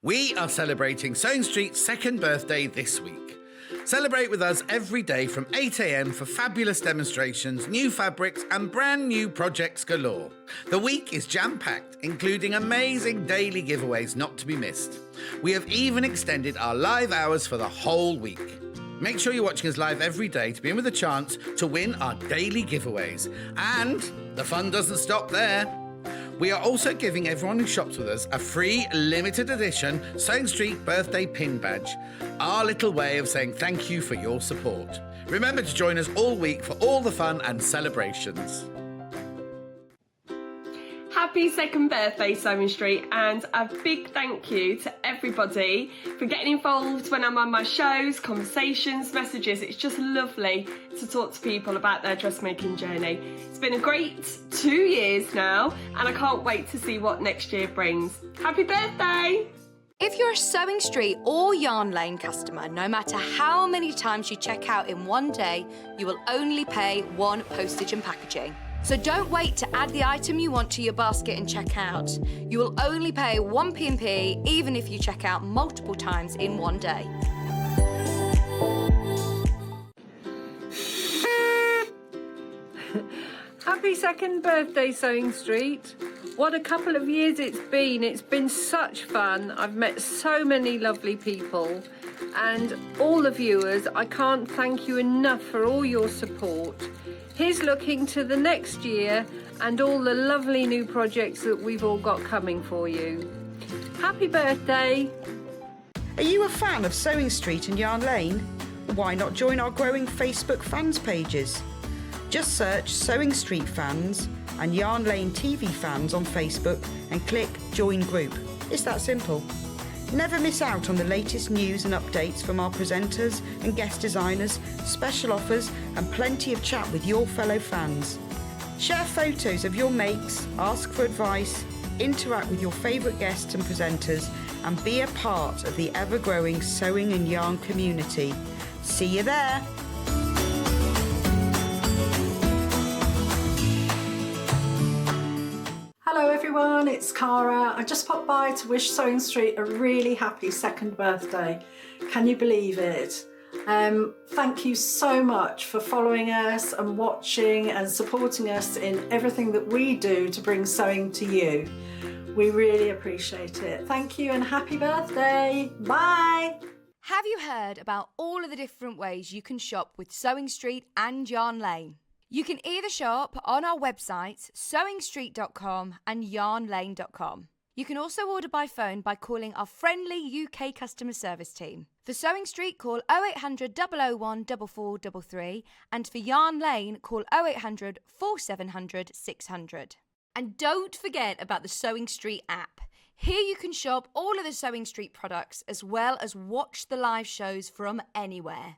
We are celebrating Sewing Street's second birthday this week. Celebrate with us every day from 8 a.m. for fabulous demonstrations, new fabrics and brand new projects galore. The week is jam-packed, including amazing daily giveaways not to be missed. We have even extended our live hours for the whole week. Make sure you're watching us live every day to be in with a chance to win our daily giveaways. And the fun doesn't stop there. We are also giving everyone who shops with us a free limited edition Sewing Street birthday pin badge, our little way of saying thank you for your support. Remember to join us all week for all the fun and celebrations. Happy second birthday, Sewing Street, and a big thank you to everybody for getting involved when I'm on my shows, conversations, messages. It's just lovely to talk to people about their dressmaking journey. It's been a great 2 years now, and I can't wait to see what next year brings. Happy birthday! If you're a Sewing Street or Yarn Lane customer, no matter how many times you check out in one day, you will only pay one postage and packaging. So don't wait to add the item you want to your basket and check out. You will only pay one P&P even if you check out multiple times in one day. Happy second birthday, Sewing Street. What a couple of years it's been. It's been such fun. I've met so many lovely people. And all the viewers, I can't thank you enough for all your support. Here's looking to the next year and all the lovely new projects that we've all got coming for you. Happy birthday! Are you a fan of Sewing Street and Yarn Lane? Why not join our growing Facebook fans pages? Just search Sewing Street Fans and Yarn Lane TV Fans on Facebook and click Join Group. It's that simple. Never miss out on the latest news and updates from our presenters and guest designers, special offers and plenty of chat with your fellow fans. Share photos of your makes, ask for advice, interact with your favourite guests and presenters and be a part of the ever-growing sewing and yarn community. See you there! Hello everyone, it's Cara. I just popped by to wish Sewing Street a really happy second birthday. Can you believe it? Thank you so much for following us and watching and supporting us in everything that we do to bring sewing to you. We really appreciate it. Thank you and happy birthday. Bye. Have you heard about all of the different ways you can shop with Sewing Street and Yarn Lane? You can either shop on our websites, sewingstreet.com and yarnlane.com. You can also order by phone by calling our friendly UK customer service team. For Sewing Street, call 0800 001 4433 and for Yarn Lane, call 0800 4700 600. And don't forget about the Sewing Street app. Here you can shop all of the Sewing Street products as well as watch the live shows from anywhere.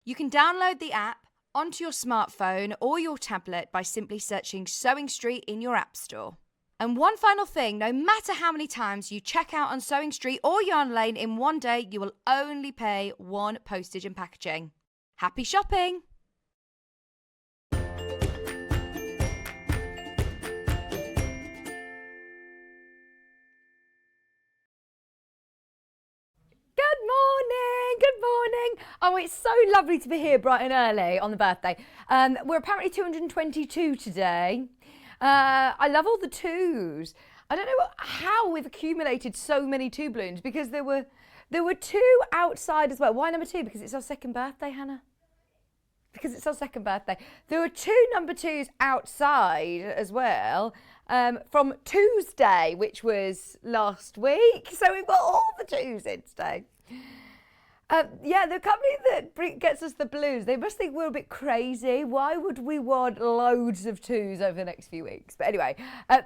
You can download the app onto your smartphone or your tablet by simply searching Sewing Street in your app store. And one final thing, no matter how many times you check out on Sewing Street or Yarn Lane in one day, you will only pay one postage and packaging. Happy shopping! Good morning. Oh, it's so lovely to be here bright and early on the birthday. We're apparently 222 today. I love all the twos. I don't know how we've accumulated so many two balloons because there were two outside as well. Why number two? Because it's our second birthday, Hannah. Because it's our second birthday. There were two number twos outside as well from Tuesday, which was last week. So we've got all the twos in today. Yeah, the company that gets us the balloons, they must think we're a bit crazy. Why would we want loads of twos over the next few weeks? But anyway,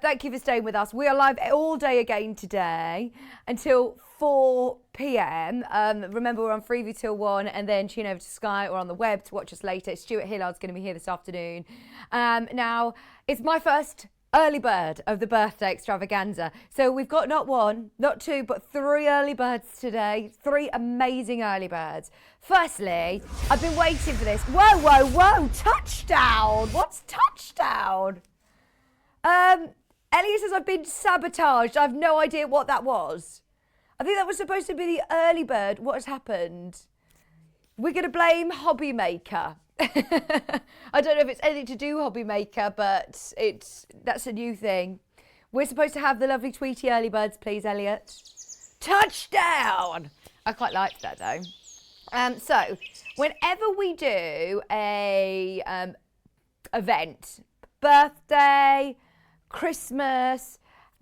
thank you for staying with us. We are live all day again today until 4 p.m. Remember, we're on Freeview till 1 and then tune over to Sky or on the web to watch us later. Stuart Hillard's going to be here this afternoon. Now, it's my first early bird of the birthday extravaganza. So we've got not one, not two, but 3 early birds today. 3 amazing early birds. Firstly, I've been waiting for this. Whoa, whoa, whoa, touchdown. What's touchdown? Elliot says I've been sabotaged. I have no idea what that was. I think that was supposed to be the early bird. What has happened? We're going to blame Hobby Maker. I don't know if it's anything to do Hobby Maker, but that's a new thing. We're supposed to have the lovely Tweety early birds, please, Elliot. Touchdown! I quite liked that, though. So, whenever we do a event, birthday, Christmas,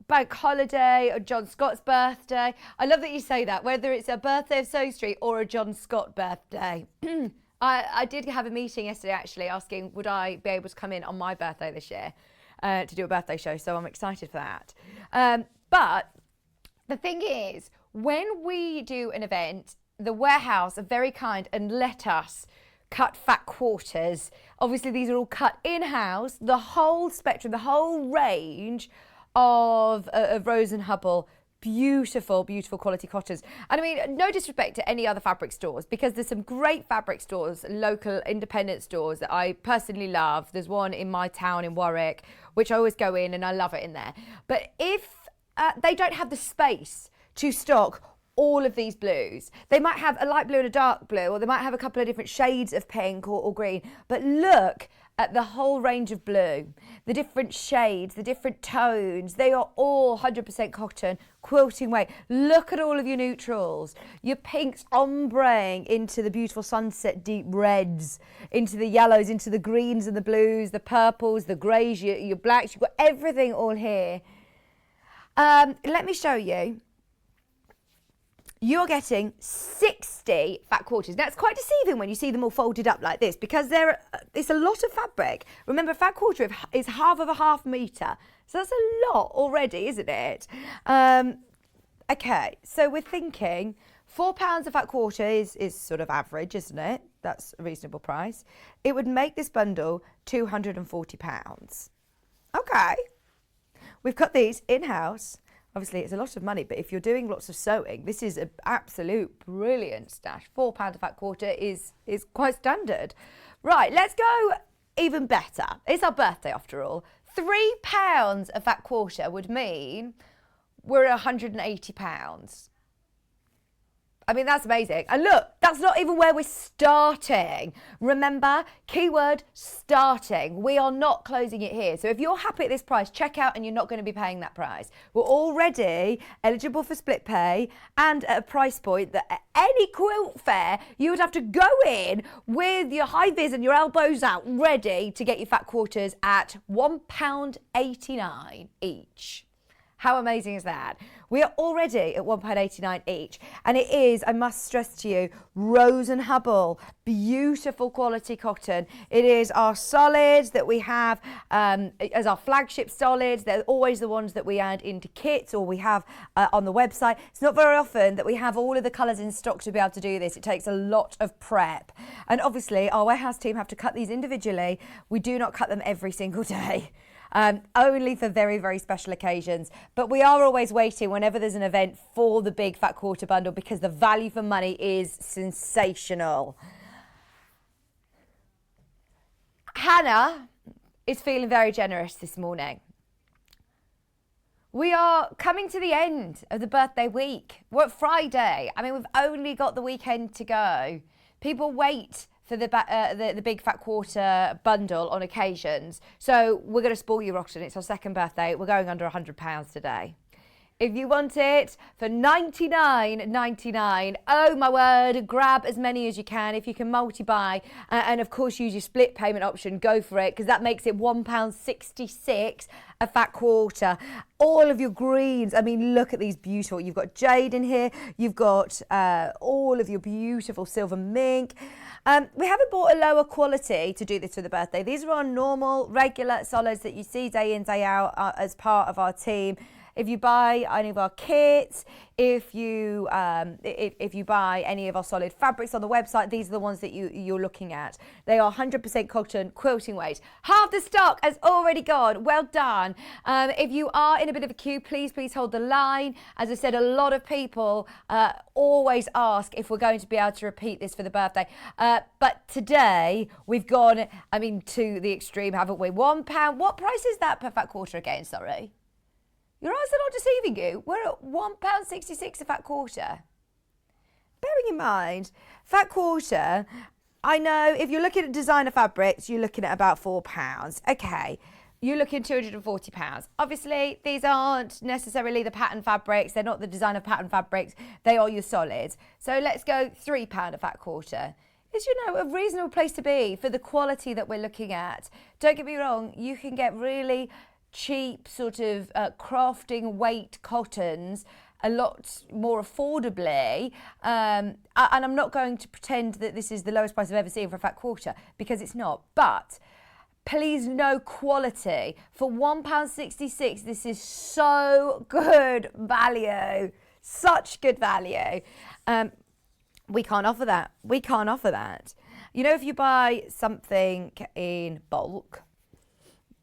bank holiday, or John Scott's birthday, I love that you say that, whether it's a birthday of Sewing Street or a John Scott birthday. I did have a meeting yesterday, actually, asking would I be able to come in on my birthday this year to do a birthday show, so I'm excited for that. But the thing is, when we do an event, the warehouse are very kind and let us cut fat quarters. Obviously, these are all cut in-house, the whole spectrum, the whole range of Rose and Hubble. Beautiful, beautiful quality cottons. And I mean, no disrespect to any other fabric stores, because there's some great fabric stores, local independent stores that I personally love. There's one in my town in Warwick, which I always go in and I love it in there. But if they don't have the space to stock all of these blues, they might have a light blue and a dark blue, or they might have a couple of different shades of pink or green. But look at the whole range of blue, the different shades, the different tones. They are all 100% cotton, quilting weight. Look at all of your neutrals, your pinks ombreing into the beautiful sunset deep reds, into the yellows, into the greens and the blues, the purples, the greys, your blacks. You've got everything all here. Let me show you. You're getting 60 fat quarters. Now, it's quite deceiving when you see them all folded up like this, because it's a lot of fabric. Remember, a fat quarter is half of a half metre. So that's a lot already, isn't it? Okay, so we're thinking £4 a fat quarter is sort of average, isn't it? That's a reasonable price. It would make this bundle £240. Okay. We've cut these in-house. Obviously, it's a lot of money, but if you're doing lots of sewing, this is an absolute brilliant stash. £4 a fat quarter is quite standard. Right, let's go even better. It's our birthday after all. £3 a fat quarter would mean we're at £180. I mean, that's amazing. And look, that's not even where we're starting. Remember, keyword starting. We are not closing it here. So if you're happy at this price, check out and you're not going to be paying that price. We're already eligible for split pay and at a price point that at any quilt fair, you would have to go in with your high vis and your elbows out, ready to get your fat quarters at £1.89 each. How amazing is that? We are already at £1.89 each. And it is, I must stress to you, Rose and Hubble. Beautiful quality cotton. It is our solids that we have as our flagship solids. They're always the ones that we add into kits or we have on the website. It's not very often that we have all of the colours in stock to be able to do this. It takes a lot of prep. And obviously, our warehouse team have to cut these individually. We do not cut them every single day. Only for very, very special occasions. But we are always waiting whenever there's an event for the big fat quarter bundle, because the value for money is sensational. Hannah is feeling very generous this morning. We are coming to the end of the birthday week. We're at Friday. I mean, we've only got the weekend to go. People wait for the big fat quarter bundle on occasions. So we're going to spoil you rotten. It's our second birthday. We're going under £100 today. If you want it for $99.99, oh my word, grab as many as you can. If you can multi-buy and of course use your split payment option, go for it, because that makes it £1.66 a fat quarter. All of your greens, I mean, look at these beautiful. You've got jade in here. You've got all of your beautiful silver mink. We haven't bought a lower quality to do this for the birthday. These are our normal, regular solids that you see day in, day out as part of our team. If you buy any of our kits, if you buy any of our solid fabrics on the website, these are the ones that you're looking at. They are 100% cotton, quilting weight. Half the stock has already gone. Well done. If you are in a bit of a queue, please hold the line. As I said, a lot of people always ask if we're going to be able to repeat this for the birthday. But today we've gone, I mean, to the extreme, haven't we? £1. What price is that per fat quarter again? Sorry. Your eyes are not deceiving you. We're at £1.66 a fat quarter. Bearing in mind, fat quarter, I know if you're looking at designer fabrics, you're looking at about £4. Okay, you're looking at £240. Obviously, these aren't necessarily the pattern fabrics. They're not the designer pattern fabrics. They are your solids. So let's go £3 a fat quarter. It's, you know, a reasonable place to be for the quality that we're looking at. Don't get me wrong, you can get really cheap sort of crafting weight cottons a lot more affordably, and I'm not going to pretend that this is the lowest price I've ever seen for a fat quarter, because it's not, but please know quality. For £1.66, this is so good value, such good value. We can't offer that. We can't offer that. You know, if you buy something in bulk,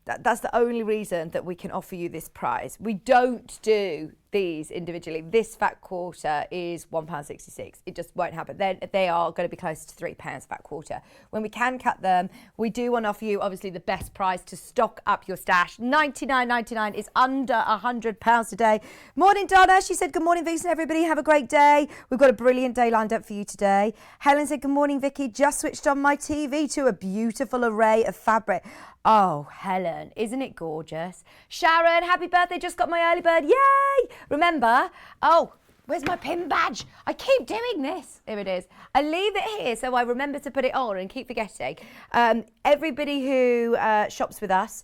that's the only reason that we can offer you this price. We don't do these individually. This fat quarter is £1.66. It just won't happen. Then they are going to be close to £3 fat quarter. When we can cut them, we do want to offer you obviously the best price to stock up your stash. $99.99 is under £100 a day. Morning, Donna. She said, good morning, Vixen, everybody. Have a great day. We've got a brilliant day lined up for you today. Helen said, good morning, Vicky. Just switched on my TV to a beautiful array of fabric. Oh, Helen, isn't it gorgeous? Sharon, happy birthday. Just got my early bird. Yay! Remember, oh, where's my pin badge? I keep doing this. Here it is. I leave it here so I remember to put it on and keep forgetting. Everybody who shops with us,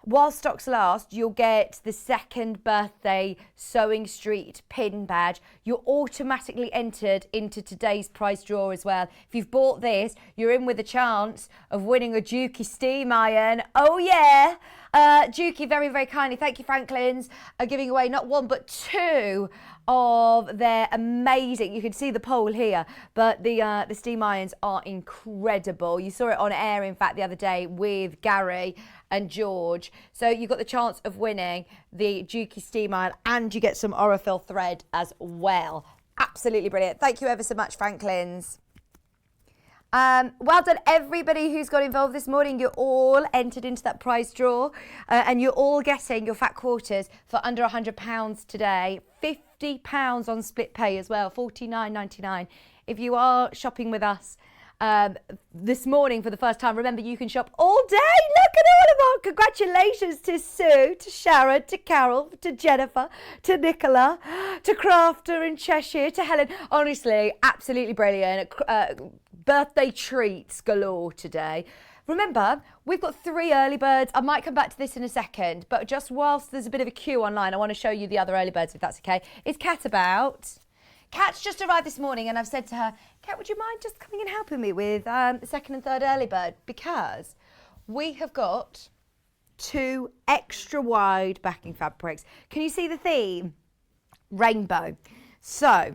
while stocks last, you'll get the second birthday Sewing Street pin badge. You're automatically entered into today's prize draw as well. If you've bought this, you're in with a chance of winning a Dukey steam iron. Oh yeah! Dukey, very, very kindly, thank you, Franklins, are giving away not one but two of their amazing, you can see the poll here, but the steam irons are incredible. You saw it on air, in fact, the other day with Gary and George. So you got the chance of winning the Dukey steam iron, and you get some Orifil thread as well. Absolutely brilliant. Thank you ever so much, Franklins. Well done, everybody who's got involved this morning. You're all entered into that prize draw, and you're all getting your fat quarters for under £100 today. £50 on split pay as well, $49.99. If you are shopping with us this morning for the first time, remember you can shop all day. Look at all of our congratulations to Sue, to Sharon, to Carol, to Jennifer, to Nicola, to Crafter in Cheshire, to Helen. Honestly, absolutely brilliant. Birthday treats galore today. Remember, we've got 3 early birds. I might come back to this in a second, but just whilst there's a bit of a queue online, I want to show you the other early birds, if that's okay. Is Kat about? Kat's just arrived this morning, and I've said to her, Kat, would you mind just coming and helping me with the second and third early bird? Because we have got 2 extra wide backing fabrics. Can you see the theme? Rainbow. So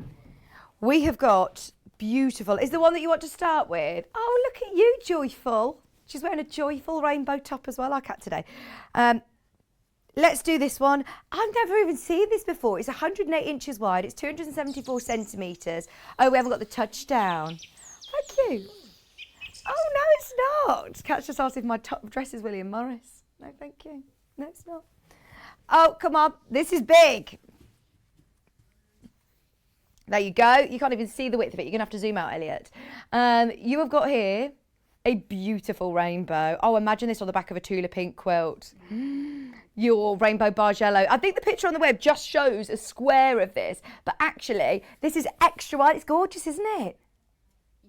we have got beautiful. Is the one that you want to start with? Oh, look at you, Joyful. She's wearing a joyful rainbow top as well, our cat today. Let's do this one. I've never even seen this before. It's 108 inches wide. It's 274 centimetres. Oh, we haven't got the touchdown. Thank you. Oh, no, it's not. Cat's just asked if my top dress is William Morris. No, thank you. No, it's not. Oh, come on. This is big. There you go. You can't even see the width of it. You're going to have to zoom out, Elliot. You have got here a beautiful rainbow. Oh, imagine this on the back of a Tula pink quilt. Your rainbow barge yellow. I think the picture on the web just shows a square of this, but actually, this is extra wide. It's gorgeous, isn't it?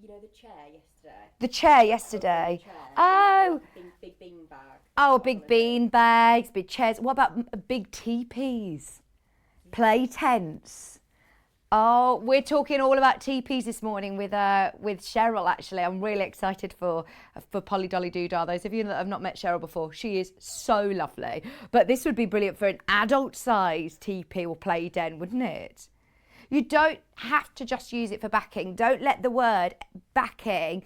You know the chair yesterday? The chair yesterday. Oh. Big bean bag. Oh, big bean bags, big chairs. What about big teepees? Play tents. Oh, we're talking all about teepees this morning with Sherrill, actually. I'm really excited for Polly Dolly Doodah. Those of you that have not met Sherrill before, she is so lovely. But this would be brilliant for an adult-sized teepee or play den, wouldn't it? You don't have to just use it for backing. Don't let the word backing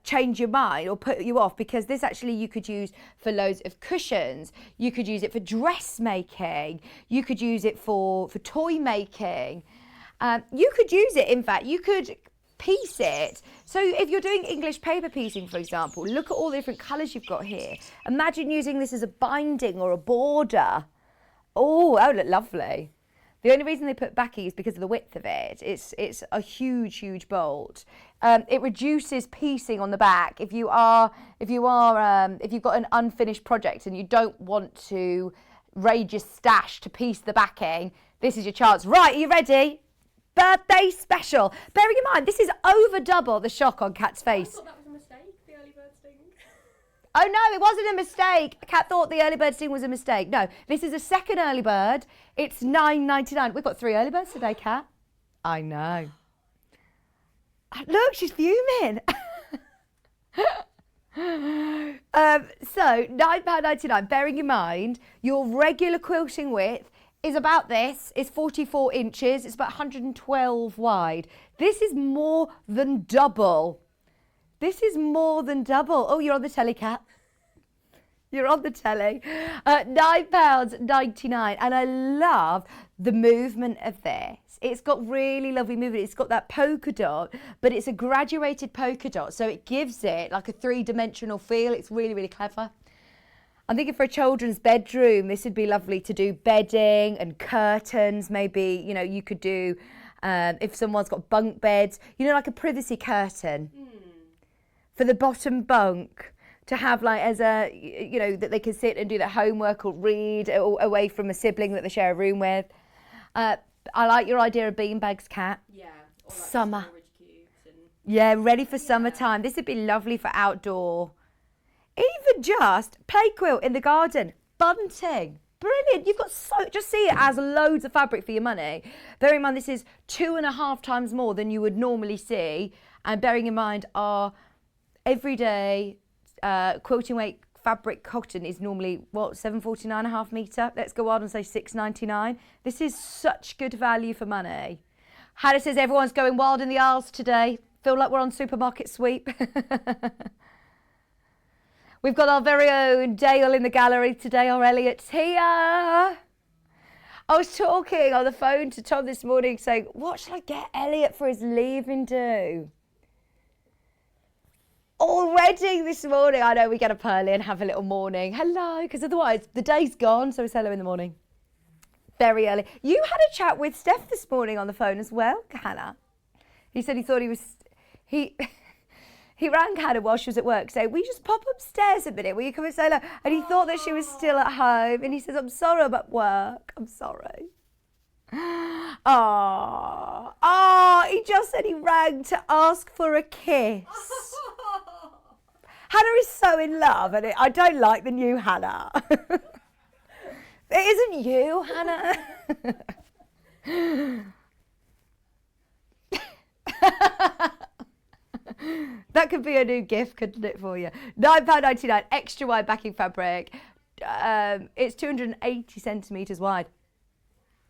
change your mind or put you off, because this actually you could use for loads of cushions. You could use it for dressmaking. You could use it for toy making. You could use it, in fact, you could piece it. So if you're doing English paper piecing, for example, look at all the different colours you've got here. Imagine using this as a binding or a border Oh, look lovely. The only reason they put backing is because of the width of it. It's a huge bolt. It reduces piecing on the back. If you've got an unfinished project and you don't want to raid your stash to piece the backing, this is your chance. Right, are you ready? Birthday special. Bearing in mind, this is over double the shock on Kat's face. I thought that was a mistake, the early bird sting. Oh no, it wasn't a mistake. Kat thought the early bird sting was a mistake. No, this is a second early bird. It's $9.99. We've got 3 early birds today, Kat. I know. Look, she's fuming. So £9.99. Bearing in mind, your regular quilting width is about this. It's 44 inches. It's about 112 wide. This is more than double. This is more than double. Oh, you're on the telly, Kat. You're on the telly. £9.99. And I love the movement of this. It's got really lovely movement. It's got that polka dot, but it's a graduated polka dot. So it gives it like a 3-dimensional feel. It's really clever. I'm thinking for a children's bedroom, this would be lovely to do bedding and curtains. Maybe, you know, you could do, if someone's got bunk beds, you know, like a privacy curtain for the bottom bunk to have like as a, you know, that they can sit and do their homework or read away from a sibling that they share a room with. I like your idea of beanbags, Kat. Yeah. Or like Summer. storage cubes and... Yeah, ready for summertime. This would be lovely for outdoor. Even just play quilt in the garden. Bunting. Brilliant. You've got just see it as loads of fabric for your money. Bearing in mind this is 2.5 times more than you would normally see. And bearing in mind our everyday quilting weight fabric cotton is normally, what, £7.49.5 metre? Let's go on and say £6.99. This is such good value for money. Hannah says everyone's going wild in the aisles today. Feel like we're on supermarket sweep. We've got our very own Dale in the gallery today. Our Elliot's here. I was talking on the phone to Tom this morning saying, what should I get Elliot for his leaving do? Already this morning, I know we get up early and have a little morning. Hello, because otherwise the day's gone, so it's hello in the morning. Very early. You had a chat with Steph this morning on the phone as well, Hannah. He said he thought he rang Hannah while she was at work saying, will you just pop upstairs a minute? Will you come and say hello? And he thought that she was still at home. And he says, I'm sorry, I'm at work. I'm sorry. Oh, he just said he rang to ask for a kiss. Hannah is so in love, and I don't like the new Hannah. It isn't you, Hannah. That could be a new gift, couldn't it, for you? £9.99, extra wide backing fabric. It's 280 centimetres wide.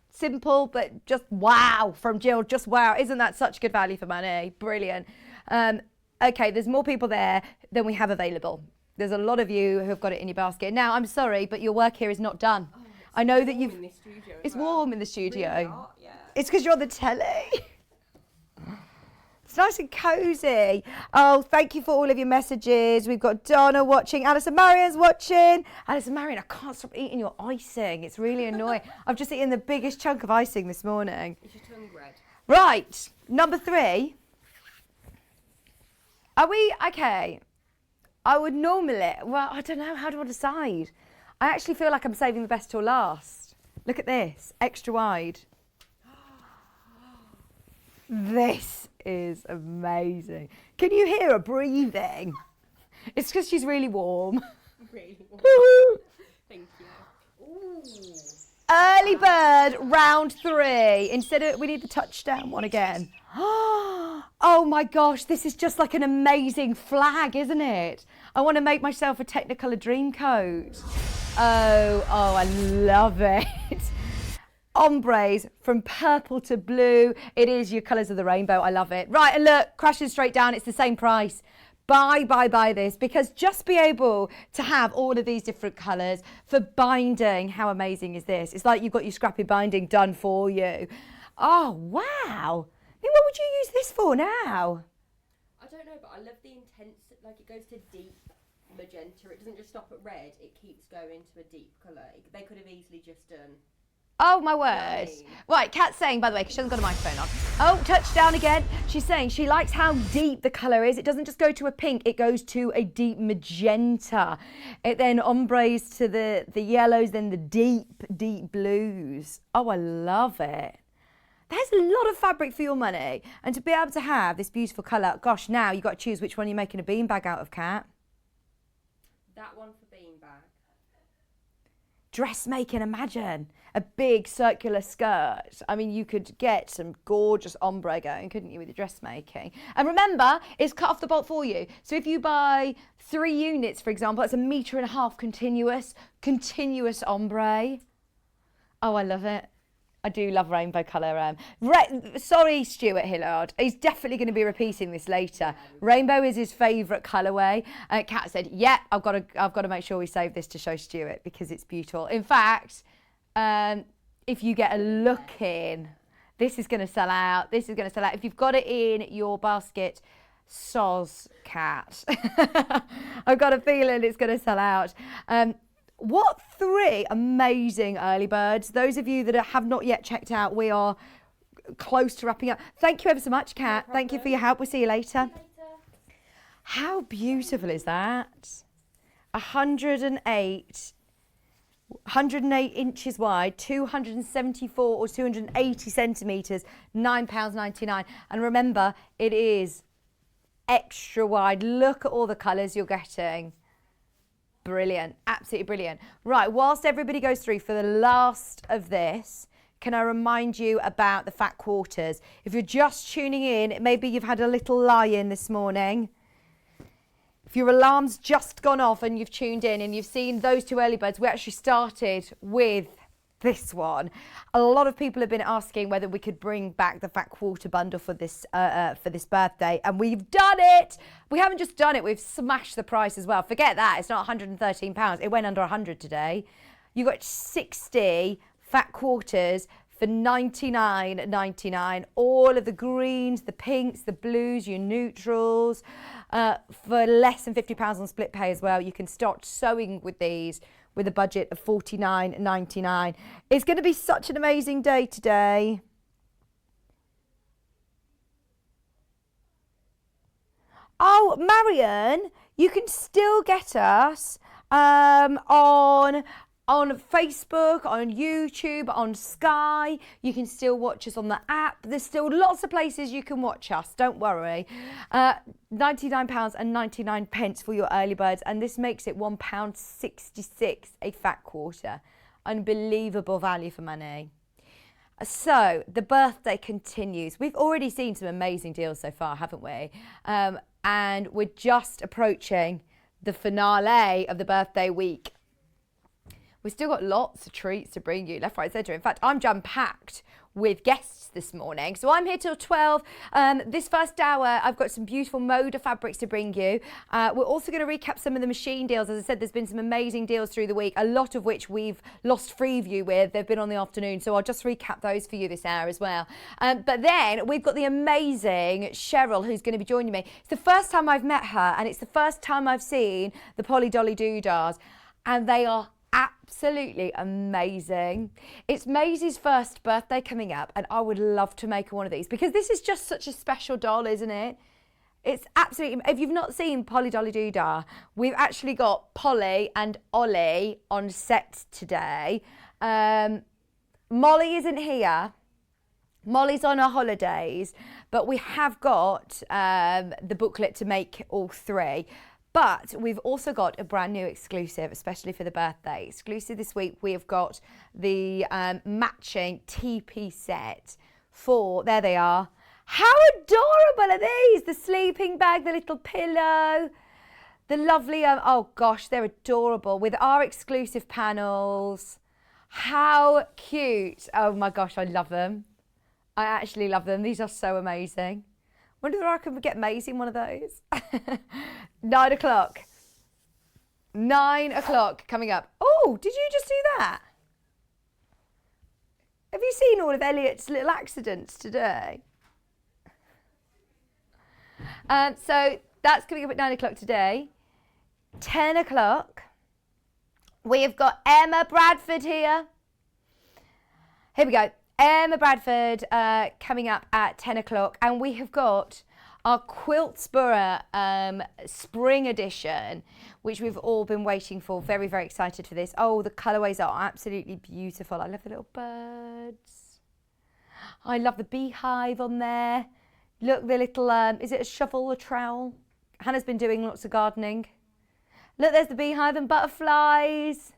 Simple, but just wow from Jill. Just wow. Isn't that such good value for money? Brilliant. Okay, there's more people there than we have available. There's a lot of you who have got it in your basket. Now, I'm sorry, but your work here is not done. Oh, I know that you've... It's warm in the studio. Really hot, yeah. It's because you're on the telly. It's nice and cosy. Oh, thank you for all of your messages. We've got Donna watching. Alison Marion's watching. Alison Marion, I can't stop eating your icing. It's really annoying. I've just eaten the biggest chunk of icing this morning. Is your tongue red? Right, number 3. Are we, okay, I would normally, well, I don't know, how do I decide? I actually feel like I'm saving the best till last. Look at this, extra wide. This is amazing. Can you hear her breathing? It's because she's really warm. Really warm. Thank you. Ooh. Early bird, round 3. Instead of, we need the touchdown one again. Oh my gosh, this is just like an amazing flag, isn't it? I want to make myself a Technicolor dream coat. Oh, I love it. Ombres from purple to blue. It is your colours of the rainbow. I love it. Right, and look, crashing straight down. It's the same price. Buy this, because just be able to have all of these different colours for binding. How amazing is this? It's like you've got your scrappy binding done for you. Oh, wow. I mean, what would you use this for now? I don't know, but I love the intense, like it goes to deep magenta. It doesn't just stop at red, it keeps going to a deep colour. They could have easily just done Oh, my word. Right, Kat's saying, by the way, because she hasn't got a microphone on. Oh, touchdown again. She's saying she likes how deep the colour is. It doesn't just go to a pink, it goes to a deep magenta. It then ombres to the yellows, then the deep, deep blues. Oh, I love it. There's a lot of fabric for your money. And to be able to have this beautiful colour, gosh, now you've got to choose which one you're making a beanbag out of, Kat. That one for beanbag. Dressmaking, imagine. A big circular skirt. I mean, you could get some gorgeous ombre going, couldn't you, with your dressmaking? And remember, it's cut off the bolt for you. So if you buy 3 units, for example, it's 1.5 metres continuous ombre. Oh, I love it. I do love rainbow colour. Sorry, Stuart Hillard. He's definitely going to be repeating this later. Rainbow is his favourite colourway. Kat said, yeah, I've got to make sure we save this to show Stuart because it's beautiful. In fact, if you get a look in, this is going to sell out. This is going to sell out. If you've got it in your basket, soz, Kat. I've got a feeling it's going to sell out. What 3 amazing early birds. Those of you that have not yet checked out, we are close to wrapping up. Thank you ever so much, Kat. Thank you for your help. We'll see you later. How beautiful is that? 108 inches wide, 274 or 280 centimetres, £9.99. And remember, it is extra wide. Look at all the colours you're getting. Brilliant, absolutely brilliant. Right, whilst everybody goes through for the last of this, can I remind you about the fat quarters? If you're just tuning in, maybe you've had a little lie-in this morning. If your alarm's just gone off and you've tuned in and you've seen those 2 early birds, we actually started with this one. A lot of people have been asking whether we could bring back the fat quarter bundle for this birthday, and we've done it. We haven't just done it, we've smashed the price as well. Forget that, it's not £113. It went under 100 today. You got 60 fat quarters for £99.99. All of the greens, the pinks, the blues, your neutrals, for less than £50 on split pay as well. You can start sewing with these with a budget of £49.99. It's going to be such an amazing day today. Oh, Marion, you can still get us on Facebook, on YouTube, on Sky. You can still watch us on the app. There's still lots of places you can watch us, don't worry. £99.99 for your early birds, and this makes it £1.66 a fat quarter. Unbelievable value for money. So the birthday continues. We've already seen some amazing deals so far, haven't we? And we're just approaching the finale of the birthday week. We've still got lots of treats to bring you, left, right, centre. In fact, I'm jam-packed with guests this morning. So I'm here till 12. This first hour, I've got some beautiful Moda fabrics to bring you. We're also going to recap some of the machine deals. As I said, there's been some amazing deals through the week, a lot of which we've lost Freeview with. They've been on the afternoon, so I'll just recap those for you this hour as well. But then we've got the amazing Sherrill, who's going to be joining me. It's the first time I've met her, and it's the first time I've seen the Polly Dolly Doodahs, and they are absolutely amazing. It's Maisie's first birthday coming up, and I would love to make her one of these because this is just such a special doll, isn't it? It's absolutely, if you've not seen Polly Dolly Doodah, we've actually got Polly and Ollie on set today. Molly isn't here. Molly's on her holidays, but we have got the booklet to make all 3. But we've also got a brand new exclusive, especially for the birthday. Exclusive this week, we have got the matching TP set for, there they are. How adorable are these? The sleeping bag, the little pillow, the lovely, oh gosh, they're adorable with our exclusive panels. How cute. Oh my gosh, I love them. I actually love them. These are so amazing. Wonder if I can get Maisie in one of those. 9 o'clock. 9 o'clock coming up. Oh, did you just do that? Have you seen all of Elliot's little accidents today? So that's coming up at 9 o'clock today. 10 o'clock. We have got Emma Bradford here. Here we go. Emma Bradford coming up at 10 o'clock. And we have got our Quiltsburgh spring edition, which we've all been waiting for. Very, very excited for this. Oh, the colourways are absolutely beautiful. I love the little birds. I love the beehive on there. Look, the little, is it a shovel or trowel? Hannah's been doing lots of gardening. Look, there's the beehive and butterflies.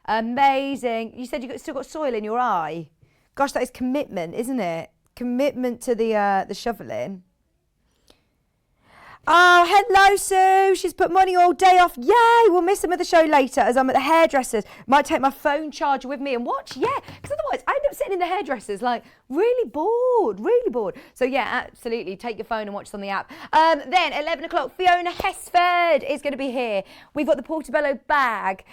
Amazing. You said you've still got soil in your eye. Gosh, that is commitment, isn't it? Commitment to the shoveling. Oh, hello, Sue. She's put money all day off. Yay, we'll miss some of the show later as I'm at the hairdresser's. Might take my phone charger with me and watch. Yeah, because otherwise I end up sitting in the hairdresser's like really bored. So yeah, absolutely. Take your phone and watch on the app. Then 11 o'clock, Fiona Hesford is going to be here. We've got the Portobello bag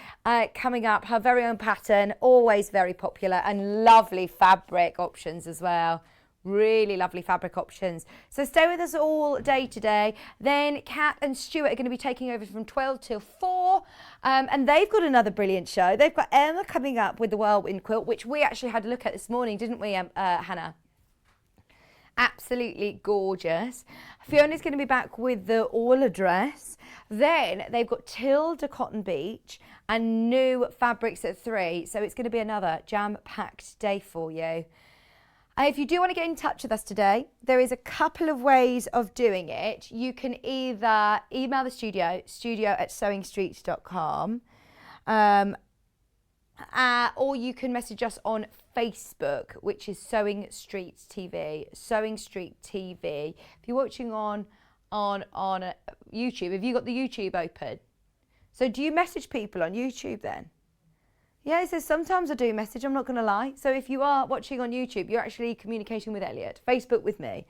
coming up. Her very own pattern, always very popular, and lovely fabric options as well. Really lovely fabric options. So stay with us all day today. Then Kat and Stuart are going to be taking over from 12 till 4. And they've got another brilliant show. They've got Emma coming up with the Whirlwind quilt, which we actually had a look at this morning, didn't we, Hannah? Absolutely gorgeous. Fiona's going to be back with the Orla dress. Then they've got Tilda Cotton Beach and new fabrics at 3. So it's going to be another jam-packed day for you. If you do want to get in touch with us today, there is a couple of ways of doing it. You can either email the studio@sewingstreet.com, or you can message us on Facebook, which is Sewing Street TV. Sewing Street TV. If you're watching on YouTube, have you got the YouTube open? So do you message people on YouTube then? Yeah, it says sometimes I do message, I'm not going to lie. So if you are watching on YouTube, you're actually communicating with Elliot. Facebook with me,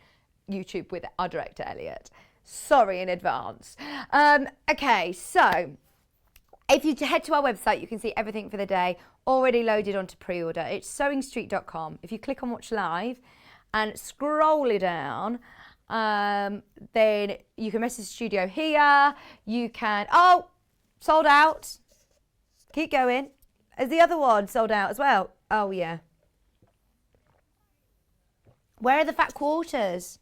YouTube with our director, Elliot. Sorry in advance. Okay, so if you head to our website, you can see everything for the day already loaded onto pre-order. It's sewingstreet.com. If you click on Watch Live and scroll it down, then you can message the studio here. You can, oh, sold out. Keep going. Is the other one sold out as well? Oh, yeah. Where are the fat quarters?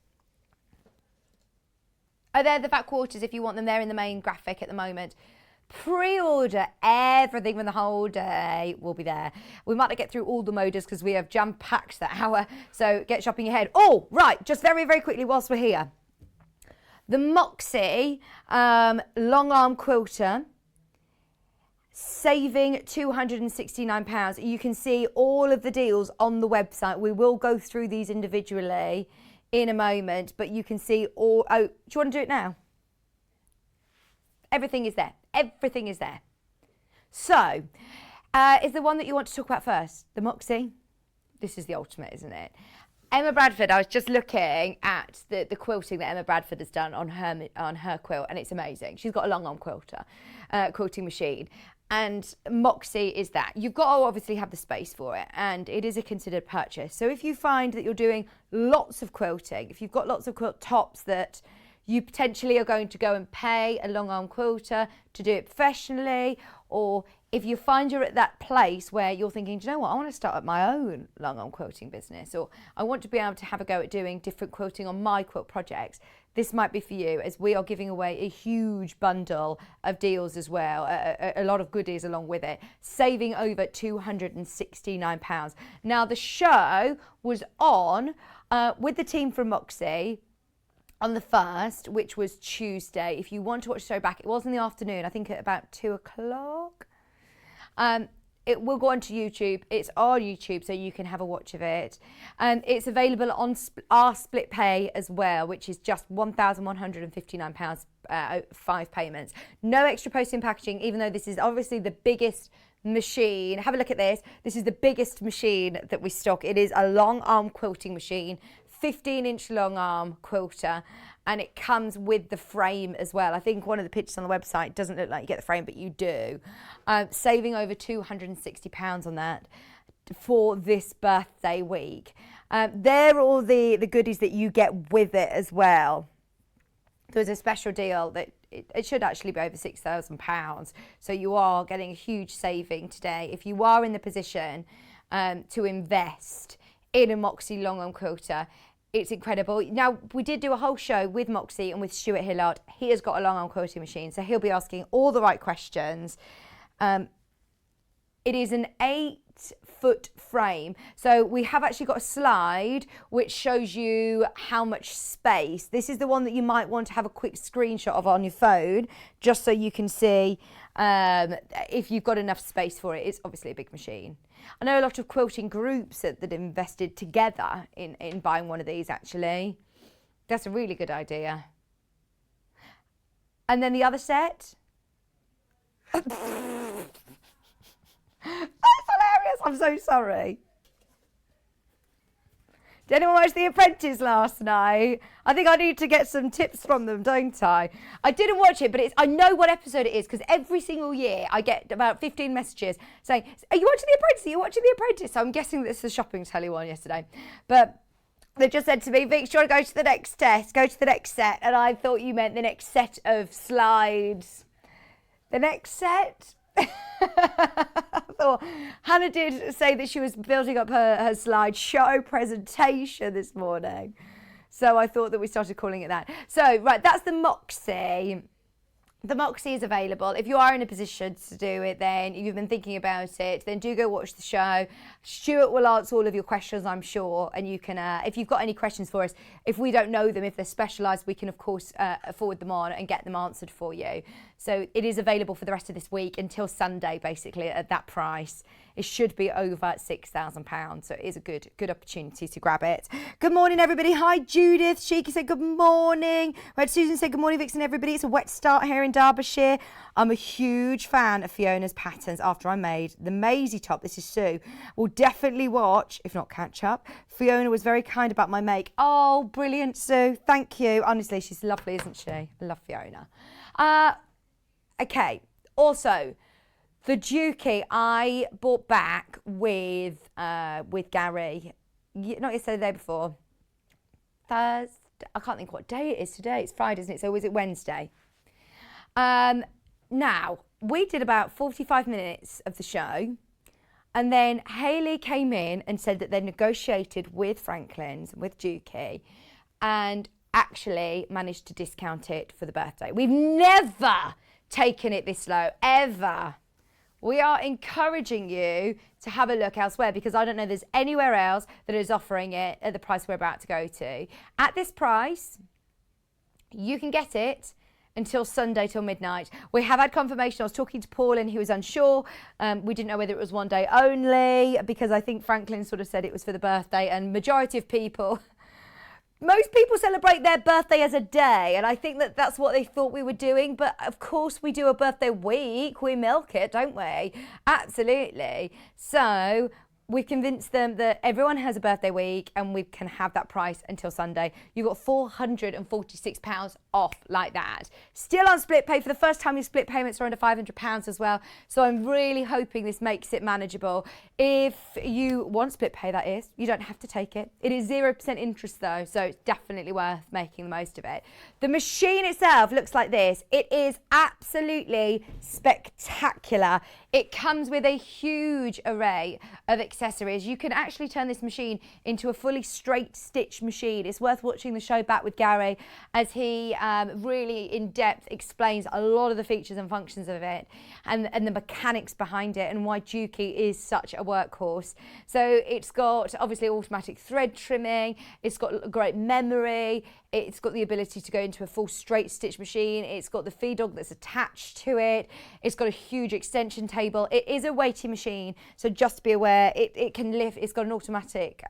Oh, they're the fat quarters if you want them. They're in the main graphic at the moment. Pre-order everything from the whole day will be there. We might not get through all the Modas because we have jam-packed that hour. So get shopping ahead. Oh, right. Just very, very quickly whilst we're here. The Moxie long arm quilter. Saving £269. You can see all of the deals on the website. We will go through these individually in a moment, but you can see all. Oh, do you want to do it now? Everything is there. Everything is there. So, is the one that you want to talk about first? The Moxie? This is the ultimate, isn't it? Emma Bradford, I was just looking at the quilting that Emma Bradford has done on her quilt, and it's amazing. She's got a long arm quilting machine. And Moxie is that. You've got to obviously have the space for it, and it is a considered purchase. So if you find that you're doing lots of quilting, if you've got lots of quilt tops that you potentially are going to go and pay a long arm quilter to do it professionally, or if you find you're at that place where you're thinking, do you know what, I want to start up my own long arm quilting business, or I want to be able to have a go at doing different quilting on my quilt projects, this might be for you, as we are giving away a huge bundle of deals as well, a lot of goodies along with it, saving over £269. Now, the show was on with the team from Moxie on the 1st, which was Tuesday. If you want to watch the show back, it was in the afternoon, I think at about 2 o'clock. It will go onto YouTube. It's on YouTube, so you can have a watch of it. It's available on our split pay as well, which is just £1,159, 5 payments. No extra posting and packaging, even though this is obviously the biggest machine. Have a look at this. This is the biggest machine that we stock. It is a long arm quilting machine, 15-inch long arm quilter, and it comes with the frame as well. I think one of the pictures on the website doesn't look like you get the frame, but you do. Saving over £260 on that for this birthday week. They're all the goodies that you get with it as well. There's a special deal that it should actually be over £6,000. So you are getting a huge saving today. If you are in the position to invest in a Moxie long arm quilter. It's incredible. Now, we did do a whole show with Moxie and with Stuart Hillard. He has got a long arm quilting machine, so he'll be asking all the right questions. It is an 8-foot frame. So we have actually got a slide which shows you how much space. This is the one that you might want to have a quick screenshot of on your phone, just so you can see if you've got enough space for it. It's obviously a big machine. I know a lot of quilting groups that invested together in buying one of these, actually. That's a really good idea. And then the other set. That's hilarious. I'm so sorry. Did anyone watch The Apprentice last night? I think I need to get some tips from them, don't I? I didn't watch it, but I know what episode it is, because every single year I get about 15 messages saying, are you watching The Apprentice? Are you watching The Apprentice? So I'm guessing this is the shopping telly one yesterday. But they just said to me, Vic, do you want to go to the next test? Go to the next set. And I thought you meant the next set of slides. The next set? I thought Hannah did say that she was building up her slideshow presentation this morning, so I thought that we started calling it that. So right, that's the Moxie. The Moxie is available. If you are in a position to do it, then you've been thinking about it, then do go watch the show. Stuart will answer all of your questions, I'm sure, and you can, if you've got any questions for us, if we don't know them, if they're specialised, we can of course forward them on and get them answered for you. So it is available for the rest of this week until Sunday, basically, at that price. It should be over £6,000, so it is a good opportunity to grab it. Good morning, everybody. Hi, Judith. Sheikah said good morning. We had Susan say good morning, Vixen, everybody. It's a wet start here in Derbyshire. I'm a huge fan of Fiona's patterns after I made the Maisie top. This is Sue. We'll definitely watch, if not catch up. Fiona was very kind about my make. Oh, brilliant, Sue. Thank you. Honestly, she's lovely, isn't she? I love Fiona. Okay, also, the Dukey I bought back with Gary, not yesterday, the day before, Thursday, I can't think what day it is today, it's Friday, isn't it? So was it Wednesday? Now, we did about 45 minutes of the show, and then Hayley came in and said that they negotiated with Franklin's, with Dukey, and actually managed to discount it for the birthday. We've never taken it this low, ever. We are encouraging you to have a look elsewhere, because I don't know there's anywhere else that is offering it at the price we're about to go to. At this price, you can get it until Sunday, till midnight. We have had confirmation. I was talking to Paul and he was unsure. We didn't know whether it was one day only, because I think Franklin sort of said it was for the birthday, and majority of people, most people celebrate their birthday as a day, and I think that that's what they thought we were doing. But of course we do a birthday week. We milk it, don't we? Absolutely. So we convinced them that everyone has a birthday week and we can have that price until Sunday. You got £446 off like that. Still on split pay. For the first time, your split payments are under £500 as well. So I'm really hoping this makes it manageable. If you want split pay, that is, you don't have to take it. It is 0% interest though, so it's definitely worth making the most of it. The machine itself looks like this. It is absolutely spectacular. It comes with a huge array of accessories. You can actually turn this machine into a fully straight stitch machine. It's worth watching the show back with Gary, as he really in depth explains a lot of the features and functions of it, and the mechanics behind it, and why Dukey is such a workhorse. So it's got obviously automatic thread trimming, it's got great memory, it's got the ability to go into a full straight stitch machine, it's got the feed dog that's attached to it, it's got a huge extension table. It is a weighty machine, so just be aware it can lift. It's got an automatic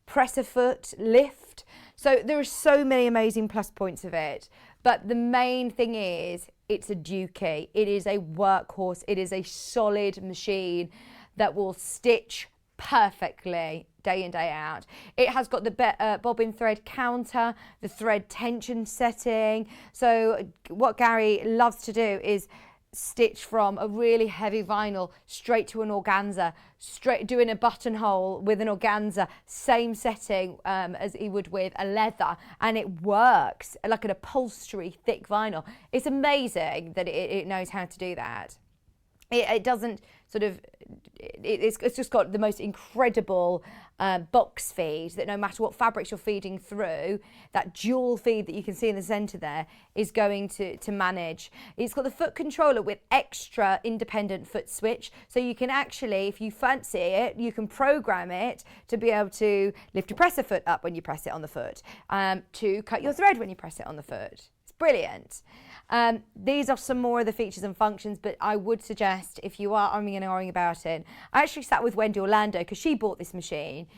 presser foot lift. So there are so many amazing plus points of it. But the main thing is it's a Dukey. It is a workhorse. It is a solid machine that will stitch perfectly day in, day out. It has got the bobbin thread counter, the thread tension setting. So what Gary loves to do is stitch from a really heavy vinyl straight to an organza, straight doing a buttonhole with an organza, same setting as he would with a leather, and it works like an upholstery thick vinyl. It's amazing that it knows how to do that. It doesn't sort of, it's just got the most incredible box feed that no matter what fabrics you're feeding through, that dual feed that you can see in the centre there is going to manage. It's got the foot controller with extra independent foot switch, so you can actually, if you fancy it, you can program it to be able to lift your presser foot up when you press it on the foot, to cut your thread when you press it on the foot. It's brilliant. These are some more of the features and functions, but I would suggest, if you are umming and ahhing about it, I actually sat with Wendy Orlando because she bought this machine.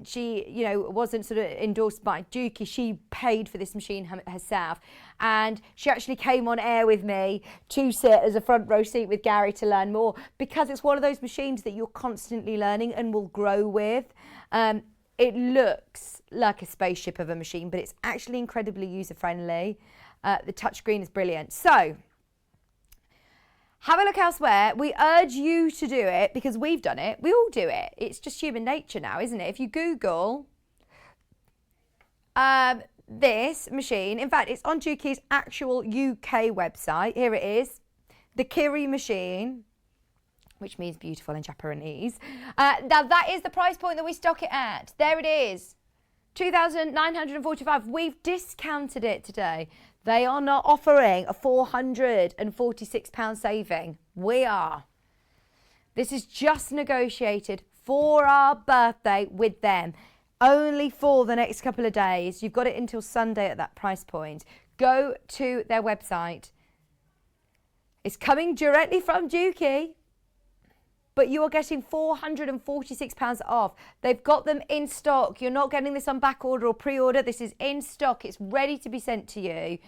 She, you know, wasn't sort of endorsed by Dukey. She paid for this machine herself, and she actually came on air with me to sit as a front row seat with Gary to learn more, because it's one of those machines that you're constantly learning and will grow with. It looks like a spaceship of a machine, but it's actually incredibly user-friendly. The touchscreen is brilliant. So, have a look elsewhere. We urge you to do it because we've done it. We all do it. It's just human nature now, isn't it? If you Google this machine, in fact, it's on Dukey's actual UK website. Here it is, the Kiri machine, which means beautiful in Japanese. Now, that is the price point that we stock it at. There it is, $2,945. We've discounted it today. They are not offering a £446 saving. We are. This is just negotiated for our birthday with them. Only for the next couple of days. You've got it until Sunday at that price point. Go to their website. It's coming directly from Dukey, but you are getting £446 off. They've got them in stock. You're not getting this on back order or pre-order. This is in stock. It's ready to be sent to you.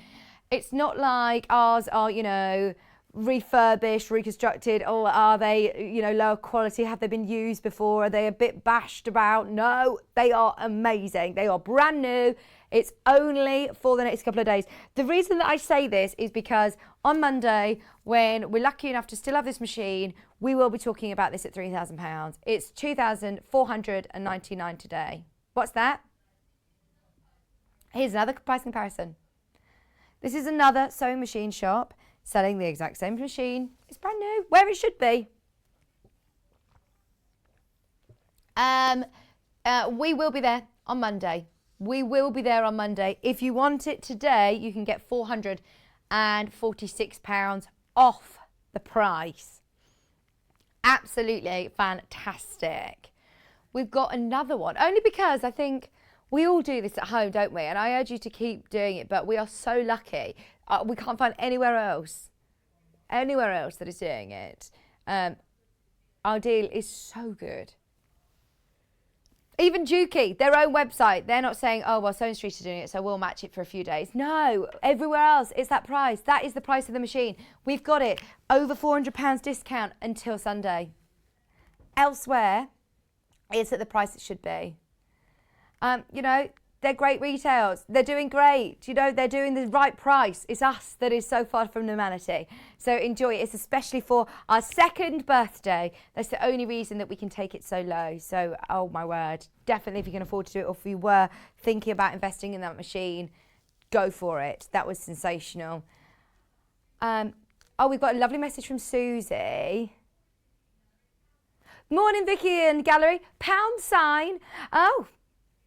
It's not like ours are, you know, refurbished, reconstructed, or are they, you know, lower quality? Have they been used before? Are they a bit bashed about? No, they are amazing. They are brand new. It's only for the next couple of days. The reason that I say this is because on Monday, when we're lucky enough to still have this machine, we will be talking about this at £3,000. It's $2,499 today. What's that? Here's another price comparison. This is another sewing machine shop selling the exact same machine. It's brand new, where it should be. We will be there on Monday. We will be there on Monday. If you want it today, you can get £446 off the price. Absolutely fantastic. We've got another one, only because I think we all do this at home, don't we? And I urge you to keep doing it, but we are so lucky. We can't find anywhere else that is doing it. Our deal is so good. Even Dukey, their own website, they're not saying, oh, well, Sewing Street are doing it, so we'll match it for a few days. No, everywhere else, it's that price. That is the price of the machine. We've got it over £400 discount until Sunday. Elsewhere, it's at the price it should be. You know, they're great retails. They're doing great. You know, they're doing the right price. It's us that is so far from normality. So enjoy it. It's especially for our second birthday. That's the only reason that we can take it so low. So, oh my word. Definitely, if you can afford to do it, or if you were thinking about investing in that machine, go for it. That was sensational. Oh, we've got a lovely message from Susie. Morning, Vicky and Gallery. £. Oh,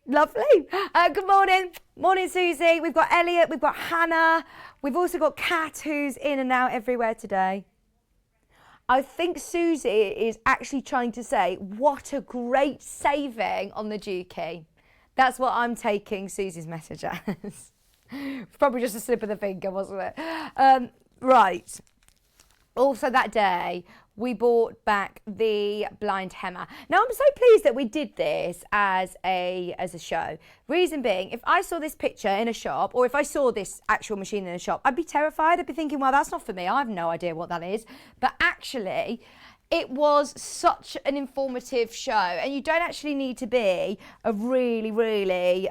lovely. Good morning. Morning, Susie. We've got Elliot. We've got Hannah. We've also got Kat, who's in and out everywhere today. I think Susie is actually trying to say, what a great saving on the Dukey. That's what I'm taking Susie's message as. Probably just a slip of the finger, wasn't it? Right. Also that day, we bought back the blind hemmer. Now, I'm so pleased that we did this as a show. Reason being, if I saw this picture in a shop, or if I saw this actual machine in a shop, I'd be terrified. I'd be thinking, well, that's not for me. I have no idea what that is. But actually, it was such an informative show, and you don't actually need to be a really, really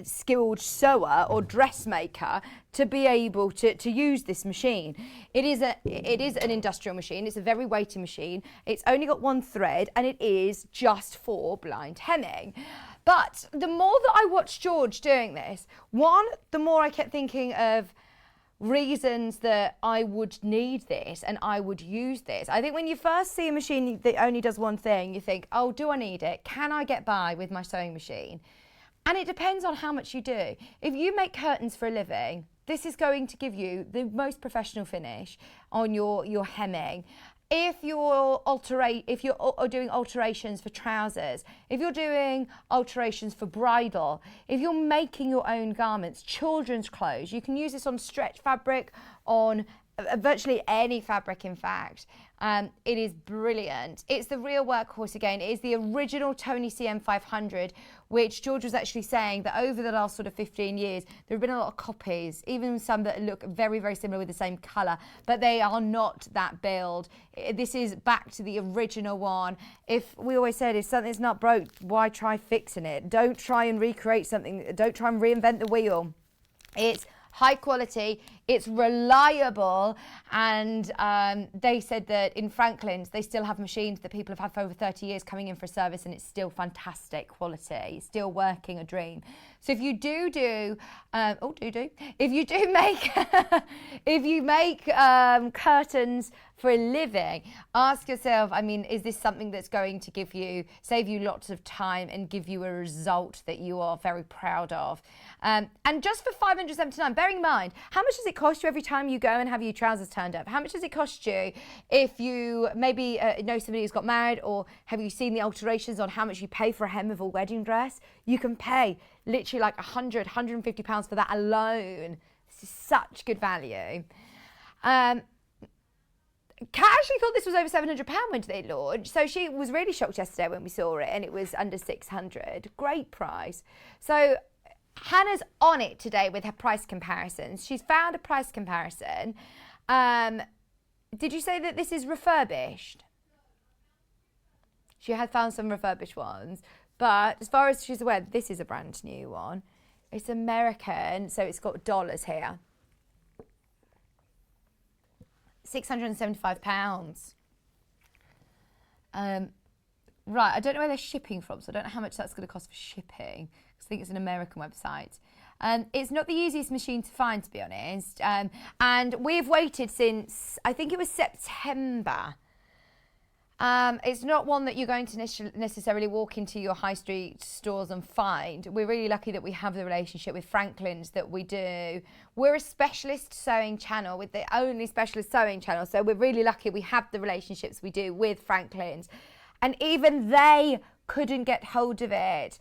skilled sewer or dressmaker to be able to use this machine. It is an industrial machine. It's a very weighty machine. It's only got one thread, and it is just for blind hemming. But the more that I watched George doing this, the more I kept thinking of, reasons that I would need this and I would use this. I think when you first see a machine that only does one thing, you think, oh, do I need it? Can I get by with my sewing machine? And it depends on how much you do. If you make curtains for a living, this is going to give you the most professional finish on your hemming. If you're doing alterations for trousers, if you're doing alterations for bridal, if you're making your own garments, children's clothes, you can use this on stretch fabric, on virtually any fabric, in fact. It is brilliant. It's the real workhorse again. It is the original Tony CM500, which George was actually saying that over the last sort of 15 years, there have been a lot of copies, even some that look very, very similar with the same colour, but they are not that build. This is back to the original one. If we always said, if something's not broke, why try fixing it? Don't try and recreate something. Don't try and reinvent the wheel. It's high quality, it's reliable, and they said that in Franklin's they still have machines that people have had for over 30 years coming in for service, and it's still fantastic quality, it's still working a dream. So if you if you make curtains for a living, ask yourself, I mean, is this something that's going to save you lots of time and give you a result that you are very proud of? And just for £579, bearing in mind, how much does it cost you every time you go and have your trousers turned up? How much does it cost you if you maybe know somebody who's got married, or have you seen the alterations on how much you pay for a hem of a wedding dress? You can pay literally like £100–150 for that alone. This is such good value. Kat actually thought this was over £700 when they launched, so she was really shocked yesterday when we saw it, and it was under £600. Great price. So Hannah's on it today with her price comparisons. She's found a price comparison. Did you say that this is refurbished? She had found some refurbished ones, but as far as she's aware, this is a brand new one. It's American, so it's got dollars here. £675. Right, I don't know where they're shipping from, so I don't know how much that's going to cost for shipping. I think it's an American website. It's not the easiest machine to find, to be honest. And we've waited since, I think it was September. It's not one that you're going to necessarily walk into your high street stores and find. We're really lucky that we have the relationship with Franklin's that we do. We're a specialist sewing channel, with the only specialist sewing channel, so we're really lucky we have the relationships we do with Franklin's. And even they couldn't get hold of it.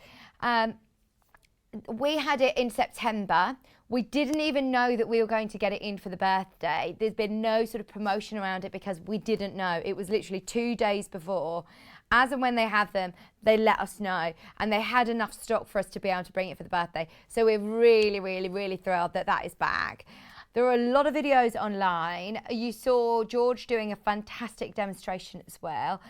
We had it in September. We didn't even know that we were going to get it in for the birthday. There's been no sort of promotion around it because we didn't know. It was literally 2 days before. As and when they had them, they let us know. And they had enough stock for us to be able to bring it for the birthday. So we're really, really, really thrilled that that is back. There are a lot of videos online. You saw George doing a fantastic demonstration as well.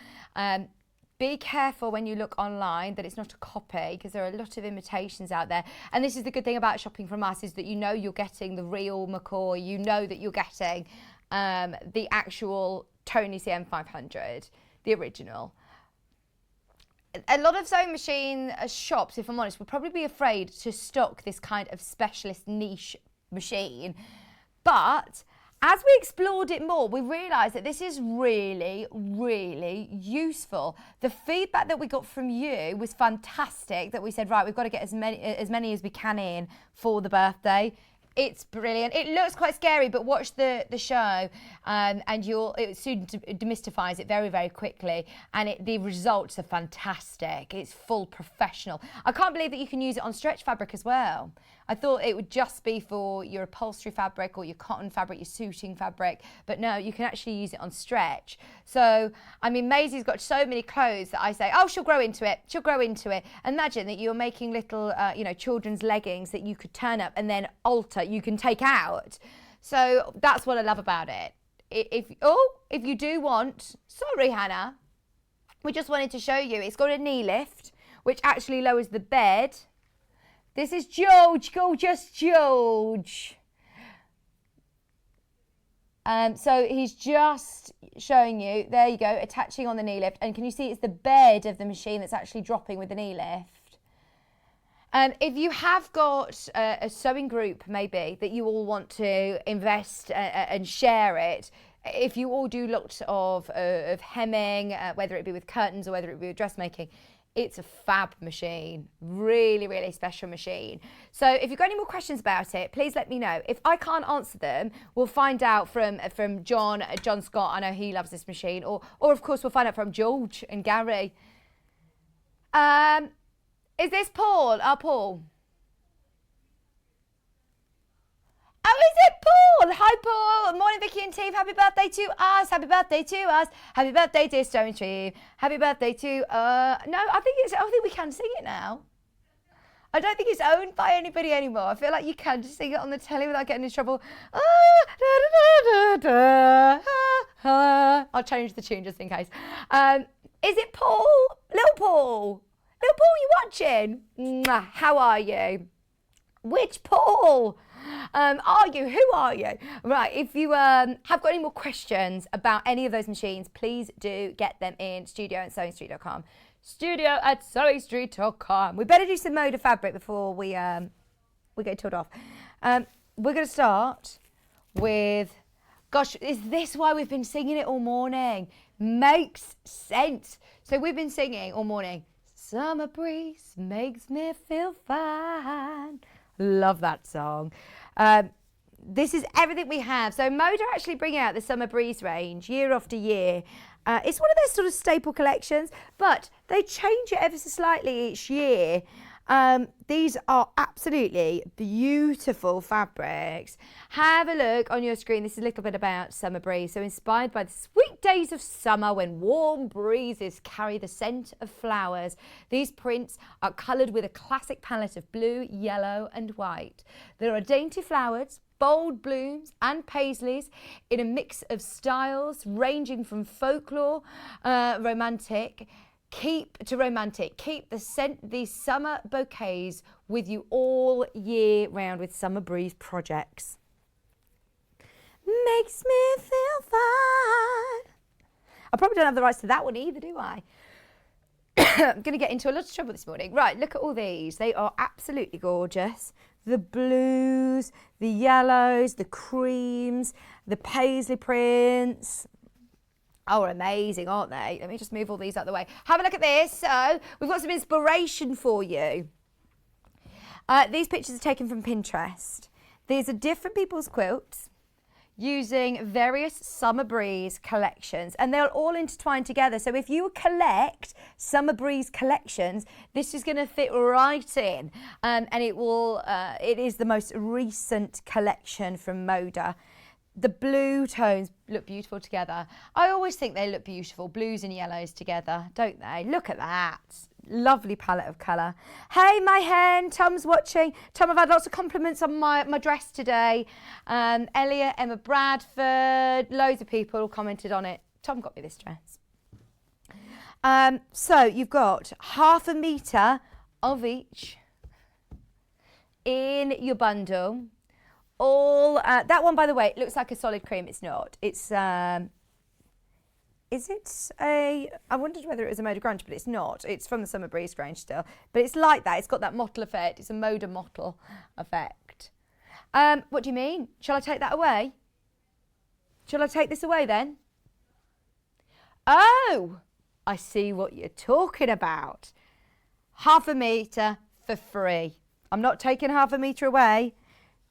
Be careful when you look online that it's not a copy, because there are a lot of imitations out there. And this is the good thing about shopping from us, is that you know you're getting the real McCoy, you know that you're getting the actual Tony CM500, the original. A lot of sewing machine shops, if I'm honest, would probably be afraid to stock this kind of specialist niche machine. But as we explored it more, we realised that this is really, really useful. The feedback that we got from you was fantastic, that we said, right, we've got to get as many as we can in for the birthday. It's brilliant. It looks quite scary, but watch the show and it soon demystifies it very, very quickly. And the results are fantastic. It's full professional. I can't believe that you can use it on stretch fabric as well. I thought it would just be for your upholstery fabric or your cotton fabric, your suiting fabric, but no, you can actually use it on stretch. So, I mean, Maisie's got so many clothes that I say, oh, she'll grow into it. She'll grow into it. Imagine that you're making little, children's leggings that you could turn up and then alter, you can take out. So that's what I love about it. If you do want, sorry, Hannah, we just wanted to show you, it's got a knee lift, which actually lowers the bed. This is George, gorgeous George. So he's just showing you, there you go, attaching on the knee lift. And can you see it's the bed of the machine that's actually dropping with the knee lift? If you have got a sewing group, maybe, that you all want to invest and share it, if you all do lots of hemming, whether it be with curtains or whether it be with dressmaking, it's a fab machine. Really, really special machine. So if you've got any more questions about it, please let me know. If I can't answer them, we'll find out from John Scott. I know he loves this machine. Or of course, we'll find out from George and Gary. Is this Paul? Paul. Oh, is it Paul? Hi, Paul. Morning, Vicky and Steve. Happy birthday to us. Happy birthday to us. Happy birthday, dear Stone Tree. Happy birthday to... No, I think we can sing it now. I don't think it's owned by anybody anymore. I feel like you can just sing it on the telly without getting in trouble. I'll change the tune just in case. Is it Paul? Little Paul. Little Paul, you watching? Mwah, how are you? Which Paul are you? Who are you? Right, if you have got any more questions about any of those machines, please do get them in studio@sewingstreet.com. Studio@sewingstreet.com. We better do some Moda fabric before we get told off. We're going to start with... Gosh, is this why we've been singing it all morning? Makes sense. So we've been singing all morning. Summer breeze makes me feel fine. Love that song. This is everything we have. So Moda actually bring out the Summer Breeze range year after year. It's one of those sort of staple collections, but they change it ever so slightly each year. These are absolutely beautiful fabrics. Have a look on your screen. This is a little bit about Summer Breeze. So inspired by the sweet days of summer when warm breezes carry the scent of flowers, these prints are coloured with a classic palette of blue, yellow and white. There are dainty flowers, bold blooms and paisleys in a mix of styles ranging from folklore, romantic, Keep these summer bouquets with you all year round with Summer Breeze projects. Makes me feel fine. I probably don't have the rights to that one either, do I? I'm going to get into a lot of trouble this morning. Right, look at all these. They are absolutely gorgeous. The blues, the yellows, the creams, the paisley prints. Oh, amazing, aren't they? Let me just move all these out of the way. Have a look at this. So we've got some inspiration for you. These pictures are taken from Pinterest. These are different people's quilts using various Summer Breeze collections, and they're all intertwined together. So if you collect Summer Breeze collections, this is going to fit right in. And it is the most recent collection from Moda. The blue tones look beautiful together. I always think they look beautiful, blues and yellows together, don't they? Look at that. Lovely palette of colour. Hey, my hen, Tom's watching. Tom, I've had lots of compliments on my dress today. Elliot, Emma Bradford, loads of people commented on it. Tom got me this dress. So you've got 1/2 metre of each in your bundle. All that one, by the way, looks like a solid cream. It's not. It's is it a? I wondered whether it was a Moda Grunge, but it's not. It's from the Summer Breeze range still, but it's like that. It's got that mottle effect. It's a Moda mottle effect. What do you mean? Shall I take that away? Shall I take this away then? Oh, I see what you're talking about. 1/2 metre for free. I'm not taking 1/2 metre away.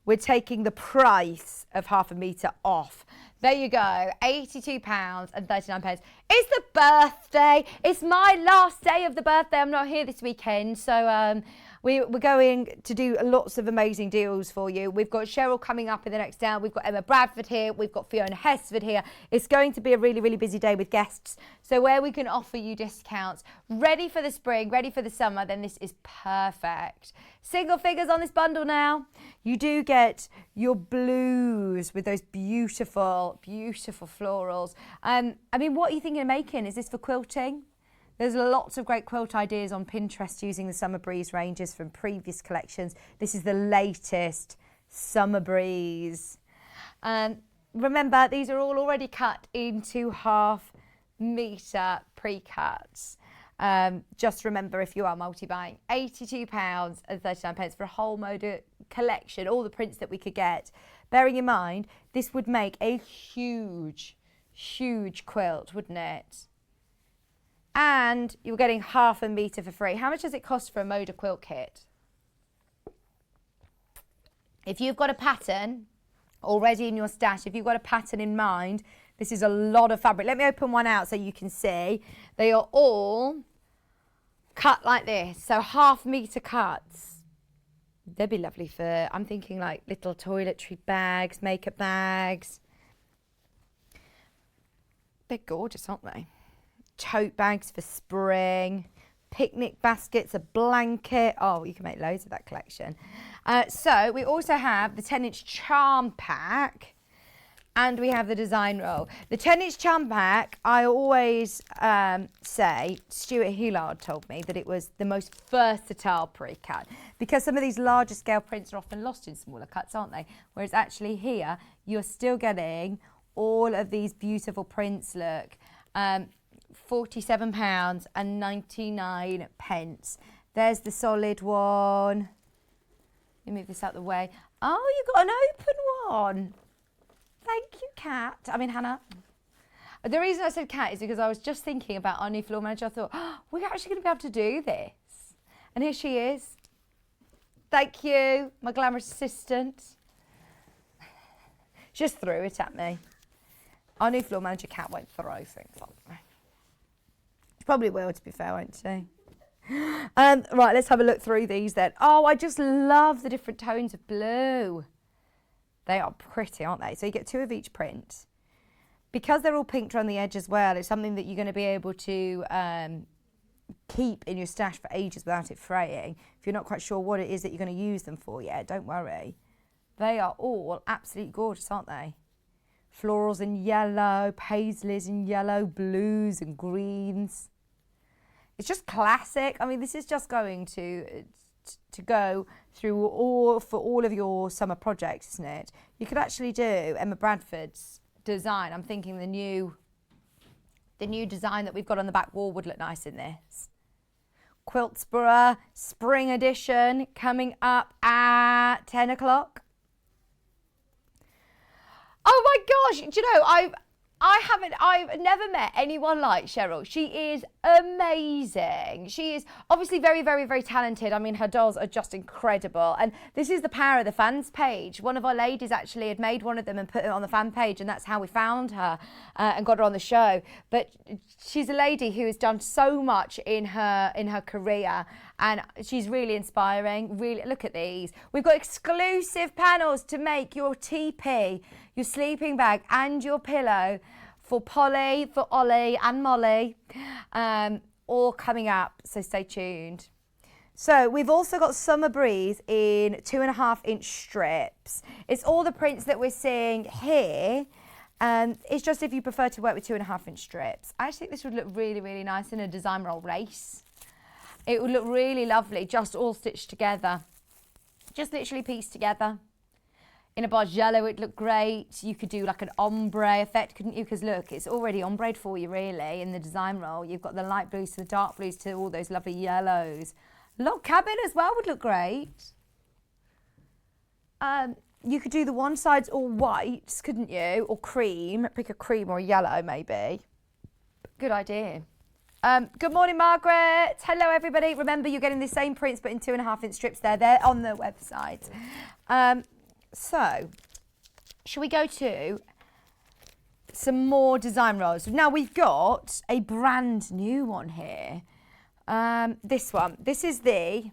We're taking the price of 1/2 metre off. There you go, £82.39. It's the birthday. It's my last day of the birthday. I'm not here this weekend, so we're going to do lots of amazing deals for you. We've got Sherrill coming up in the next hour. We've got Emma Bradford here. We've got Fiona Hesford here. It's going to be a really, really busy day with guests. So where we can offer you discounts, ready for the spring, ready for the summer, then this is perfect. Single figures on this bundle now. You do get your blues with those beautiful, beautiful florals. I mean, what are you thinking of making? Is this for quilting? There's lots of great quilt ideas on Pinterest using the Summer Breeze ranges from previous collections. This is the latest Summer Breeze. Remember, these are all already cut into 1/2 metre pre-cuts. Just remember, if you are multi-buying, £82.39 for a whole Moda collection, all the prints that we could get. Bearing in mind, this would make a huge, huge quilt, wouldn't it? And you're getting half a metre for free. How much does it cost for a Moda quilt kit? If you've got a pattern already in your stash, if you've got a pattern in mind, this is a lot of fabric. Let me open one out so you can see. They are all cut like this, so half metre cuts. They'd be lovely for, I'm thinking like little toiletry bags, makeup bags. They're gorgeous, aren't they? Tote bags for spring, picnic baskets, a blanket. Oh, you can make loads of that collection. So we also have the 10-inch charm pack, and we have the design roll. The 10-inch charm pack, I always say, Stuart Hillard told me that it was the most versatile pre-cut, because some of these larger scale prints are often lost in smaller cuts, aren't they? Whereas actually here, you're still getting all of these beautiful prints, look. £47.99. There's the solid one. Let me move this out the way. Oh, you got an open one. Thank you, Kat. I mean, Hannah. The reason I said Kat is because I was just thinking about our new floor manager. I thought, oh, we're actually going to be able to do this. And here she is. Thank you, my glamorous assistant. She just threw it at me. Our new floor manager, Kat, won't throw things at me. She probably will, to be fair, won't she? Right, let's have a look through these then. Oh, I just love the different tones of blue. They are pretty, aren't they? So you get 2 of each print. Because they're all pinked around the edge as well, it's something that you're going to be able to keep in your stash for ages without it fraying. If you're not quite sure what it is that you're going to use them for yet, don't worry. They are all absolutely gorgeous, aren't they? Florals in yellow, paisleys in yellow, blues and greens. It's just classic. I mean, this is just going to go through all of your summer projects, isn't it? You could actually do Emma Bradford's design. I'm thinking the new design that we've got on the back wall would look nice in this. Quiltsburgh Spring Edition coming up at 10 o'clock. Oh my gosh, do you know, I've never met anyone like Sherrill. She is amazing. She is obviously very, very, very talented. I mean, her dolls are just incredible. And this is the power of the fans page. One of our ladies actually had made one of them and put it on the fan page, and that's how we found her and got her on the show. But she's a lady who has done so much in her career, and she's really inspiring. Really, look at these. We've got exclusive panels to make your teepee, your sleeping bag and your pillow for Polly, for Ollie and Molly, all coming up, so stay tuned. So we've also got Summer Breeze in 2.5-inch strips. It's all the prints that we're seeing here. It's just if you prefer to work with 2.5-inch strips. I actually think this would look really, really nice in a design roll race. It would look really lovely, just all stitched together. Just literally pieced together. In a barge yellow, it'd look great. You could do like an ombre effect, couldn't you? Because look, it's already ombreed for you, really, in the design roll. You've got the light blues to the dark blues to all those lovely yellows. Log cabin as well would look great. You could do the one sides all whites, couldn't you? Or cream. Pick a cream or a yellow, maybe. Good idea. Good morning, Margaret. Hello, everybody. Remember, you're getting the same prints, but in 2.5-inch strips there. They're on the website. So, shall we go to some more design rolls? Now, we've got a brand new one here. This one. This is the...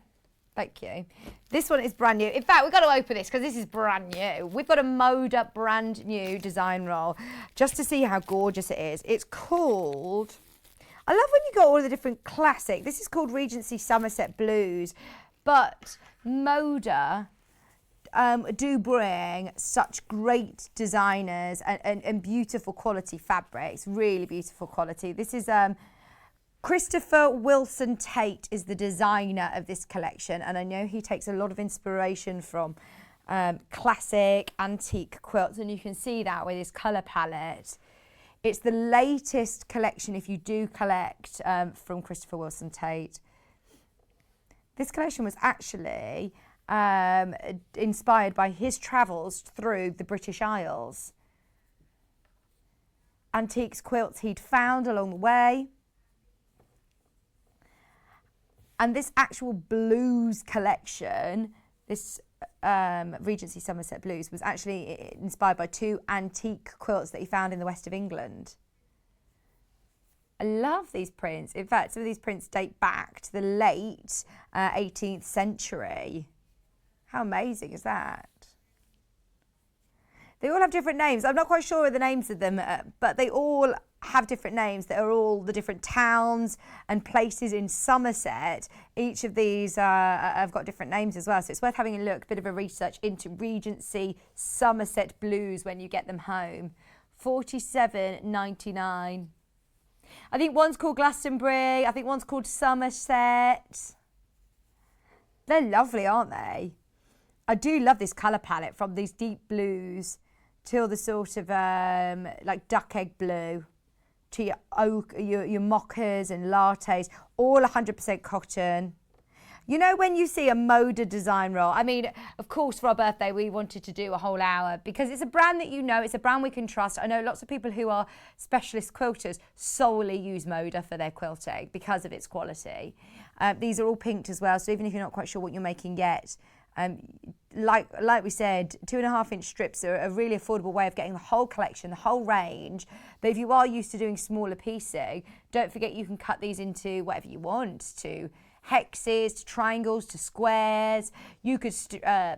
Thank you. This one is brand new. In fact, we've got to open this because this is brand new. We've got a Moda brand new design roll just to see how gorgeous it is. It's called... I love when you got all of the different classic. This is called Regency Somerset Blues. But Moda... do bring such great designers and beautiful quality fabrics, really beautiful quality. This is Christopher Wilson Tate is the designer of this collection, and I know he takes a lot of inspiration from classic antique quilts, and you can see that with his colour palette. It's the latest collection if you do collect from Christopher Wilson Tate. This collection was actually inspired by his travels through the British Isles. Antiques, quilts he'd found along the way. And this actual blues collection, this Regency Somerset Blues, was actually inspired by 2 antique quilts that he found in the west of England. I love these prints. In fact, some of these prints date back to the late 18th century. How amazing is that? They all have different names. I'm not quite sure of the names of them, but they all have different names that are all the different towns and places in Somerset. Each of these have got different names as well. So it's worth having a look, a bit of a research into Regency Somerset Blues when you get them home. £47.99. I think one's called Glastonbury. I think one's called Somerset. They're lovely, aren't they? I do love this colour palette, from these deep blues till the sort of like duck egg blue, to your oak, your mochas and lattes, all 100% cotton. You know, when you see a Moda design roll, I mean, of course, for our birthday, we wanted to do a whole hour because it's a brand that you know, it's a brand we can trust. I know lots of people who are specialist quilters solely use Moda for their quilting because of its quality. These are all pinked as well, so even if you're not quite sure what you're making yet, like we said, 2.5-inch strips are a really affordable way of getting the whole collection, the whole range. But if you are used to doing smaller piecing, don't forget you can cut these into whatever you want, to hexes, to triangles, to squares. You could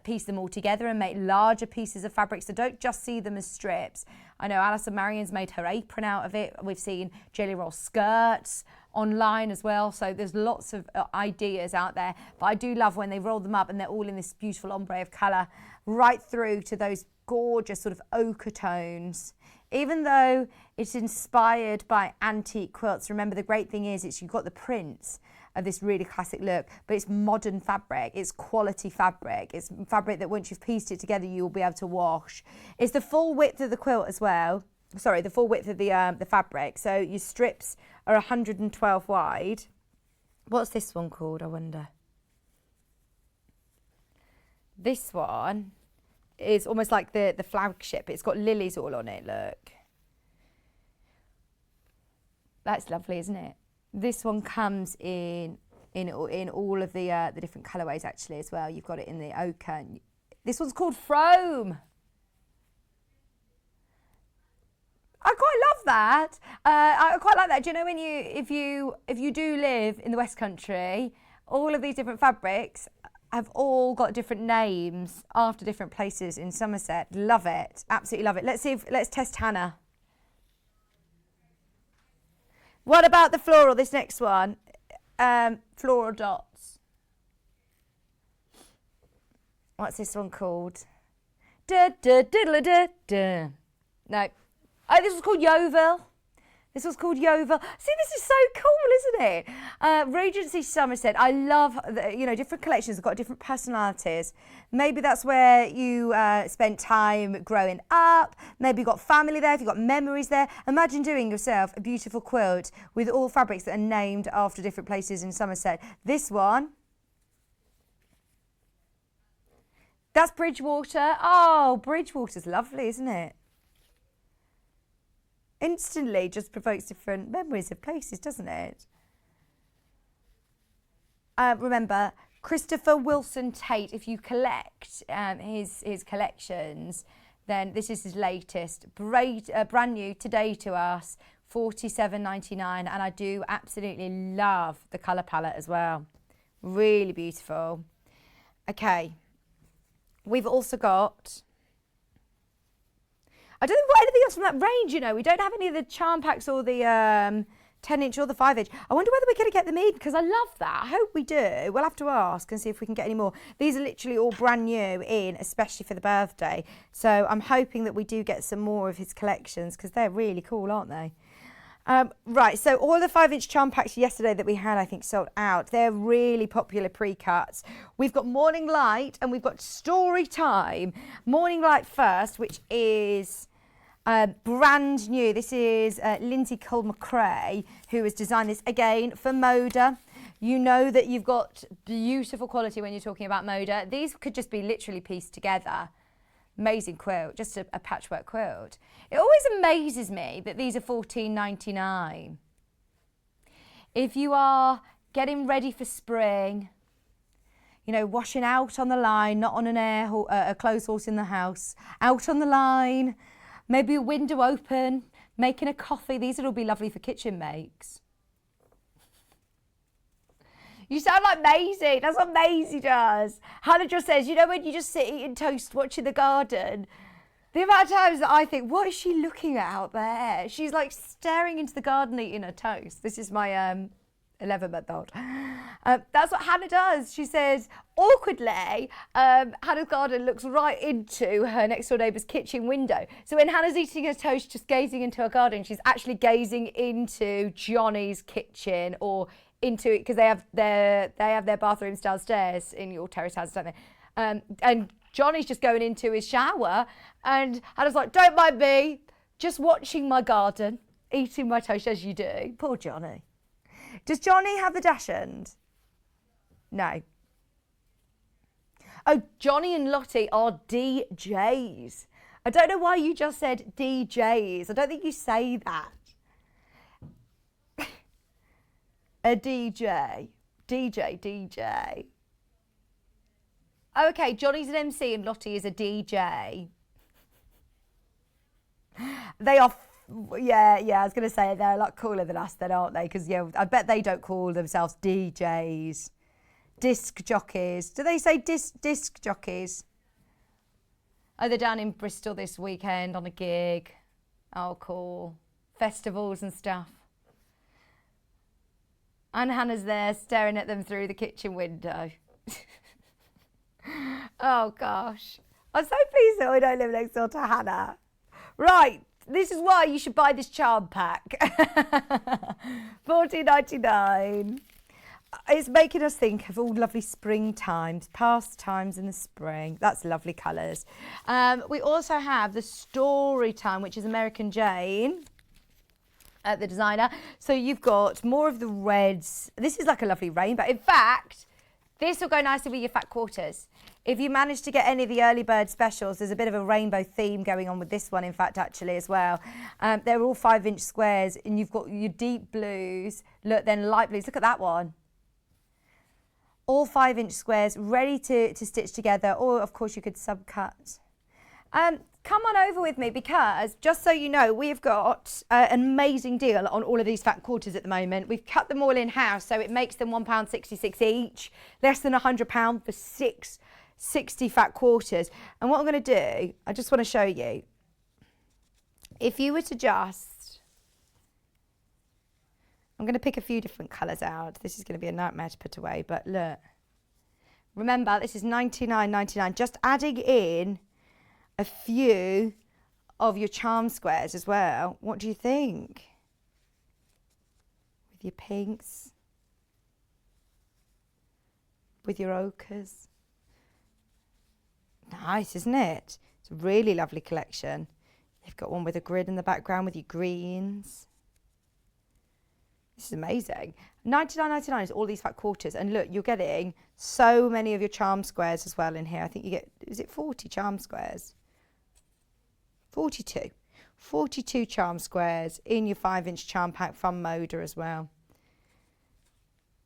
piece them all together and make larger pieces of fabric, so don't just see them as strips. I know Alison Marion's made her apron out of it. We've seen jelly roll skirts online as well, so there's lots of ideas out there. But I do love when they roll them up and they're all in this beautiful ombre of colour, right through to those gorgeous sort of ochre tones. Even though it's inspired by antique quilts, remember the great thing is you've got the prints of this really classic look, but it's modern fabric, it's quality fabric, it's fabric that once you've pieced it together you'll be able to wash. It's the full width of the quilt as well. Sorry, the full width of the fabric. So your strips are 112 wide. What's this one called, I wonder? This one is almost like the flagship. It's got lilies all on it, look. That's lovely, isn't it? This one comes in all of the different colourways actually as well. You've got it in the ochre. This one's called Frome. I quite love that. I quite like that. Do you know when if you do live in the West Country, all of these different fabrics have all got different names after different places in Somerset. Love it. Absolutely love it. Let's test Hannah. What about the floral, this next one? Floral dots. What's this one called? Da da diddle da da. No. Oh, this was called Yeovil. This was called Yeovil. See, this is so cool, isn't it? Regency Somerset. I love, different collections have got different personalities. Maybe that's where you spent time growing up. Maybe you've got family there, if you've got memories there. Imagine doing yourself a beautiful quilt with all fabrics that are named after different places in Somerset. This one, that's Bridgewater. Oh, Bridgewater's lovely, isn't it? Instantly just provokes different memories of places, doesn't it? Remember, Christopher Wilson Tate, if you collect his collections, then this is his latest. Brand new today to us, £47.99, and I do absolutely love the colour palette as well. Really beautiful. Okay, we've also got... I don't think we've got anything else from that range, We don't have any of the charm packs or the 10-inch or the 5-inch. I wonder whether we're going to get them in, because I love that. I hope we do. We'll have to ask and see if we can get any more. These are literally all brand new in, especially for the birthday. So I'm hoping that we do get some more of his collections, because they're really cool, aren't they? Right, so all the 5-inch charm packs yesterday that we had, I think, sold out. They're really popular pre-cuts. We've got Morning Light and we've got Story Time. Morning Light first, which is Brand new. This is Lindsay Cole-McRae, who has designed this again for Moda. You know that you've got beautiful quality when you're talking about Moda. These could just be literally pieced together. Amazing quilt, just a patchwork quilt. It always amazes me that these are $14.99. If you are getting ready for spring, you know, washing out on the line, not on a clothes horse in the house, out on the line, maybe a window open, making a coffee. These would all be lovely for kitchen makes. You sound like Maisie. That's what Maisie does. Hannah just says, you know when you just sit eating toast watching the garden? The amount of times that I think, what is she looking at out there? She's like staring into the garden eating her toast. This is my 11-month-old. That's what Hannah does. She says, awkwardly, Hannah's garden looks right into her next door neighbour's kitchen window. So when Hannah's eating her toast, just gazing into her garden, she's actually gazing into Johnny's kitchen or into it, because they have their bathrooms downstairs in your terrace houses, don't they? And Johnny's just going into his shower, and Hannah's like, don't mind me, just watching my garden, eating my toast as you do. Poor Johnny. Does Johnny have the dash end? No. Oh, Johnny and Lottie are DJs. I don't know why you just said DJs. I don't think you say that. A DJ. DJ. Okay, Johnny's an MC and Lottie is a DJ. They are, I was going to say they're a lot cooler than us then, aren't they? Because, yeah, I bet they don't call themselves DJs. Disc jockeys. Do they say disc jockeys? Oh, they're down in Bristol this weekend on a gig. Oh, cool. Festivals and stuff. And Hannah's there staring at them through the kitchen window. Oh, gosh. I'm so pleased that I don't live next door to Hannah. Right, this is why you should buy this charm pack. $14.99. It's making us think of all lovely spring times, past times in the spring. That's lovely colours. We also have the Story Time, which is American Jane. The designer. So you've got more of the reds. This is like a lovely rainbow. In fact, this will go nicely with your fat quarters. If you manage to get any of the early bird specials, there's a bit of a rainbow theme going on with this one, in fact, actually, as well. They're all 5-inch squares, and you've got your deep blues, look, then light blues. Look at that one. All 5-inch squares, ready to stitch together, or, of course, you could subcut. Come on over with me, because just so you know, we've got an amazing deal on all of these fat quarters at the moment. We've cut them all in-house, so it makes them £1.66 each, less than £100 for 60 fat quarters. And what I'm going to do, I just want to show you. If you were to just, I'm going to pick a few different colours out. This is going to be a nightmare to put away, but look. Remember, this is $99.99. Just adding in a few of your charm squares as well. What do you think? With your pinks, with your ochres. Nice, isn't it? It's a really lovely collection. You've got one with a grid in the background with your greens. This is amazing. $99.99 is all these fat quarters. And look, you're getting so many of your charm squares as well in here. I think you get, is it 40 charm squares? 42 charm squares in your 5-inch charm pack from Moda as well.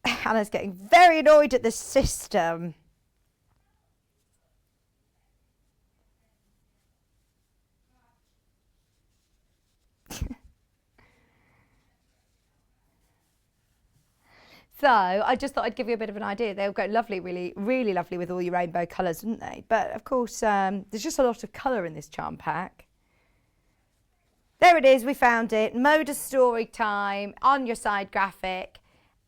Hannah's getting very annoyed at the system. So I just thought I'd give you a bit of an idea. They'll go lovely, really, really lovely with all your rainbow colours, wouldn't they? But of course, there's just a lot of colour in this charm pack. There it is, we found it. Moda Story Time on your side graphic.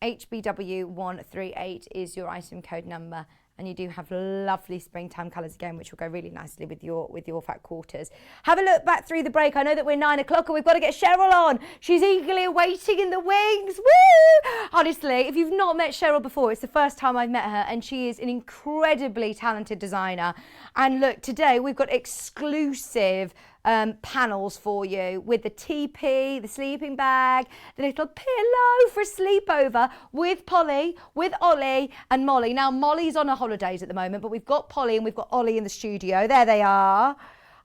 HBW138 is your item code number. And you do have lovely springtime colours again, which will go really nicely with your fat quarters. Have a look back through the break. I know that we're 9 o'clock and we've got to get Sherrill on. She's eagerly awaiting in the wings. Woo! Honestly, if you've not met Sherrill before, it's the first time I've met her, and she is an incredibly talented designer. And look, today we've got exclusive panels for you with the teepee, the sleeping bag, the little pillow for a sleepover with Polly, with Ollie and Molly. Now, Molly's on her holidays at the moment, but we've got Polly and we've got Ollie in the studio. There they are.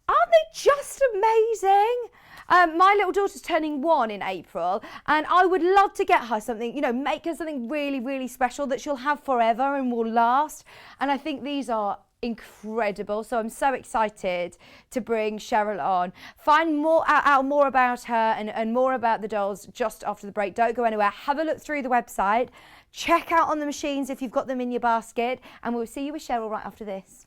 Aren't they just amazing? My little daughter's turning 1 in April, and I would love to get her something, you know, make her something really, really special that she'll have forever and will last. And I think these are incredible. So I'm so excited to bring Sherrill on. Find out more about her and more about the dolls just after the break. Don't go anywhere. Have a look through the website. Check out on the machines if you've got them in your basket. And we'll see you with Sherrill right after this.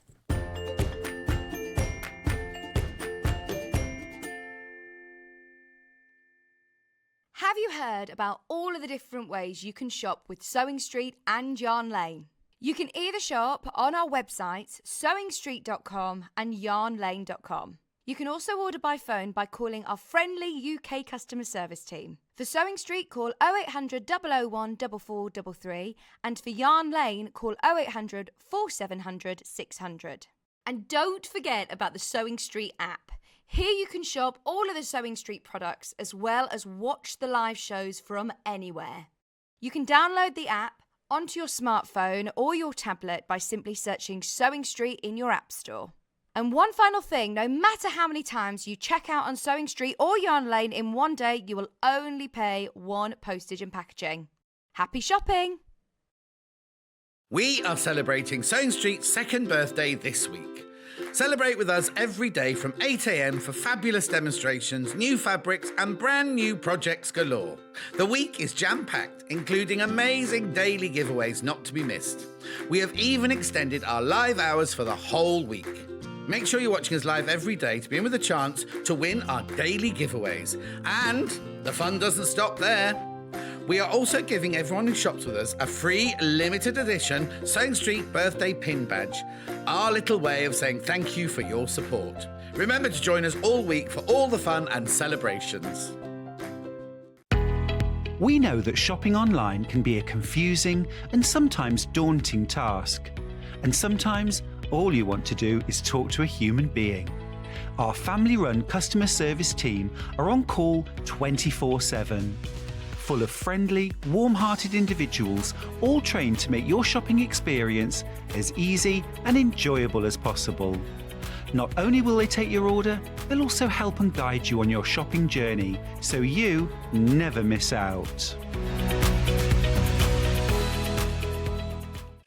Have you heard about all of the different ways you can shop with Sewing Street and Yarn Lane? You can either shop on our websites, sewingstreet.com and yarnlane.com. You can also order by phone by calling our friendly UK customer service team. For Sewing Street, call 0800 001 4433, and for Yarn Lane, call 0800 4700 600. And don't forget about the Sewing Street app. Here you can shop all of the Sewing Street products as well as watch the live shows from anywhere. You can download the app onto your smartphone or your tablet by simply searching Sewing Street in your app store. And one final thing, no matter how many times you check out on Sewing Street or Yarn Lane in one day, you will only pay 1 postage and packaging. Happy shopping! We are celebrating Sewing Street's 2nd birthday this week. Celebrate with us every day from 8 a.m. for fabulous demonstrations, new fabrics and brand new projects galore. The week is jam-packed, including amazing daily giveaways not to be missed. We have even extended our live hours for the whole week. Make sure you're watching us live every day to be in with a chance to win our daily giveaways. And the fun doesn't stop there. We are also giving everyone who shops with us a free limited edition Sewing Street birthday pin badge, our little way of saying thank you for your support. Remember to join us all week for all the fun and celebrations. We know that shopping online can be a confusing and sometimes daunting task. And sometimes all you want to do is talk to a human being. Our family-run customer service team are on call 24/7. Full of friendly, warm-hearted individuals, all trained to make your shopping experience as easy and enjoyable as possible. Not only will they take your order, they'll also help and guide you on your shopping journey, so you never miss out.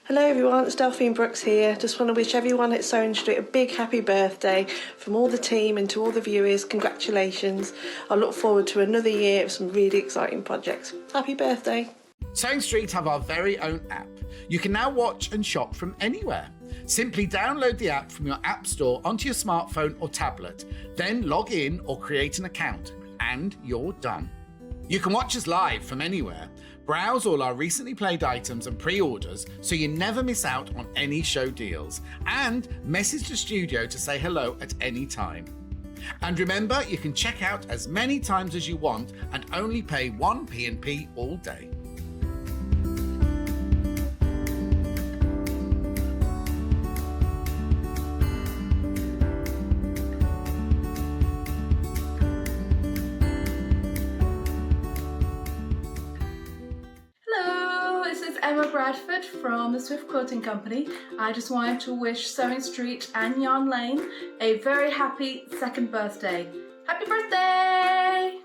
Hello everyone, it's Delphine Brooks here. Just want to wish everyone at Sewing Street a big happy birthday from all the team and to all the viewers. Congratulations. I look forward to another year of some really exciting projects. Happy birthday. Sewing Street have our very own app. You can now watch and shop from anywhere. Simply download the app from your app store onto your smartphone or tablet, then log in or create an account, and you're done. You can watch us live from anywhere. Browse all our recently played items and pre-orders so you never miss out on any show deals, and message the studio to say hello at any time. And remember, you can check out as many times as you want and only pay 1 P&P all day. Bradford from the Swift Quilting Company. I just wanted to wish Sewing Street and Yarn Lane a very happy 2nd birthday. Happy birthday!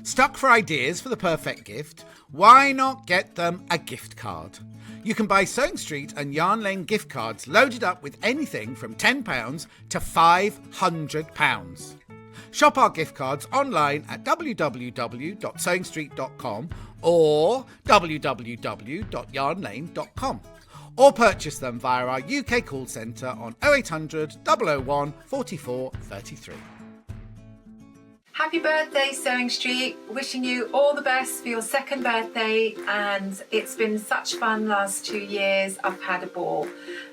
Stuck for ideas for the perfect gift? Why not get them a gift card? You can buy Sewing Street and Yarn Lane gift cards loaded up with anything from £10 to £500. Shop our gift cards online at www.sewingstreet.com or www.yarnlane.com, or purchase them via our UK call centre on 0800 001 44 33. Happy birthday, Sewing Street. Wishing you all the best for your 2nd birthday, and it's been such fun the last 2 years. I've had a ball.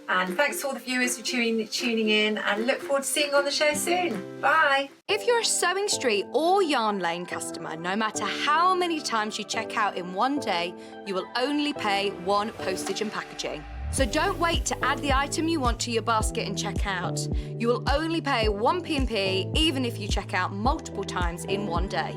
And thanks to all the viewers for tuning in, and look forward to seeing you on the show soon. Bye. If you're a Sewing Street or Yarn Lane customer, no matter how many times you check out in one day, you will only pay 1 postage and packaging. So don't wait to add the item you want to your basket and check out. You will only pay 1 P&P even if you check out multiple times in one day.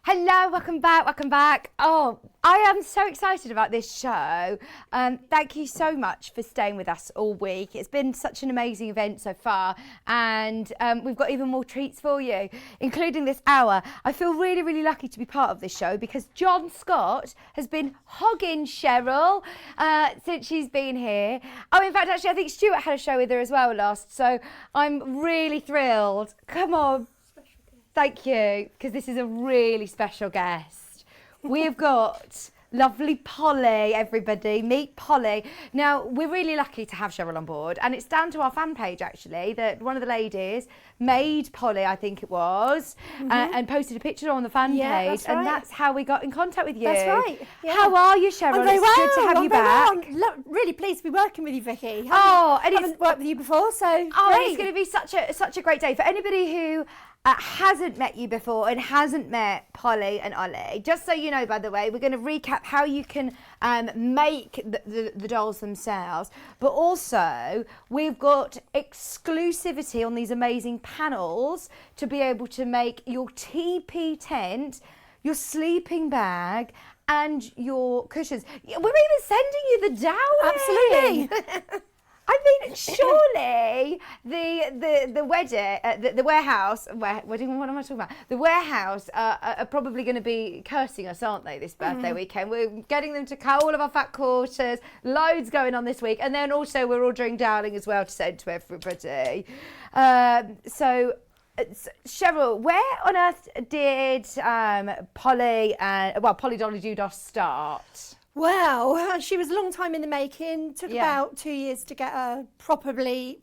Hello, welcome back. Oh, I am so excited about this show. Thank you so much for staying with us all week. It's been such an amazing event so far, and we've got even more treats for you, including this hour. I feel really, really lucky to be part of this show because John Scott has been hogging Sherrill since she's been here. Oh, in fact, actually, I think Stuart had a show with her as well last, so I'm really thrilled. Come on. Thank you, because this is a really special guest. We've got lovely Polly, everybody. Meet Polly. Now, we're really lucky to have Sherrill on board, and it's down to our fan page, actually, that one of the ladies made Polly, I think it was, and posted a picture on the fan page, that's right. and that's how we got in contact with you. That's right. Yeah. How are you, Sherrill? I'm very It's good to have I'm you very back. well. I'm really pleased to be working with you, Vicky. Oh, and haven't worked with you before, so it's going to be such a great day for anybody who hasn't met you before and hasn't met Polly and Ollie. Just so you know, by the way, we're going to recap how you can make the dolls themselves, but also we've got exclusivity on these amazing panels to be able to make your TP tent, your sleeping bag, and your cushions. We're even sending you the dowry. Absolutely. I mean, surely the warehouse, wedding, what am I talking about? The warehouse are probably going to be cursing us, aren't they, this birthday weekend? We're getting them to all of our fat quarters, loads going on this week, and then also we're ordering Dowling as well to send to everybody. So, Sherrill, where on earth did Polly Dolly Doodah start? Well, she was a long time in the making. Took about 2 years to get her properly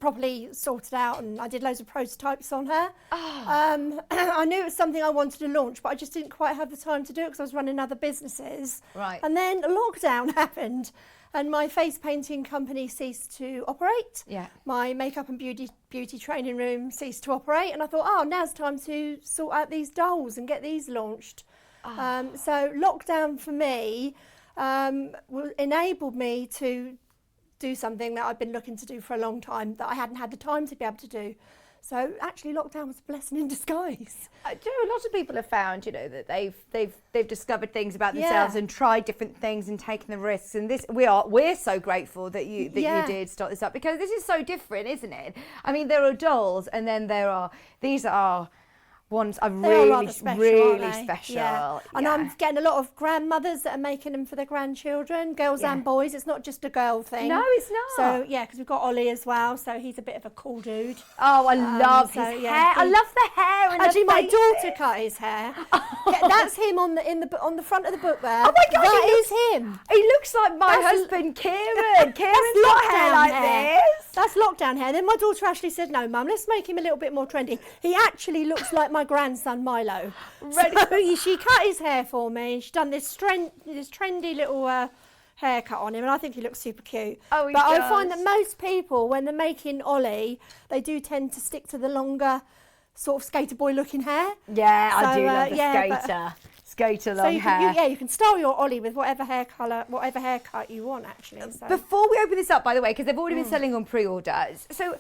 sorted out, and I did loads of prototypes on her. I knew it was something I wanted to launch, but I just didn't quite have the time to do it because I was running other businesses. Right. And then lockdown happened, and my face painting company ceased to operate. Yeah. My makeup and beauty training room ceased to operate, and I thought, now's the time to sort out these dolls and get these launched. So lockdown for me enabled me to do something that I've been looking to do for a long time that I hadn't had the time to be able to do. So actually lockdown was a blessing in disguise. Do you know, a lot of people have found, that they've discovered things about themselves and tried different things and taken the risks. And this we're so grateful that you did start this up, because this is so different, isn't it? I mean, there are dolls, and then these are ones are really special. Yeah. And I'm getting a lot of grandmothers that are making them for their grandchildren, girls and boys. It's not just a girl thing. No, it's not. So because we've got Ollie as well, so he's a bit of a cool dude. Oh, I love his hair. I love the hair. And actually, my faces. daughter cut his hair. That's him on the front of the book there. Oh my God, that is him. He looks like my husband, Kieran. Kieran's got hair like this. That's lockdown hair. Then my daughter actually said, "No, Mum, let's make him a little bit more trendy." He actually looks like my grandson Milo. So she cut his hair for me. She's done this trendy little haircut on him, and I think he looks super cute. Oh, he but does. I find that most people, when they're making Ollie, they do tend to stick to the longer, sort of skater boy looking hair. Yeah, I do love the skater long hair. You can style your Ollie with whatever hair colour, whatever haircut you want, actually. So. Before we open this up, by the way, because they've already been selling on pre-orders, so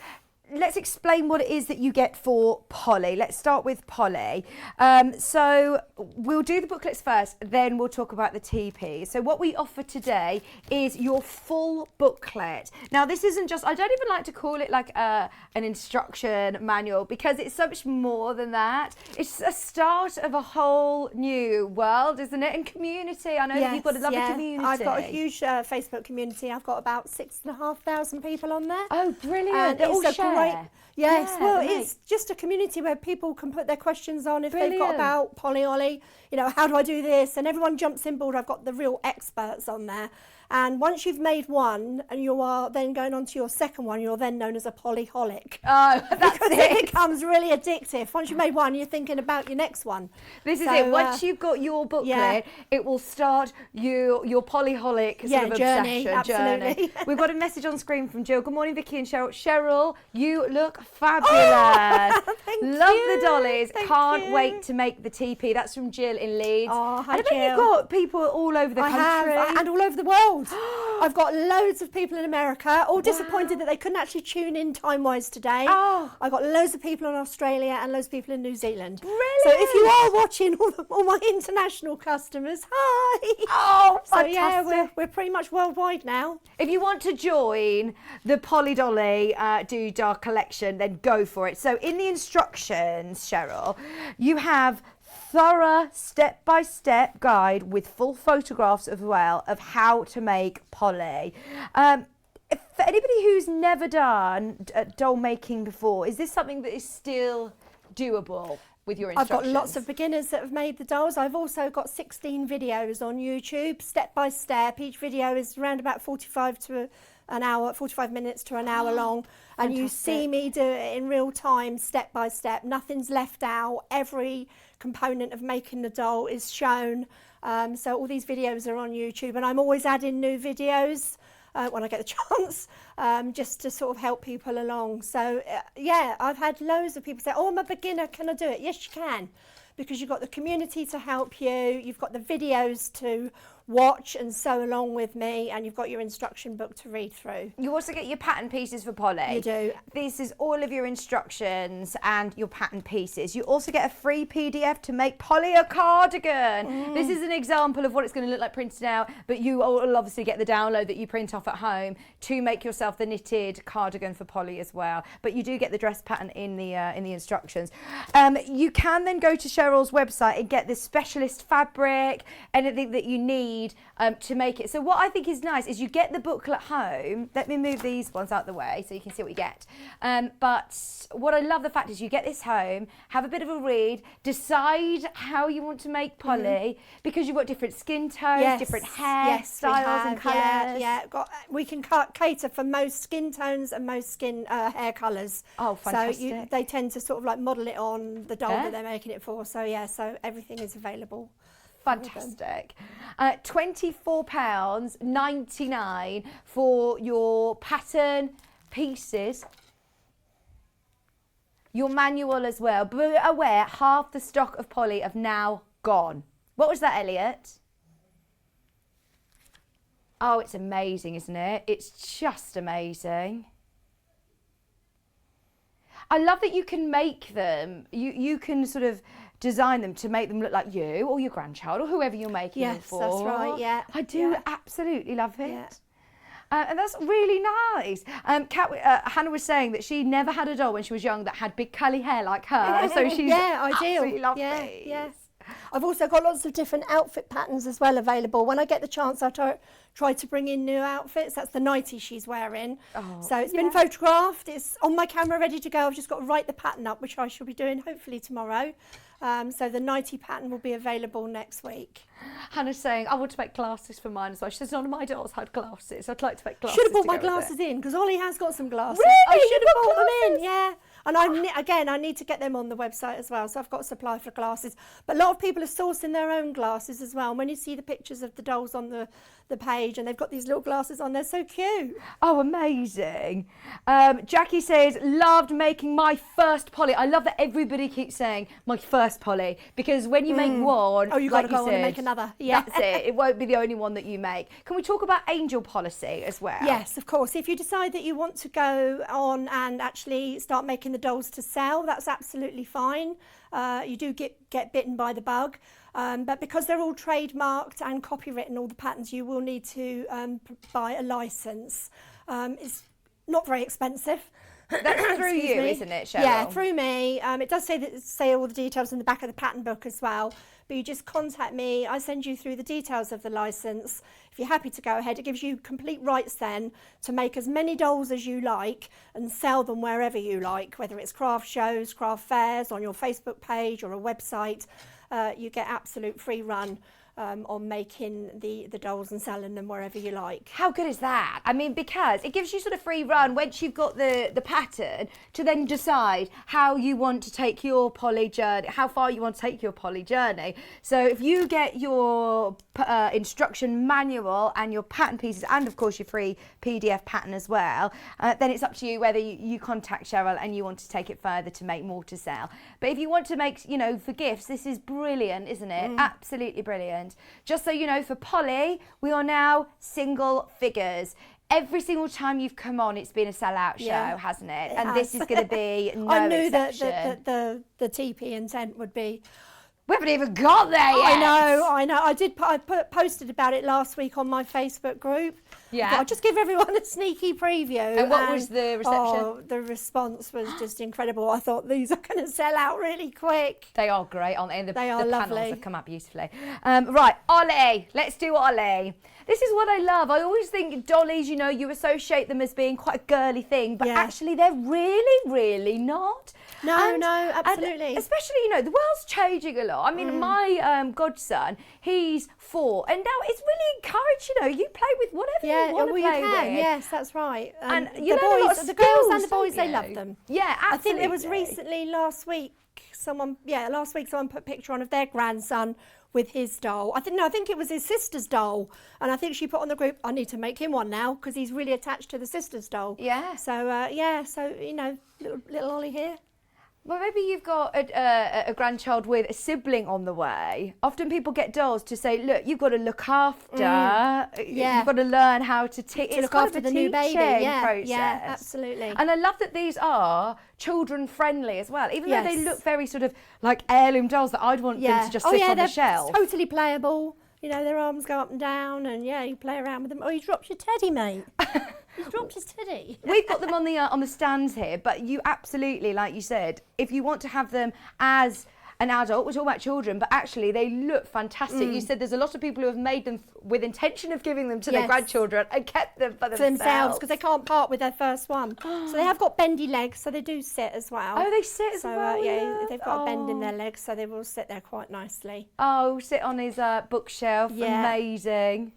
let's explain what it is that you get for Polly. Let's start with Polly. So we'll do the booklets first, then we'll talk about the TP. So what we offer today is your full booklet. Now, this isn't just, I don't even like to call it like an instruction manual, because it's so much more than that. It's a start of a whole new world, isn't it? And community. I know that you've got a lovely community. I've got a huge Facebook community. I've got about 6,500 people on there. Oh, brilliant. They're all sharing. It's just a community where people can put their questions on if they've got about Polly, Ollie, how do I do this? And everyone jumps in board. I've got the real experts on there. And once you've made one and you are then going on to your second one, you're then known as a polyholic. Oh, that's because it becomes really addictive. Once you've made one, you're thinking about your next one. This is it. Once you've got your booklet, it will start your polyholic sort of journey, obsession journey. We've got a message on screen from Jill. Good morning, Vicky and Sherrill. Sherrill, you look fabulous. Love the dollies. Can't wait to make the TP. That's from Jill in Leeds. Oh, hi, and I bet Jill. you've got people all over the country. And all over the world. I've got loads of people in America, all disappointed that they couldn't actually tune in time-wise today. I've got loads of people in Australia and loads of people in New Zealand. Brilliant. So if you are watching, all my international customers, hi. Oh, so fantastic. yeah, we're pretty much worldwide now. If you want to join the Polly Dolly Doodah collection, then go for it. So in the instructions, Sherrill, you have thorough step-by-step guide with full photographs as well of how to make Polly. For anybody who's never done doll making before, is this something that is still doable with your instructions? I've got lots of beginners that have made the dolls. I've also got 16 videos on YouTube, step by step. Each video is around about 45 minutes to an hour long. And you see me do it in real time, step by step. Nothing's left out. Every component of making the doll is shown. So all these videos are on YouTube, and I'm always adding new videos when I get the chance, just to sort of help people along. So yeah, I've had loads of people say, oh, I'm a beginner, can I do it? Yes, you can, because you've got the community to help you, you've got the videos to watch and sew along with me, and you've got your instruction book to read through. You also get your pattern pieces for Polly. You do. This is all of your instructions and your pattern pieces. You also get a free PDF to make Polly a cardigan. This is an example of what it's going to look like printed out, but you will obviously get the download that you print off at home to make yourself the knitted cardigan for Polly as well. But you do get the dress pattern in the instructions. You can then go to Sherrill's website and get the specialist fabric, anything that you need to make it. So what I think is nice is you get the booklet home. Let me move these ones out the way so you can see what you get. But what I love the fact is you get this home, have a bit of a read, decide how you want to make Polly, because you've got different skin tones, different hair styles and colours. We can cater for most skin tones and most skin hair colours. Oh, fantastic. So they tend to sort of like model it on the doll that they're making it for. So yeah, so everything is available. Fantastic. £24.99 for your pattern pieces, your manual as well. But be aware, half the stock of Polly have now gone. What was that, Elliot? Oh, it's amazing, isn't it? It's just amazing. I love that you can make them. You can sort of design them to make them look like you or your grandchild or whoever you're making them for. Yes, that's right, yeah. I do absolutely love it. Yeah. And that's really nice. Hannah was saying that she never had a doll when she was young that had big curly hair like her. So she's absolutely lovely. Yeah. I've also got lots of different outfit patterns as well available. When I get the chance, I try to bring in new outfits. That's the nightie she's wearing. So it's been photographed. It's on my camera ready to go. I've just got to write the pattern up, which I shall be doing hopefully tomorrow. So the nightie pattern will be available next week. Hannah's saying, I want to make glasses for mine as well. She says, none of my dolls had glasses. I'd like to make glasses. Should have brought my glasses in, because Ollie has got some glasses. Really? I should have brought them in, yeah. And I need to get them on the website as well. So I've got a supply for glasses. But a lot of people are sourcing their own glasses as well. And when you see the pictures of the dolls on the page and they've got these little glasses on, they're so cute. Oh, amazing. Jackie says, loved making my first Polly. I love that everybody keeps saying my first Polly, because when you make one, you've got to go on and make another. Yeah. That's it. It won't be the only one that you make. Can we talk about angel policy as well? Yes, of course. If you decide that you want to go on and actually start making the dolls to sell, that's absolutely fine. You do get bitten by the bug. But because they're all trademarked and copywritten, all the patterns, you will need to buy a licence. It's not very expensive. That's through you, isn't it, Sherrill? Yeah, through me. It does say all the details in the back of the pattern book as well. But you just contact me. I send you through the details of the licence. If you're happy to go ahead, it gives you complete rights then to make as many dolls as you like and sell them wherever you like, whether it's craft shows, craft fairs, on your Facebook page or a website. You get absolute free run on making the dolls and selling them wherever you like. How good is that? I mean, because it gives you sort of free run once you've got the pattern to then decide how you want to take your poly journey, how far you want to take your poly journey. So if you get your instruction manual and your pattern pieces and of course your free PDF pattern as well, then it's up to you whether you contact Sherrill and you want to take it further to make more to sell. But if you want to make, you know, for gifts, this is brilliant, isn't it? Absolutely brilliant. Just so you know, for Polly, we are now single figures. Every single time you've come on, it's been a sell-out show, hasn't it? And this is going to be no I knew exception. that the TP intent would be. We haven't even got there yet. I know. I posted about it last week on my Facebook group. Yeah. I'll just give everyone a sneaky preview. And what was the reception? Oh, the response was just incredible. I thought these are going to sell out really quick. They are great, aren't they? And They are the lovely. panels have come out beautifully. Right, Ollie. Let's do Ollie. This is what I love. I always think dollies, you know, you associate them as being quite a girly thing, but actually they're really, really not. No, absolutely. And especially, you know, the world's changing a lot. I mean, my godson, he's 4, and now it's really encouraged, you know, you play with whatever you want to play with. Yes, that's right. And the you learn a lot boys, of the girls skills, and the boys, don't they you? love them. Yeah, absolutely. I think it was recently last week someone put a picture on of their grandson with his doll. I think it was his sister's doll, and I think she put on the group, I need to make him one now because he's really attached to the sister's doll. Yeah. So you know, little Ollie here. Well, maybe you've got a grandchild with a sibling on the way. Often people get dolls to say, look, you've got to look after. You've got to learn how to look after the new baby. Process. Yeah, absolutely. And I love that these are children friendly as well, even though they look very sort of like heirloom dolls that I'd want them to just sit on the shelf. Totally playable. You know, their arms go up and down, and you play around with them. Oh, you dropped your teddy, mate. You dropped his teddy. We've got them on the stands here, but you absolutely, like you said, if you want to have them as an adult, we're talking about children, but actually they look fantastic. You said there's a lot of people who have made them with intention of giving them to their grandchildren and kept them for themselves. Because they can't part with their first one. So they have got bendy legs, so they do sit as well. Oh, they sit as well? They've got a bend in their legs, so they will sit there quite nicely. Oh, sit on his bookshelf. Yeah. Amazing.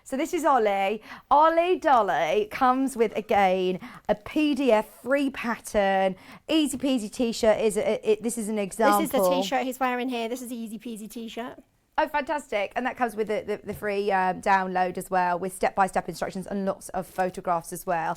So this is Ollie. Ollie Dolly comes with, again, a PDF free pattern. Easy peasy t-shirt. This is an example. This is the t-shirt he's wearing here. This is the easy peasy t-shirt. Oh, fantastic. And that comes with the free download as well, with step-by-step instructions and lots of photographs as well.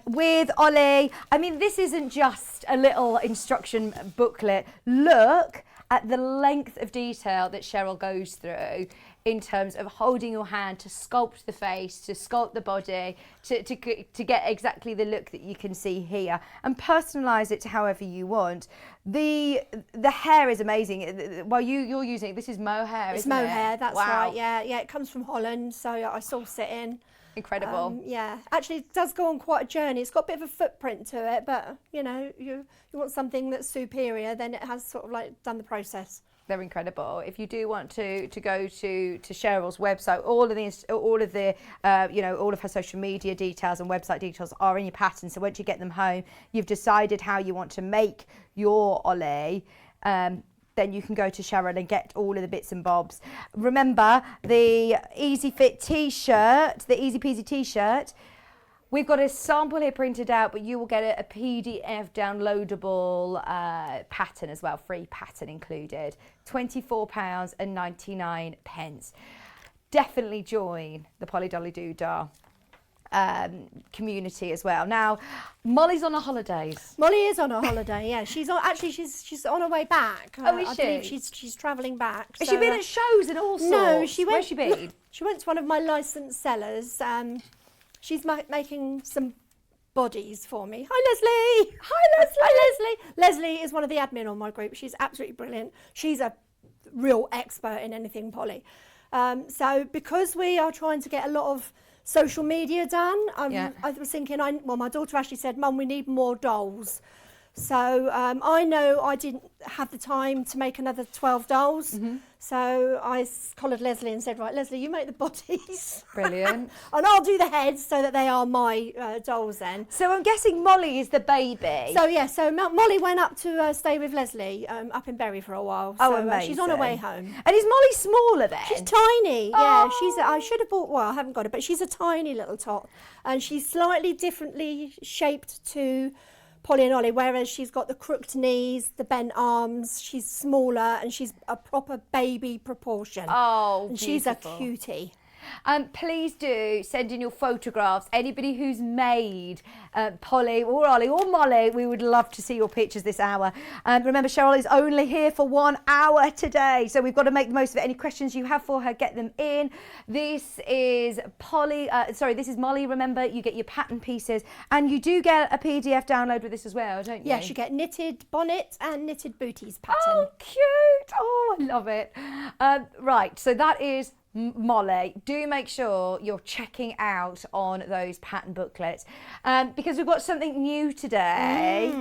With Ollie, I mean, this isn't just a little instruction booklet. Look at the length of detail that Sherrill goes through in terms of holding your hand to sculpt the face, to sculpt the body, to get exactly the look that you can see here, and personalise it to however you want. The hair is amazing. Well, you're using, this is mohair, it's isn't it? It's mohair, that's wow. right, yeah. It comes from Holland, so I source it in. Incredible. Actually it does go on quite a journey. It's got a bit of a footprint to it, but you know, you want something that's superior, then it has sort of like done the process. They're incredible. If you do want to go to Sherrill's website, all of her social media details and website details are in your pattern. So once you get them home, you've decided how you want to make your Ollie. Then you can go to Sherrill and get all of the bits and bobs. Remember, the Easy Fit t-shirt, the Easy Peasy t-shirt, we've got a sample here printed out, but you will get a PDF downloadable pattern as well, free pattern included. £24.99. Definitely join the Polly Dolly Doodah community as well. Now, Molly's on her holidays. Molly is on her holiday, yeah. She's on her way back. Oh, is I she? believe she's travelling back. Has she been at shows and all sorts? No, she went. Where's she been? She went to one of my licensed sellers. She's making some bodies for me. Hi, Leslie. Hi, Leslie. Hi, Leslie. Leslie is one of the admin on my group. She's absolutely brilliant. She's a real expert in anything Polly. So because we are trying to get a lot of social media done, I was thinking, my daughter actually said, Mum, we need more dolls. So I know I didn't have the time to make another 12 dolls. So I collared Leslie and said, right, Leslie, you make the bodies. Brilliant. And I'll do the heads so that they are my dolls then. So I'm guessing Molly is the baby. So yeah, so Molly went up to stay with Leslie up in Bury for a while. Oh, So, amazing. she's on her way home. And is Molly smaller then? She's tiny, yeah. I should have bought, well, I haven't got it, but she's a tiny little tot. And she's slightly differently shaped to Polly and Ollie, whereas she's got the crooked knees, the bent arms, she's smaller and she's a proper baby proportion. Oh, and beautiful. she's a cutie. Please do send in your photographs. Anybody who's made Polly or Ollie or Molly, we would love to see your pictures this hour. Remember, Sherrill is only here for 1 hour today, so we've got to make the most of it. Any questions you have for her, get them in. This is this is Molly. Remember, you get your pattern pieces and you do get a PDF download with this as well, don't you? Yes, you get knitted bonnet and knitted booties pattern. Oh, cute. Oh, I love it. Right, so that is Molly. Do make sure you're checking out on those pattern booklets because we've got something new today.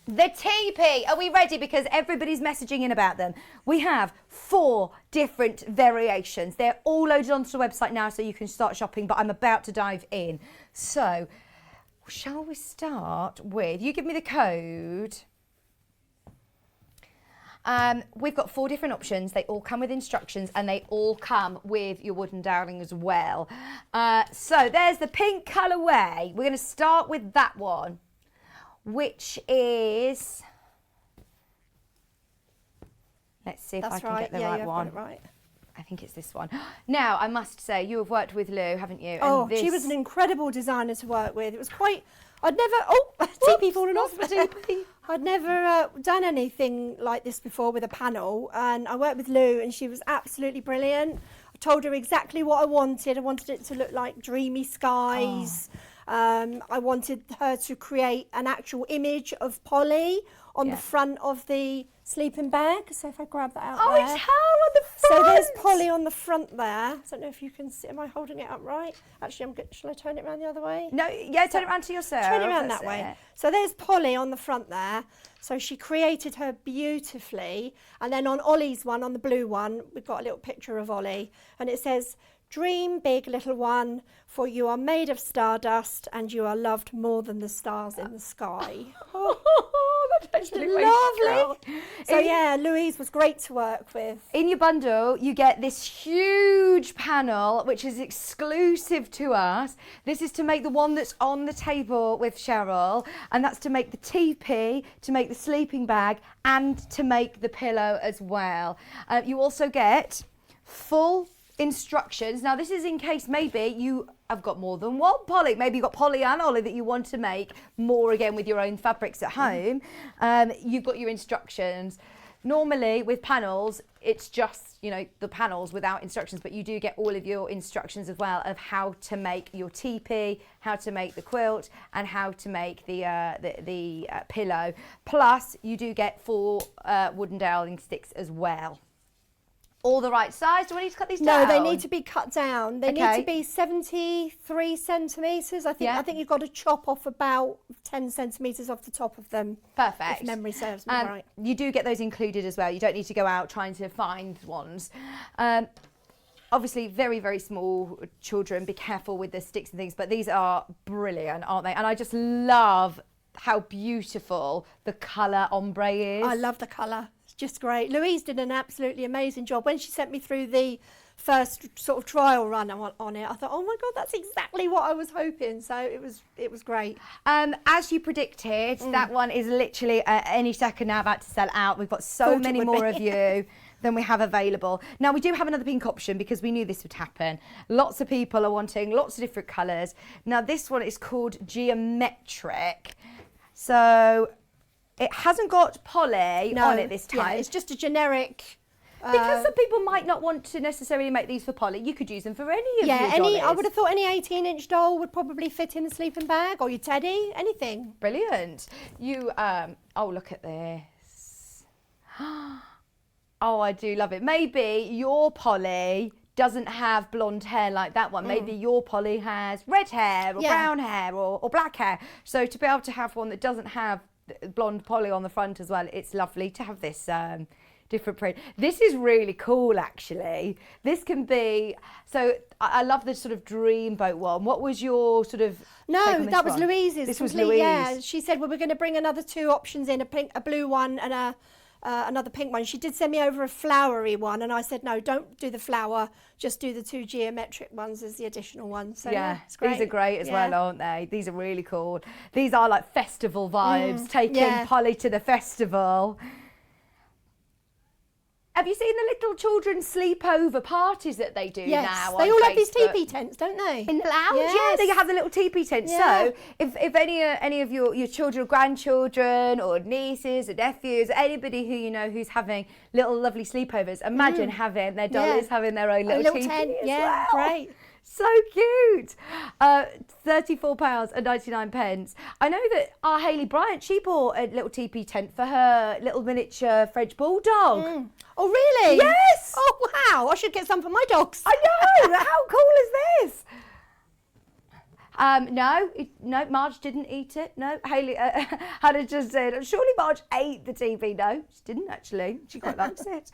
The teepee. Are we ready? Because everybody's messaging in about them. We have 4 different variations. They're all loaded onto the website now so you can start shopping, but I'm about to dive in. So shall we start with, you give me the code. We've got 4 different options. They all come with instructions and they all come with your wooden doweling as well. So there's the pink colourway. We're going to start with that one, which is, let's see if I can get the right one. Got it right. I think it's this one. Now, I must say, you have worked with Lou, haven't you? And she was an incredible designer to work with. It was quite, I'd never, teepee falling off. I'd never done anything like this before with a panel, and I worked with Lou and she was absolutely brilliant. I told her exactly what I wanted. I wanted it to look like dreamy skies. I wanted her to create an actual image of Polly on the front of the sleeping bag. So if I grab that out there. It's her on the front. So there's Polly on the front there. I don't know if you can see. Am I holding it up right? Actually, I'm good. Shall I turn it around the other way? No, yeah, turn it around to yourself. Turn it around that way. So there's Polly on the front there. So she created her beautifully. And then on Ollie's one, on the blue one, we've got a little picture of Ollie. And it says, "Dream big, little one, for you are made of stardust and you are loved more than the stars in the sky." That's lovely. So yeah, Louise was great to work with. In your bundle, you get this huge panel, which is exclusive to us. This is to make the one that's on the table with Sherrill, and that's to make the teepee, to make the sleeping bag, and to make the pillow as well. You also get full instructions. Now, this is in case maybe you have got more than one Polly. Maybe you've got Polly and Ollie that you want to make more again with your own fabrics at home. You've got your instructions. Normally with panels, it's just, you know, the panels without instructions, but you do get all of your instructions as well of how to make your teepee, how to make the quilt, and how to make the pillow. Plus, you do get 4 wooden doweling sticks as well. All the right size? Do I need to cut these down? No, they need to be cut down. They need to be 73 centimetres. I think you've got to chop off about 10 centimetres off the top of them. Perfect. If memory serves me right. You do get those included as well. You don't need to go out trying to find ones. Obviously, very, very small children, be careful with the sticks and things, but these are brilliant, aren't they? And I just love how beautiful the colour ombre is. I love the colour. Just great. Louise did an absolutely amazing job. When she sent me through the first sort of trial run on it, I thought, oh my God, that's exactly what I was hoping. So it was great. As you predicted, that one is literally any second now about to sell out. We've got so many more of you than we have available. Now, we do have another pink option because we knew this would happen. Lots of people are wanting lots of different colours. Now, this one is called Geometric. So it hasn't got Polly on it this time. Yeah, it's just a generic. Because some people might not want to necessarily make these for Polly. You could use them for any of your dollies. I would have thought any 18-inch doll would probably fit in the sleeping bag or your teddy, anything. Brilliant. You, oh, look at this. Oh, I do love it. Maybe your Polly doesn't have blonde hair like that one. Maybe your Polly has red hair or brown hair or black hair. So to be able to have one that doesn't have blonde poly on the front as well. It's lovely to have this different print. This is really cool, actually. This can be, so I love this sort of dreamboat one. What was your sort of No, that was Louise's. This was Louise. Yeah, she said, well, we're going to bring another 2 options in, a blue one and another pink one. She did send me over a flowery one, and I said, no, don't do the flower, just do the 2 geometric ones as the additional ones. So, yeah, it's great. These are great as well, aren't they? These are really cool. These are like festival vibes, taking Polly to the festival. Have you seen the little children's sleepover parties that they do now? Yes, they all have these teepee tents, don't they? In the lounge, yeah, they have the little teepee tents. Yeah. So if any of your children or grandchildren or nieces or nephews, anybody who you know who's having little lovely sleepovers, imagine having their dollies having their own little teepee tent. as Yeah, well. great. So cute. £34.99. I know that our Hayley Bryant, she bought a little teepee tent for her little miniature French bulldog. Oh, really? Yes. Oh, wow. I should get some for my dogs. I know. How cool is this? No, Marge didn't eat it. No, Hayley, Hannah just said, surely Marge ate the TV. No, she didn't actually. She quite likes it.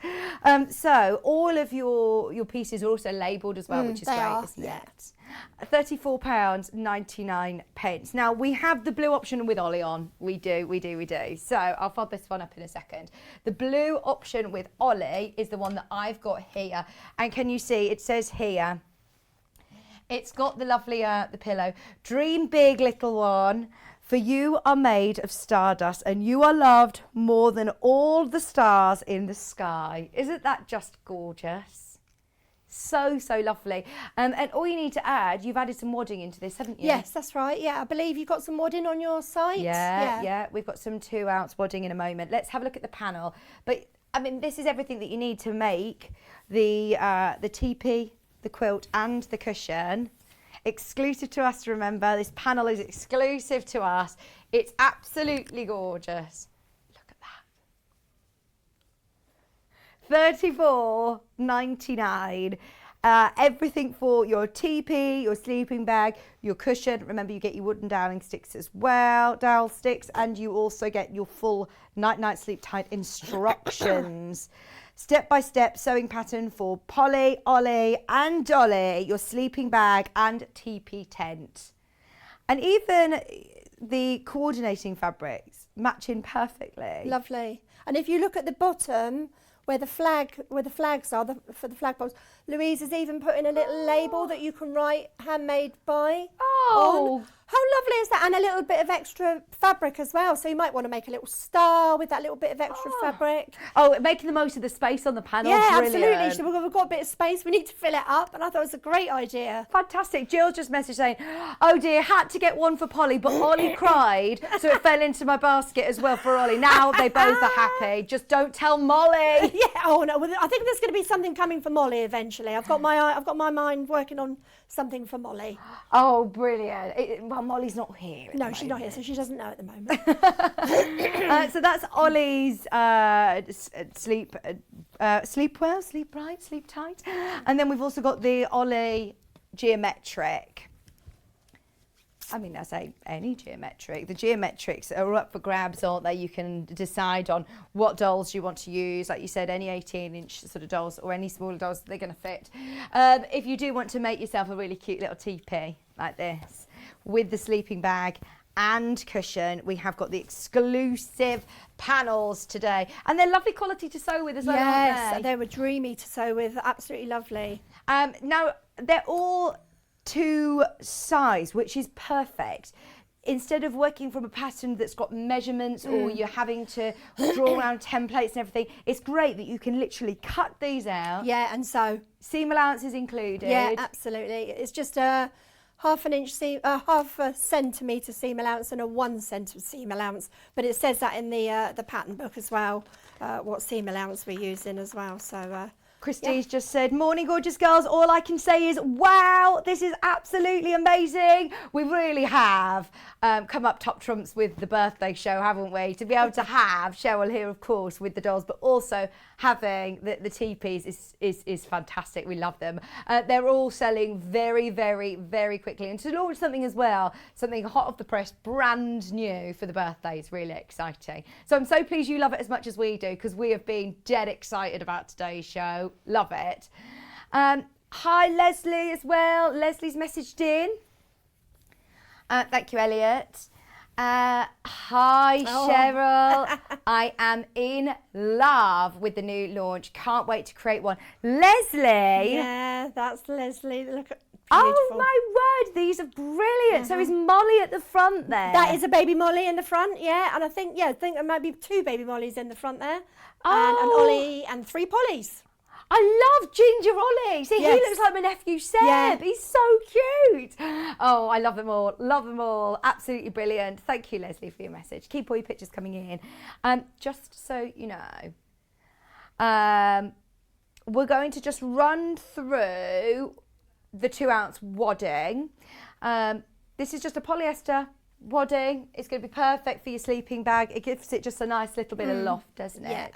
So all of your pieces are also labelled as well, which is great, isn't it? £34.99. Now, we have the blue option with Ollie on. We do. So I'll fold this one up in a second. The blue option with Ollie is the one that I've got here. And can you see, it says here, it's got the lovely, the pillow. Dream big, little one, for you are made of stardust and you are loved more than all the stars in the sky. Isn't that just gorgeous? So lovely. And all you need to add, you've added some wadding into this, haven't you? Yes, that's right. Yeah, I believe you've got some wadding on your site. Yeah. We've got some 2-ounce wadding in a moment. Let's have a look at the panel. But, I mean, this is everything that you need to make the teepee, the quilt and the cushion. Exclusive to us, remember. This panel is exclusive to us. It's absolutely gorgeous. Look at that. $34.99. Everything for your teepee, your sleeping bag, your cushion. Remember, you get your wooden doweling sticks as well, dowel sticks, and you also get your full night sleep tight instructions. Step-by-step sewing pattern for Polly, Ollie and Dolly, your sleeping bag and teepee tent. And even the coordinating fabrics matching perfectly. Lovely. And if you look at the bottom, where the flags are, for the flag poles, Louise has even put in a little label that you can write handmade by. Oh! On. How lovely is that? And a little bit of extra fabric as well. So you might want to make a little star with that little bit of extra fabric. Oh, making the most of the space on the panel. Yeah, brilliant. absolutely. So we've got a bit of space. We need to fill it up. And I thought it was a great idea. Fantastic. Jill just messaged saying, oh dear, had to get one for Polly, but Ollie cried, so it fell into my basket as well for Ollie. Now they both are happy. Just don't tell Molly. Yeah. Oh no. Well, I think there's going to be something coming for Molly eventually. I've got my mind working on something for Molly. Oh, brilliant. Well, Molly's not here. No, she's not here, so she doesn't know at the moment. So that's Ollie's sleep well, sleep right, sleep tight. And then we've also got the Ollie geometric. I mean, I say any geometric. The geometrics are up for grabs, aren't they? You can decide on what dolls you want to use. Like you said, any 18-inch sort of dolls or any smaller dolls, they're going to fit. If you do want to make yourself a really cute little teepee like this with the sleeping bag and cushion, we have got the exclusive panels today. And they're lovely quality to sew with as well, yes, aren't they? They were dreamy to sew with, absolutely lovely. Now, they're all to size, which is perfect. Instead of working from a pattern that's got measurements or you're having to draw around templates and everything, it's great that you can literally cut these out. Yeah, and sew. Seam allowance is included. Yeah, absolutely. It's just a half a centimetre seam allowance and a 1 centimetre seam allowance, but it says that in the pattern book as well, what seam allowance we're using as well. So Christy's just said, morning, gorgeous girls. All I can say is, wow, this is absolutely amazing. We really have come up top trumps with the birthday show, haven't we? To be able to have Sherrill here, of course, with the dolls, but also having the teepees is fantastic. We love them. They're all selling very, very, very quickly. And to launch something as well, something hot off the press, brand new for the birthday is really exciting. So I'm so pleased you love it as much as we do, because we have been dead excited about today's show. Love it. Hi, Leslie, as well. Leslie's messaged in. Thank you, Elliot. Hi, Sherrill. I am in love with the new launch. Can't wait to create one. Leslie. Yeah, that's Leslie. Look at. Oh my word, these are brilliant. So is Molly at the front there? That is a baby Molly in the front, yeah. And I think there might be 2 baby Mollys in the front there. And an Ollie and 3 Pollies. I love Ginger Ollie. See, Yes. he looks like my nephew Seb. Yeah. He's so cute. Oh, I love them all. Love them all. Absolutely brilliant. Thank you, Leslie, for your message. Keep all your pictures coming in. Just so you know, we're going to just run through the 2-ounce wadding. This is just a polyester wadding. It's going to be perfect for your sleeping bag. It gives it just a nice little bit of loft, doesn't it? Yeah.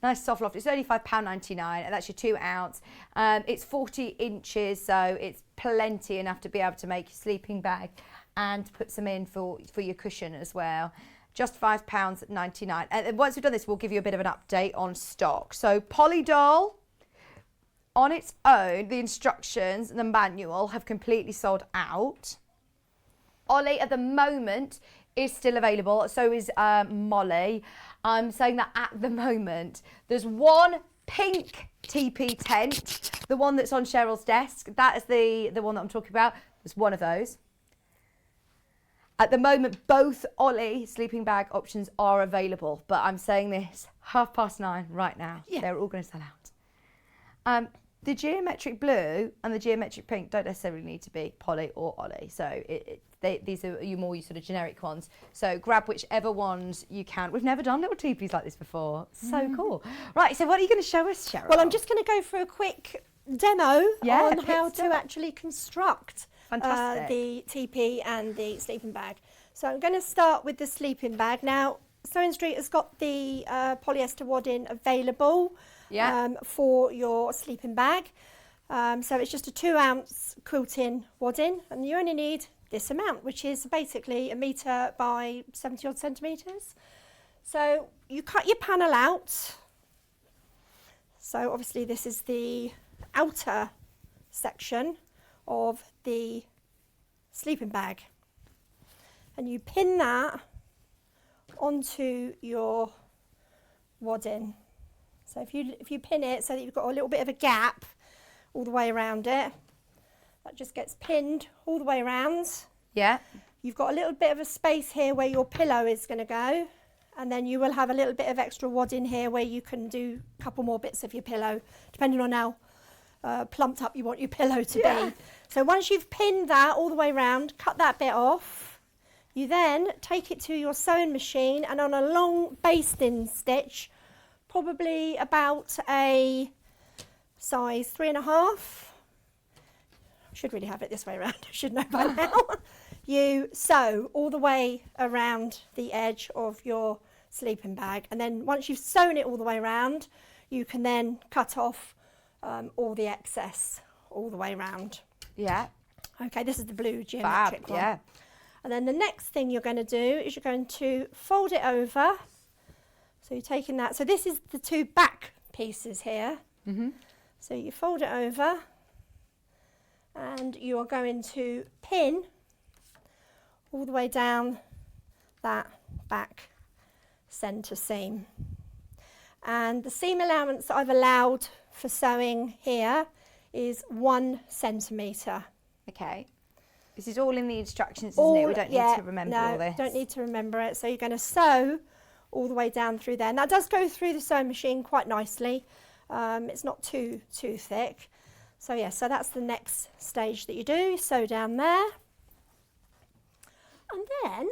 Nice soft loft. It's only £5.99, and that's your 2-ounce. It's 40 inches, so it's plenty enough to be able to make your sleeping bag and put some in for your cushion as well. Just £5.99. And once we've done this, we'll give you a bit of an update on stock. So Polydoll, on its own, the instructions and the manual have completely sold out. Ollie at the moment is still available, so is Molly. I'm saying that at the moment. There's one pink TP tent, the one that's on Sherrill's desk. That is the one that I'm talking about. There's one of those. At the moment, both Ollie sleeping bag options are available, but I'm saying this 9:30 right now. Yeah. They're all going to sell out. The geometric blue and the geometric pink don't necessarily need to be Polly or Ollie. So these are your sort of generic ones. So grab whichever ones you can. We've never done little teepees like this before. So cool. Right, so what are you going to show us, Sherrill? Well, I'm just going to go through a quick demo on how to actually construct the TP and the sleeping bag. So I'm going to start with the sleeping bag. Now, Sewing Street has got the polyester wadding available for your sleeping bag. So it's just a 2-ounce quilting wadding, and you only need this amount, which is basically 1 metre by 70 odd centimetres. So you cut your panel out. So obviously this is the outer section of the sleeping bag, and you pin that onto your wadding. So if you pin it so that you've got a little bit of a gap all the way around it, that just gets pinned all the way around. Yeah. You've got a little bit of a space here where your pillow is going to go, and then you will have a little bit of extra wadding here where you can do a couple more bits of your pillow, depending on how plumped up you want your pillow to be. So once you've pinned that all the way around, cut that bit off. You then take it to your sewing machine, and on a long basting stitch, probably about a size 3.5. Should really have it this way around, I should know by now. You sew all the way around the edge of your sleeping bag, and then once you've sewn it all the way around, you can then cut off all the excess all the way around. Yeah. Okay, this is the blue geometric one. Yeah. And then the next thing you're going to do is you're going to fold it over. So you're taking that. So this is the 2 back pieces here. Mm-hmm. So you fold it over, and you are going to pin all the way down that back centre seam. And the seam allowance that I've allowed for sewing here is 1 centimetre. Okay. This is all in the instructions, isn't it? We don't need to remember all this. No, don't need to remember it. So you're going to sew all the way down through there. Now it does go through the sewing machine quite nicely. It's not too thick. So yeah, so that's the next stage that you do. You sew down there. And then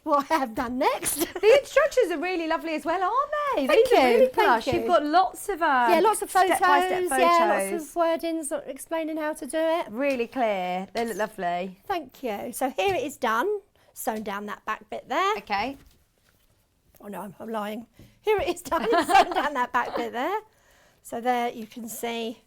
what I have done next. The instructions are really lovely as well, aren't they? Thank These are you, really thank plush. you. You've got lots of lots of photos, step-by-step photos. yeah, lots of wordings explaining how to do it. Really clear. They look lovely. Thank you. So here it is done. Sewn down that back bit there. Okay. Oh no, I'm lying. Here it is done. Sewn down that back bit there. So there you can see.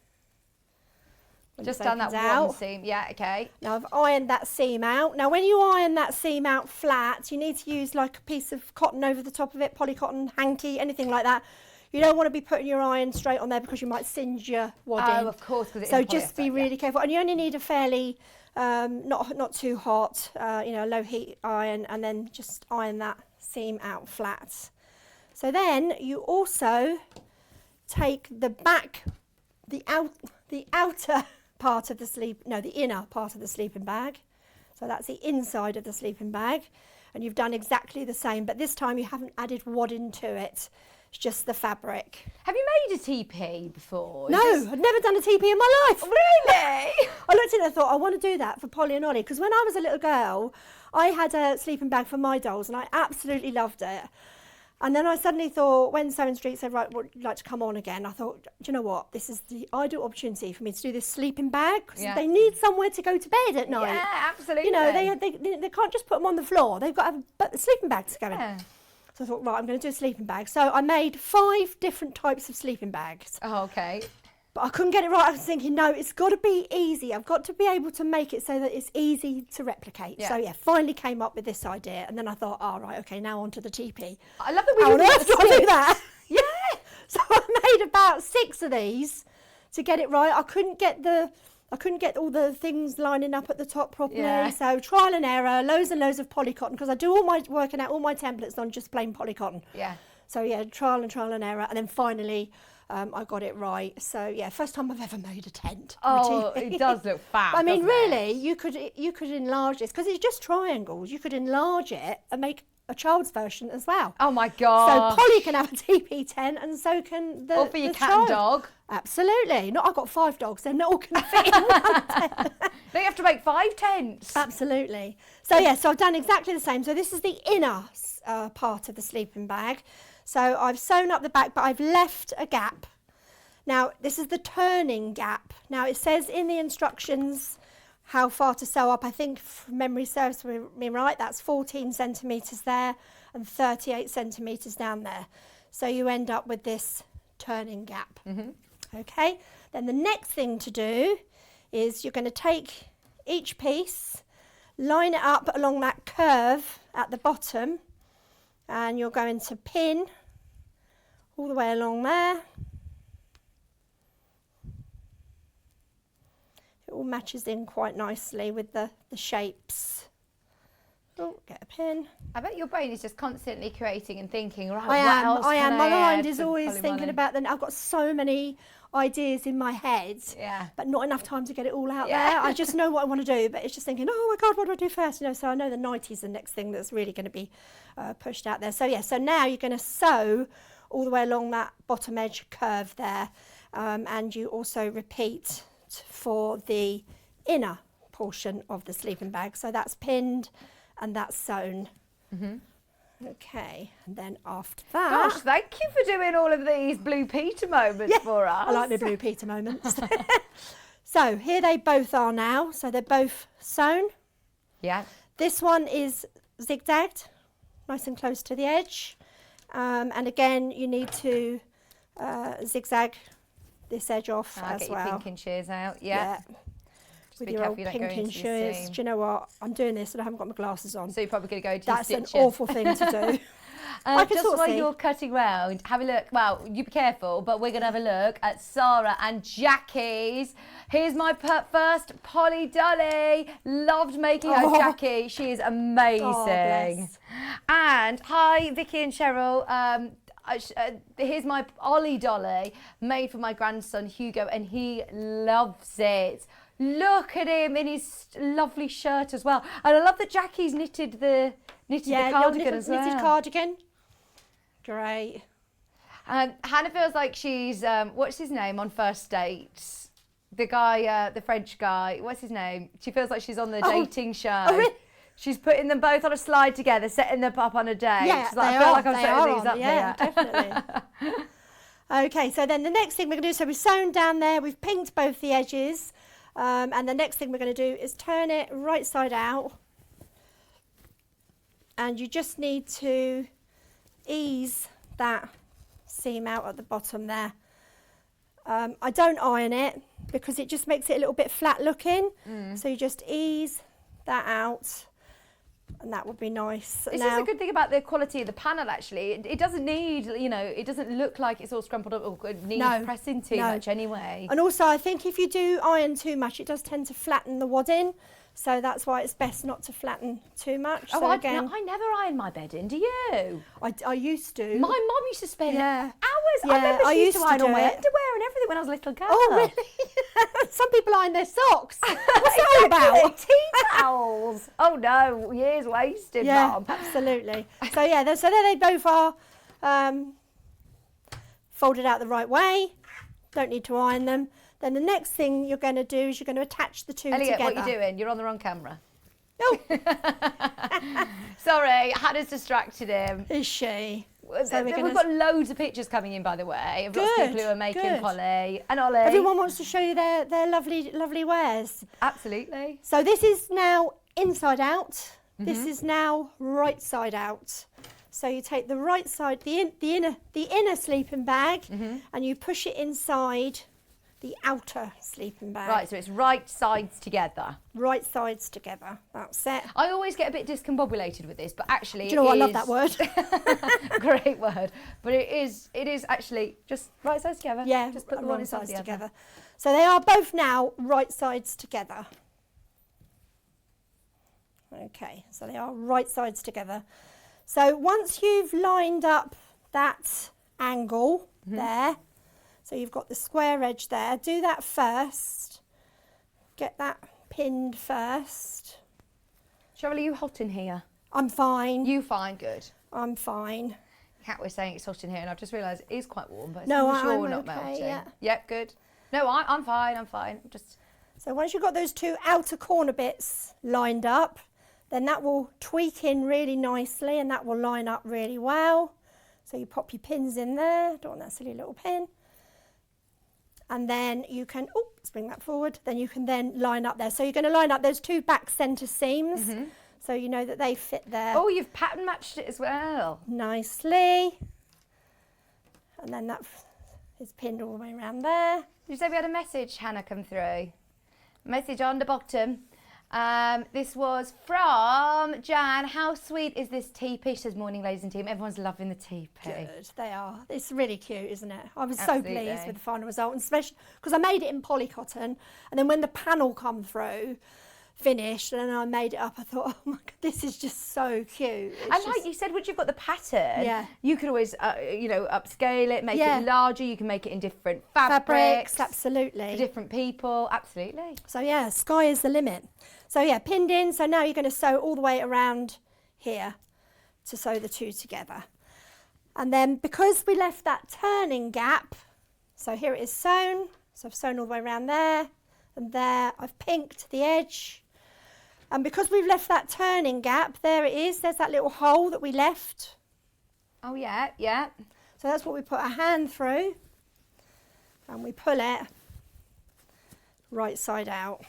Just done that one seam. Yeah, okay. Now I've ironed that seam out. Now when you iron that seam out flat, you need to use like a piece of cotton over the top of it, polycotton, hanky, anything like that. You don't want to be putting your iron straight on there because you might singe your wadding. Oh, of course, because it's so just be really careful. And you only need a fairly not too hot, low heat iron, and then just iron that seam out flat. So then you also take the outer part of the inner part of the sleeping bag. So that's the inside of the sleeping bag, and you've done exactly the same, but this time you haven't added wadding to it. It's just the fabric. Have you made a TP before? No, I've never done a TP in my life. Really? I looked at it and thought, I want to do that for Polly and Ollie, because when I was a little girl, I had a sleeping bag for my dolls and I absolutely loved it. And then I suddenly thought, when Sewing Street said, right, would you like to come on again? I thought, do you know what? This is the ideal opportunity for me to do this sleeping bag, because they need somewhere to go to bed at night. Yeah, absolutely. You know, they can't just put them on the floor. They've got to have a sleeping bag to go in. So I thought, right, I'm going to do a sleeping bag. So I made 5 different types of sleeping bags. Oh, okay. But I couldn't get it right. I was thinking, no, it's got to be easy. I've got to be able to make it so that it's easy to replicate. Yeah. So yeah, finally came up with this idea. And then I thought, oh, right, okay, now on to the TP. I love that we How on did earth do I do that? Yeah. So I made about 6 of these to get it right. I couldn't get all the things lining up at the top properly. Yeah. So trial and error, loads and loads of polycotton, because I do all my working out all my templates on just plain polycotton. Yeah. So yeah, trial and error, and then finally I got it right. So yeah, first time I've ever made a tent. Oh, it does look fab. I mean, doesn't really, it? you could enlarge this, because it's just triangles. You could enlarge it and make a child's version as well. Oh my god! So Polly can have a TP tent, and so can the or for your the cat and child. dog. Absolutely. Not. I've got 5 dogs. They're not all going to fit in one tent. They have to make 5 tents. Absolutely. So yeah, so I've done exactly the same. So this is the inner part of the sleeping bag. So I've sewn up the back, but I've left a gap. Now this is the turning gap. Now it says in the instructions how far to sew up. I think, if memory serves me right, that's 14 centimetres there and 38 centimetres down there. So you end up with this turning gap. Okay, then the next thing to do is you're going to take each piece, line it up along that curve at the bottom, and you're going to pin all the way along there. It all matches in quite nicely with the shapes. Oh, get a pin. I bet your brain is just constantly creating and thinking, right, I what am. else I can am. My add mind is to always Polly thinking Molly? about I've got so many ideas in my head, but not enough time to get it all out there. I just know what I want to do, but it's just thinking, oh my God, what do I do first? You know, so I know the Nite is the next thing that's really going to be pushed out there. So yeah, so now you're going to sew all the way along that bottom edge curve there, and you also repeat for the inner portion of the sleeping bag. So that's pinned and that's sewn. Okay, and then after that... Gosh, thank you for doing all of these Blue Peter moments for us. I like my Blue Peter moments. So here they both are now. So they're both sewn. Yeah. This one is zigzagged, nice and close to the edge. And again, you need to zigzag this edge off as get well. Your pinking shears out, yeah. With your old pinking shears. Do you know what? I'm doing this and I haven't got my glasses on. So you're probably going to go to That's stitches. an awful thing to do. I can just sort of while see. you're cutting round, have a look. Well, you be careful, but we're going to have a look at Sarah and Jackie's. Here's my first Polly Dolly. Loved making her Jackie. She is amazing. Oh, bless. And hi, Vicky and Sherrill. Here's my Ollie dolly made for my grandson Hugo, and he loves it. Look at him in his lovely shirt as well. And I love that Jackie's knitted the cardigan as well. Knitted cardigan. Great. Hannah feels like she's, what's his name on First Dates? The guy, the French guy, what's his name? She feels like she's on the dating show. Oh, really? She's putting them both on a slide together, setting them up on a day. Yeah, She's like, they I feel are, like I'm they setting are these on, up yeah, here. definitely. Okay, so then the next thing we're going to do, so we've sewn down there, we've pinked both the edges, and the next thing we're going to do is turn it right side out, and you just need to ease that seam out at the bottom there. I don't iron it because it just makes it a little bit flat looking, so you just ease that out. And that would be nice. This is a good thing about the quality of the panel, actually. It doesn't need, you know, it doesn't look like it's all scrumpled up or needs pressing too much anyway. And also, I think if you do iron too much, it does tend to flatten the wadding. So that's why it's best not to flatten too much. Oh, so I never iron my bedding, do you? I used to. My mum used to spend hours. Yeah, I remember she used to iron all my do it. underwear and everything when I was a little girl. Oh, really? Some people iron their socks. What's that all about? Tea towels. Oh, no, years wasted, Mum. Absolutely. So, yeah, so there they both are folded out the right way. Don't need to iron them. Then the next thing you're going to do is you're going to attach the two Elliot, together. what are you doing? You're on the wrong camera. No. Sorry, Hannah's distracted him. Is she? So we've got loads of pictures coming in, by the way, of lots of people who are making Polly and Ollie. Everyone wants to show you their lovely, lovely wares. Absolutely. So this is now inside out. This is now right side out. So you take the right side, the inner sleeping bag, and you push it inside the outer sleeping bag. Right, so it's right sides together. Right sides together, that's it. I always get a bit discombobulated with this, but actually Do you know what? I love that word. Great word. But it is actually just right sides together. Yeah, just put them right on sides the other. together. So they are both now right sides together. Okay, so they are right sides together. So once you've lined up that angle there, so you've got the square edge there, do that first. Get that pinned first. Sherrill, are you hot in here? I'm fine. You fine, good. I'm fine. Kat was saying it's hot in here, and I've just realised it is quite warm, but No, I'm sure I'm we're not okay, melting. yeah. Yep, good. No, I'm fine. I'm fine. Just So once you've got those two outer corner bits lined up, then that will tweak in really nicely, and that will line up really well. So you pop your pins in there. Don't want that silly little pin. And then you can, let's bring that forward. Then you can then line up there. So you're going to line up those two back centre seams. So you know that they fit there. Oh, you've pattern matched it as well. Nicely. And then that is pinned all the way around there. Did you say we had a message, Hannah, come through? Message on the bottom. This was from Jan. How sweet is this teepee? She says, morning, ladies and team. Everyone's loving the teepee. Good, they are. It's really cute, isn't it? I was Absolutely. so pleased with the final result, and especially because I made it in polycotton, and then when the panel come through, finished, and then I made it up, I thought, oh my God, this is just so cute. And like you said, once you've got the pattern, Yeah. you can always, upscale it, make Yeah. it larger. You can make it in different fabrics. Absolutely. For different people, absolutely. So yeah, sky is the limit. So yeah, pinned in. So now you're going to sew all the way around here to sew the two together. And then because we left that turning gap, so here it is sewn. So I've sewn all the way around there and there. I've pinked the edge. And because we've left that turning gap, there it is. There's that little hole that we left. Oh yeah, yeah. So that's what we put our hand through. And we pull it right side out.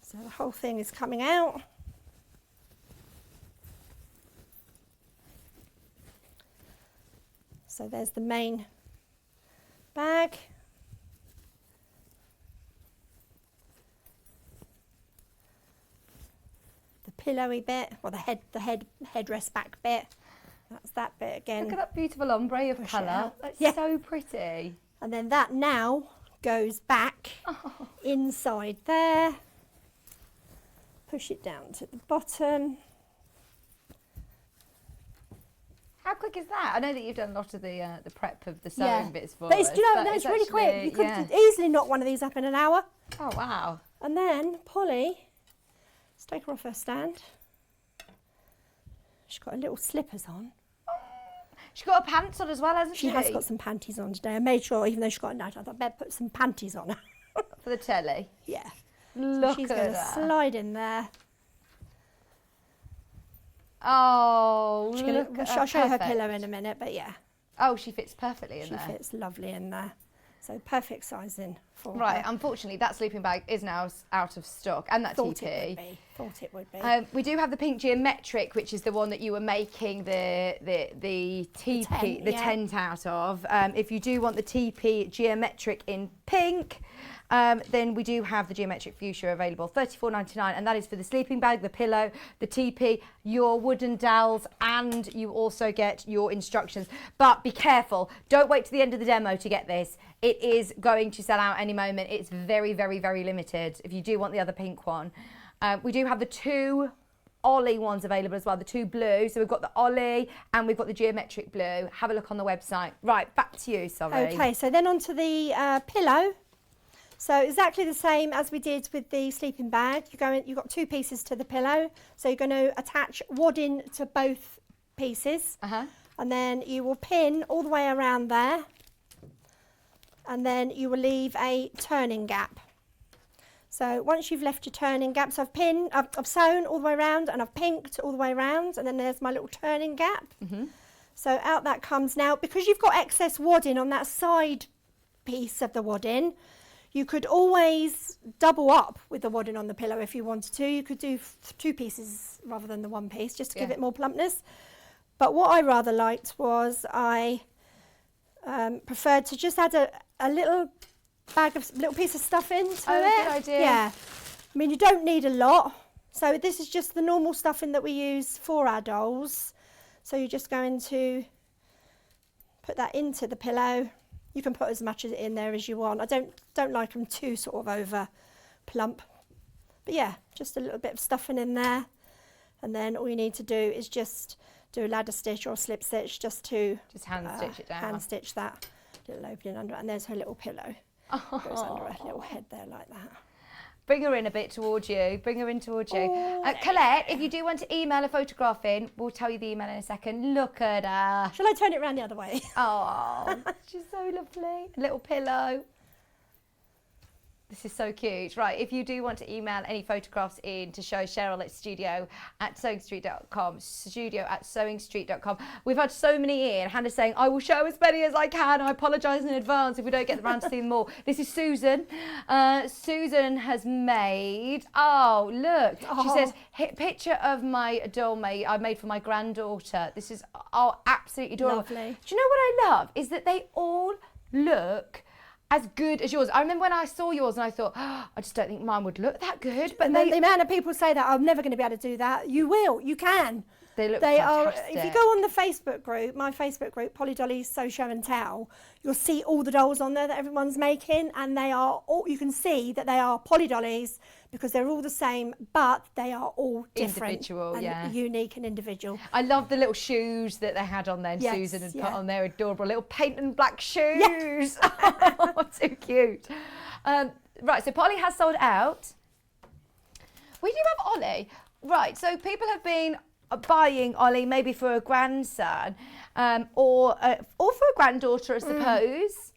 So the whole thing is coming out. So there's the main bag. The pillowy bit, or the headrest back bit. That's that bit again. Look at that beautiful ombre of colour. That's so pretty. And then that now goes back inside there. Push it down to the bottom. How quick is that? I know that you've done a lot of the prep of the sewing bits for but us. it's, it's really quick. You could easily knock one of these up in an hour. Oh, wow. And then Polly, let's take her off her stand. She's got her little slippers on. She's got her pants on as well, hasn't she? She has got some panties on today. I made sure, even though she's got a night, I thought I'd put some panties on her. For the telly? Yeah. Look so she's at going to her. slide in there. Oh, I'll show you her pillow in a minute, but yeah. Oh, she fits perfectly in there. She fits lovely in there. So perfect sizing for Right, her. unfortunately, that sleeping bag is now out of stock, and that Thought TP. it would be. Thought it would be. We do have the pink geometric, which is the one that you were making the TP, the tent out of. If you do want the TP geometric in pink, then we do have the geometric fuchsia available, $34.99, and that is for the sleeping bag, the pillow, the TP, your wooden dowels, and you also get your instructions. But be careful, don't wait to the end of the demo to get this. It is going to sell out any moment. It's very, very, very limited if you do want the other pink one. We do have the 2 Ollie ones available as well, the 2 blue. So we've got the Ollie and we've got the geometric blue. Have a look on the website. Right, back to you, sorry. Okay, so then onto the pillow. So exactly the same as we did with the sleeping bag. You've got 2 pieces to the pillow. So you're going to attach wadding to both pieces. And then you will pin all the way around there. And then you will leave a turning gap. So once you've left your turning gaps, I've sewn all the way around and I've pinked all the way around, and then there's my little turning gap. So out that comes now. Because you've got excess wadding on that side piece of the wadding, you could always double up with the wadding on the pillow if you wanted to. You could do 2 pieces rather than the 1 piece, just to give it more plumpness. But what I rather liked was I preferred to just add a little piece of stuffing to it. Good idea. Yeah. I mean, you don't need a lot. So this is just the normal stuffing that we use for our dolls. So you're just going to put that into the pillow. You can put as much in there as you want. I don't like them too sort of over plump. But yeah, just a little bit of stuffing in there. And then all you need to do is just do a ladder stitch or a slip stitch just to hand stitch it down. Hand stitch that little opening under it. And there's her little pillow. Goes under her little head there like that. Bring her in a bit towards you. Bring her in towards you. Colette, if you do want to email a photograph in, we'll tell you the email in a second. Look at her. Shall I turn it around the other way? Oh, she's so lovely. A little pillow. This is so cute. Right, if you do want to email any photographs in to show Sherrill at studio@sewingstreet.com, studio@sewingstreet.com. We've had so many in. Hannah's saying, I will show as many as I can. I apologise in advance if we don't get around to seeing more. This is Susan. Susan has made, oh, look. She says, picture of my doll I made for my granddaughter. This is, absolutely adorable. Lovely. Do you know what I love? Is that they all look as good as yours. I remember when I saw yours and I thought, I just don't think mine would look that good. But the amount of people say that, I'm never going to be able to do that. You will, you can. They look fantastic. If you go on the Facebook group, my Facebook group, Polly Dolly's Sew Show and Tell, you'll see all the dolls on there that everyone's making, and they are all, you can see that they are Polly Dolly's because they're all the same, but they are all different, individual, and unique and individual. I love the little shoes that they had on there. Yes, Susan had put on their adorable little paint and black shoes. Yes. Oh, too cute. Right, so Polly has sold out. We do have Ollie. Right, so people have been buying Ollie maybe for a grandson or for a granddaughter, I suppose.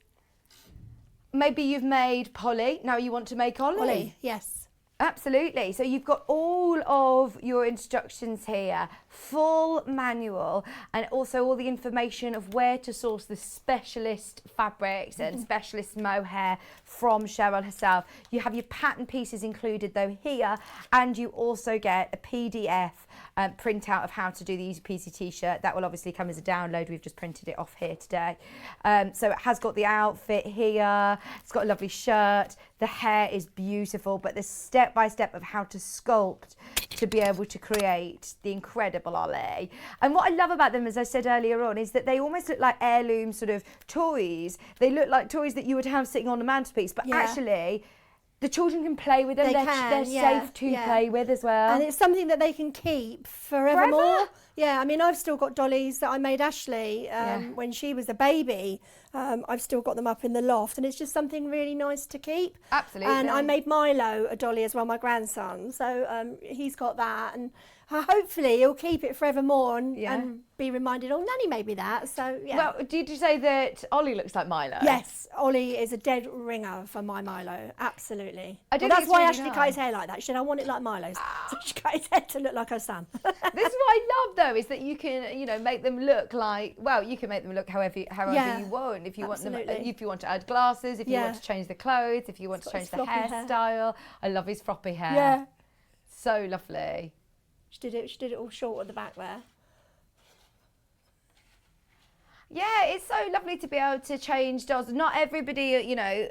Maybe you've made Polly, now you want to make Ollie. Ollie, yes. Absolutely. So you've got all of your instructions here, full manual, and also all the information of where to source the specialist fabrics and specialist mohair from Sherrill herself. You have your pattern pieces included though here, and you also get a PDF printout of how to do the Easy Peasy t-shirt. That will obviously come as a download. We've just printed it off here today. So it has got the outfit here. It's got a lovely shirt. The hair is beautiful, but the step-by-step of how to sculpt to be able to create the incredible Ollie. And what I love about them, as I said earlier on, is that they almost look like heirloom sort of toys. They look like toys that you would have sitting on a mantelpiece, but actually the children can play with them. They're safe to play with as well. And it's something that they can keep forevermore. Yeah, I mean, I've still got dollies that I made Ashley when she was a baby. I've still got them up in the loft, and it's just something really nice to keep. Absolutely. And I made Milo a dolly as well, my grandson, so he's got that, and hopefully he'll keep it forevermore and be reminded, oh, Nanny made me that. So yeah. Well, did you say that Ollie looks like Milo? Yes, Ollie is a dead ringer for my Milo, absolutely. That's really why Ashley cut his hair like that. She said, I want it like Milo's. So she cut his hair to look like her son. This is what I love, though, is that you can, you know, make them look like, well, you can make them look however you want. If you want them, if you want to add glasses, if you want to change the clothes, if you want to change the hairstyle. I love his floppy hair. Yeah. So lovely. She did it all short at the back there. Yeah, it's so lovely to be able to change dolls. Not everybody, you know,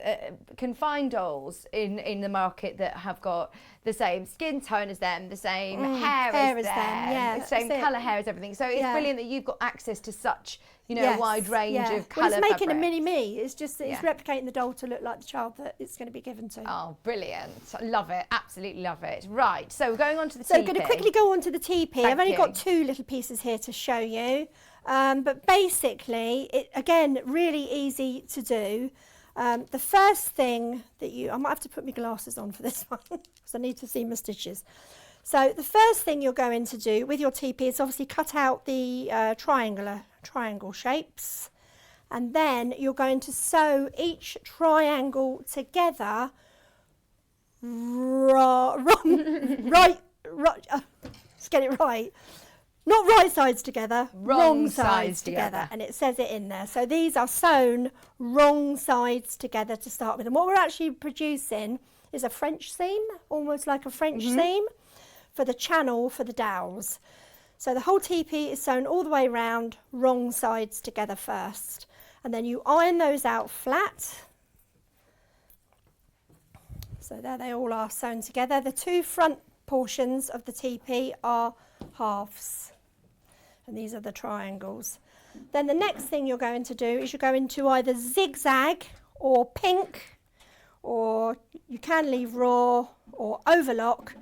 can find dolls in the market that have got the same skin tone as them, the same hair as them, the same colour hair as everything. So it's brilliant that you've got access to such, you know, a wide range of colour. Well, it's making a mini-me. It's just it's replicating the doll to look like the child that it's going to be given to. Oh, brilliant. I love it. Absolutely love it. Right, so we're going on to the teepee. So I'm going to quickly go on to the teepee. I've only got 2 little pieces here to show you. But basically, it again, really easy to do. The first thing that I might have to put my glasses on for this one because I need to see my stitches. So the first thing you're going to do with your teepee is obviously cut out the triangle shapes, and then you're going to sew each triangle together let's get it right. Not right sides together, wrong sides together. And it says it in there. So these are sewn wrong sides together to start with. And what we're actually producing is a French seam, almost like a French seam, for the channel for the dowels. So the whole teepee is sewn all the way around, wrong sides together first. And then you iron those out flat. So there they all are sewn together. The 2 front portions of the teepee are halves. And these are the triangles. Then the next thing you're going to do is you're going to either zigzag or pink, or you can leave raw or overlock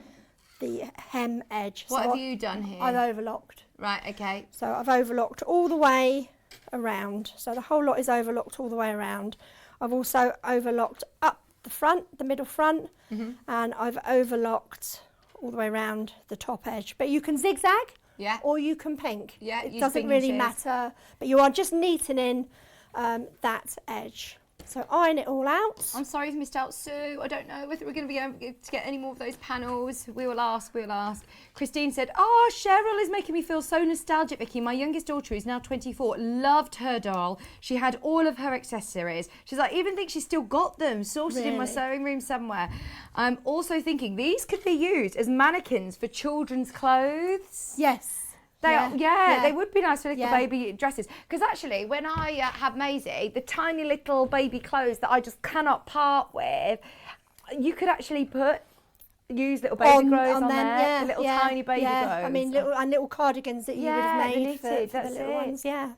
the hem edge. What have you done here? I've overlocked. Right, okay. So I've overlocked all the way around. So the whole lot is overlocked all the way around. I've also overlocked up the front, the middle front, and I've overlocked all the way around the top edge. But you can zigzag. Yeah. Or you can pink. Yeah. It doesn't really matter. But you are just neatening that edge. So iron it all out. I'm sorry if I missed out Sue. I don't know whether we're going to be able to get any more of those panels. We will ask. Christine said, oh, Sherrill is making me feel so nostalgic, Vicky. My youngest daughter, who's now 24, loved her doll. She had all of her accessories. She's like, I even think she's still got them sorted in my sewing room somewhere. I'm also thinking these could be used as mannequins for children's clothes. Yes. They would be nice for little baby dresses. Because actually, when I have Maisie, the tiny little baby clothes that I just cannot part with, you could actually use little baby clothes on there, the little tiny baby clothes. I mean, little cardigans that you would have made for the little ones. Yeah.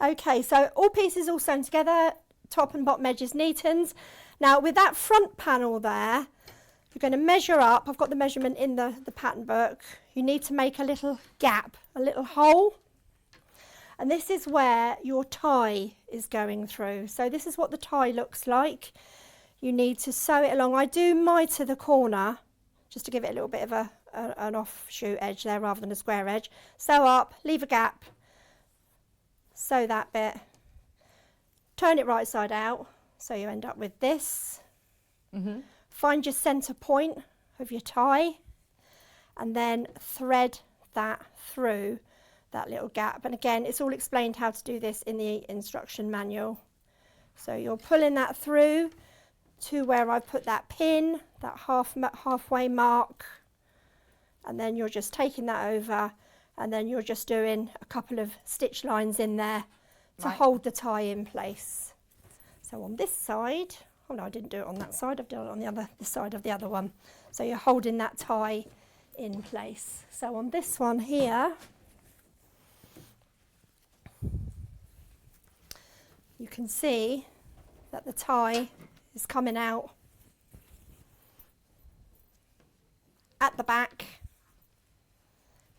Okay, so all pieces all sewn together, top and bottom edges neatened. Now, with that front panel there, you're going to measure up. I've got the measurement in the pattern book. You need to make a little gap, a little hole. And this is where your tie is going through. So this is what the tie looks like. You need to sew it along. I do mitre the corner just to give it a little bit of an offshoot edge there rather than a square edge. Sew up, leave a gap, sew that bit, turn it right side out. So you end up with this. Find your centre point of your tie and then thread that through that little gap. And again, it's all explained how to do this in the instruction manual. So you're pulling that through to where I put that pin, that halfway mark, and then you're just taking that over, and then you're just doing a couple of stitch lines in there to hold the tie in place. So on this side, oh no, I didn't do it on that side, I've done it on the side of the other one. So you're holding that tie in place. So on this one here, you can see that the tie is coming out at the back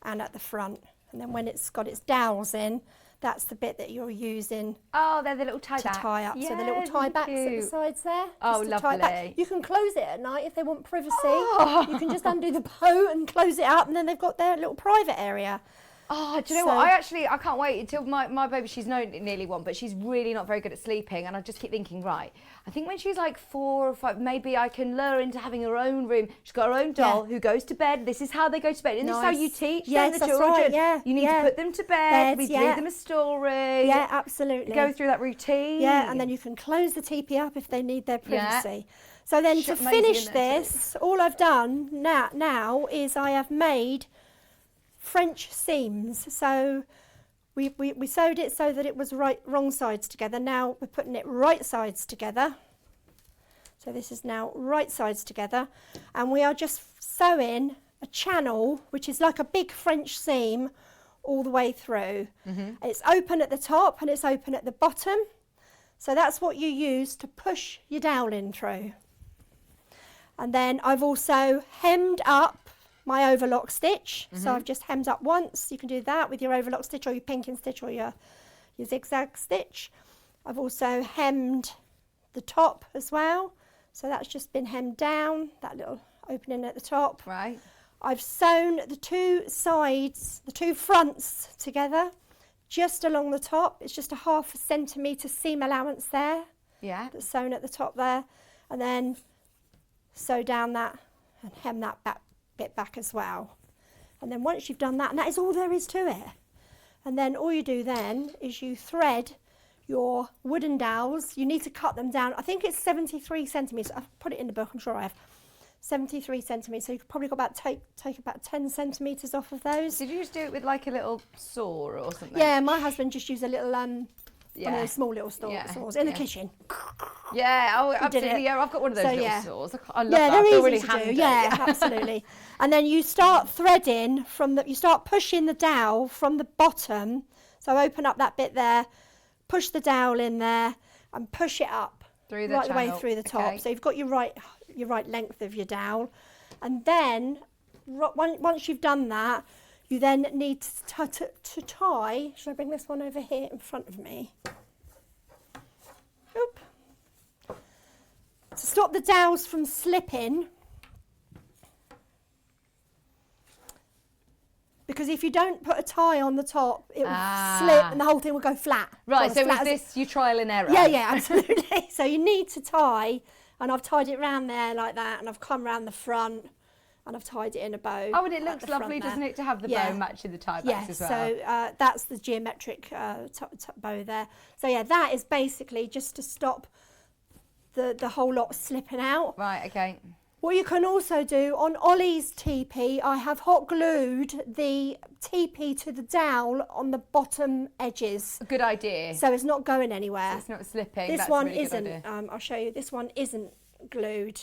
and at the front. And then when it's got its dowels in, that's the bit that you're using. Oh, they're the little tie backs. To tie up. Yeah, So the little tie backs at the sides there. Oh, just to tie it back. lovely. You can close it at night if they want privacy. Oh. You can just undo the bow and close it up, and then they've got their little private area. Oh, do you know what? I can't wait until my baby, she's nearly 1, but she's really not very good at sleeping. And I just keep thinking, right, I think when she's like 4 or 5, maybe I can lure her into having her own room. She's got her own doll who goes to bed. This is how they go to bed. And this is how you teach them, the children. Right, yeah. You need to put them to bed. We read them a story. Yeah, absolutely. Go through that routine. Yeah, and then you can close the teepee up if they need their privacy. So then to finish this, all I've done now is I have made French seams. So we sewed it so that it was wrong sides together. Now we're putting it right sides together. So this is now right sides together, and we are just sewing a channel, which is like a big French seam all the way through. It's open at the top and it's open at the bottom. So that's what you use to push your dowel in through. And then I've also hemmed up my overlock stitch. So I've just hemmed up once. You can do that with your overlock stitch or your pinking stitch or your zigzag stitch. I've also hemmed the top as well. So that's just been hemmed down, that little opening at the top. Right. I've sewn the 2 sides, the 2 fronts together, just along the top. It's just a 1/2 centimetre seam allowance there. Yeah. That's sewn at the top there. And then sew down that and hem that bit back as well. And then once you've done that, and that is all there is to it. And then all you do then is you thread your wooden dowels. You need to cut them down. I think it's 73 centimetres. I've put it in the book, I'm sure I have. 73 centimetres. So you've probably got about take about 10 centimetres off of those. Did you just do it with like a little saw or something? Yeah, my husband just used a little one of those small little saws in the kitchen. Yeah, oh, absolutely. Yeah, I've got one of those little saws. I love that. They're easy really to handy. do. Yeah, absolutely. And then you start threading you start pushing the dowel from the bottom. So open up that bit there, push the dowel in there, and push it up through the right the way through the top. So you've got your right length of your dowel, and then once you've done that, you then need to tie. Should I bring this one over here in front of me? Oop. To stop the dowels from slipping, because if you don't put a tie on the top, it will slip and the whole thing will go flat. Right, so is this your trial and error? Yeah, absolutely. So you need to tie, and I've tied it round there like that, and I've come round the front, and I've tied it in a bow. Oh, and it looks lovely, doesn't it, to have the bow matching the tie backs as well? So that's the geometric bow there. So yeah, that is basically just to stop the whole lot slipping out. Right, okay. What you can also do on Ollie's teepee, I have hot glued the teepee to the dowel on the bottom edges. A good idea. So it's not going anywhere. So it's not slipping. This That's one a really isn't. Good idea. I'll show you. This one isn't glued.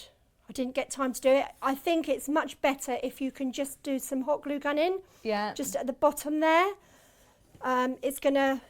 I didn't get time to do it. I think it's much better if you can just do some hot glue gun in. Yeah. Just at the bottom there. It's gonna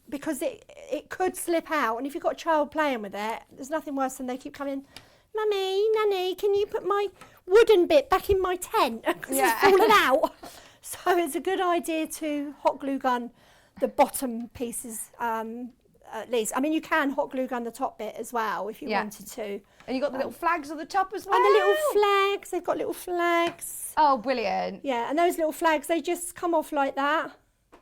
because it could slip out, and if you've got a child playing with it, there's nothing worse than they keep coming, Mummy, Nanny, can you put my wooden bit back in my tent? Because it's fallen out. So it's a good idea to hot glue gun the bottom pieces at least. I mean, you can hot glue gun the top bit as well if you wanted to. And you got the little flags on the top as well? And the little flags, they've got little flags. Oh, brilliant. Yeah, and those little flags, they just come off like that.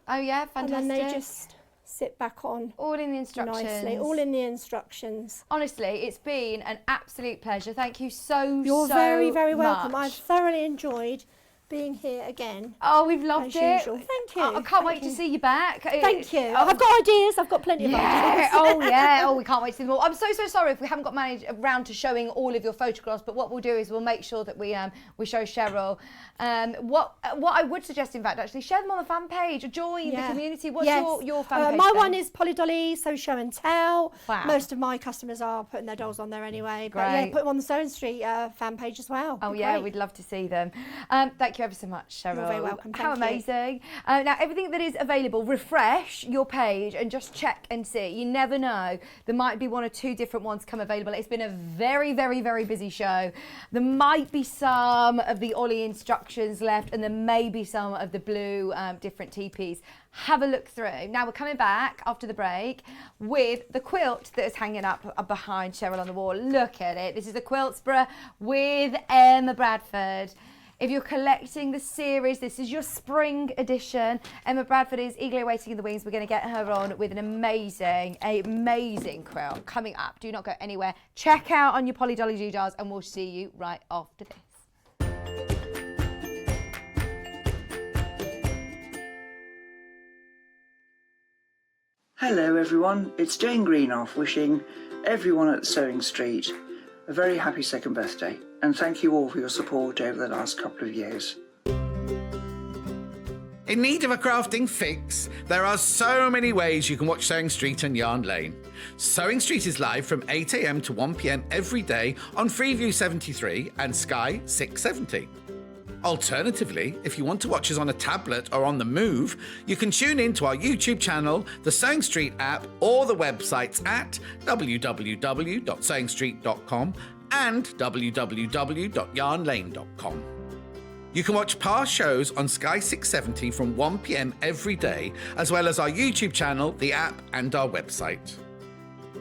Oh yeah, fantastic. And then they just sit back on. All in the instructions. Nicely, all in the instructions. Honestly, it's been an absolute pleasure. Thank you so You're very, very welcome. much. I've thoroughly enjoyed being here again. Oh, we've loved it. Usual. Thank you. I can't wait to see you back. Thank you. I've got ideas. I've got plenty of ideas. Oh, yeah. Oh, we can't wait to see them all. I'm so sorry if we haven't got around to showing all of your photographs, but what we'll do is we'll make sure that we show Sherrill. What I would suggest, in fact, actually, share them on the fan page or join the community. What's your fan page? My one is Polly Dolly, So Show and Tell. Wow. Most of my customers are putting their dolls on there anyway. But Great. yeah, put them on the Sewing Street fan page as well. Oh, yeah, Great. we'd love to see them. Thank you you ever so much, Sherrill. You're very welcome. How Thank you. amazing. Now, everything that is available, refresh your page and just check and see. You never know. There might be 1 or 2 different ones come available. It's been a very, very, very busy show. There might be some of the Ollie instructions left, and there may be some of the blue different TPs. Have a look through. Now we're coming back after the break with the quilt that is hanging up behind Sherrill on the wall. Look at it. This is a Quiltsburgh with Emma Bradford. If you're collecting the series, this is your spring edition. Emma Bradford is eagerly waiting in the wings. We're going to get her on with an amazing quilt coming up. Do not go anywhere. Check out on your Polly Dolly Doodahs, and we'll see you right after this. Hello everyone, it's Jane Greenoff wishing everyone at Sewing Street a very happy 2nd birthday, and thank you all for your support over the last couple of years. In need of a crafting fix? There are so many ways you can watch Sewing Street and Yarn Lane. Sewing Street is live from 8 a.m. to 1 p.m. every day on Freeview 73 and Sky 670. Alternatively, if you want to watch us on a tablet or on the move, you can tune in to our YouTube channel, the Sewing Street app, or the websites at www.sewingstreet.com and www.yarnlane.com. You can watch past shows on Sky 670 from 1 p.m. every day, as well as our YouTube channel, the app, and our website.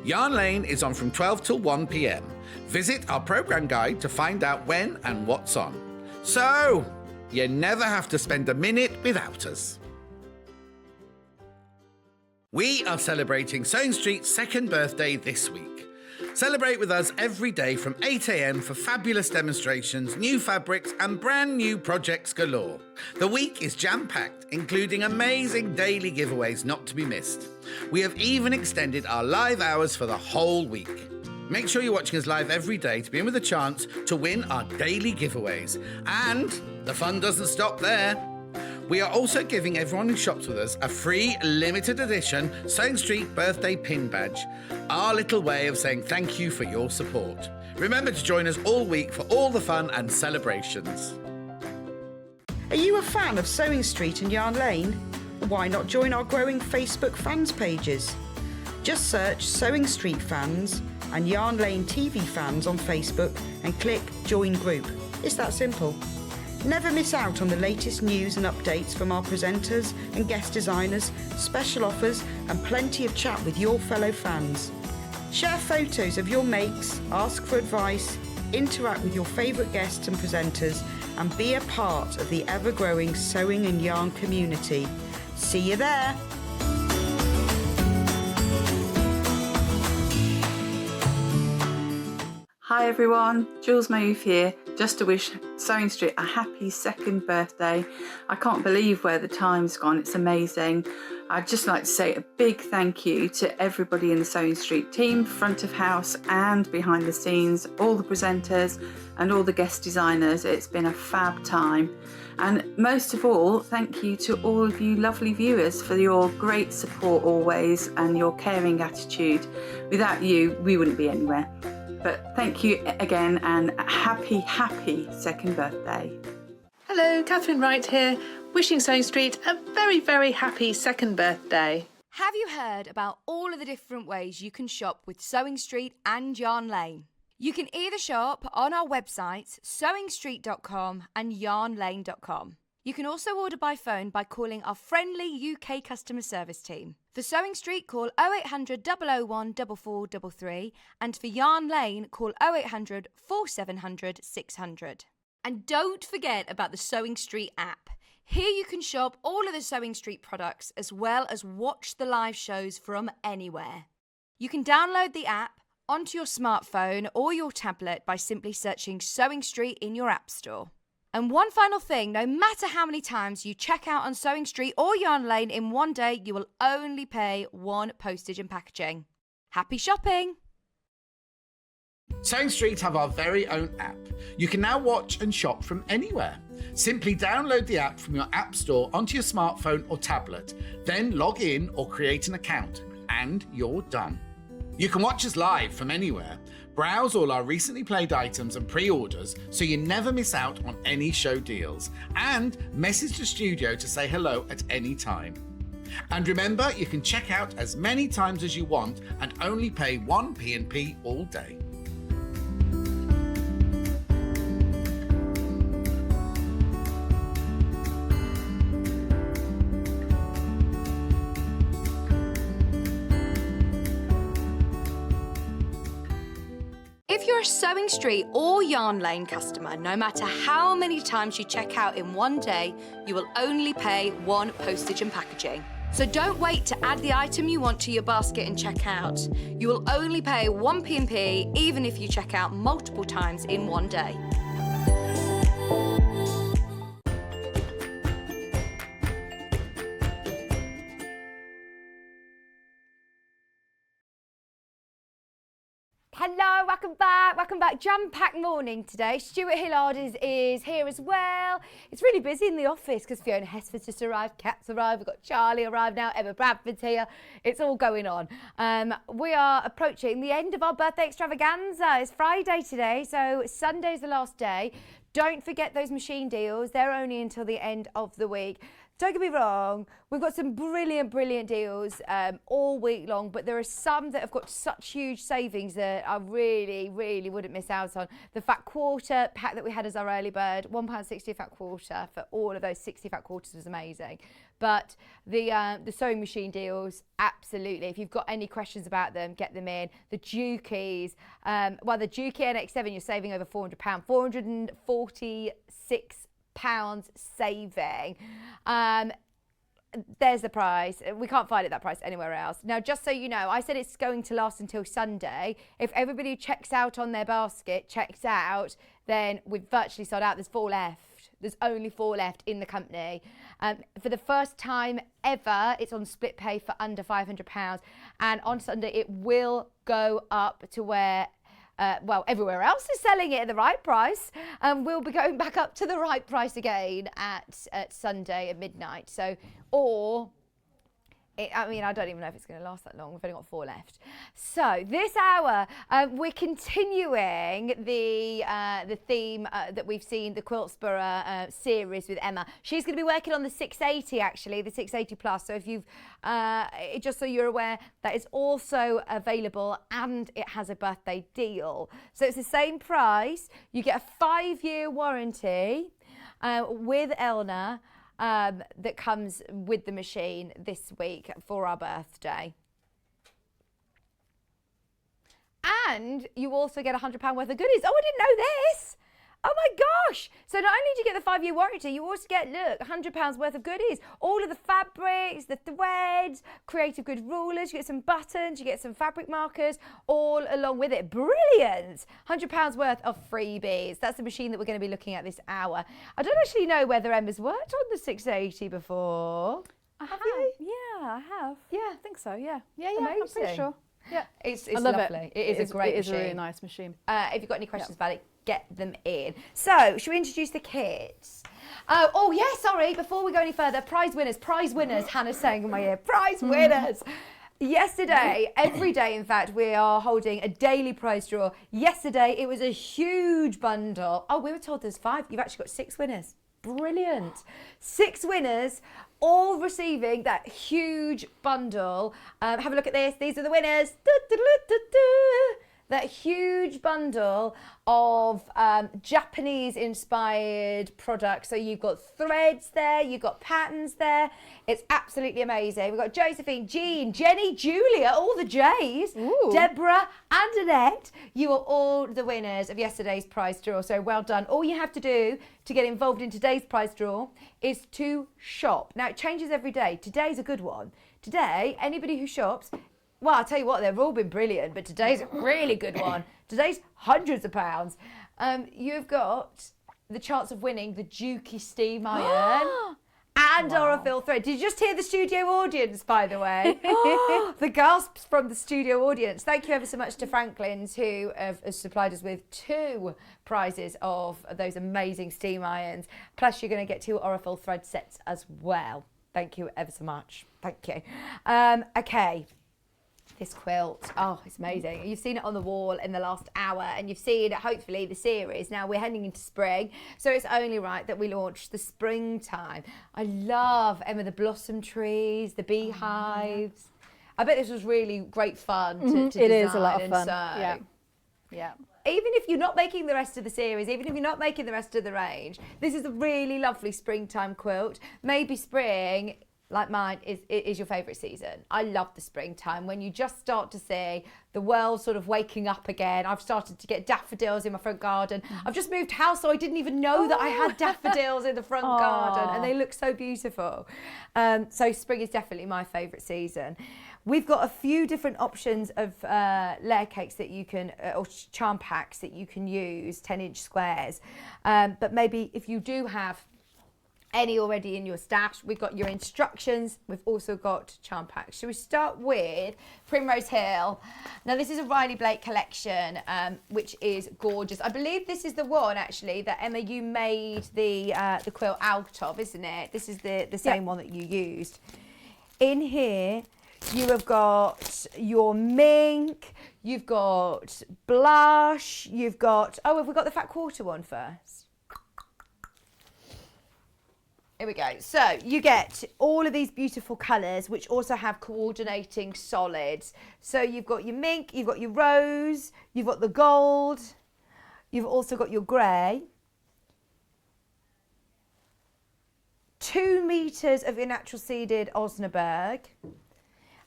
Yarn Lane is on from 12 till 1 p.m. Visit our programme guide to find out when and what's on. So, you never have to spend a minute without us. We are celebrating Sewing Street's 2nd birthday this week. Celebrate with us every day from 8 a.m. for fabulous demonstrations, new fabrics, and brand new projects galore. The week is jam-packed, including amazing daily giveaways not to be missed. We have even extended our live hours for the whole week. Make sure you're watching us live every day to be in with a chance to win our daily giveaways. And the fun doesn't stop there. We are also giving everyone who shops with us a free limited edition Sewing Street birthday pin badge, our little way of saying thank you for your support. Remember to join us all week for all the fun and celebrations. Are you a fan of Sewing Street and Yarn Lane? Why not join our growing Facebook fans pages? Just search Sewing Street Fans and Yarn Lane TV Fans on Facebook and click Join Group. It's that simple. Never miss out on the latest news and updates from our presenters and guest designers, special offers, and plenty of chat with your fellow fans. Share photos of your makes, ask for advice, interact with your favourite guests and presenters, and be a part of the ever-growing sewing and yarn community. See you there! Hi everyone, Jules Mayoof here, just to wish Sewing Street a happy 2nd birthday. I can't believe where the time's gone, it's amazing. I'd just like to say a big thank you to everybody in the Sewing Street team, front of house and behind the scenes, all the presenters and all the guest designers. It's been a fab time. And most of all, thank you to all of you lovely viewers for your great support always and your caring attitude. Without you, we wouldn't be anywhere. But thank you again and happy 2nd birthday. Hello, Catherine Wright here, wishing Sewing Street a very, very happy 2nd birthday. Have you heard about all of the different ways you can shop with Sewing Street and Yarn Lane? You can either shop on our websites, sewingstreet.com and yarnlane.com. You can also order by phone by calling our friendly UK customer service team. For Sewing Street, call 0800 001 4433, and for Yarn Lane, call 0800 4700 600. And don't forget about the Sewing Street app. Here you can shop all of the Sewing Street products as well as watch the live shows from anywhere. You can download the app onto your smartphone or your tablet by simply searching Sewing Street in your app store. And one final thing, no matter how many times you check out on Sewing Street or Yarn Lane in one day, you will only pay 1 postage and packaging. Happy shopping! Sewing Street have our very own app. You can now watch and shop from anywhere. Simply download the app from your app store onto your smartphone or tablet, then log in or create an account, and you're done. You can watch us live from anywhere, Browse all our recently played items and pre-orders so you never miss out on any show deals. And message the studio to say hello at any time. And remember, you can check out as many times as you want and only pay 1 P&P all day. If you're a Sewing Street or Yarn Lane customer, no matter how many times you check out in one day, you will only pay 1 postage and packaging. So don't wait to add the item you want to your basket and check out. You will only pay 1 P&P even if you check out multiple times in one day. Hello, welcome back. Jam-packed morning today. Stuart Hillard is here as well. It's really busy in the office because Fiona Hesford's just arrived, Kat's arrived, we've got Charlie arrived now, Emma Bradford's here. It's all going on. We are approaching the end of our birthday extravaganza. It's Friday today, so Sunday's the last day. Don't forget those machine deals. They're only until the end of the week. Don't get me wrong, we've got some brilliant deals all week long, but there are some that have got such huge savings that I really wouldn't miss out on. The fat quarter pack that we had as our early bird, £1.60 a fat quarter for all of those 60 fat quarters was amazing. But the sewing machine deals, absolutely. If you've got any questions about them, get them in. The Jukies, the Juki NX7, you're saving over £400, £446 saving. There's the price. We can't find it that price anywhere else. Now, just so you know, I said it's going to last until Sunday. If everybody who checks out on their basket checks out, then we've virtually sold out. There's 4 left. There's only 4 left in the company. For the first time ever, it's on split pay for under £500. And on Sunday, it will go up to where everywhere else is selling it at the right price, and we'll be going back up to the right price again at Sunday at midnight. So, I don't even know if it's going to last that long. We've only got 4 left. So this hour, we're continuing the theme that we've seen, the Quiltsburgh series with Emma. She's going to be working on the 680, actually, the 680 plus. So if you've, just so you're aware, that is also available and it has a birthday deal. So it's the same price. You get a 5-year warranty with Elna. That comes with the machine this week for our birthday. And you also get £100 worth of goodies. Oh, I didn't know this. Oh my gosh. So not only do you get the 5-year warranty, you also get, look, £100 worth of goodies. All of the fabrics, the threads, creative good rulers, you get some buttons, you get some fabric markers, all along with it. Brilliant. £100 worth of freebies. That's the machine that we're going to be looking at this hour. I don't actually know whether Emma's worked on the 680 before. Have you? Yeah, I have. Yeah. I think so, yeah. Yeah, Amazing. I'm pretty sure. Yeah. It's I love lovely. It is a great machine. It is a really nice machine. If you've got any questions about it, get them in. So, should we introduce the kits? Oh, yeah, sorry. Before we go any further, prize winners. Hannah's saying in my ear. Prize winners. Yesterday, every day, in fact, we are holding a daily prize draw. Yesterday, it was a huge bundle. Oh, we were told there's 5. You've actually got 6 winners. Brilliant. 6 winners, all receiving that huge bundle. Have a look at this. These are the winners. That huge bundle of Japanese-inspired products. So you've got threads there, you've got patterns there. It's absolutely amazing. We've got Josephine, Jean, Jenny, Julia, all the J's, Deborah and Annette. You are all the winners of yesterday's prize draw. So well done. All you have to do to get involved in today's prize draw is to shop. Now, it changes every day. Today's a good one. Today, anybody who shops, well, I'll tell you what, they've all been brilliant, but today's a really good one. Today's hundreds of pounds. You've got the chance of winning the Juki steam iron and Orla thread. Did you just hear the studio audience, by the way? The gasps from the studio audience. Thank you ever so much to Franklin's, who have supplied us with 2 prizes of those amazing steam irons. Plus, you're going to get 2 Orla thread sets as well. Thank you ever so much. Thank you. Okay. this quilt. Oh, it's amazing. You've seen it on the wall in the last hour, and you've seen, hopefully, the series. Now we're heading into spring, so it's only right that we launch the springtime. I love, Emma, the blossom trees, the beehives. I bet this was really great fun to It is a lot design of fun. and sew. Yeah. Even if you're not making the rest of the series, even if you're not making the rest of the range, this is a really lovely springtime quilt. Maybe spring, like mine, is your favourite season. I love the springtime when you just start to see the world sort of waking up again. I've started to get daffodils in my front garden. I've just moved house, so I didn't even know that I had daffodils in the front garden, and they look so beautiful. So spring is definitely my favourite season. We've got a few different options of layer cakes that you can, or charm packs that you can use, 10-inch squares. But maybe if you do have any already in your stash, we've got your instructions. We've also got charm packs. Shall we start with Primrose Hill? Now this is a Riley Blake collection, which is gorgeous. I believe this is the one actually that Emma, you made the quilt out of, isn't it? This is the same one that you used. In here, you have got your mink, you've got blush, you've got, have we got the fat quarter one first? Here we go. So you get all of these beautiful colours, which also have coordinating solids. So you've got your mink, you've got your rose, you've got the gold, you've also got your grey. 2 meters of your natural seeded Osnaburg.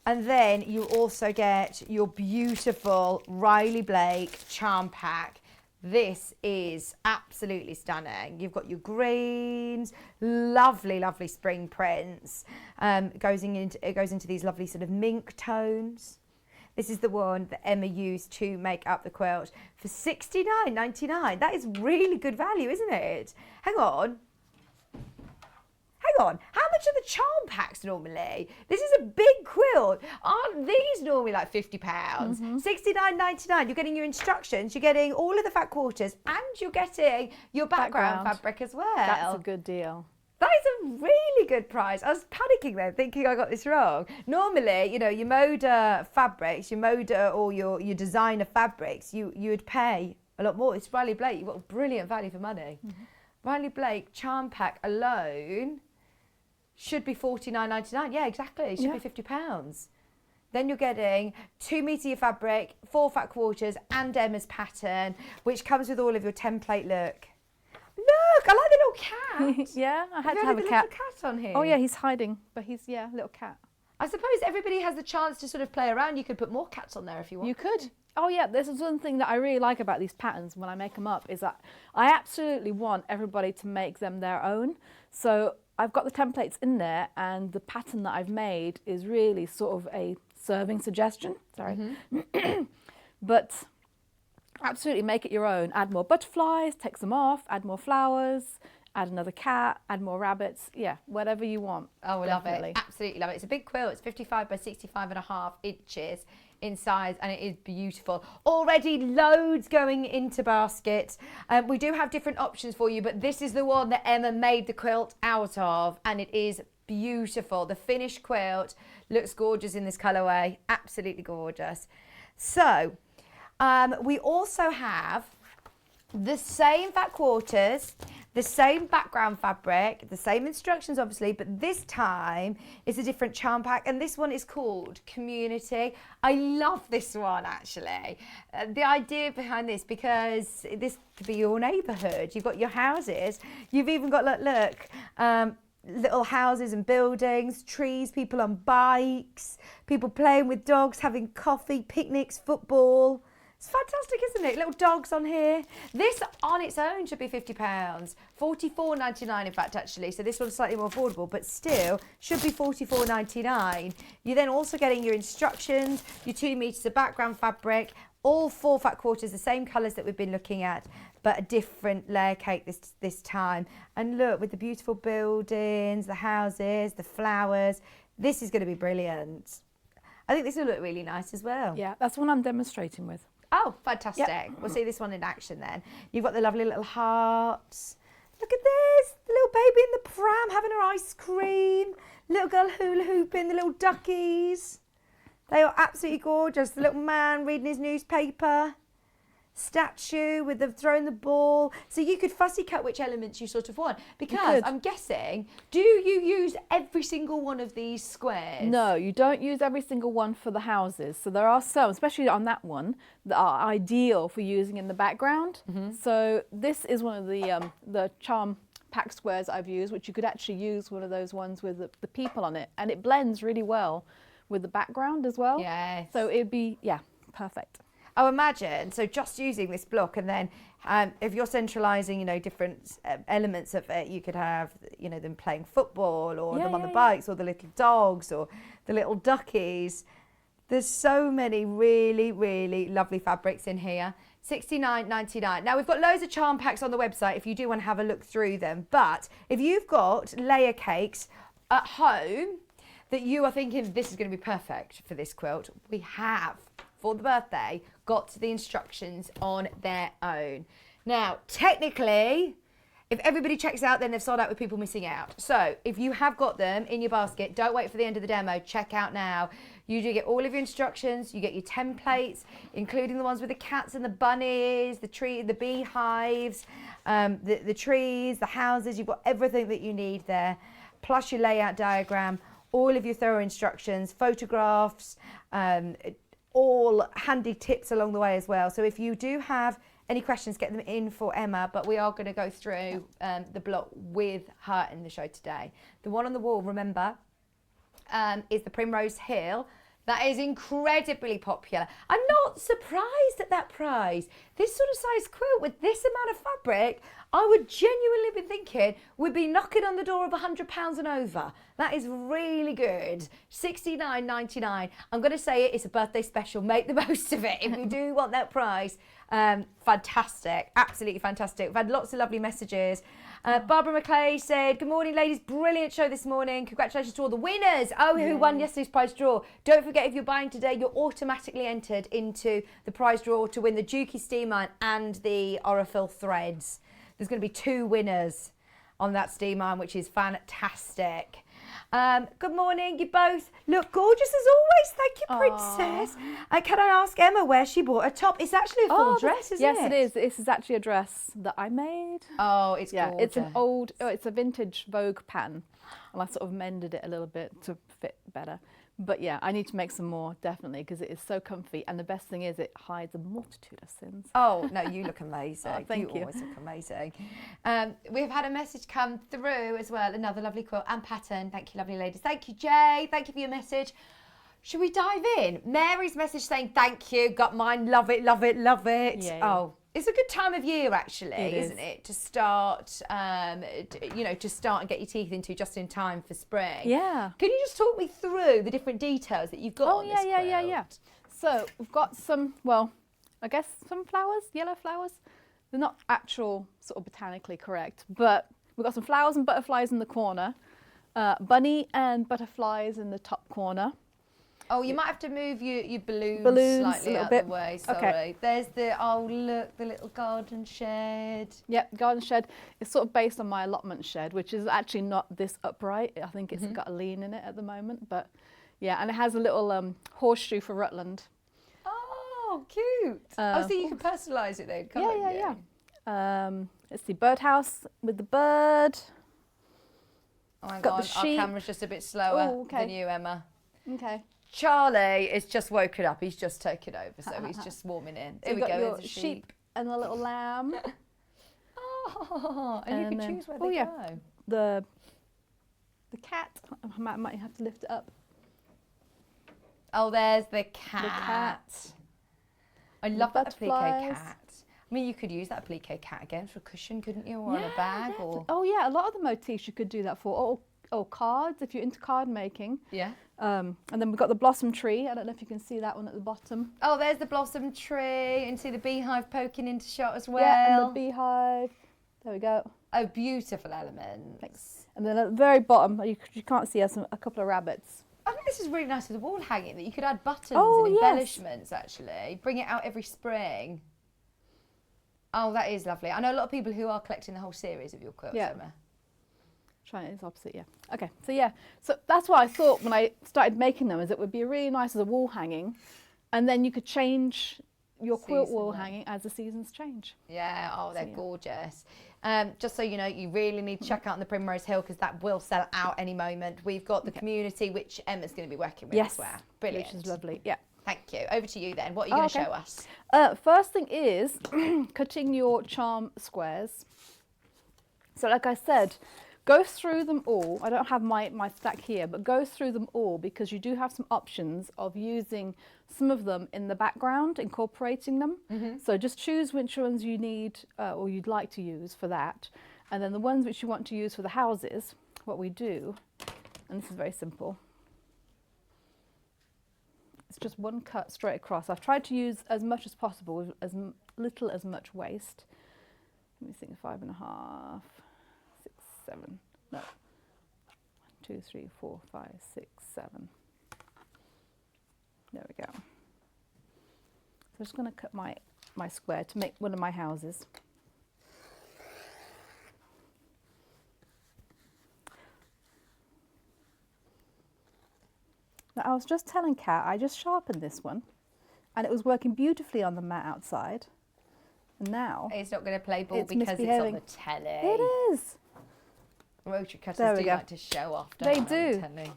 And then you also get your beautiful Riley Blake charm pack. This is absolutely stunning. You've got your greens, lovely, lovely spring prints. It goes into these lovely sort of mink tones. This is the one that Emma used to make up the quilt for $69.99. That is really good value, isn't it? Hang on. How much are the charm packs normally? This is a big quilt. Aren't these normally like £50? $69.99. You're getting your instructions, you're getting all of the fat quarters, and you're getting your background fabric as well. That's a good deal. That is a really good price. I was panicking then, thinking I got this wrong. Normally, you know, your Moda fabrics, your Moda or your designer fabrics, you would pay a lot more. It's Riley Blake. You've got brilliant value for money. Riley Blake charm pack alone should be $49.99. Yeah, exactly. It should be £50. Then you're getting 2 meters of your fabric, 4 fat quarters, and Emma's pattern, which comes with all of your template look. Look, I like the little cat. Yeah, I had to You have a cat. Little cat on here. Oh yeah, he's hiding, but he's little cat. I suppose everybody has the chance to sort of play around. You could put more cats on there if you want. You could. Oh yeah, this is one thing that I really like about these patterns when I make them up, is that I absolutely want everybody to make them their own. So I've got the templates in there, and the pattern that I've made is really sort of a serving suggestion. Sorry. But absolutely make it your own. Add more butterflies, take some off, add more flowers, add another cat, add more rabbits. Yeah, whatever you want. Oh, I love it. Absolutely love it. It's a big quilt. It's 55 by 65.5 inches in size, and it is beautiful. Already loads going into basket. We do have different options for you, but this is the one that Emma made the quilt out of, and it is beautiful. The finished quilt looks gorgeous in this colourway. Absolutely gorgeous. So we also have the same fat quarters, the same background fabric, the same instructions obviously, but this time it's a different charm pack, and this one is called Community. I love this one actually. The idea behind this, because this could be your neighbourhood. You've got your houses, you've even got, look, little houses and buildings, trees, people on bikes, people playing with dogs, having coffee, picnics, football. It's fantastic, isn't it? Little dogs on here. This on its own should be £50. $44.99 in fact, actually. So this one's slightly more affordable, but still should be $44.99. You're then also getting your instructions, your 2 meters of background fabric, all 4 fat quarters, the same colours that we've been looking at, but a different layer cake this time. And look, with the beautiful buildings, the houses, the flowers, this is going to be brilliant. I think this will look really nice as well. Yeah, that's what I'm demonstrating with. Oh, fantastic. Yep. We'll see this one in action then. You've got the lovely little hearts. Look at this, the little baby in the pram having her ice cream. Little girl hula hooping, the little duckies. They are absolutely gorgeous. The little man reading his newspaper. Statue with the throwing the ball. So you could fussy cut which elements you sort of want. Because I'm guessing, do you use every single one of these squares? No, you don't use every single one for the houses. So there are some, especially on that one, that are ideal for using in the background. So this is one of the charm pack squares I've used, which you could actually use one of those ones with the people on it, and it blends really well with the background as well. Yes. So it'd be, yeah, perfect. Oh, imagine, so just using this block, and then if you're centralising, you know, different elements of it, you could have, you know, them playing football, or them on the bikes, or the little dogs, or the little duckies. There's so many really, really lovely fabrics in here. $69.99. Now, we've got loads of charm packs on the website if you do want to have a look through them. But if you've got layer cakes at home that you are thinking this is going to be perfect for this quilt, we have, for the birthday, got the instructions on their own. Now, technically, if everybody checks out, then they've sold out with people missing out. So if you have got them in your basket, don't wait for the end of the demo, check out now. You do get all of your instructions, you get your templates, including the ones with the cats and the bunnies, the tree, the beehives, the trees, the houses. You've got everything that you need there, plus your layout diagram, all of your thorough instructions, photographs, all handy tips along the way as well. So if you do have any questions, get them in for Emma, but we are going to go through the block with her in the show today. The one on the wall, remember, is the Primrose Hill. That is incredibly popular. I'm not surprised at that price. This sort of size quilt with this amount of fabric, I would genuinely be thinking we'd be knocking on the door of £100 and over. That is really good. $69.99. I'm going to say it's a birthday special. Make the most of it if you do want that price. Fantastic, absolutely fantastic. We've had lots of lovely messages. Barbara McClay said, good morning ladies, brilliant show this morning. Congratulations to all the winners. Who won yesterday's prize draw. Don't forget, if you're buying today, you're automatically entered into the prize draw to win the Dukey Steam Iron and the Aurifil threads. There's going to be 2 winners on that steam iron, which is fantastic. Good morning, you both look gorgeous as always. Thank you, Princess. Can I ask Emma where she bought a top? It's actually a full dress, isn't it? Yes, it is. This is actually a dress that I made. Oh, it's gorgeous. It's an old, it's a vintage Vogue pattern, and I sort of mended it a little bit to fit better. But yeah, I need to make some more, definitely, because it is so comfy. And the best thing is it hides a multitude of sins. Oh, no, you look amazing. Thank you. You always look amazing. We've had a message come through as well, another lovely quilt and pattern. Thank you, lovely ladies. Thank you, Jay. Thank you for your message. Should we dive in? Mary's message saying, thank you, got mine, love it, love it, love it. Yeah. Oh, it's a good time of year, actually, isn't it? To start, you know, to start and get your teeth into just in time for spring. Yeah. Can you just talk me through the different details that you've got on this quilt? Yeah. So we've got some, well, I guess some flowers, yellow flowers. They're not actual sort of botanically correct, but we've got some flowers and butterflies in the corner, bunny and butterflies in the top corner. Oh, you might have to move your balloons slightly out bit. the way, sorry. Okay. There's the, oh look, the little garden shed. Yep, garden shed. It's sort of based on my allotment shed, which is actually not this upright. I think it's got a lean in it at the moment, but yeah, and it has a little horseshoe for Rutland. Oh, cute. So you can personalise it then, can't you? Yeah. Let's see, birdhouse with the bird. Oh my got God, the our sheep. camera's just a bit slower than you, Emma. Okay. Charlie is just woken up. He's just taken over, so he's just warming in. There we go. Your There's a sheep and a little lamb. Oh, and you can choose where they go. The cat. I might have to lift it up. Oh, there's the cat. The cat. I love that applique cat. I mean, you could use that applique cat again for a cushion, couldn't you, or on a bag? Or Oh yeah, a lot of the motifs you could do that for. Or cards, if you're into card making. Yeah. And then we've got the blossom tree. I don't know if you can see that one at the bottom. Oh, there's the blossom tree, and see the beehive poking into shot as well. Yeah, and the beehive. There we go. Oh, beautiful element. Thanks. And then at the very bottom, you can't see us, a couple of rabbits. I think this is really nice with the wall hanging, that you could add buttons Oh, and yes. embellishments, actually. Bring it out every spring. Oh, that is lovely. I know a lot of people who are collecting the whole series of your quilts, Yeah. Emma. Try it, it's opposite, yeah. Okay, so yeah, so that's what I thought when I started making them, is it would be really nice as a wall hanging, and then you could change your quilt wall hanging as the seasons change. Yeah, oh, they're gorgeous. Just so you know, you really need to check out on the Primrose Hill because that will sell out any moment. We've got the community, which Emma's going to be working with as well. Brilliant. Which is lovely, yeah. Thank you. Over to you then. What are you going to show us? First thing is cutting your charm squares. So like I said, go through them all. I don't have my stack here, but go through them all because you do have some options of using some of them in the background, incorporating them. So just choose which ones you need or you'd like to use for that. And then the ones which you want to use for the houses, what we do, and this is very simple, it's just one cut straight across. I've tried to use as much as possible with as little as much waste. Let me think, 5.5, 6, 7, no, 1, 2, 3, 4, 5, 6, 7. There we go. So I'm just going to cut my square to make one of my houses. Now I was just telling Kat, I just sharpened this one and it was working beautifully on the mat outside. And now it's not going to play ball because it's on the telly. It is. Rotary cutters do like to show off, don't they? They do.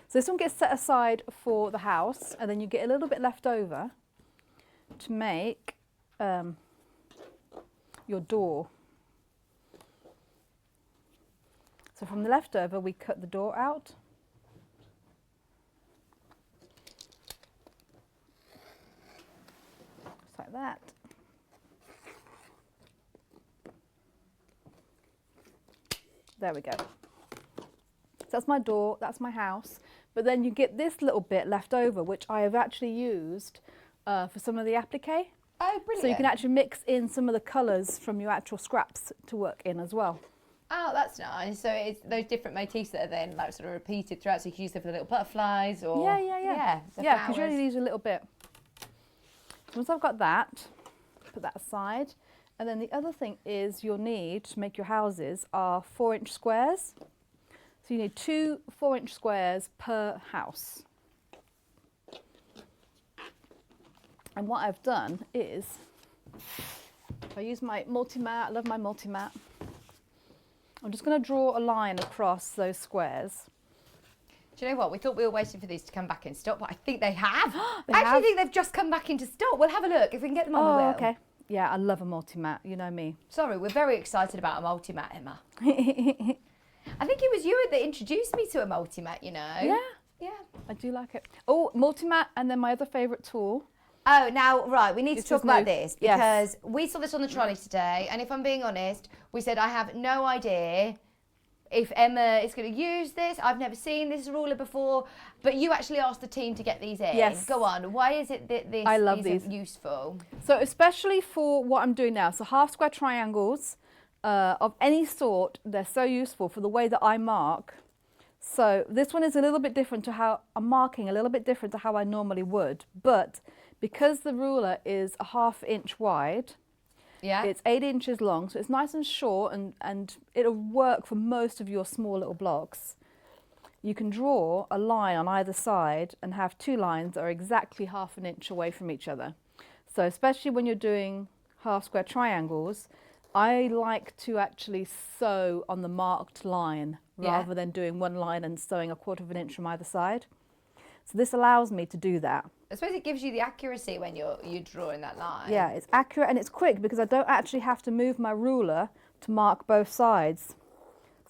So this one gets set aside for the house and then you get a little bit left over to make your door. So from the leftover we cut the door out. Just like that. There we go. So that's my door, that's my house. But then you get this little bit left over, which I have actually used for some of the applique. Oh, brilliant. So you can actually mix in some of the colours from your actual scraps to work in as well. Oh, that's nice. So it's those different motifs that are then like sort of repeated throughout. So you can use them for the little butterflies or... Yeah, because you only use a little bit. Once I've got that, put that aside. And then the other thing is you'll need to make your houses are 4-inch squares. So you need 2 4-inch squares per house. And what I've done is, I use my multi-mat, I love my multi-mat. I'm just going to draw a line across those squares. Do you know what? We thought we were waiting for these to come back in stock, but I think they have. I actually think they've just come back into stock. We'll have a look if we can get them on the wheel. Okay. Yeah, I love a multi-mat, you know me. Sorry, we're very excited about a multi-mat, Emma. I think it was you that introduced me to a multi-mat, you know. Yeah. Yeah. I do like it. Oh, multi-mat and then my other favourite tool. Oh, now, right, we need to talk about this because yes. we saw this on the trolley today, and if I'm being honest, we said, I have no idea if Emma is going to use this. I've never seen this ruler before, but you actually asked the team to get these in. Yes. Go on. Why is it that I love these are useful? So especially for what I'm doing now, so half square triangles of any sort, they're so useful for the way that I mark. So this one is a little bit different to how I'm marking, a little bit different to how I normally would, but because the ruler is a 1/2 inch wide, it's 8 inches long, so it's nice and short and it'll work for most of your small little blocks. You can draw a line on either side and have 2 lines that are exactly 1/2 inch away from each other. So especially when you're doing half square triangles, I like to actually sew on the marked line rather than doing one line and sewing 1/4 inch from either side. So this allows me to do that. I suppose it gives you the accuracy when you're drawing that line. Yeah, it's accurate and it's quick because I don't actually have to move my ruler to mark both sides.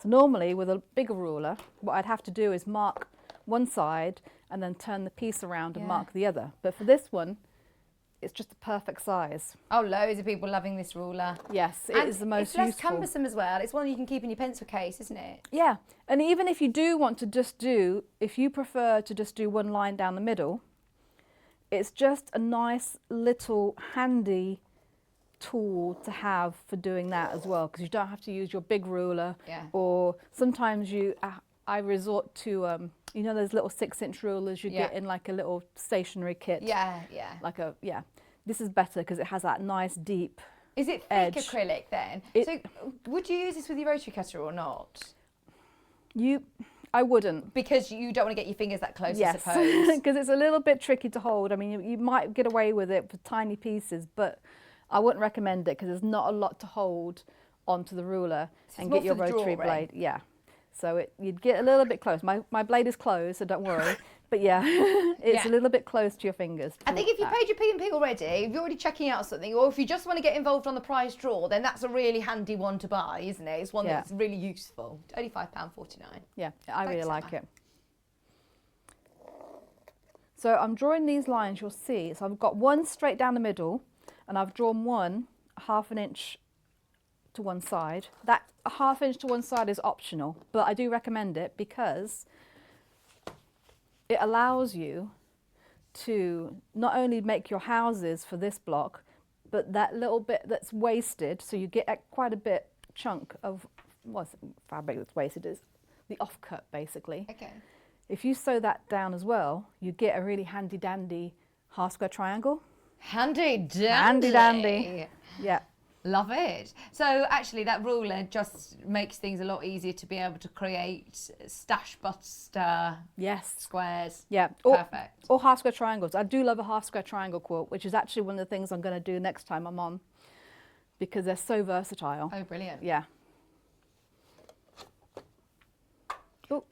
So normally with a bigger ruler, what I'd have to do is mark one side and then turn the piece around and mark the other. But for this one, it's just the perfect size. Oh, loads of people loving this ruler. Yes, it is the most useful. It's less cumbersome as well. It's one you can keep in your pencil case, isn't it? Yeah, and even if you do want to just do, if you prefer to just do one line down the middle, it's just a nice little handy tool to have for doing that as well, because you don't have to use your big ruler. Or sometimes I resort to you know those little 6-inch rulers you get in like a little stationery kit. Yeah. Like this is better because it has that nice deep Is it thick edge. acrylic then? So would you use this with your rotary cutter or not? I wouldn't. Because you don't want to get your fingers that close, yes. I suppose. Because it's a little bit tricky to hold. I mean, you might get away with it for tiny pieces, but I wouldn't recommend it because there's not a lot to hold onto the ruler and get your rotary blade. Yeah. So you'd get a little bit close. My blade is closed, so don't worry. But yeah, it's a little bit close to your fingers. I think if you paid your P&P already, if you're already checking out something, or if you just want to get involved on the prize draw, then that's a really handy one to buy, isn't it? It's one that's really useful. Only £5.49. Yeah, I really like it. So I'm drawing these lines, you'll see. So I've got one straight down the middle, and I've drawn one 1/2 inch to one side. That 1/2 inch to one side is optional, but I do recommend it because it allows you to not only make your houses for this block, but that little bit that's wasted, so you get quite a bit chunk of fabric that's wasted, is the offcut basically. Okay. If you sew that down as well, you get a really handy dandy half square triangle. Handy dandy. Handy dandy. Yeah. Love it. So actually that ruler just makes things a lot easier to be able to create stash buster squares. Yeah. Perfect. Or half square triangles. I do love a half square triangle quilt, which is actually one of the things I'm going to do next time I'm on, because they're so versatile. Oh, brilliant. Yeah. Oh,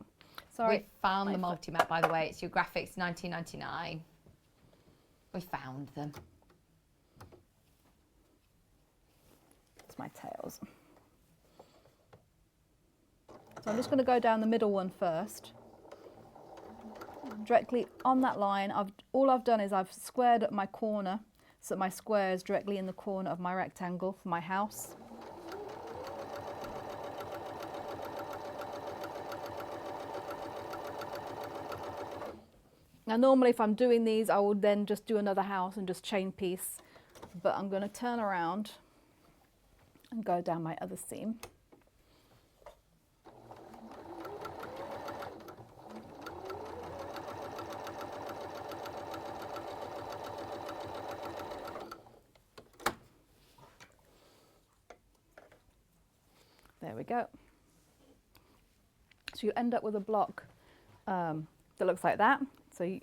sorry. We found the multi-mat, by the way. It's your graphics, £19.99. We found them. My tails. So I'm just going to go down the middle one first. Directly on that line, all I've done is I've squared up my corner so that my square is directly in the corner of my rectangle for my house. Now normally if I'm doing these, I would then just do another house and just chain piece, but I'm going to turn around and go down my other seam. There we go. So you end up with a block that looks like that. So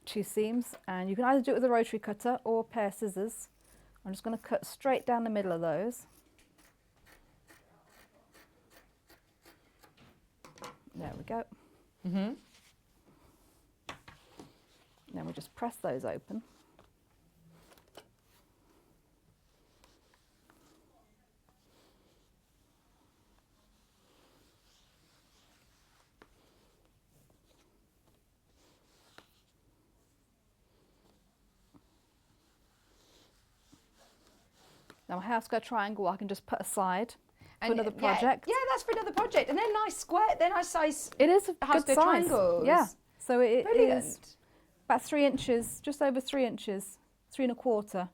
2 seams, and you can either do it with a rotary cutter or a pair of scissors. I'm just going to cut straight down the middle of those. There we go. Then we just press those open. Now my half square triangle I can just put aside for another project. Yeah, that's for another project. And they're nice square, they're nice size. It is a half good square size. triangles. Yeah. So it is about 3 inches, just over 3 inches, 3 1/4.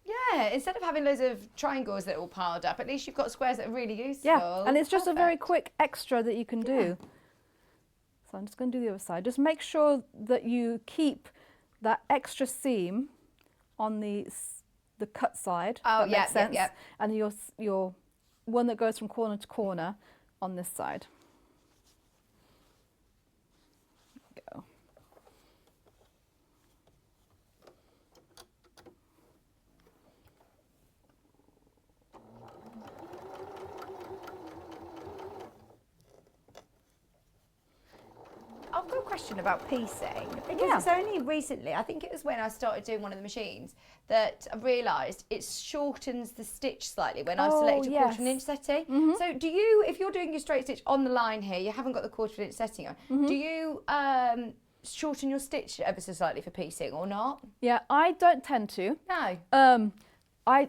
Yeah, instead of having loads of triangles that are all piled up, at least you've got squares that are really useful. Yeah, and it's just a very quick extra that you can do. So I'm just going to do the other side. Just make sure that you keep that extra seam on the cut side. Oh, that makes sense. Yeah. And your one that goes from corner to corner on this side. Go. I've got a question about piecing, because it's only recently, I think it was when I started doing one of the machines, that I realised it shortens the stitch slightly when I select a 1/4 inch setting. So do you, if you're doing your straight stitch on the line here, you haven't got the 1/4 inch setting on, do you shorten your stitch ever so slightly for piecing or not? Yeah, I don't tend to. No.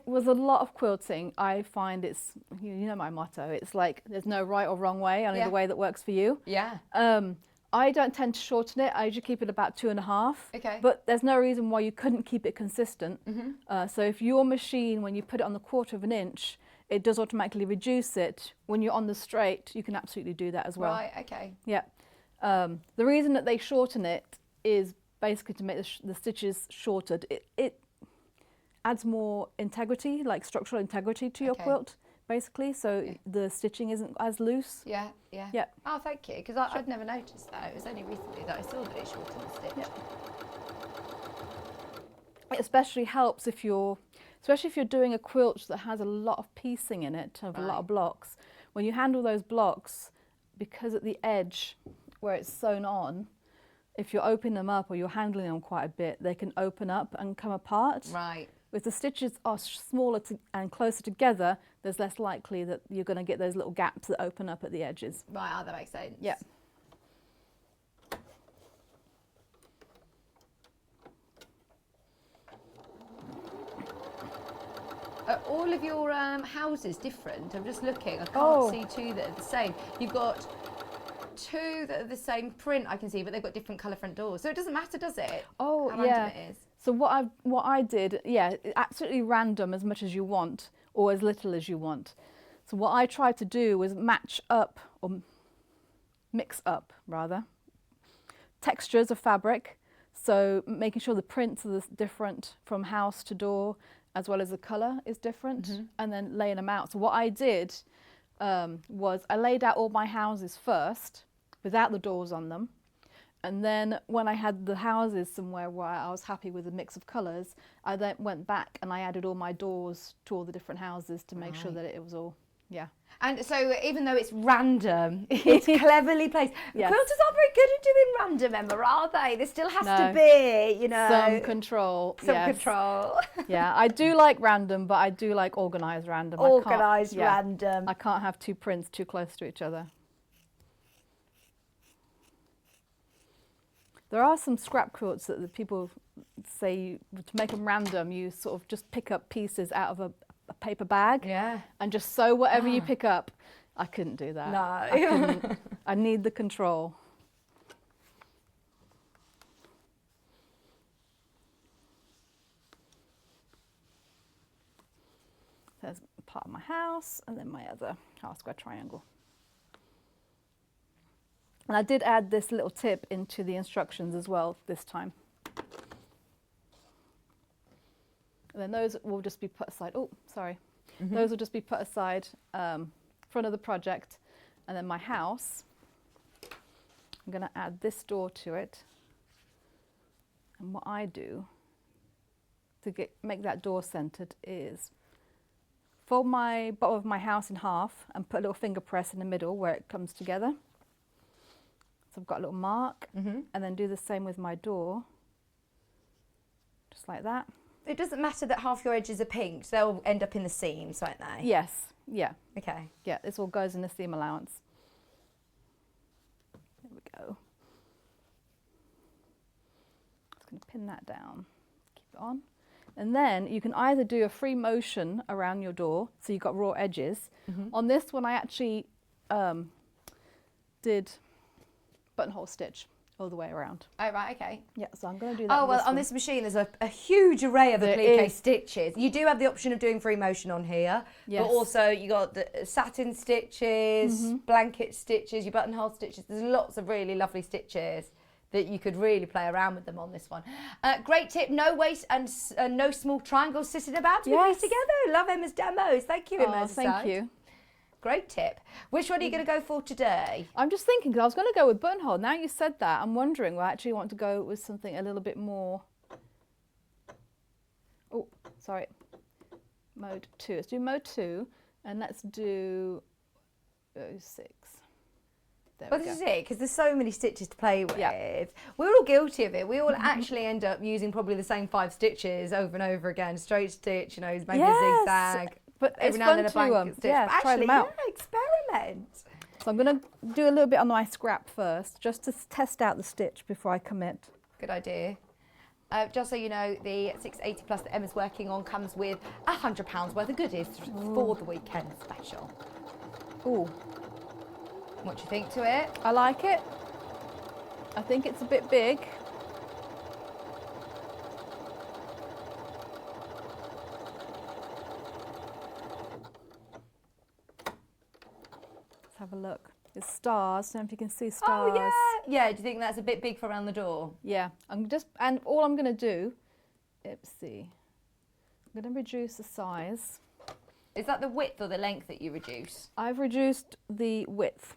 With a lot of quilting, I find it's, you know my motto, it's like there's no right or wrong way, only the way that works for you. Yeah. I don't tend to shorten it. I usually keep it about 2.5. Okay. But there's no reason why you couldn't keep it consistent. So if your machine, when you put it on the 1/4 inch, it does automatically reduce it. When you're on the straight, you can absolutely do that as well. Right, okay. Yeah. The reason that they shorten it is basically to make the stitches shorter. adds more integrity, like structural integrity to your quilt, basically, so the stitching isn't as loose. Yeah. Yeah. Oh, thank you, because I'd never noticed that. It was only recently that I saw that it shortened the stitch. Yeah. It especially helps if you're doing a quilt that has a lot of piecing in it, of a lot of blocks. When you handle those blocks, because at the edge where it's sewn on, if you're opening them up or you're handling them quite a bit, they can open up and come apart. Right. If the stitches are smaller and closer together, there's less likely that you're going to get those little gaps that open up at the edges. Right, that makes sense. Yeah. Are all of your houses different? I'm just looking. I can't see two that are the same. You've got two that are the same print, I can see, but they've got different colour front doors. So it doesn't matter, does it? Oh, how yeah. random it is. So what I did, absolutely random as much as you want, or as little as you want. So what I tried to do was match up, or mix up rather, textures of fabric. So making sure the prints are different from house to door, as well as the colour is different, and then laying them out. So what I did was I laid out all my houses first, without the doors on them. And then when I had the houses somewhere where I was happy with the mix of colours, I then went back and I added all my doors to all the different houses to make sure that it was all, And so even though it's random, it's cleverly placed. Yes. Quilters aren't very good at doing random, Emma, are they? There still has to be, you know. Some control. Some control. Yeah, I do like random, but I do like organised random. Organised random. I can't have two prints too close to each other. There are some scrap quilts that the people say to make them random, you sort of just pick up pieces out of a paper bag and just sew whatever you pick up. I couldn't do that. No. I couldn't. I need the control. There's part of my house and then my other half square triangle. And I did add this little tip into the instructions as well this time. And then those will just be put aside. Oh, sorry. Those will just be put aside front of the project. And then my house, I'm going to add this door to it. And what I do to make that door centered is fold my bottom of my house in half and put a little finger press in the middle where it comes together. So I've got a little mark, and then do the same with my door, just like that. It doesn't matter that half your edges are pink, so they'll end up in the seams, won't they? Yes, yeah. Okay. Yeah, this all goes in the seam allowance. There we go. Just going to pin that down, keep it on. And then you can either do a free motion around your door, so you've got raw edges. On this one I actually did buttonhole stitch all the way around. Oh, right, okay. Yeah, so I'm going to do that. Oh, well, on this machine there's a huge array of There applique is. stitches. You do have the option of doing free motion on here, Yes. but also you got the satin stitches, blanket stitches, your buttonhole stitches. There's lots of really lovely stitches that you could really play around with them on this one. Great tip, no waste and no small triangles sitting about to be pieced together. Love Emma's demos. Thank you, Emma. Thank you. Great tip. Which one are you going to go for today? I'm just thinking, because I was going to go with buttonhole. Now you said that, I'm wondering, well, I actually want to go with something a little bit more... Oh, sorry. Mode 2. Let's do mode 2, and let's do 6. Well, this is it, because there's so many stitches to play with. Yeah. We're all guilty of it. We all actually end up using probably the same 5 stitches over and over again. Straight stitch, you know, maybe a zigzag. But every it's now and then a fun blanket to stitch. But try actually, them out. Experiment. So I'm going to do a little bit on my scrap first, just to test out the stitch before I commit. Good idea. Just so you know, the 680 Plus that Emma's working on comes with £100 worth of goodies for the weekend special. Ooh. What do you think to it? I like it. I think it's a bit big. Let's have a look. It's stars. I don't know if you can see stars. Oh, yeah. Yeah, do you think that's a bit big for around the door? Yeah. And all I'm going to do, let's see. I'm going to reduce the size. Is that the width or the length that you reduce? I've reduced the width.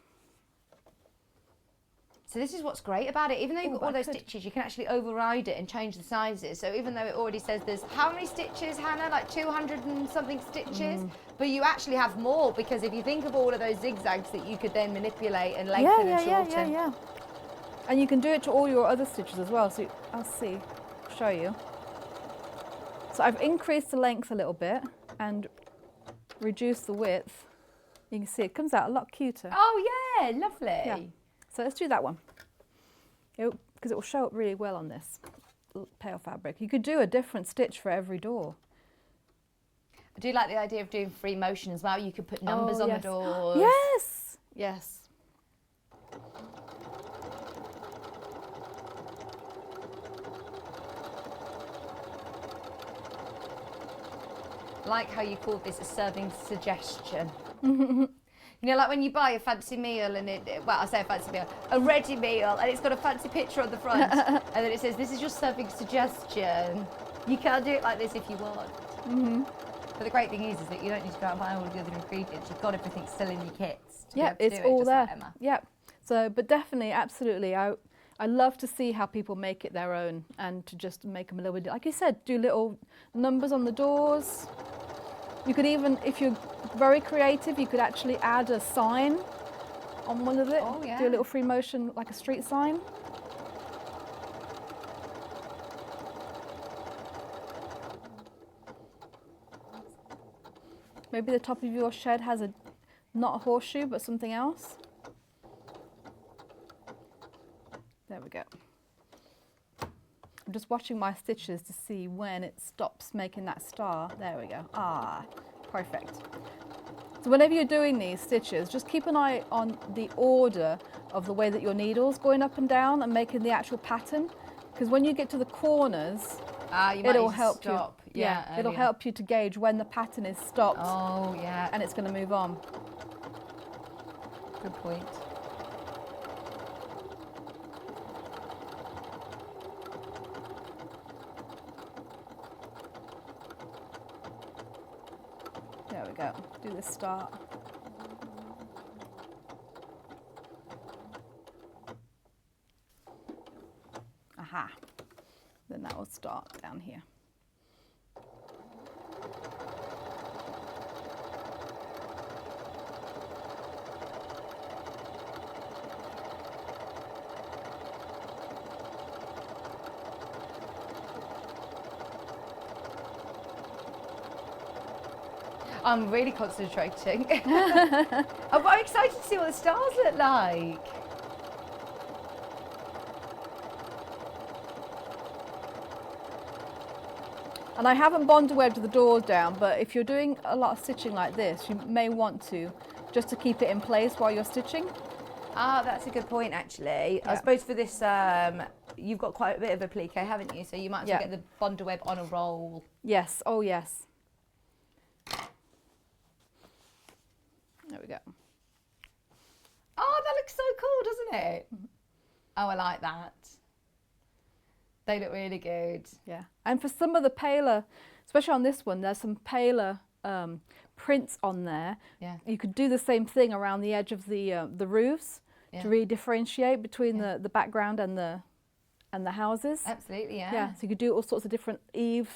So this is what's great about it. Even though you've got all those stitches, you can actually override it and change the sizes. So even though it already says there's how many stitches, Hannah? Like 200 and something stitches? But you actually have more, because if you think of all of those zigzags that you could then manipulate and lengthen and shorten. Yeah. And you can do it to all your other stitches as well. So I'll show you. So I've increased the length a little bit and reduced the width. You can see it comes out a lot cuter. Oh yeah, lovely. Yeah. So let's do that one, because it will show up really well on this pale fabric. You could do a different stitch for every door. I do like the idea of doing free motion as well. You could put numbers on the doors. Yes, yes. I like how you called this a serving suggestion. You know, like when you buy a fancy meal and well, I say a fancy meal, a ready meal, and it's got a fancy picture on the front, and then it says, this is your serving suggestion. You can't do it like this if you want. But the great thing is that you don't need to go out and buy all the other ingredients. You've got everything still in your kits. Yeah, it's all there. Yeah. So, but definitely, absolutely, I love to see how people make it their own, and to just make them a little bit, like you said, do little numbers on the doors. You could even, if you're very creative, you could actually add a sign on one of it. Oh, yeah. Do a little free motion, like a street sign. Maybe the top of your shed has not a horseshoe, but something else. There we go. I'm just watching my stitches to see when it stops making that star. There we go. Ah, perfect. So whenever you're doing these stitches, just keep an eye on the order of the way that your needle's going up and down and making the actual pattern. Because when you get to the corners, it'll help you. Yeah, it'll help you to gauge when the pattern is stopped. Oh, yeah. And it's going to move on. Good point. There we go. Do the start. Aha. Then that will start down here. I'm really concentrating. I'm excited to see what the stars look like. And I haven't bond-webbed the doors down, but if you're doing a lot of stitching like this, you may want to, just to keep it in place while you're stitching. Ah, that's a good point, actually. Yeah. I suppose for this, you've got quite a bit of applique, haven't you? So you might as well get the bonder web on a roll. Yes, oh yes. There we go. Oh, that looks so cool, doesn't it? Oh, I like that. They look really good. Yeah, and for some of the paler, especially on this one, there's some paler prints on there. Yeah. You could do the same thing around the edge of the roofs to really differentiate between the background and the houses. Absolutely, yeah. Yeah, so you could do all sorts of different eave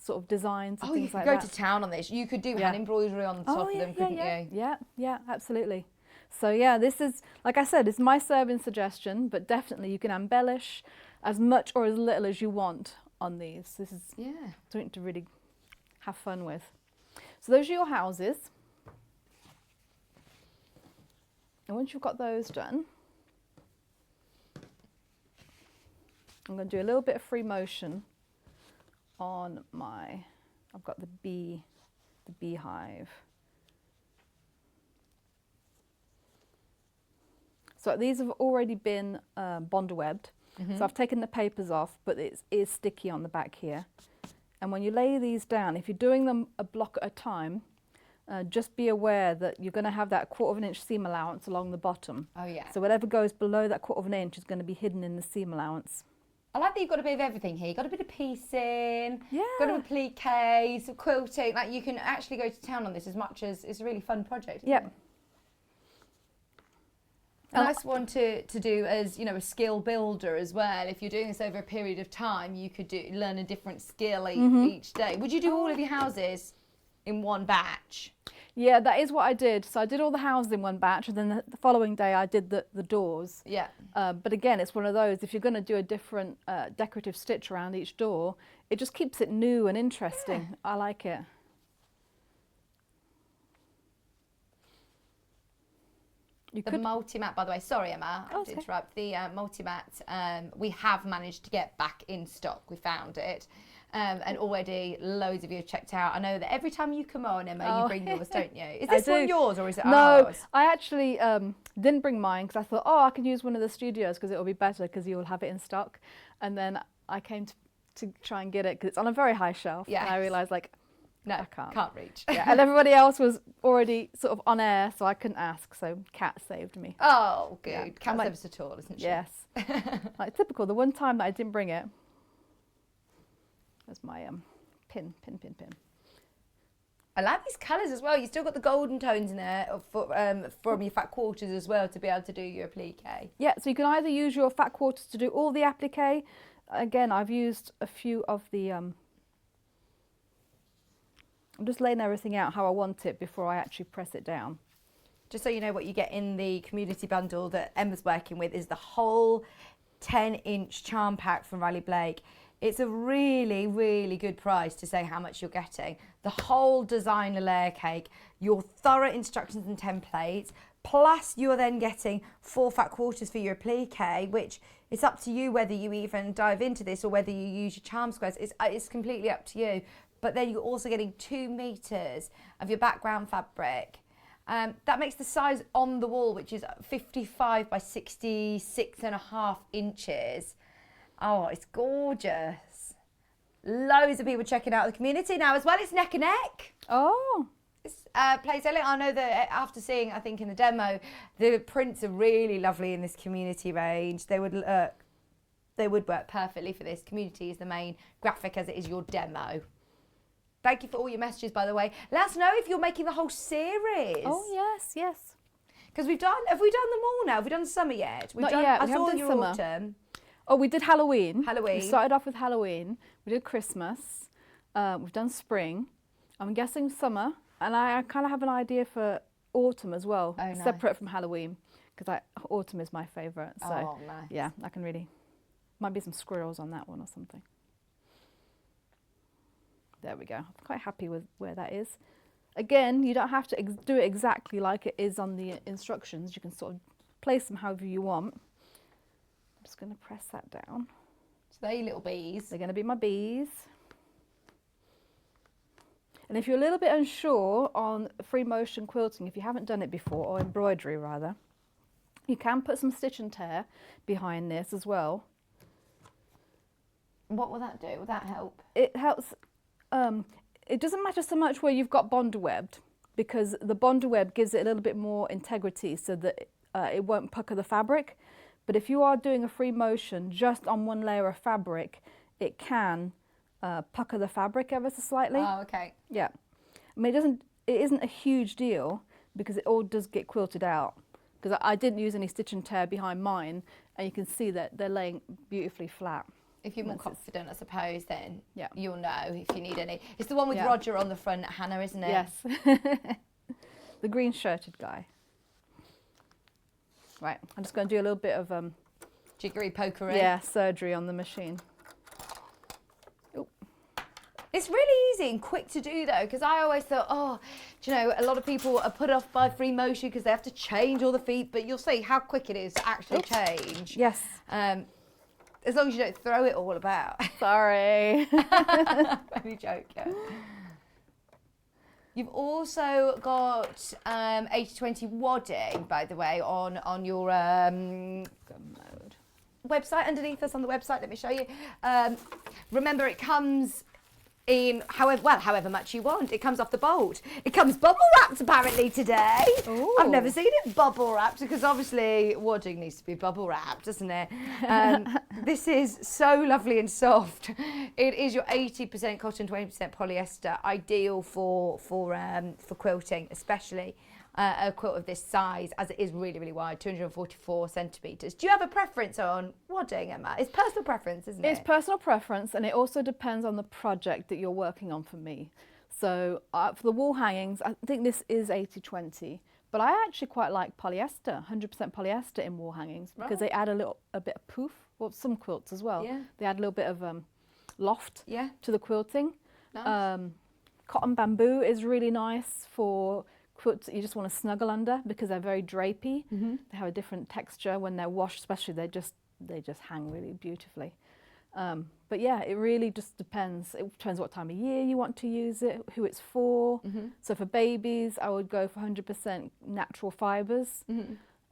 sort of designs and things like that. Oh, you could go to town on this. You could do hand embroidery on the top of them, couldn't you? Yeah, absolutely. So yeah, this is, like I said, it's my serving suggestion, but definitely you can embellish as much or as little as you want on these. This is something to really have fun with. So those are your houses. And once you've got those done, I'm going to do a little bit of free motion on I've got the beehive. So these have already been bonder webbed. So I've taken the papers off, but it is sticky on the back here. And when you lay these down, if you're doing them a block at a time, just be aware that you're going to have that 1/4 inch seam allowance along the bottom. Oh yeah. So whatever goes below that 1/4 inch is going to be hidden in the seam allowance. I like that you've got a bit of everything here. You've got a bit of piecing, Yeah. got a applique, some quilting. Like you can actually go to town on this as much as it's a really fun project. Yeah. A nice one to do as, a skill builder as well. If you're doing this over a period of time, you could learn a different skill each day. Would you do all of your houses in one batch? Yeah, that is what I did. So I did all the houses in one batch, and then the following day I did the doors. Yeah. But again, it's one of those, if you're going to do a different decorative stitch around each door, it just keeps it new and interesting. Yeah. I like it. The multi-mat, by the way, sorry Emma, I have to interrupt. The multi-mat, we have managed to get back in stock. We found it. And already loads of you have checked out. I know that every time you come on, Emma, you bring yours, don't you? Is this one yours or is it ours? No, I actually didn't bring mine because I thought, I can use one of the studios because it'll be better because you'll have it in stock. And then I came to try and get it because it's on a very high shelf. Yeah. And I realised, no, I can't reach. Yeah, and everybody else was already sort of on air, so I couldn't ask. So Kat saved me. Oh, good. Yeah. Kat saves it all, isn't she? Yes. Typical. The one time that I didn't bring it. That's my pin. I like these colours as well. You still got the golden tones in there from your fat quarters as well to be able to do your applique. Yeah, so you can either use your fat quarters to do all the applique. Again, I've used a few of the... I'm just laying everything out how I want it before I actually press it down. Just so you know, what you get in the community bundle that Emma's working with is the whole 10-inch charm pack from Riley Blake. It's a really, really good price to say how much you're getting. The whole designer layer cake, your thorough instructions and templates, plus you're then getting 4 fat quarters for your applique, which it's up to you whether you even dive into this or whether you use your charm squares. It's completely up to you. But then you're also getting 2 meters of your background fabric. That makes the size on the wall, which is 55 by 66.5 inches. Oh, it's gorgeous. Loads of people checking out the community now as well. It's neck and neck. Oh. It's plays elegant. I know that after seeing, I think in the demo, the prints are really lovely in this community range. They would work perfectly for this. Community is the main graphic as it is your demo. Thank you for all your messages, by the way. Let us know if you're making the whole series. Oh, yes. Because have we done them all now? Have we done summer yet? Not yet. I saw your autumn. Oh, we did Halloween. We started off with Halloween. We did Christmas. We've done spring. I'm guessing summer. And I kind of have an idea for autumn as well, separate from Halloween, because autumn is my favourite. So, nice. Yeah, I can really... Might be some squirrels on that one or something. There we go. I'm quite happy with where that is. Again, you don't have to do it exactly like it is on the instructions. You can sort of place them however you want. I'm just going to press that down. So they're your little bees. They're going to be my bees. And if you're a little bit unsure on free motion quilting, if you haven't done it before, or embroidery rather, you can put some stitch and tear behind this as well. What will that do? Will that help? It helps. It doesn't matter so much where you've got bonder webbed, because the bonder web gives it a little bit more integrity so that it won't pucker the fabric. But if you are doing a free motion just on one layer of fabric, it can pucker the fabric ever so slightly. Oh, okay. Yeah. I mean, it isn't a huge deal because it all does get quilted out. Because I didn't use any stitch and tear behind mine, and you can see that they're laying beautifully flat. If you're more confident, I suppose, then you'll know if you need any. It's the one with Roger on the front, Hannah, isn't it? Yes. The green shirted guy. Right, I'm just going to do a little bit of jiggery pokery. Yeah, surgery on the machine. Ooh. It's really easy and quick to do though, because I always thought, do you know, a lot of people are put off by free motion because they have to change all the feet, but you'll see how quick it is to actually change. Yes. As long as you don't throw it all about. Sorry. Only joking. You've also got 80/20 wadding, by the way, on your website, underneath us on the website. Let me show you. Remember, it comes in however much you want. It comes off the bolt. It comes bubble wrapped apparently today. Ooh. I've never seen it bubble wrapped because obviously wadding needs to be bubble wrapped, doesn't it? This is so lovely and soft. It is your 80% cotton, 20% polyester, ideal for quilting, especially a quilt of this size, as it is really, really wide, 244 centimetres. Do you have a preference on wadding, Emma? It's personal preference, isn't it? It's personal preference, and it also depends on the project that you're working on for me. So for the wall hangings, I think this is 80-20, but I actually quite like polyester, 100% polyester in wall hangings, because they add a bit of poof, or some quilts as well. Yeah. They add a little bit of loft to the quilting. Nice. Cotton bamboo is really nice for quilts that you just want to snuggle under because they're very drapey. They have a different texture when they're washed, especially they just hang really beautifully. But yeah, it really just depends. It depends what time of year you want to use it, who it's for. So for babies, I would go for 100% natural fibres.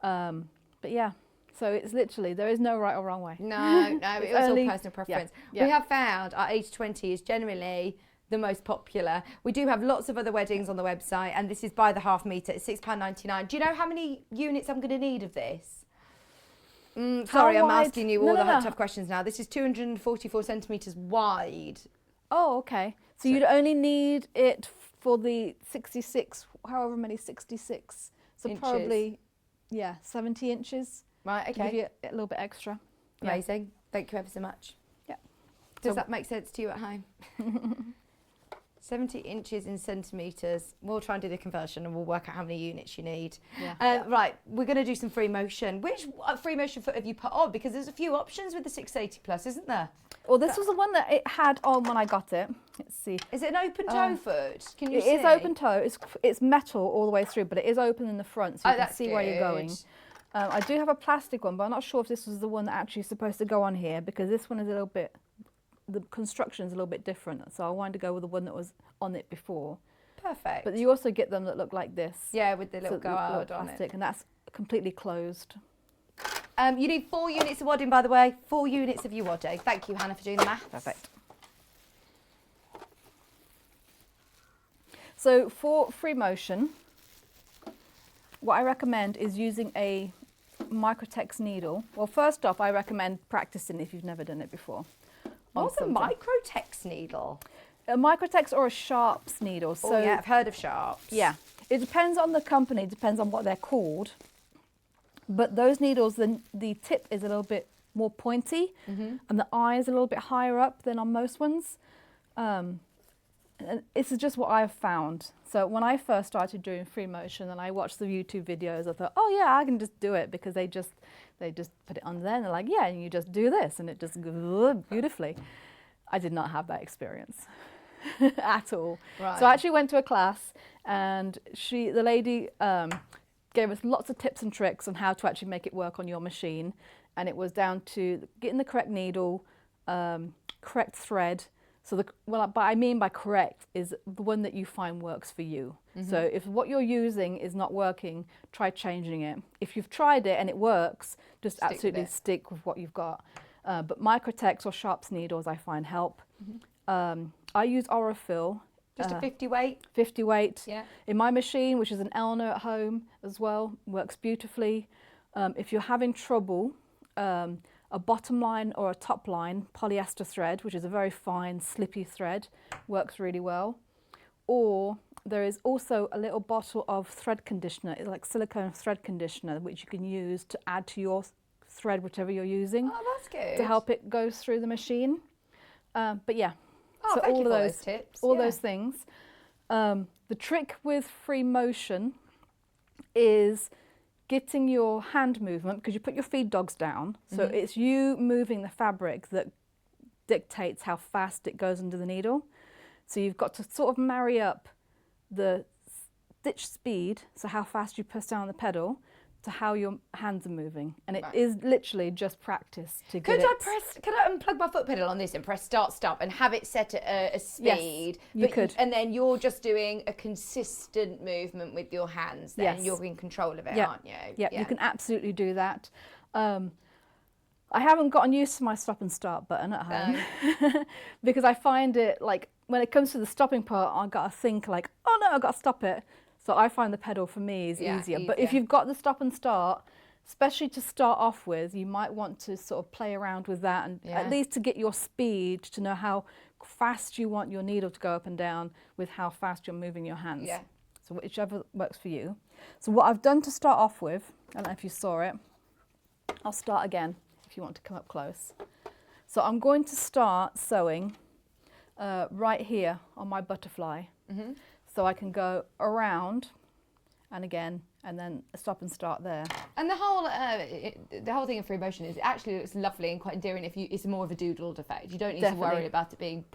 But yeah, so it's literally, there is no right or wrong way. No, it's all personal preference. Yeah. We have found our 80-20 is generally the most popular. We do have lots of other weddings on the website, and this is by the half metre. It's £6.99. Do you know how many units I'm going to need of this? Sorry, I'm asking you all the tough questions now. This is 244 centimetres wide. Oh, okay. So you'd only need it for the 66, however many 66. So inches. Probably, 70 inches. Right, okay. Give you a little bit extra. Amazing. Thank you ever so much. Yeah. Does that make sense to you at home? 70 inches in centimetres. We'll try and do the conversion and we'll work out how many units you need. Right, we're going to do some free motion. Which free motion foot have you put on? Because there's a few options with the 680 plus, isn't there? Well, this was the one that it had on when I got it. Let's see. Is it an open toe foot? Can you see? It is open toe. It's metal all the way through, but it is open in the front, so you can see where you're going. I do have a plastic one, but I'm not sure if this was the one that actually is supposed to go on here, because this one is a little bit, the construction is a little bit different. So I wanted to go with the one that was on it before. Perfect. But you also get them that look like this. Yeah, with the little guard on plastic, it. and that's completely closed. You need 4 units of wadding, by the way. 4 units of your wadding. Thank you, Hannah, for doing the maths. Perfect. So for free motion, what I recommend is using a Microtex needle. Well, first off, I recommend practicing if you've never done it before. What's a Microtex needle? A Microtex or a Sharps needle. So, yeah, I've heard of Sharps. Yeah, it depends on the company, depends on what they're called. But those needles, the tip is a little bit more pointy, and the eye is a little bit higher up than on most ones. And this is just what I've found. So when I first started doing free motion and I watched the YouTube videos, I thought, oh yeah, I can just do it, because they just put it on there and they're like, yeah, and you just do this and it just goes beautifully. I did not have that experience at all. Right. So I actually went to a class, and the lady gave us lots of tips and tricks on how to actually make it work on your machine. And it was down to getting the correct needle, correct thread. So what I mean by correct is the one that you find works for you. So if what you're using is not working, try changing it. If you've tried it and it works, just absolutely stick with what you've got. But Microtex or Sharps needles I find help. I use Orla. Just a 50 weight? 50 weight. Yeah. In my machine, which is an Elna at home as well, works beautifully. If you're having trouble, a bottom line or a top line polyester thread, which is a very fine, slippy thread, works really well. Or there is also a little bottle of thread conditioner, it's like silicone thread conditioner, which you can use to add to your thread, whichever you're using. Oh, that's good. To help it go through the machine. But yeah, so all you of for those tips. all those things. The trick with free motion is getting your hand movement, because you put your feed dogs down, so it's you moving the fabric that dictates how fast it goes under the needle. So you've got to sort of marry up the stitch speed, so how fast you press down on the pedal, to how your hands are moving, and it is literally just practice to get it. Could I unplug my foot pedal on this and press start stop and have it set at a speed? Yes, you could. And then you're just doing a consistent movement with your hands. Then you're in control of it, aren't you? Yeah, you can absolutely do that. I I haven't gotten used to my stop and start button at home because I find it like when it comes to the stopping part, I've got to think like, oh no, I've got to stop it. So I find the pedal for me is easier. But if you've got the stop and start, especially to start off with, you might want to sort of play around with that and at least to get your speed, to know how fast you want your needle to go up and down with how fast you're moving your hands. Yeah. So whichever works for you. So what I've done to start off with, I don't know if you saw it, I'll start again if you want to come up close. So I'm going to start sewing right here on my butterfly. So I can go around and again, and then stop and start there. And the whole thing of free motion is actually looks lovely and quite endearing if you. It's more of a doodled effect. You don't need to worry about it being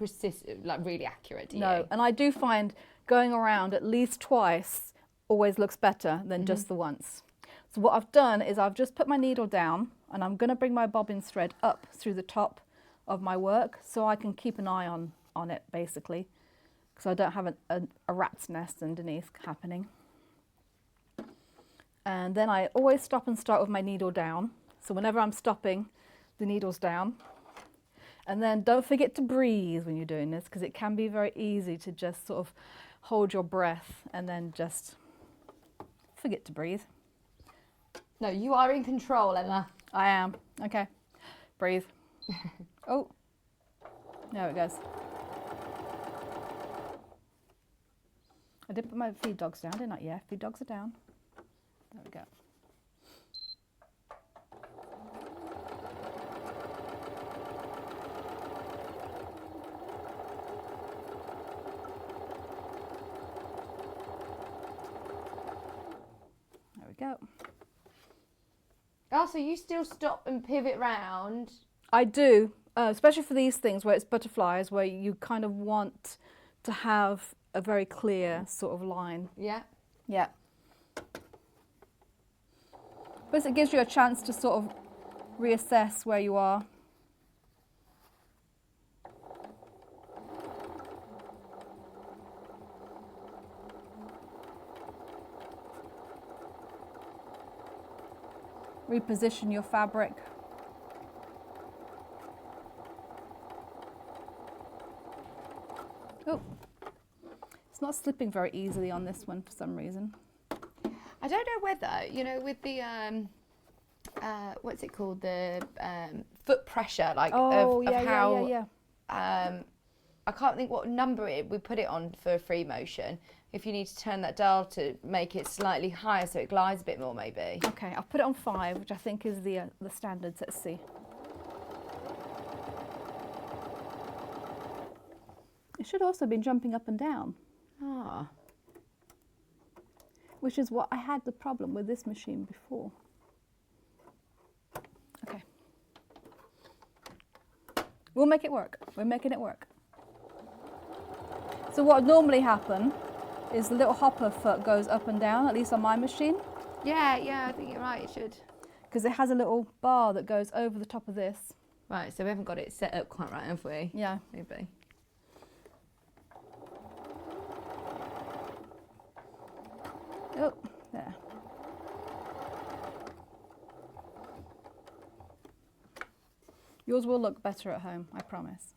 like really accurate. No, and I do find going around at least twice always looks better than just the once. So what I've done is I've just put my needle down and I'm going to bring my bobbin thread up through the top of my work so I can keep an eye on it basically, because I don't have a rat's nest underneath happening. And then I always stop and start with my needle down. So whenever I'm stopping, the needle's down. And then don't forget to breathe when you're doing this, because it can be very easy to just sort of hold your breath and then just forget to breathe. No, you are in control, Emma. I am. Okay. Breathe. Oh. There it goes. I did put my feed dogs down, didn't I? Yeah, feed dogs are down. There we go. There we go. Oh, so you still stop and pivot round? I do, especially for these things where it's butterflies, where you kind of want to have a very clear sort of line. Yeah. Yeah. Plus it gives you a chance to sort of reassess where you are. Reposition your fabric. Oh, it's not slipping very easily on this one for some reason. I don't know whether, you know, with the, what's it called, the foot pressure, like of how, I can't think what number we put it on for free motion. If you need to turn that dial to make it slightly higher so it glides a bit more, maybe. Okay, I'll put it on 5, which I think is the standard. Let's see. It should also be jumping up and down. Ah. Which is what I had the problem with this machine before. Okay. We'll make it work. We're making it work. So what would normally happen is the little hopper foot goes up and down, at least on my machine. Yeah, I think you're right, it should. Because it has a little bar that goes over the top of this. Right, so we haven't got it set up quite right, have we? Yeah. Maybe. Oh, there. Yours will look better at home, I promise.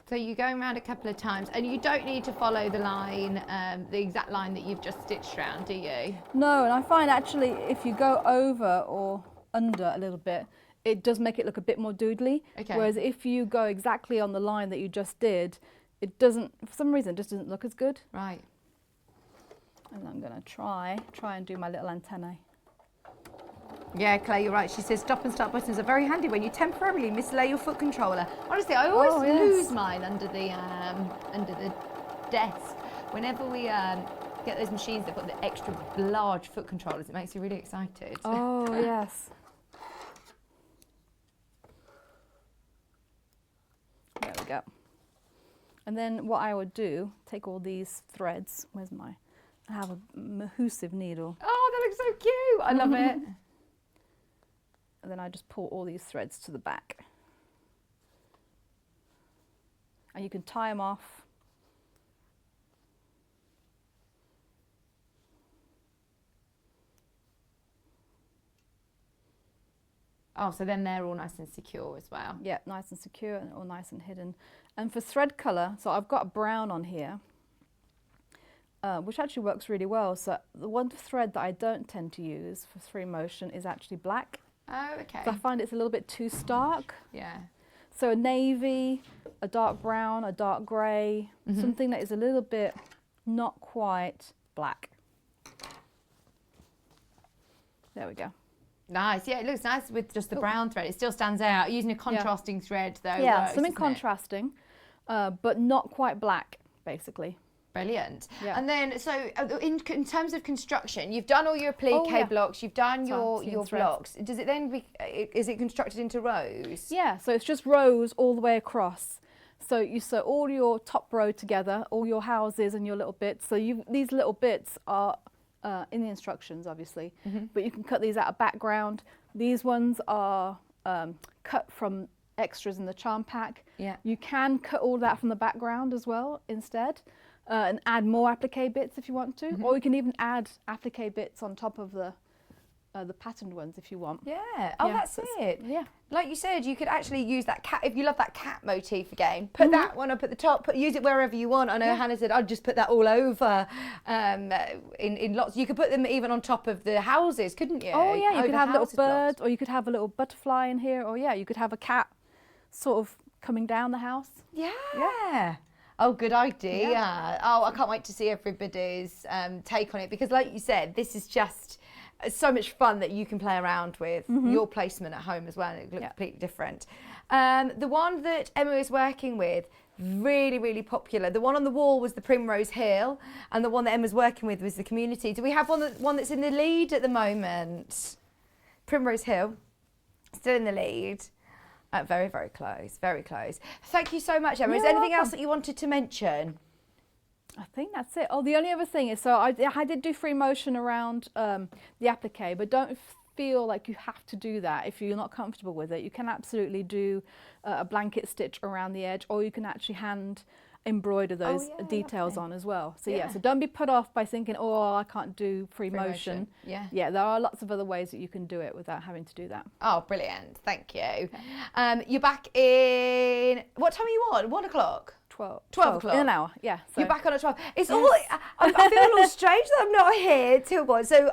So you're going around a couple of times and you don't need to follow the line, the exact line that you've just stitched around, do you? No, and I find actually if you go over or under a little bit, it does make it look a bit more doodly. Okay. Whereas if you go exactly on the line that you just did, it doesn't, for some reason, it just doesn't look as good. Right. And I'm going to try and do my little antennae. Yeah, Claire, you're right. She says stop and start buttons are very handy when you temporarily mislay your foot controller. Honestly, I always lose mine under the desk. Whenever we get those machines that got the extra large foot controllers, it makes you really excited. Oh, yes. There we go. And then what I would do, take all these threads. Where's my... I have a mahoosive needle. Oh, that looks so cute. I love it. And then I just pull all these threads to the back. And you can tie them off. Oh, so then they're all nice and secure as well. Yeah, nice and secure and all nice and hidden. And for thread colour, so I've got a brown on here, which actually works really well. So the one thread that I don't tend to use for free motion is actually black. Oh, okay. So I find it's a little bit too stark. Yeah. So a navy, a dark brown, a dark grey, something that is a little bit not quite black. There we go. Nice, yeah, it looks nice with just the brown thread. It still stands out. Using a contrasting thread though. Yeah, works, something doesn't it? contrasting, but not quite black, basically. Brilliant. Yeah. And then, so in terms of construction, you've done all your applique blocks, you've done your blocks. Does it then is it constructed into rows? Yeah, so it's just rows all the way across. So you sew all your top row together, all your houses and your little bits. So these little bits are in the instructions, obviously, but you can cut these out of background. These ones are cut from extras in the charm pack. Yeah. You can cut all that from the background as well instead, and add more applique bits if you want to, or you can even add applique bits on top of the patterned ones if you want. Yeah. Oh, that's it. Yeah. Like you said, you could actually use that cat, if you love that cat motif again, put that one up at the top, use it wherever you want. I know Hannah said, I'd just put that all over in lots. You could put them even on top of the houses, couldn't you? Oh yeah, you could have a little bird, blocks. or you could have a little butterfly in here, or yeah, you could have a cat sort of coming down the house. Yeah. Oh, good idea. Yeah. Oh, I can't wait to see everybody's take on it, because like you said, this is just so much fun that you can play around with your placement at home as well, and it looks completely different. The one that Emma is working with, really, really popular. The one on the wall was the Primrose Hill, and the one that Emma's working with was the Community. Do we have one that's in the lead at the moment? Primrose Hill, still in the lead. Very, very close, very close. Thank you so much, Emma. Is there anything else that you wanted to mention? I think that's it. Oh, the only other thing is, so I did do free motion around the applique, but don't feel like you have to do that if you're not comfortable with it. You can absolutely do a blanket stitch around the edge, or you can actually hand embroider those details on as well. So so don't be put off by thinking, oh, I can't do free motion. Yeah, there are lots of other ways that you can do it without having to do that. Oh, brilliant. Thank you. You're back in, what time are you on? 1 o'clock? 12 o'clock. In an hour, yeah. So. You're back on at 12. It's all, I feel a little strange that I'm not here till 1. So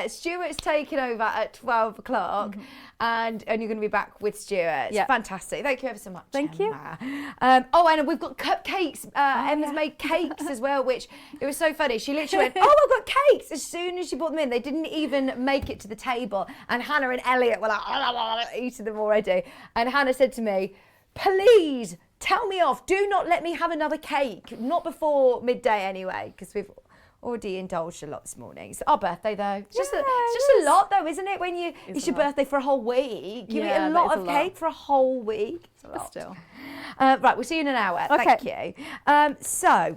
Stuart's taking over at 12 o'clock and you're going to be back with Stuart. Yeah. Fantastic. Thank you ever so much, Thank Emma. And we've got cupcakes. Emma's made cakes as well, which it was so funny. She literally went, oh, I've got cakes. As soon as she brought them in, they didn't even make it to the table. And Hannah and Elliot were like, eating them already. And Hannah said to me, please, tell me off. Do not let me have another cake. Not before midday anyway, because we've already indulged a lot this morning. It's our birthday though. It's just a lot though, isn't it? When it's your birthday for a whole week. You eat a lot of cake for a whole week. It's a lot. But still. Right, we'll see you in an hour. Okay. Thank you. So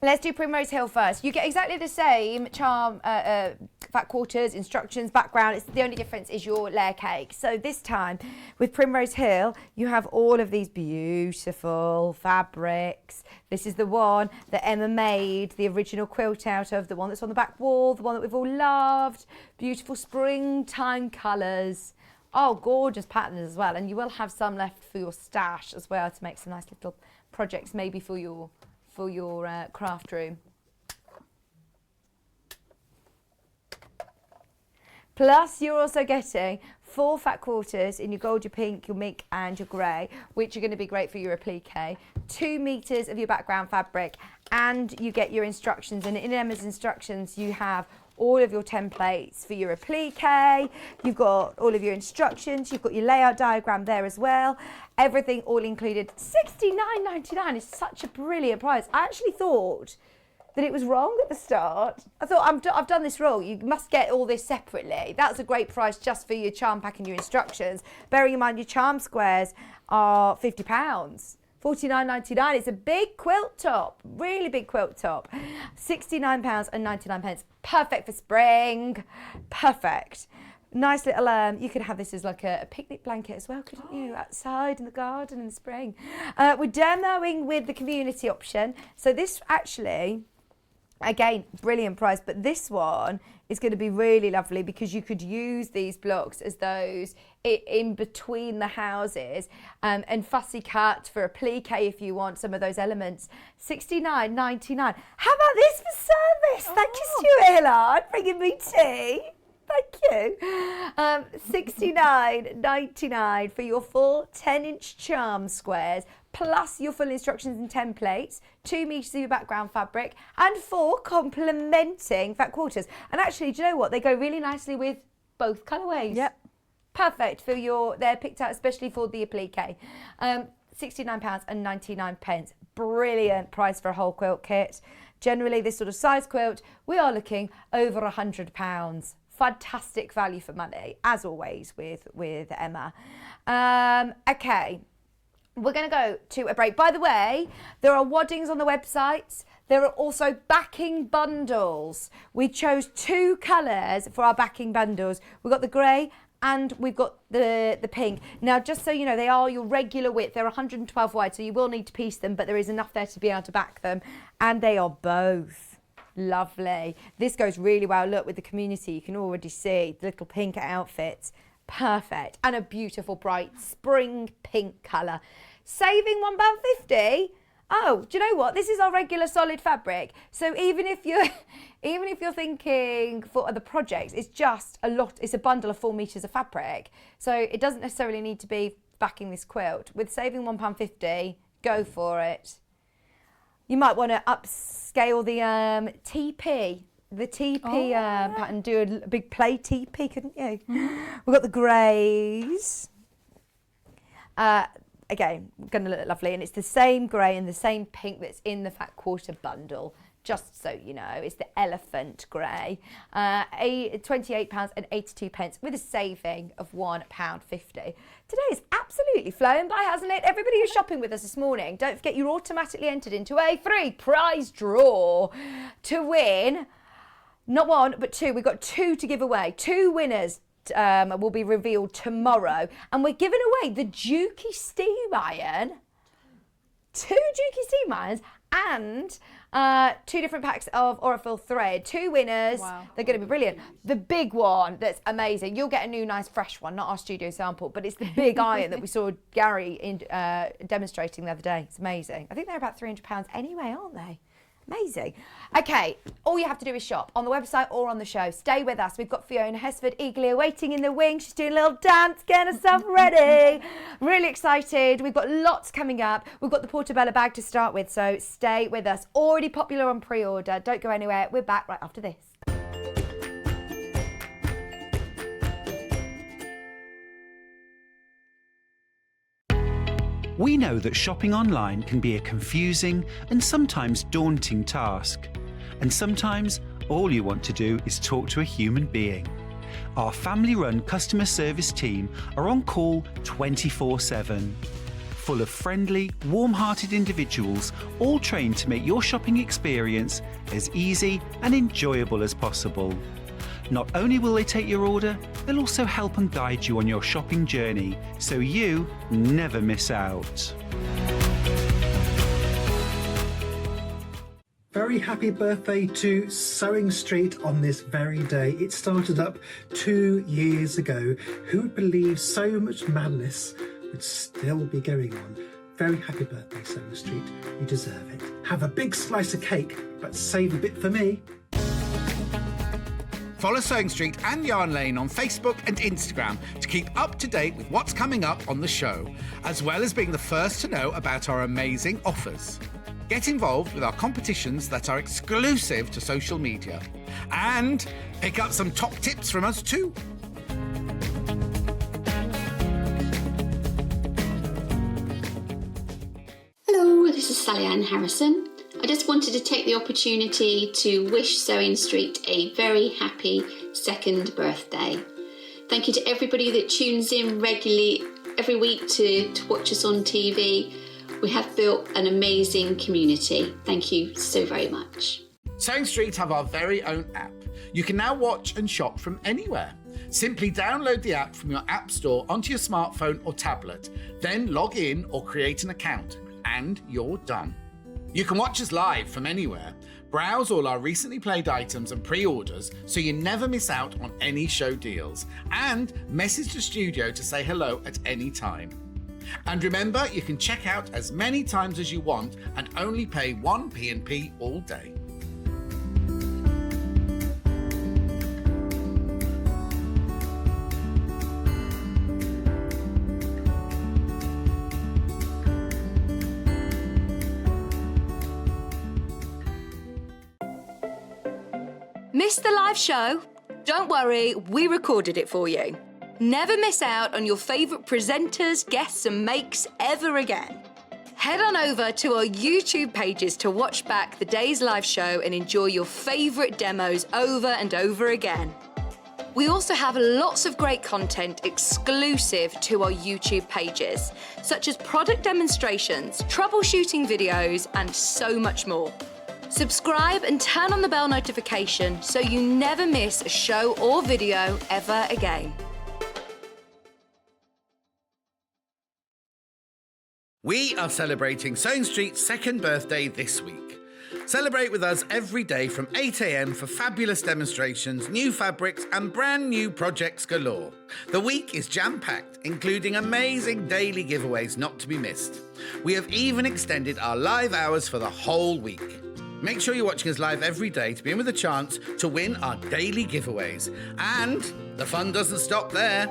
let's do Primrose Hill first. You get exactly the same charm, fat quarters, instructions, background. The only difference is your layer cake. So this time with Primrose Hill, you have all of these beautiful fabrics. This is the one that Emma made the original quilt out of, the one that's on the back wall, the one that we've all loved. Beautiful springtime colours. Oh, gorgeous patterns as well. And you will have some left for your stash as well to make some nice little projects, maybe for your craft room. Plus, you're also getting 4 fat quarters in your gold, your pink, your mink and your grey, which are going to be great for your applique. 2 meters of your background fabric, and you get your instructions. And in Emma's instructions, you have all of your templates for your applique. You've got all of your instructions. You've got your layout diagram there as well. Everything all included. $69.99 is such a brilliant price. I actually thought that it was wrong at the start. I thought, I've done this wrong. You must get all this separately. That's a great price just for your charm pack and your instructions. Bearing in mind your charm squares are £50. $49.99. It's a big quilt top, really big quilt top. £69.99. Perfect for spring. Perfect. Nice little, you could have this as like a picnic blanket as well, couldn't you? Outside in the garden in the spring. We're demoing with the Community option. So this actually, again, brilliant price, but this one is going to be really lovely because you could use these blocks as those in between the houses, and fussy cut for a plique if you want some of those elements. $69.99. How about this for service? Thank you, Stuart Hillard, bringing me tea. Thank you. $69.99 for your full 10-inch charm squares, plus your full instructions and templates, 2 metres of your background fabric, and 4 complementing fat quarters. And actually, do you know what? They go really nicely with both colourways. Yep. Perfect for they're picked out especially for the applique. £69.99. Brilliant price for a whole quilt kit. Generally, this sort of size quilt, we are looking over £100. Fantastic value for money, as always with Emma. Okay, we're going to go to a break. By the way, there are waddings on the website. There are also backing bundles. We chose 2 colours for our backing bundles. We've got the grey and we've got the pink. Now, just so you know, they are your regular width. They're 112 wide, so you will need to piece them, but there is enough there to be able to back them. And they are both lovely. This goes really well. Look, with the community, you can already see the little pink outfits. Perfect. And a beautiful bright spring pink colour. Saving £1.50. Oh, do you know what? This is our regular solid fabric. So even if you're thinking for the projects, it's just a lot. It's a bundle of 4 metres of fabric. So it doesn't necessarily need to be backing this quilt. With saving £1.50, go for it. You might want to upscale the TP. The TP pattern, do a big play TP, couldn't you? We've got the greys. Again, going to look lovely, and it's the same grey and the same pink that's in the fat quarter bundle. Just so you know, it's the elephant grey. £28.82 with a saving of £1.50. Today is absolutely flown by, hasn't it? Everybody who's shopping with us this morning, don't forget you're automatically entered into a free prize draw to win. Not 1, but 2. We've got 2 to give away. 2 winners will be revealed tomorrow. And we're giving away the Dukey steam iron. 2 Dukey steam irons and 2 different packs of Aurifil thread. 2 winners. Wow. They're going to be brilliant. The big one that's amazing. You'll get a new nice fresh one, not our studio sample, but it's the big iron that we saw Gary demonstrating the other day. It's amazing. I think they're about £300 anyway, aren't they? Amazing. Okay, all you have to do is shop on the website or on the show. Stay with us. We've got Fiona Hesford eagerly awaiting in the wing. She's doing a little dance, getting herself ready. Really excited. We've got lots coming up. We've got the Portobello bag to start with, so stay with us. Already popular on pre-order. Don't go anywhere. We're back right after this. We know that shopping online can be a confusing and sometimes daunting task. And sometimes all you want to do is talk to a human being. Our family-run customer service team are on call 24/7. Full of friendly, warm-hearted individuals, all trained to make your shopping experience as easy and enjoyable as possible. Not only will they take your order, they'll also help and guide you on your shopping journey, so you never miss out. Very happy birthday to Sewing Street on this very day. It started up 2 years ago. Who would believe so much madness would still be going on? Very happy birthday, Sewing Street. You deserve it. Have a big slice of cake, but save a bit for me. Follow Sewing Street and Yarn Lane on Facebook and Instagram to keep up to date with what's coming up on the show, as well as being the first to know about our amazing offers. Get involved with our competitions that are exclusive to social media. And pick up some top tips from us too. Hello, this is Sally Ann Harrison. I just wanted to take the opportunity to wish Sewing Street a very happy 2nd birthday. Thank you to everybody that tunes in regularly every week to watch us on TV. We have built an amazing community. Thank you so very much. Sewing Street have our very own app. You can now watch and shop from anywhere. Simply download the app from your app store onto your smartphone or tablet, then log in or create an account, and you're done. You can watch us live from anywhere, Browse all our recently played items and pre-orders so you never miss out on any show deals. And message the studio to say hello at any time. And remember, you can check out as many times as you want and only pay one P&P all day. Missed the live show? Don't worry, we recorded it for you. Never miss out on your favourite presenters, guests and makes ever again. Head on over to our YouTube pages to watch back the day's live show and enjoy your favourite demos over and over again. We also have lots of great content exclusive to our YouTube pages, such as product demonstrations, troubleshooting videos and so much more. Subscribe and turn on the bell notification so you never miss a show or video ever again. We are celebrating Sewing Street's second birthday this week. Celebrate with us every day from 8 a.m. for fabulous demonstrations, new fabrics and brand new projects galore. The week is jam-packed, including amazing daily giveaways not to be missed. We have even extended our live hours for the whole week. Make sure you're watching us live every day to be in with a chance to win our daily giveaways. And the fun doesn't stop there.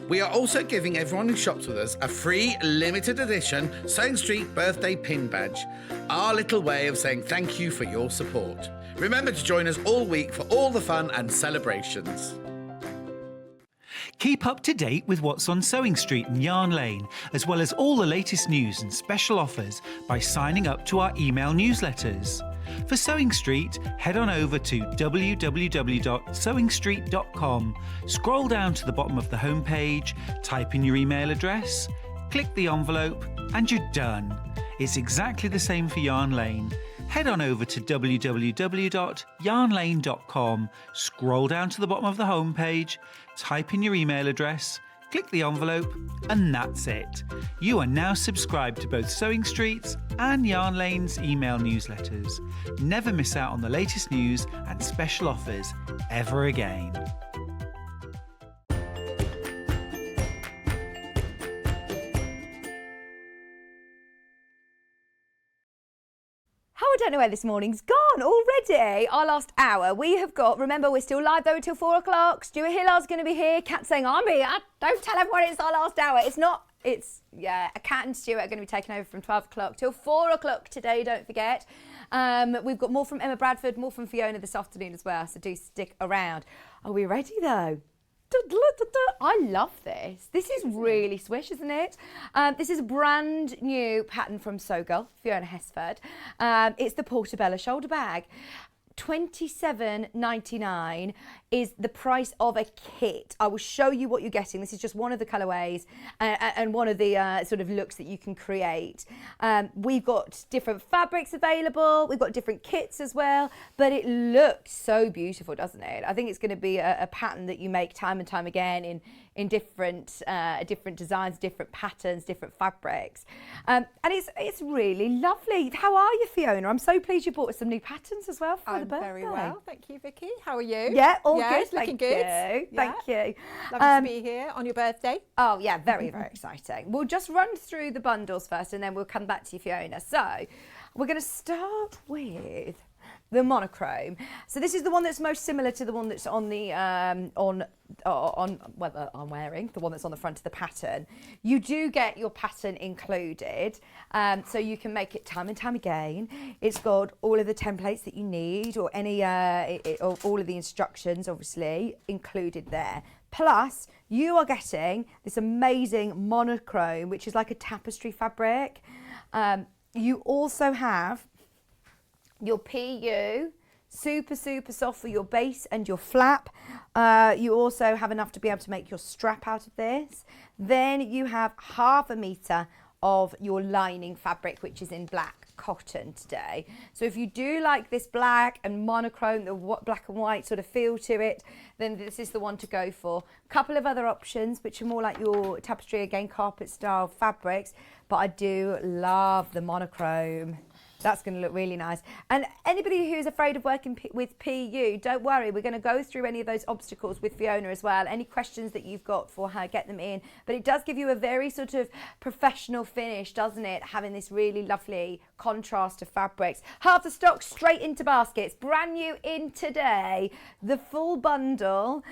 We are also giving everyone who shops with us a free limited edition Sewing Street birthday pin badge, our little way of saying thank you for your support. Remember to join us all week for all the fun and celebrations. Keep up to date with what's on Sewing Street and Yarn Lane, as well as all the latest news and special offers by signing up to our email newsletters. For Sewing Street, head on over to www.sewingstreet.com, scroll down to the bottom of the homepage, type in your email address, click the envelope, and you're done. It's exactly the same for Yarn Lane. Head on over to www.yarnlane.com, scroll down to the bottom of the homepage, type in your email address, click the envelope, and that's it. You are now subscribed to both Sewing Street's and Yarn Lane's email newsletters. Never miss out on the latest news and special offers ever again. I don't know where this morning's gone already. Our last hour. We have got, remember, we're still live though until 4 o'clock. Stuart Hillard's going to be here. Kat saying, I'm here. Don't tell everyone it's our last hour. It's not. Yeah, Kat and Stuart are going to be taking over from 12 o'clock till 4 o'clock today, don't forget. We've got more from Emma Bradford, more from Fiona this afternoon as well, so do stick around. Are we ready though? I love this. This is really swish, isn't it? This is a brand new pattern from Sewgirl, Fiona Hesford. It's the Portobello shoulder bag. $27.99 is the price of a kit. I will show you what you're getting. This is just one of the colourways and one of the sort of looks that you can create. We've got different fabrics available. We've got different kits as well, but it looks so beautiful, doesn't it? I think it's going to be a pattern that you make time and time again in different designs, different patterns, different fabrics. And it's really lovely. How are you, Fiona? I'm so pleased you bought us some new patterns as well for the birthday. Very well, thank you, Vicky. How are you? Yeah, all yes, good. Looking Thank good. You. Thank you. Lovely to be here on your birthday. Oh yeah, very, very exciting. We'll just run through the bundles first and then we'll come back to you, Fiona. So we're going to start with the monochrome. So this is the one that's most similar to the one that's on the whether I'm wearing the one that's on the front of the pattern. You do get your pattern included, so you can make it time and time again. It's got all of the templates that you need, or any or all of the instructions, obviously included there. Plus, you are getting this amazing monochrome, which is like a tapestry fabric. You also have your PU, super soft for your base and your flap. You also have enough to be able to make your strap out of this. Then you have 1/2 meter of your lining fabric, which is in black cotton today. So if you do like this black and monochrome, the black and white sort of feel to it, then this is the one to go for. A couple of other options, which are more like your tapestry, again, carpet style fabrics, but I do love the monochrome. That's going to look really nice. And anybody who's afraid of working with PU, don't worry. We're going to go through any of those obstacles with Fiona as well. Any questions that you've got for her, get them in. But it does give you a very sort of professional finish, doesn't it? Having this really lovely contrast of fabrics. Half the stock straight into baskets. Brand new in today. The full bundle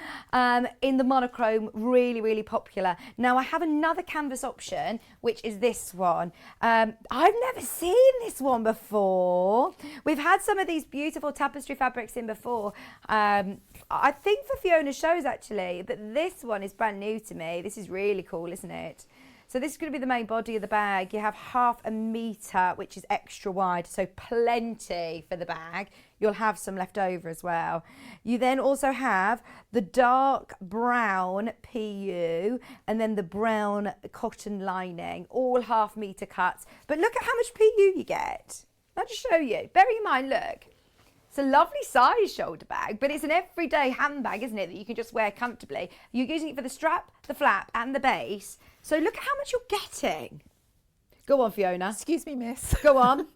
in the monochrome, really, really popular. Now, I have another canvas option, which is this one. I've never seen this one before. We've had some of these beautiful tapestry fabrics in before. I think for Fiona's shows actually, but this one is brand new to me. This is really cool, isn't it? So this is going to be the main body of the bag. You have 1/2 metre, which is extra wide, so plenty for the bag. You'll have some left over as well. You then also have the dark brown PU and then the brown cotton lining, all 1/2 metre cuts. But look at how much PU you get. I'll just show you. Bear in mind, look, it's a lovely size shoulder bag, but it's an everyday handbag, isn't it, that you can just wear comfortably. You're using it for the strap, the flap and the base. So look at how much you're getting. Go on, Fiona. Excuse me, miss. Go on.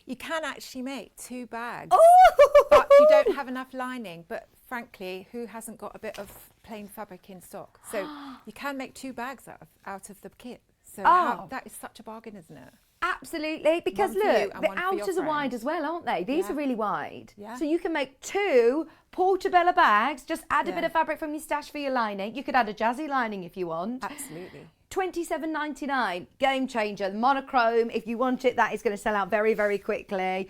You can actually make 2 bags, oh! but you don't have enough lining. But frankly, who hasn't got a bit of plain fabric in stock? So you can make 2 bags out of the kit. So that is such a bargain, isn't it? Absolutely, because look, the outers are wide as well, aren't they? These are really wide. Yeah. So you can make 2 Portobello bags, just add a bit of fabric from your stash for your lining. You could add a jazzy lining if you want. Absolutely. $27.99, game changer, monochrome. If you want it, that is going to sell out very, very quickly.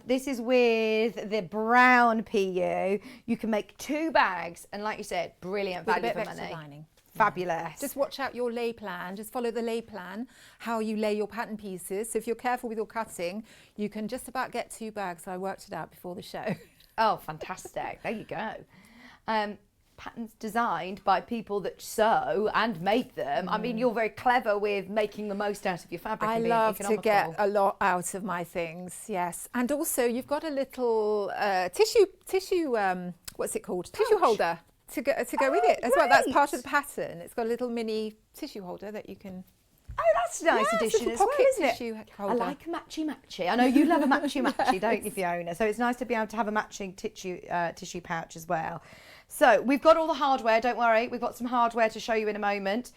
This is with the brown PU. You can make 2 bags, and like you said, brilliant With value a bit for of money. extra lining. Fabulous. Just watch out your lay plan. Just follow the lay plan, how you lay your pattern pieces. So if you're careful with your cutting, you can just about get 2 bags. I worked it out before the show. Oh, fantastic. There you go. Patterns designed by people that sew and make them. I mean, you're very clever with making the most out of your fabric. I love to get a lot out of my things, yes. And also, you've got a little tissue, what's it called? Pouch. Tissue holder to go with it as well. That's part of the pattern. It's got a little mini tissue holder that you can... Oh, that's a nice addition as well, isn't it? I like a matchy-matchy. I know you love a matchy-matchy, don't you, Fiona? So it's nice to be able to have a matching tissue pouch as well. So we've got all the hardware, don't worry. We've got some hardware to show you in a moment.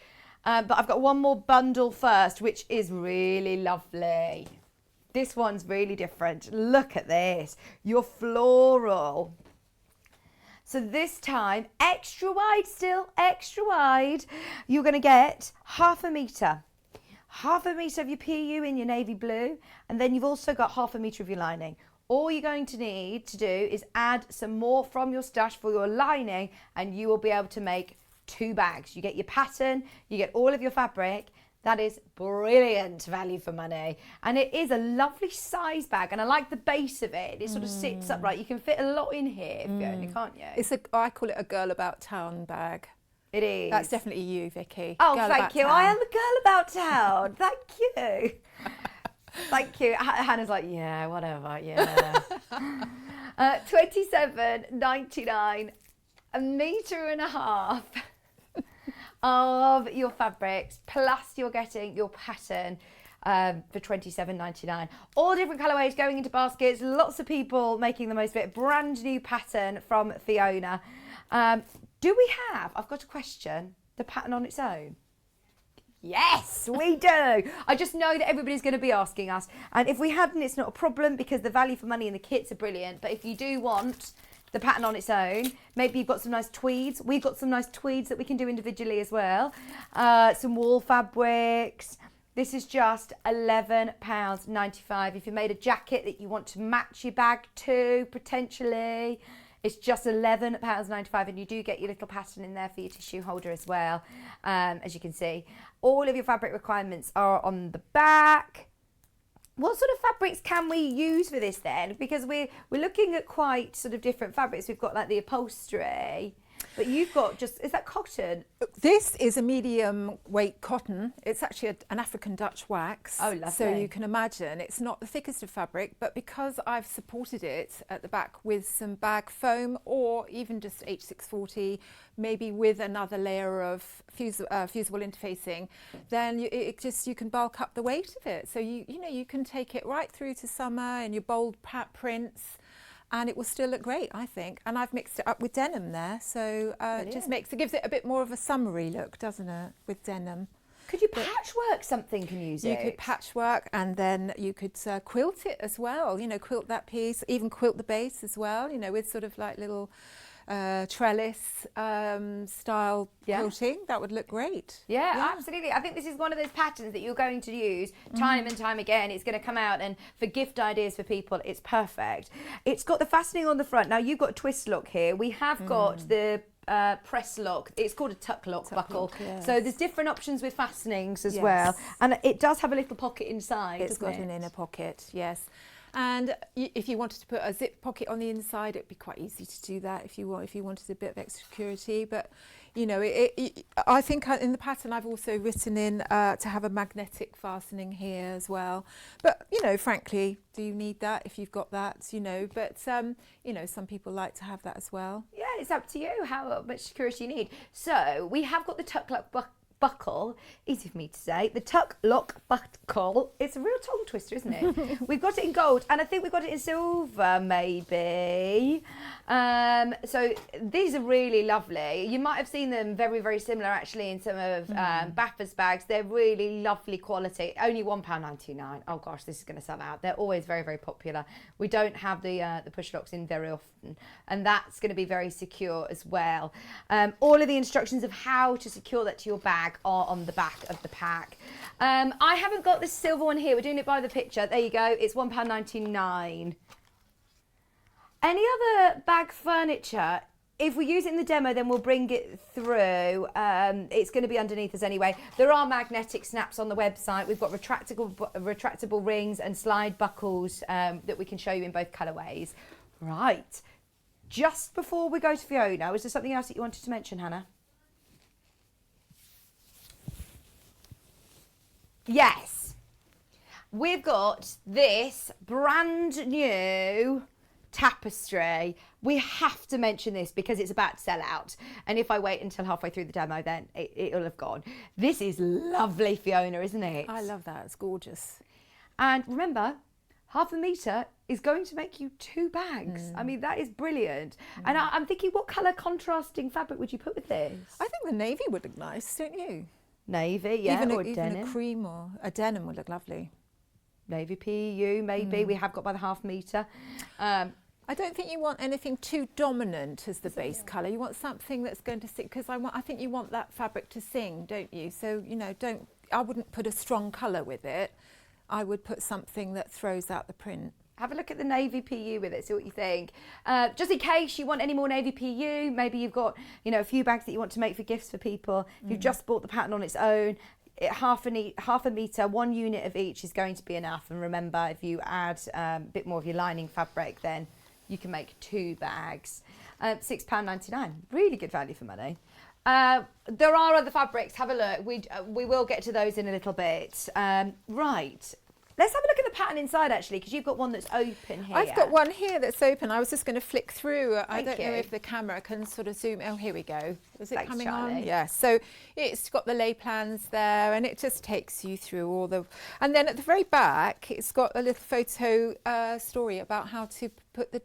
But I've got one more bundle first, which is really lovely. This one's really different. Look at this. Your floral. So this time, extra wide still, extra wide. You're going to get 1/2 metre. 1/2 metre of your PU in your navy blue. And then you've also got 1/2 metre of your lining. All you're going to need to do is add some more from your stash for your lining and you will be able to make 2 bags. You get your pattern, you get all of your fabric. That is brilliant value for money. And it is a lovely size bag and I like the base of it. It sort of sits upright. You can fit a lot in here, Fiona, can't you? I call it a girl about town bag. It is. That's definitely you, Vicky. Oh, thank you. I am a girl about town. Thank you. Thank you. Hannah's like, yeah, whatever, yeah. $27.99, 1.5 meters of your fabrics, plus you're getting your pattern for $27.99. All different colourways going into baskets, lots of people making the most of it. Brand new pattern from Fiona. Do we have, I've got a question, the pattern on its own? Yes, we do. I just know that everybody's going to be asking us. And if we hadn't, it's not a problem because the value for money and the kits are brilliant. But if you do want the pattern on its own, maybe you've got some nice tweeds. We've got some nice tweeds that we can do individually as well. Some wool fabrics. This is just £11.95. If you made a jacket that you want to match your bag to, potentially, it's just £11.95 and you do get your little pattern in there for your tissue holder as well, as you can see. All of your fabric requirements are on the back. What sort of fabrics can we use for this then? Because we're looking at quite sort of different fabrics. We've got like the upholstery. But you've got is that cotton? This is a medium weight cotton. It's actually an African Dutch wax. Oh, lovely. So you can imagine it's not the thickest of fabric, but because I've supported it at the back with some bag foam or even just H640, maybe with another layer of fusible interfacing, then you can bulk up the weight of it. So you can take it right through to summer in your bold prints, and it will still look great, I think. And I've mixed it up with denim there, so it gives it a bit more of a summery look, doesn't it, with denim. Could you patchwork something and use it? You could patchwork, and then you could quilt it as well. Quilt that piece, even quilt the base as well. With sort of like little trellis style quilting. That would look great. Yeah, absolutely. I think this is one of those patterns that you're going to use time and time again. It's going to come out, and for gift ideas for people, it's perfect. It's got the fastening on the front. Now you've got a twist lock here. We have got the press lock. It's called a tuck lock buckle. Yes. So there's different options with fastenings as well, and it does have a little pocket inside. It's got an inner pocket, yes. And if you wanted to put a zip pocket on the inside, it'd be quite easy to do that if you wanted a bit of extra security. But I think in the pattern I've also written in to have a magnetic fastening here as well. But frankly, do you need that if you've got that? But some people like to have that as well. Yeah, it's up to you how much security you need. So we have got the tuck lock buckle, easy for me to say, the tuck lock buckle. It's a real tongue twister, isn't it? We've got it in gold, and I think we've got it in silver, maybe. So these are really lovely. You might have seen them very, very similar actually in some of Bradford's bags. They're really lovely quality. Only £1.99. Oh gosh, this is going to sell out. They're always very, very popular. We don't have the push locks in very often, and that's going to be very secure as well. All of the instructions of how to secure that to your bag are on the back of the pack. I haven't got the silver one here. We're doing it by the picture. There you go. It's £1.99. Any other bag furniture, if we use it in the demo, then we'll bring it through. It's going to be underneath us anyway. There are magnetic snaps on the website. We've got retractable rings and slide buckles that we can show you in both colourways. Right. Just before we go to Fiona, was there something else that you wanted to mention, Hannah? Yes, we've got this brand new tapestry. We have to mention this because it's about to sell out, and if I wait until halfway through the demo, then it'll have gone. This is lovely, Fiona, isn't it? I love that. It's gorgeous. And remember, half a metre is going to make you 2 bags. I mean, that is brilliant. And I'm thinking, what colour contrasting fabric would you put with this? I think the navy would look nice, don't you? Navy, yeah, or even denim. a cream or a denim would look lovely. Navy PU, maybe. We have got by the half metre. I don't think you want anything too dominant as the base colour. You want something that's going to sing, because I think you want that fabric to sing, don't you? So, I wouldn't put a strong colour with it. I would put something that throws out the print. Have a look at the navy PU with it, see what you think. Just in case you want any more navy PU, maybe you've got, a few bags that you want to make for gifts for people. If you've just bought the pattern on its own, half a metre, 1 unit of each is going to be enough. And remember, if you add a bit more of your lining fabric, then you can make 2 bags. £6.99, really good value for money. There are other fabrics, have a look. We will get to those in a little bit. Right. Let's have a look at the pattern inside, actually, because you've got one that's open here. I've got one here that's open. I was just going to flick through. I don't know if the camera can sort of zoom. Oh, here we go. Is it coming on? Yeah. So it's got the lay plans there, and it just takes you through all the... And then at the very back, it's got a little photo story about how to put the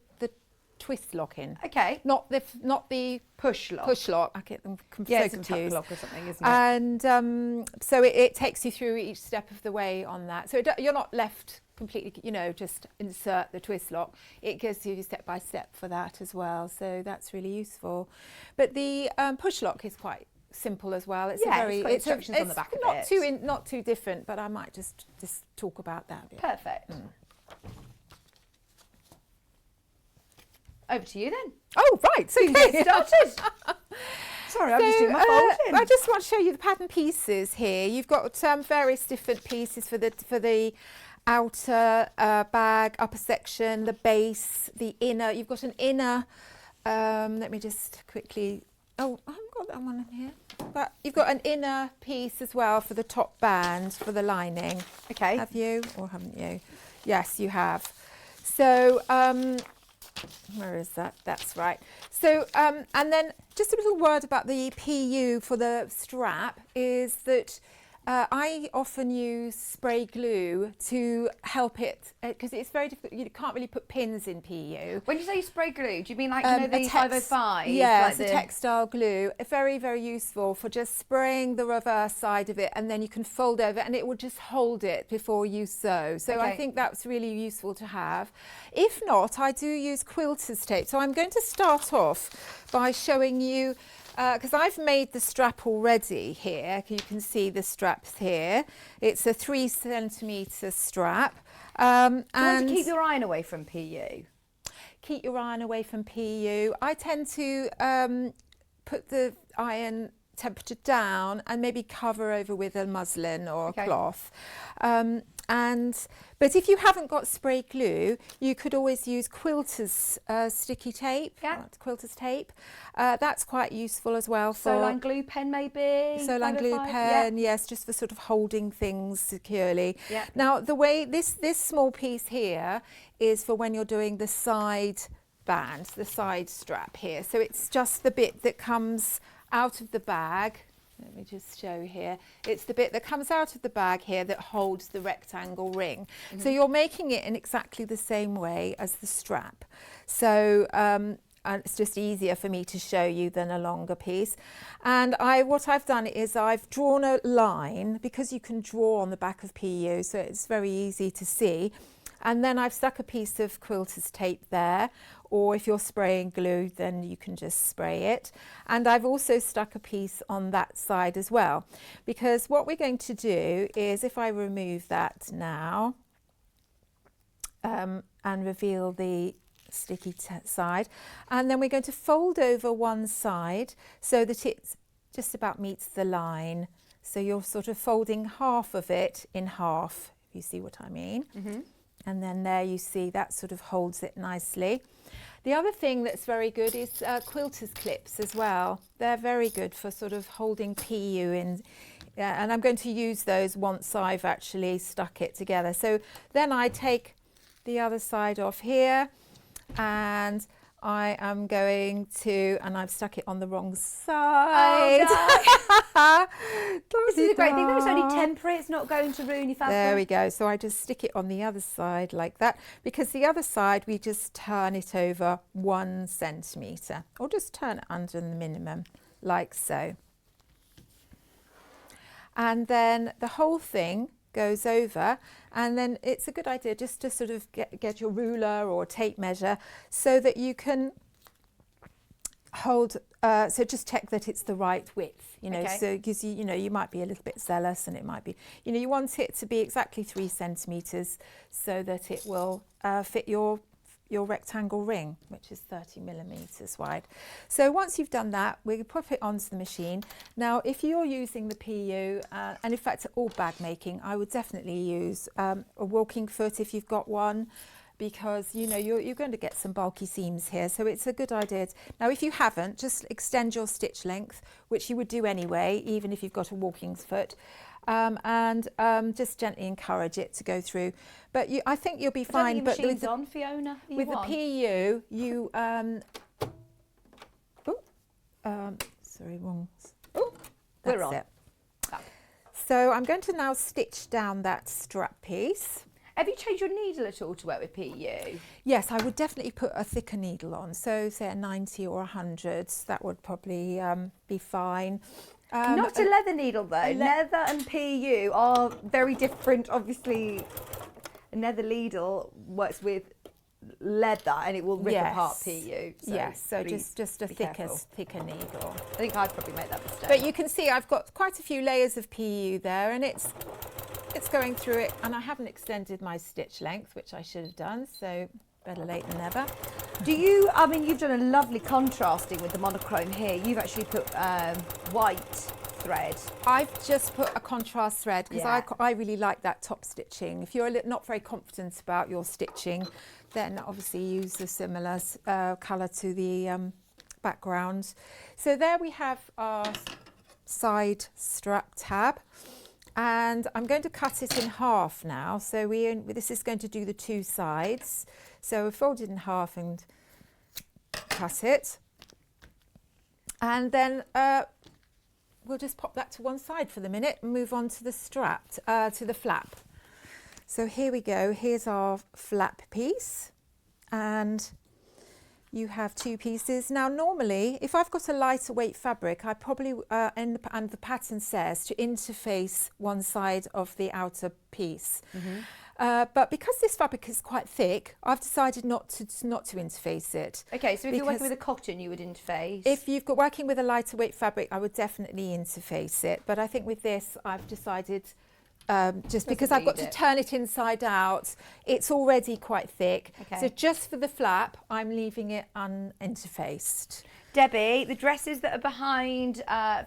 twist lock in. Okay. Not the push lock. Push lock. I get them so confused. It's a tuck lock or something, isn't it? And so it takes you through each step of the way on that. So you're not left completely, just insert the twist lock. It gives you step by step for that as well. So that's really useful. But the push lock is quite simple as well. It's got instructions on the back of it. Not too different, but I might just talk about that a bit. Perfect. Over to you then. Oh, right. So get started. Sorry, I'm just doing my folding. I just want to show you the pattern pieces here. You've got various different pieces for the outer bag, upper section, the base, the inner. You've got an inner. Let me just quickly Oh, I haven't got that one in here. But you've got an inner piece as well for the top band, for the lining. Okay. Have you or haven't you? Yes, you have. So, where is that? That's right. So, and then just a little word about the PU for the strap is that I often use spray glue to help it because it's very difficult. You can't really put pins in PU. When you say spray glue, do you mean like the 505? Yeah, like it's a textile glue. Very, very useful for just spraying the reverse side of it, and then you can fold over and it will just hold it before you sew. So I think that's really useful to have. If not, I do use quilter's tape. So I'm going to start off by showing you because I've made the strap already here. You can see the straps here. It's a 3 centimetre strap. Do you want to keep your iron away from PU? Keep your iron away from PU. I tend to put the iron temperature down and maybe cover over with a muslin or a cloth. But if you haven't got spray glue, you could always use quilter's sticky tape. Quilter's tape. That's quite useful as well. For Sewline glue pen maybe? Sewline glue pen, yes, just for sort of holding things securely. Yeah. Now the way this small piece here is for when you're doing the side band, the side strap here. So it's just the bit that comes out of the bag. Let me just show here. It's the bit that comes out of the bag here that holds the rectangle ring. So you're making it in exactly the same way as the strap. So and it's just easier for me to show you than a longer piece. And what I've done is I've drawn a line because you can draw on the back of PU, so it's very easy to see. And then I've stuck a piece of quilter's tape there, or if you're spraying glue, then you can just spray it. And I've also stuck a piece on that side as well, because what we're going to do is, if I remove that now and reveal the sticky side, and then we're going to fold over one side so that it just about meets the line. So you're sort of folding half of it in half, if you see what I mean. And then there you see that sort of holds it nicely. The other thing that's very good is quilter's clips as well. They're very good for sort of holding PU in, and I'm going to use those once I've actually stuck it together. So then I take the other side off here, and I am going to, and I've stuck it on the wrong side. Oh, no. This is a great thing. It's only temporary. It's not going to ruin your fabric. There we go. So I just stick it on the other side like that, because the other side we just turn it over 1 centimetre, or just turn it under the minimum like so. And then the whole thing goes over, and then it's a good idea just to sort of get your ruler or tape measure so that you can hold, so just check that it's the right width, you know, so because you know, you might be a little bit zealous and it might be, you know, you want it to be exactly 3 centimetres so that it will fit your rectangle ring, which is 30 millimetres wide. So once you've done that, we put it onto the machine. Now, if you're using the PU, and in fact all bag making, I would definitely use a walking foot if you've got one, because you know you're going to get some bulky seams here, so it's a good idea. Now, if you haven't, just extend your stitch length, which you would do anyway, even if you've got a walking foot. And just gently encourage it to go through. But I think you'll be fine. But with the, on, Fiona, with the PU, you sorry, wrong. Oh, that's we're on. It. So I'm going to now stitch down that strap piece. Have you changed your needle at all to work with PU? Yes, I would definitely put a thicker needle on. So say a 90 or 100, that would probably be fine. Not a leather needle though. Leather and PU are very different. Obviously, a leather needle works with leather and it will rip apart PU. So yes, so just a thicker needle. I think I'd probably make that mistake. But you can see I've got quite a few layers of PU there, and it's going through it, and I haven't extended my stitch length, which I should have done, so better late than never. Do you, I mean, you've done a lovely contrasting with the monochrome here. You've actually put white thread. I've just put a contrast thread because I really like that top stitching. If you're not very confident about your stitching, then obviously use a similar colour to the background. So there we have our side strap tab, and I'm going to cut it in half now. So this is going to do the two sides. So we fold it in half and cut it, and then we'll just pop that to one side for the minute and move on to the strap, to the flap. So here we go. Here's our flap piece, and you have two pieces. Now normally, if I've got a lighter weight fabric, I probably, and the pattern says to interface one side of the outer piece. But because this fabric is quite thick, I've decided not to interface it. Okay, so if you're working with a cotton, you would interface. If you've got working with a lighter weight fabric, I would definitely interface it. But I think with this, I've decided, just because I've got to turn it inside out, it's already quite thick. Okay. So just for the flap, I'm leaving it uninterfaced. Debbie, the dresses that are behind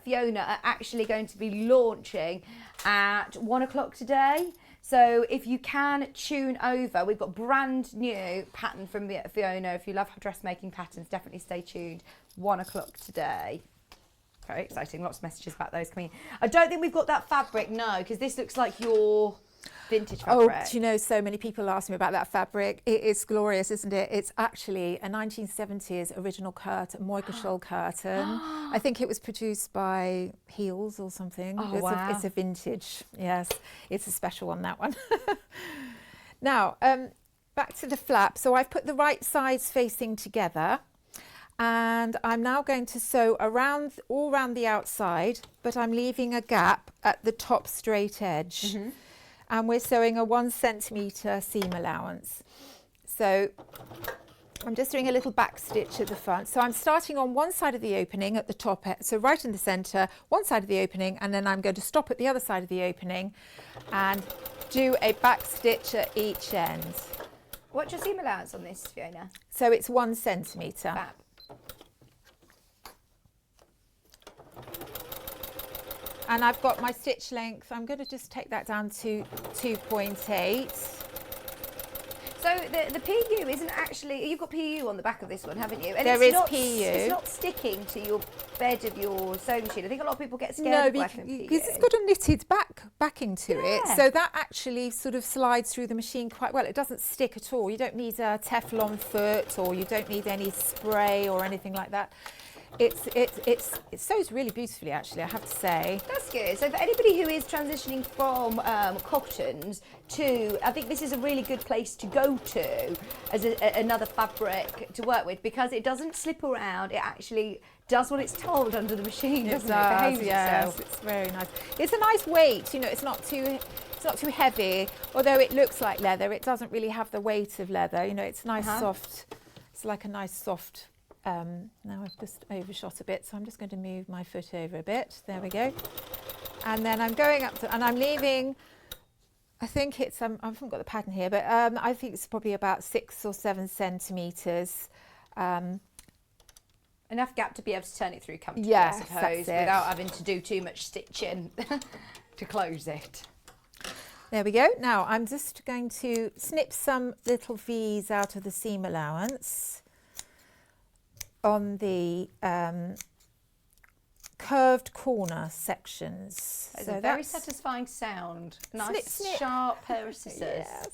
Fiona are actually going to be launching at 1 o'clock today. So if you can tune over, we've got brand new pattern from Fiona. If you love dressmaking patterns, definitely stay tuned. 1 o'clock today. Very exciting. Lots of messages about those coming in. I don't think we've got that fabric, no, because this looks like your vintage fabric. Oh, do you know, so many people ask me about that fabric. It is glorious, isn't it? It's actually a 1970s original curtain, Moigashol curtain. I think it was produced by Heels or something. Oh, wow. It's a vintage, yes. It's a special one, that one. Now, back to the flap. So I've put the right sides facing together, and I'm now going to sew all around the outside, but I'm leaving a gap at the top straight edge. And we're sewing a 1 centimetre seam allowance. So I'm just doing a little back stitch at the front. So I'm starting on one side of the opening at the top, so right in the centre, one side of the opening, and then I'm going to stop at the other side of the opening and do a back stitch at each end. What's your seam allowance on this, Fiona? So it's 1 centimetre. Fab. And I've got my stitch length. I'm going to just take that down to 2.8. So the PU isn't actually, you've got PU on the back of this one, haven't you? And There it's is not, PU. It's not sticking to your bed of your sewing machine. I think a lot of people get scared No, of working with PU. because it's got a knitted backing to it, so that actually sort of slides through the machine quite well. It doesn't stick at all. You don't need a Teflon foot, or you don't need any spray or anything like that. It sews really beautifully, actually, I have to say. That's good. So for anybody who is transitioning from cottons to, I think this is a really good place to go to as another fabric to work with, because it doesn't slip around. It actually does what it's told under the machine, doesn't it? It behaves itself. It's very nice. It's a nice weight, you know, it's not too heavy, although it looks like leather. It doesn't really have the weight of leather, you know, it's nice soft. It's like a nice soft. Now I've just overshot a bit, so I'm just going to move my foot over a bit. There we go. And then I'm going up to, and I'm leaving, I think it's, I haven't got the pattern here, but I think it's probably about 6 or 7 centimetres. Enough gap to be able to turn it through comfortably, Yeah, I suppose, without having to do too much stitching to close it. There we go. Now I'm just going to snip some little V's out of the seam allowance on the curved corner sections. It's a very satisfying sound. Nice, snip. sharp pair of scissors. Yes.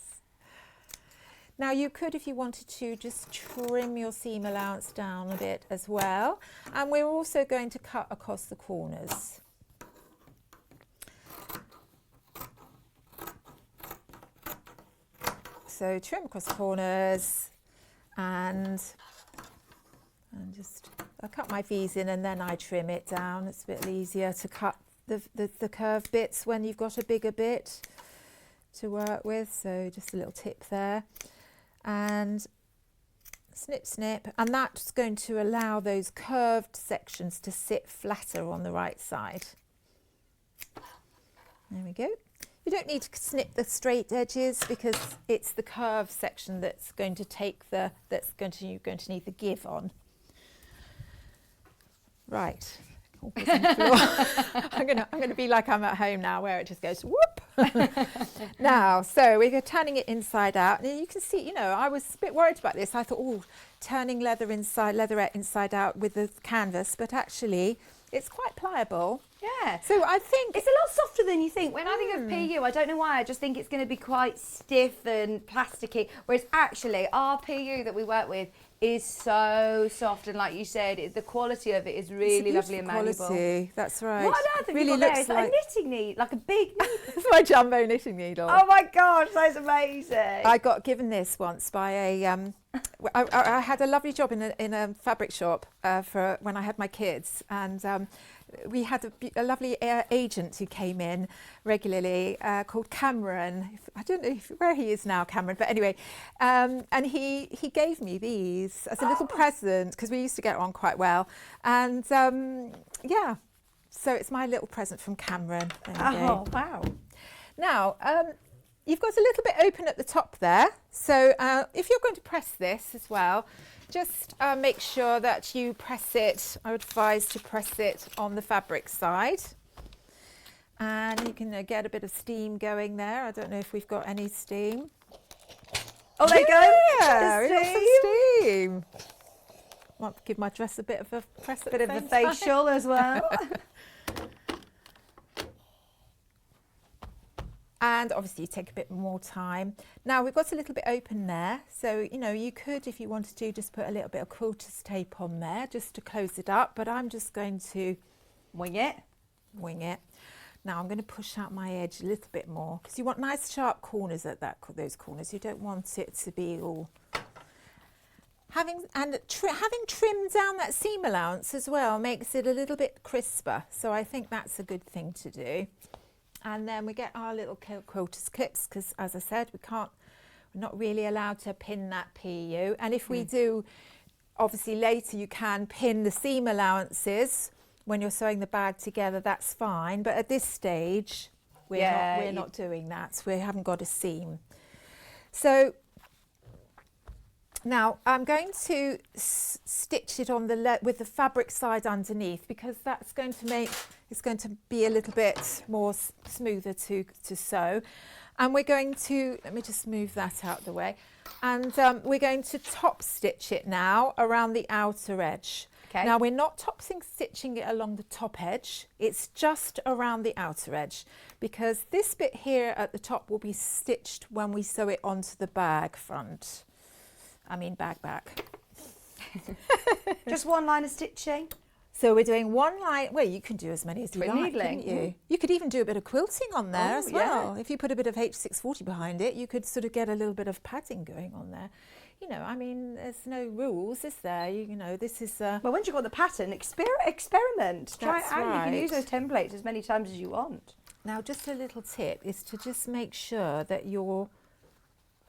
Now you could, if you wanted to, just trim your seam allowance down a bit as well. And we're also going to cut across the corners. So trim across the corners, and just, I cut my V's in and then I trim it down. It's a bit easier to cut the curved bits when you've got a bigger bit to work with. So just a little tip there. And snip, snip. And that's going to allow those curved sections to sit flatter on the right side. There we go. You don't need to snip the straight edges, because it's the curved section that's going to take you're going to need the give on. Right, Oh, it's on the floor. I'm gonna be like I'm at home now, where it just goes whoop. Now, so we're turning it inside out, and you can see, you know, I was a bit worried about this. I thought, oh, turning leatherette inside out with the canvas, but actually it's quite pliable. Yeah. So I think it's a lot softer than you think. When I think of PU, I don't know why, I just think it's going to be quite stiff and plasticky, whereas actually our PU that we work with is so soft, and like you said, the quality of it is really lovely and malleable. Quality. That's right. What on earth have you got there? Is that a knitting needle, like a big needle? It's my jumbo knitting needle. Oh my gosh, that's amazing. I got given this once by a I had a lovely job in a fabric shop for when I had my kids, and we had a lovely agent who came in regularly called Cameron. I don't know where he is now, Cameron, but anyway, and he gave me these as a little present because we used to get on quite well, and yeah, so it's my little present from Cameron. Oh wow! Now. You've got a little bit open at the top there, so if you're going to press this as well, just make sure that you press it. I would advise to press it on the fabric side, and you can get a bit of steam going there. I don't know if we've got any steam. Oh, there you go. Yeah, we got some steam. Might give my dress a bit of a press at bit the of a same facial time. as well. And obviously you take a bit more time. Now we've got a little bit open there. So, you know, you could, if you wanted to, just put a little bit of quilter's tape on there just to close it up. But I'm just going to wing it. Now I'm going to push out my edge a little bit more because you want nice sharp corners at those corners. You don't want it to be all... Having trimmed down that seam allowance as well makes it a little bit crisper. So I think that's a good thing to do. And then we get our little quilter's clips because, as I said, we're not really allowed to pin that PU. And if we do, obviously later you can pin the seam allowances when you're sewing the bag together, that's fine. But at this stage, we're not doing that. We haven't got a seam. So now I'm going to stitch it on with the fabric side underneath because that's going to make it's going to be a little bit more smoother to sew. And we're going to, let me just move that out of the way, and we're going to top stitch it now around the outer edge. Okay. Now we're not stitching it along the top edge, it's just around the outer edge because this bit here at the top will be stitched when we sew it onto the bag front. Bag back. Just one line of stitching? So we're doing one line, well, you can do as many as you like, needling. couldn't you? You could even do a bit of quilting on there as well. Yeah. If you put a bit of H640 behind it, you could sort of get a little bit of padding going on there. You know, there's no rules, is there? You know, this is... Well, once you've got the pattern, experiment. Try it out. Right. You can use those templates as many times as you want. Now, just a little tip is to just make sure that your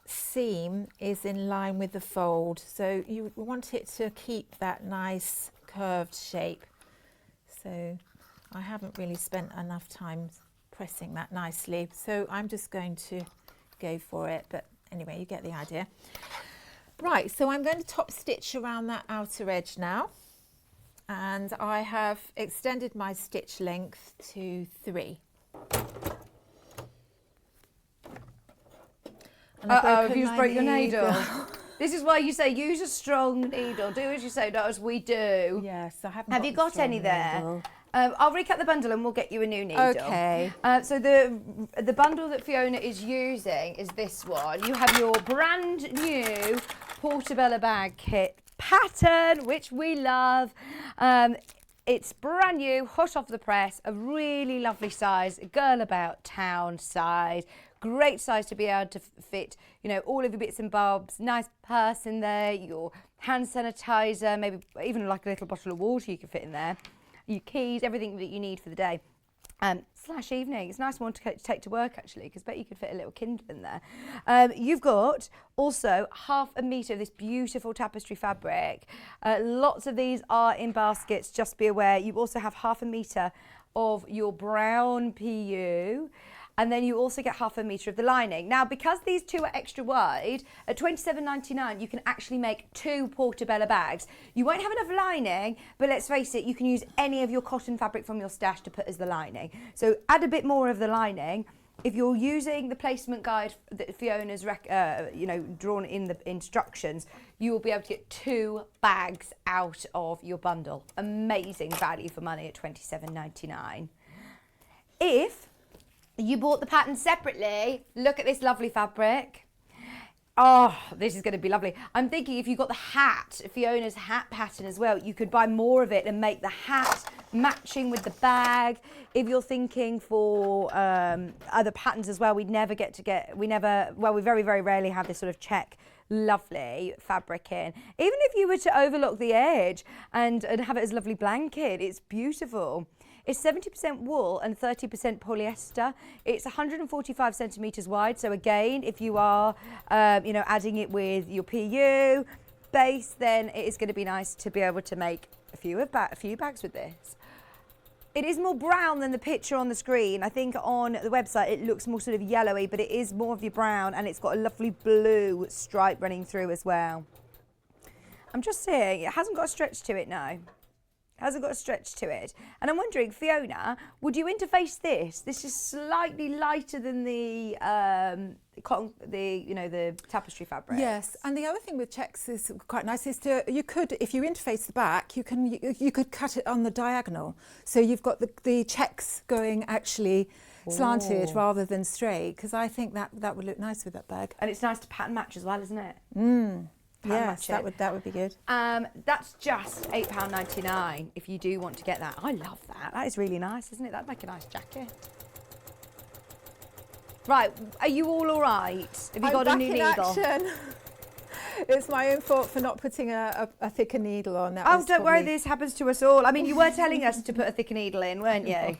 seam is in line with the fold. So you want it to keep that nice curved shape. So I haven't really spent enough time pressing that nicely. So I'm just going to go for it. But anyway, you get the idea. Right, so I'm going to top stitch around that outer edge now. And I have extended my stitch length to 3. Have you broke your needle? This is why you say use a strong needle. Do as you say, not as we do. Yes, I haven't. Have you got any there? I'll recap the bundle and we'll get you a new needle. Okay. So the bundle that Fiona is using is this one. You have your brand new Portobello bag kit pattern, which we love. It's brand new, hot off the press, a really lovely size, a girl about town size. Great size to be able to fit, you know, all of your bits and bobs. Nice purse in there, your hand sanitizer, maybe even like a little bottle of water you can fit in there. Your keys, everything that you need for the day. / evening. It's a nice one to take to work actually, because I bet you could fit a little Kindle in there. You've got also 1/2 metre of this beautiful tapestry fabric. Lots of these are in baskets, just be aware. You also have 1/2 metre of your brown PU. and then you also get half a metre of the lining. Now, because these two are extra wide, at £27.99 you can actually make 2 Portobello bags. You won't have enough lining, but let's face it, you can use any of your cotton fabric from your stash to put as the lining. So add a bit more of the lining. If you're using the placement guide that Fiona's drawn in the instructions, you will be able to get 2 bags out of your bundle. Amazing value for money at £27.99. If you bought the pattern separately, look at this lovely fabric. Oh, this is going to be lovely. I'm thinking if you got the hat, Fiona's hat pattern as well, you could buy more of it and make the hat matching with the bag. If you're thinking for other patterns as well, we very, very rarely have this sort of check lovely fabric in. Even if you were to overlock the edge and have it as a lovely blanket, it's beautiful. It's 70% wool and 30% polyester. It's 145 centimetres wide. So again, if you are, adding it with your PU base, then it is going to be nice to be able to make a few bags with this. It is more brown than the picture on the screen. I think on the website it looks more sort of yellowy, but it is more of your brown, and it's got a lovely blue stripe running through as well. I'm just saying, it hasn't got a stretch to it now. Hasn't got a stretch to it. And I'm wondering, Fiona, would you interface this? This is slightly lighter than the cotton, the tapestry fabric. Yes, and the other thing with checks is quite nice is you could, if you interface the back, you could cut it on the diagonal. So you've got the checks going actually slanted rather than straight, because I think that would look nice with that bag. And it's nice to pattern match as well, isn't it? Yes, that would be good. That's just £8.99 if you do want to get that. I love that. That is really nice, isn't it? That'd make a nice jacket. Right, are you all right? Have you got a new needle? Action. It's my own fault for not putting a thicker needle on. Don't worry, this happens to us all. I mean, you were telling us to put a thicker needle in, weren't you?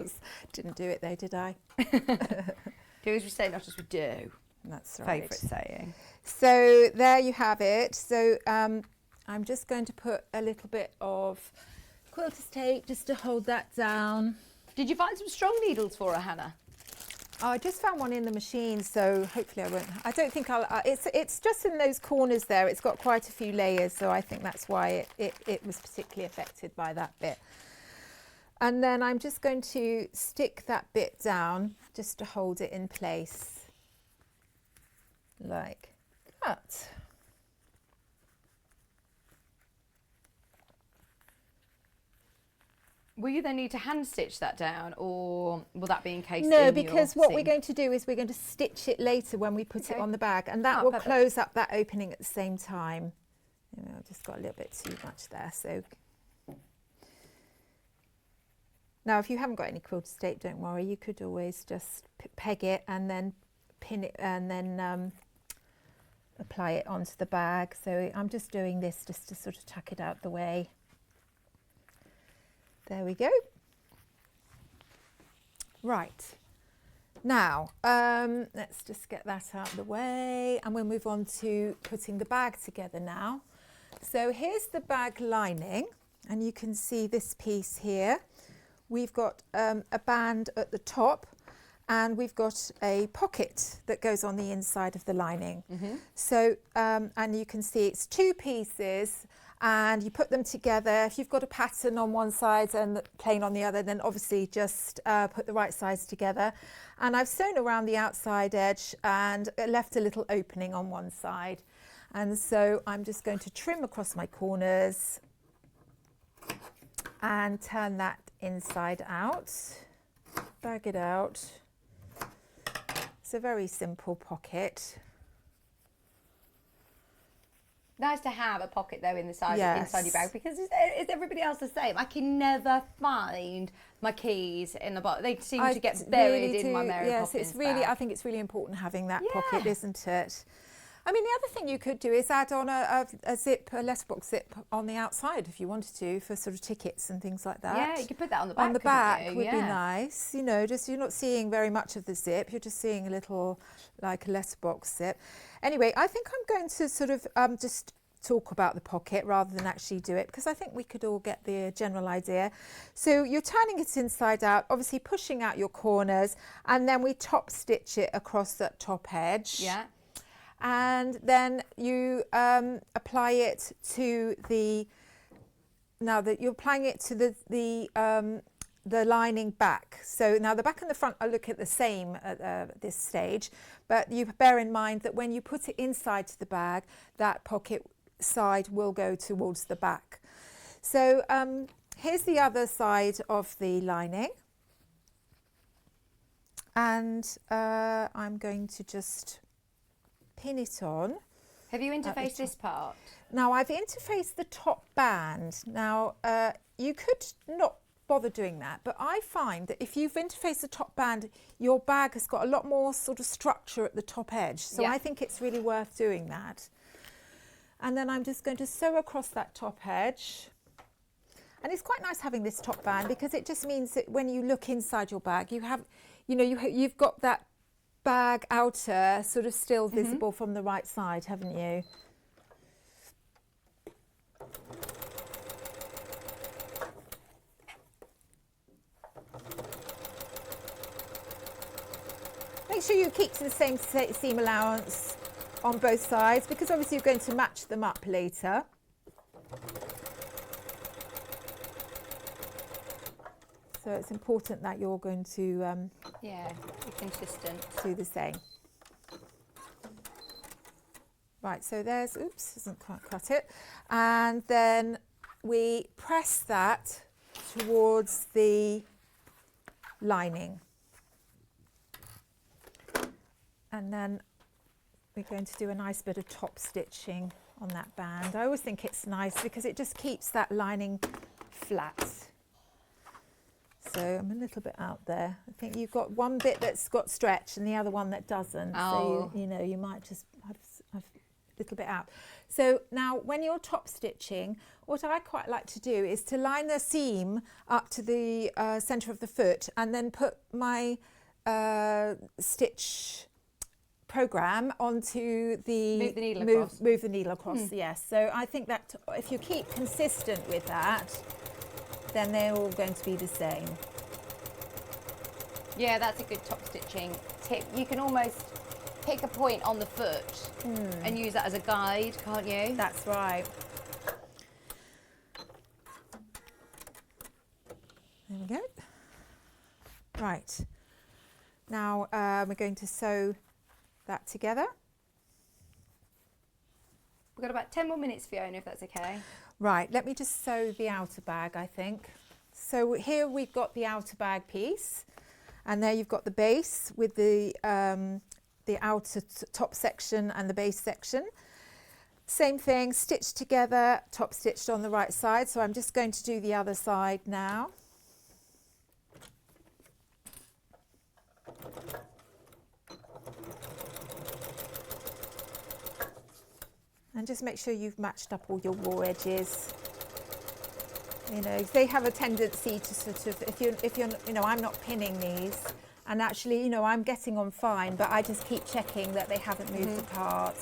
Didn't do it though, did I? Do as we say, not as we do. That's right. Favourite saying. So there you have it. So I'm just going to put a little bit of quilter's tape just to hold that down. Did you find some strong needles for her, Hannah? Oh, I just found one in the machine, so hopefully I won't. I don't think I'll. It's just in those corners there. It's got quite a few layers, so I think that's why it was particularly affected by that bit. And then I'm just going to stick that bit down just to hold it in place. Like that. Will you then need to hand stitch that down, or will that be encased? No, because what we're going to do is we're going to stitch it later when we put it on the bag, and that will close up that opening at the same time. I've just got a little bit too much there. So now, if you haven't got any quilter's tape, don't worry. You could always just peg it and then pin it, and then apply it onto the bag. So I'm just doing this just to sort of tuck it out the way. There we go. Right. Now, let's just get that out of the way, and we'll move on to putting the bag together now. So here's the bag lining, and you can see this piece here. We've got a band at the top, and we've got a pocket that goes on the inside of the lining. So, and you can see it's 2 pieces, and you put them together. If you've got a pattern on one side and plain on the other, then obviously just put the right sides together. And I've sewn around the outside edge and left a little opening on one side. And so I'm just going to trim across my corners and turn that inside out, bag it out. It's a very simple pocket. Nice to have a pocket though inside your bag, because is everybody else the same? I can never find my keys in the box. They seem to get buried in my Mary Poppins bag. I think it's really important having that pocket, isn't it? I mean, the other thing you could do is add on a letterbox zip on the outside if you wanted to, for sort of tickets and things like that. Yeah, you could put that on the back. On the back would be nice. You know, just you're not seeing very much of the zip. You're just seeing a little, like a letterbox zip. Anyway, I think I'm going to sort of just talk about the pocket rather than actually do it, because I think we could all get the general idea. So you're turning it inside out, obviously pushing out your corners, and then we top stitch it across that top edge. Yeah. And then you apply it to the, now that you're applying it to the lining back. So now the back and the front look at the same at this stage, but you bear in mind that when you put it inside the bag, that pocket side will go towards the back. So here's the other side of the lining, and I'm going to just pin it on. Have you interfaced this part? Now I've interfaced the top band. Now you could not bother doing that, but I find that if you've interfaced the top band, your bag has got a lot more sort of structure at the top edge, so I think it's really worth doing that. And then I'm just going to sew across that top edge, and it's quite nice having this top band because it just means that when you look inside your bag, you have, you know, you've got that bag outer sort of still visible from the right side, haven't you? Make sure you keep to the same seam allowance on both sides, because obviously you're going to match them up later. So it's important that you're going to yeah, be consistent. Do the same. Right, so there's, oops, doesn't quite cut it. And then we press that towards the lining. And then we're going to do a nice bit of top stitching on that band. I always think it's nice because it just keeps that lining flat. So I'm a little bit out there. I think you've got one bit that's got stretch and the other one that doesn't. Oh. So you know, you might just have a little bit out. So now when you're top stitching, what I quite like to do is to line the seam up to the centre of the foot and then put my stitch program onto the move the needle across. Move the needle across, yes. So I think that if you keep consistent with that, then they're all going to be the same. Yeah, that's a good top stitching tip. You can almost pick a point on the foot and use that as a guide, can't you? That's right. There we go. Right. Now we're going to sew that together. We've got about 10 more minutes, Fiona, if that's okay. Right, let me just sew the outer bag, I think. So here we've got the outer bag piece, and there you've got the base with the outer top section and the base section. Same thing, stitched together, top stitched on the right side. So I'm just going to do the other side now. And just make sure you've matched up all your raw edges. You know, they have a tendency to sort of, if you're, you know, I'm not pinning these, and actually, you know, I'm getting on fine, but I just keep checking that they haven't moved apart.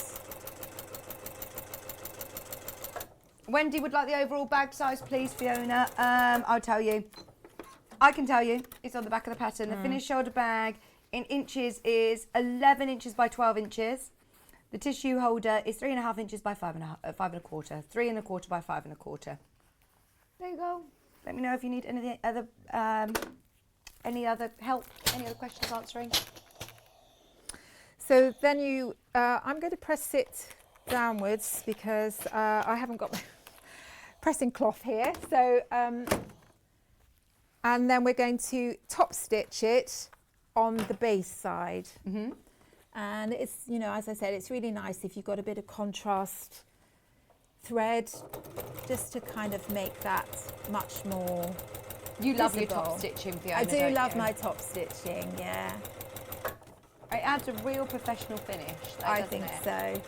Wendy would like the overall bag size, please, Fiona. I'll tell you. I can tell you. It's on the back of the pattern. The finished shoulder bag in inches is 11 inches by 12 inches. The tissue holder is 3.5 inches by 5.25. 3.25 by 5.25. There you go. Let me know if you need any other help, any other questions answering. So then you, I'm going to press it downwards because I haven't got my pressing cloth here. So, and then we're going to top stitch it on the base side. And it's, you know, as I said, it's really nice if you've got a bit of contrast thread, just to kind of make that much more You love your visible. top stitching, Fiona, I do don't love you? my top stitching, yeah. It adds a real professional finish, though, I doesn't think it? so.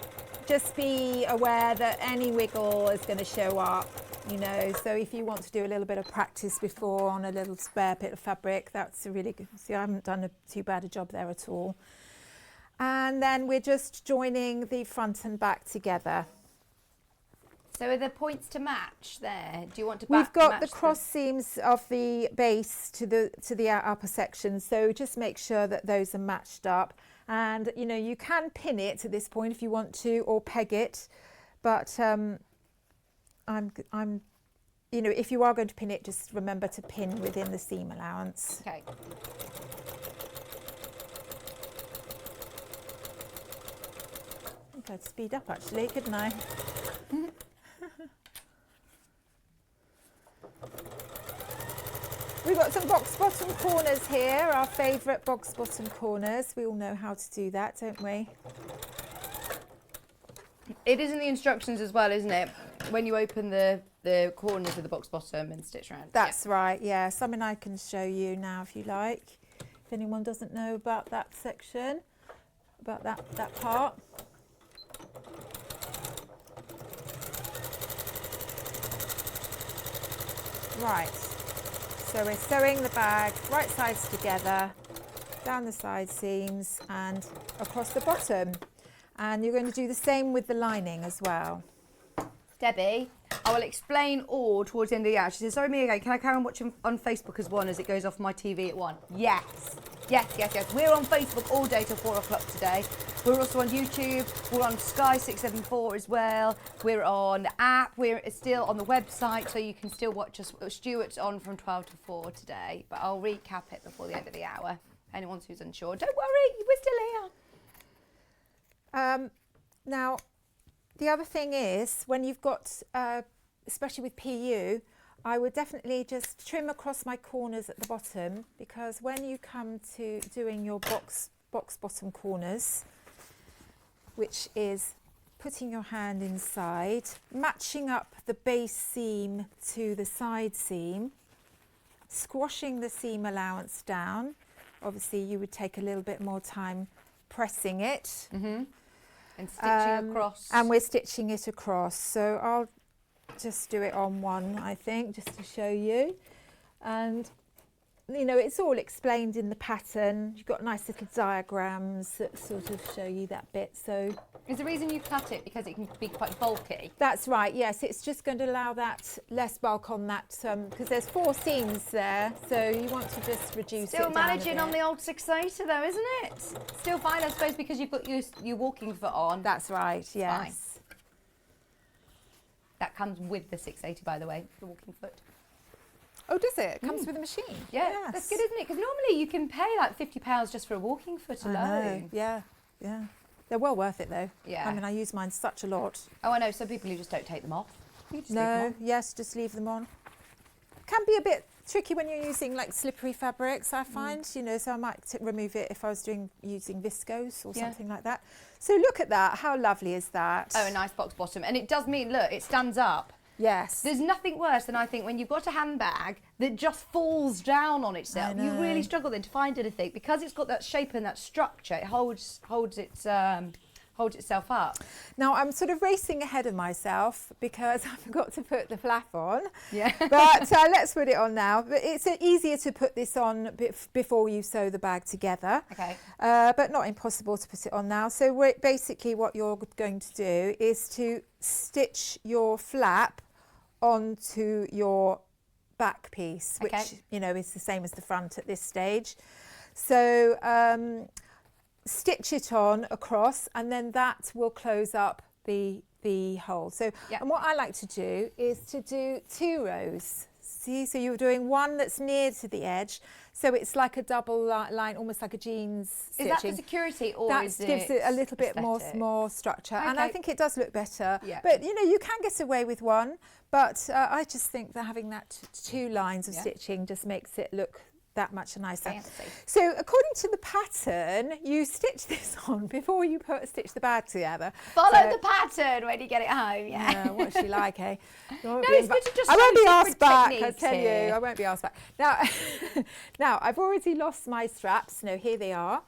Just be aware that any wiggle is going to show up, you know, so if you want to do a little bit of practice before on a little spare bit of fabric, that's a really good, see, I haven't done too bad a job there at all. And then we're just joining the front and back together. So are there points to match there? Do you want to We've got match the cross seams of the base to the upper section, so just make sure that those are matched up. And you know, you can pin it at this point if you want to, or peg it, but I'm you know, if you are going to pin it, just remember to pin within the seam allowance. Okay. I think I'd speed up actually, couldn't I? We've got some box bottom corners here, our favourite box bottom corners. We all know how to do that, don't we? It is in the instructions as well, isn't it? When you open the corners of the box bottom and stitch around. That's right, yes. I mean, I can show you now if you like, if anyone doesn't know about that section, about that part. Right, so we're sewing the bag right sides together, down the side seams and across the bottom. And you're going to do the same with the lining as well. Debbie, I will explain all towards the end of the hour. She says, sorry, me again, can I carry on watching on Facebook as one as it goes off my TV at 1? Yes. Yes, yes, yes. We're on Facebook all day till 4 o'clock today. We're also on YouTube. We're on Sky 674 as well. We're on the app. We're still on the website, so you can still watch us. Stuart's on from 12 to 4 today, but I'll recap it before the end of the hour. Anyone who's unsure, don't worry, we're still here. Now, the other thing is, when you've got, especially with PU, I would definitely just trim across my corners at the bottom, because when you come to doing your box bottom corners, which is putting your hand inside, matching up the base seam to the side seam, squashing the seam allowance down. Obviously, you would take a little bit more time pressing it. Mm-hmm. And stitching across. And we're stitching it across. So I'll just do it on one, I think, just to show you. And, you know, it's all explained in the pattern. You've got nice little diagrams that sort of show you that bit. So is the reason you cut it because it can be quite bulky? That's right, yes. It's just going to allow that less bulk on that, because there's 4 seams there, so you want to just reduce it down. Still managing on the old 6/8 though, isn't it? Still fine, I suppose, because you've got your walking foot on. That's right, yes. Fine. That comes with the 6/80, by the way, the walking foot. Oh, does it? It comes with the machine? Yeah, Yes. that's good, isn't it? Because normally you can pay like £50 just for a walking foot alone. I know. Yeah, yeah. They're well worth it though. Yeah. I mean, I use mine such a lot. Oh, I know. Some people who just don't take them off. You just leave them No, on. yes, just leave them on. Can be a bit tricky when you're using like slippery fabrics, I find, you know, so I might remove it if I was using viscose or something like that. So look at that. How lovely is that? Oh, a nice box bottom. And it does mean, look, it stands up. Yes. There's nothing worse than, I think, when you've got a handbag that just falls down on itself. You really struggle then to find anything, because it's got that shape and that structure. It holds itself up. Now I'm sort of racing ahead of myself because I forgot to put the flap on. Yeah. But let's put it on now. But it's easier to put this on before you sew the bag together. Okay. But not impossible to put it on now. So basically what you're going to do is to stitch your flap onto your back piece, which you know is the same as the front at this stage. So stitch it on across, and then that will close up the hole. So and what I like to do is to do 2 rows. See, so you're doing one that's near to the edge, so it's like a double line, almost like a jeans stitching. Is that for security, or that is gives it a little bit more structure, and I think it does look better. Yeah. But you know, you can get away with one, but I just think that having that 2 lines of stitching just makes it look that much nicer. Fancy. So according to the pattern, you stitch this on before you stitch the bag together. Follow the pattern when you get it home. Yeah. What's she like, eh? No, it's good to just I won't show be asked back, I techniques tell here. you. I won't be asked back. Now, now I've already lost my straps. No, here they are.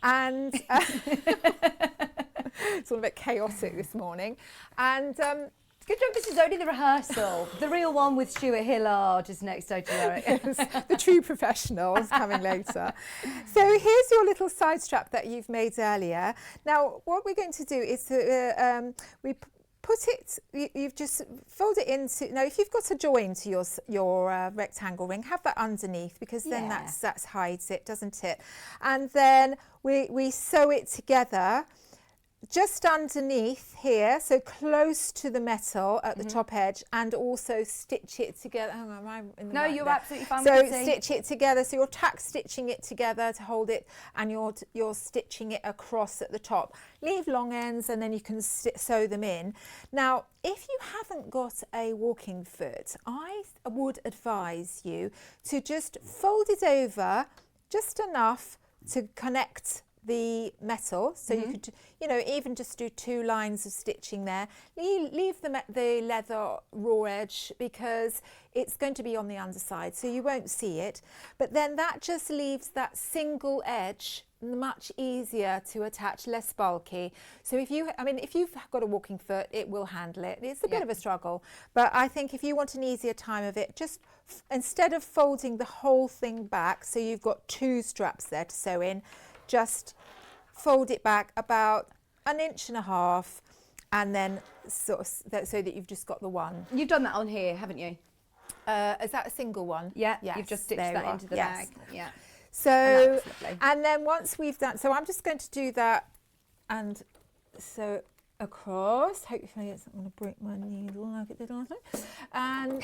And it's all a bit chaotic this morning. And good job, this is only the rehearsal. The real one with Stuart Hillard is next, don't you, Eric? Yes, the true professionals coming later. So here's your little side strap that you've made earlier. Now, what we're going to do is to, we put it, you've just fold it into, now if you've got a join to your rectangle ring, have that underneath, because then that hides it, doesn't it? And then we sew it together just underneath here, so close to the metal at the top edge, and also stitch it together. Hang on, am I in the No, right you're there? absolutely fine. So stitch it together, so you're tack stitching it together to hold it, and you're stitching it across at the top. Leave long ends, and then you can sew them in. Now, if you haven't got a walking foot, I would advise you to just fold it over just enough to connect the metal, so you could, even just do 2 lines of stitching there. Leave the leather raw edge, because it's going to be on the underside, so you won't see it. But then that just leaves that single edge much easier to attach, less bulky. So if you've got a walking foot, it will handle it. It's a bit of a struggle, but I think if you want an easier time of it, just instead of folding the whole thing back, so you've got 2 straps there to sew in, just fold it back about 1.5 inches, and then so that you've just got the one. You've done that on here, haven't you? Is that a single one? Yeah, yes, you've just stitched that into the bag. Yeah. So, and then once we've done, so I'm just going to do that, and so across. Hopefully it's not going to break my needle like it did last time. And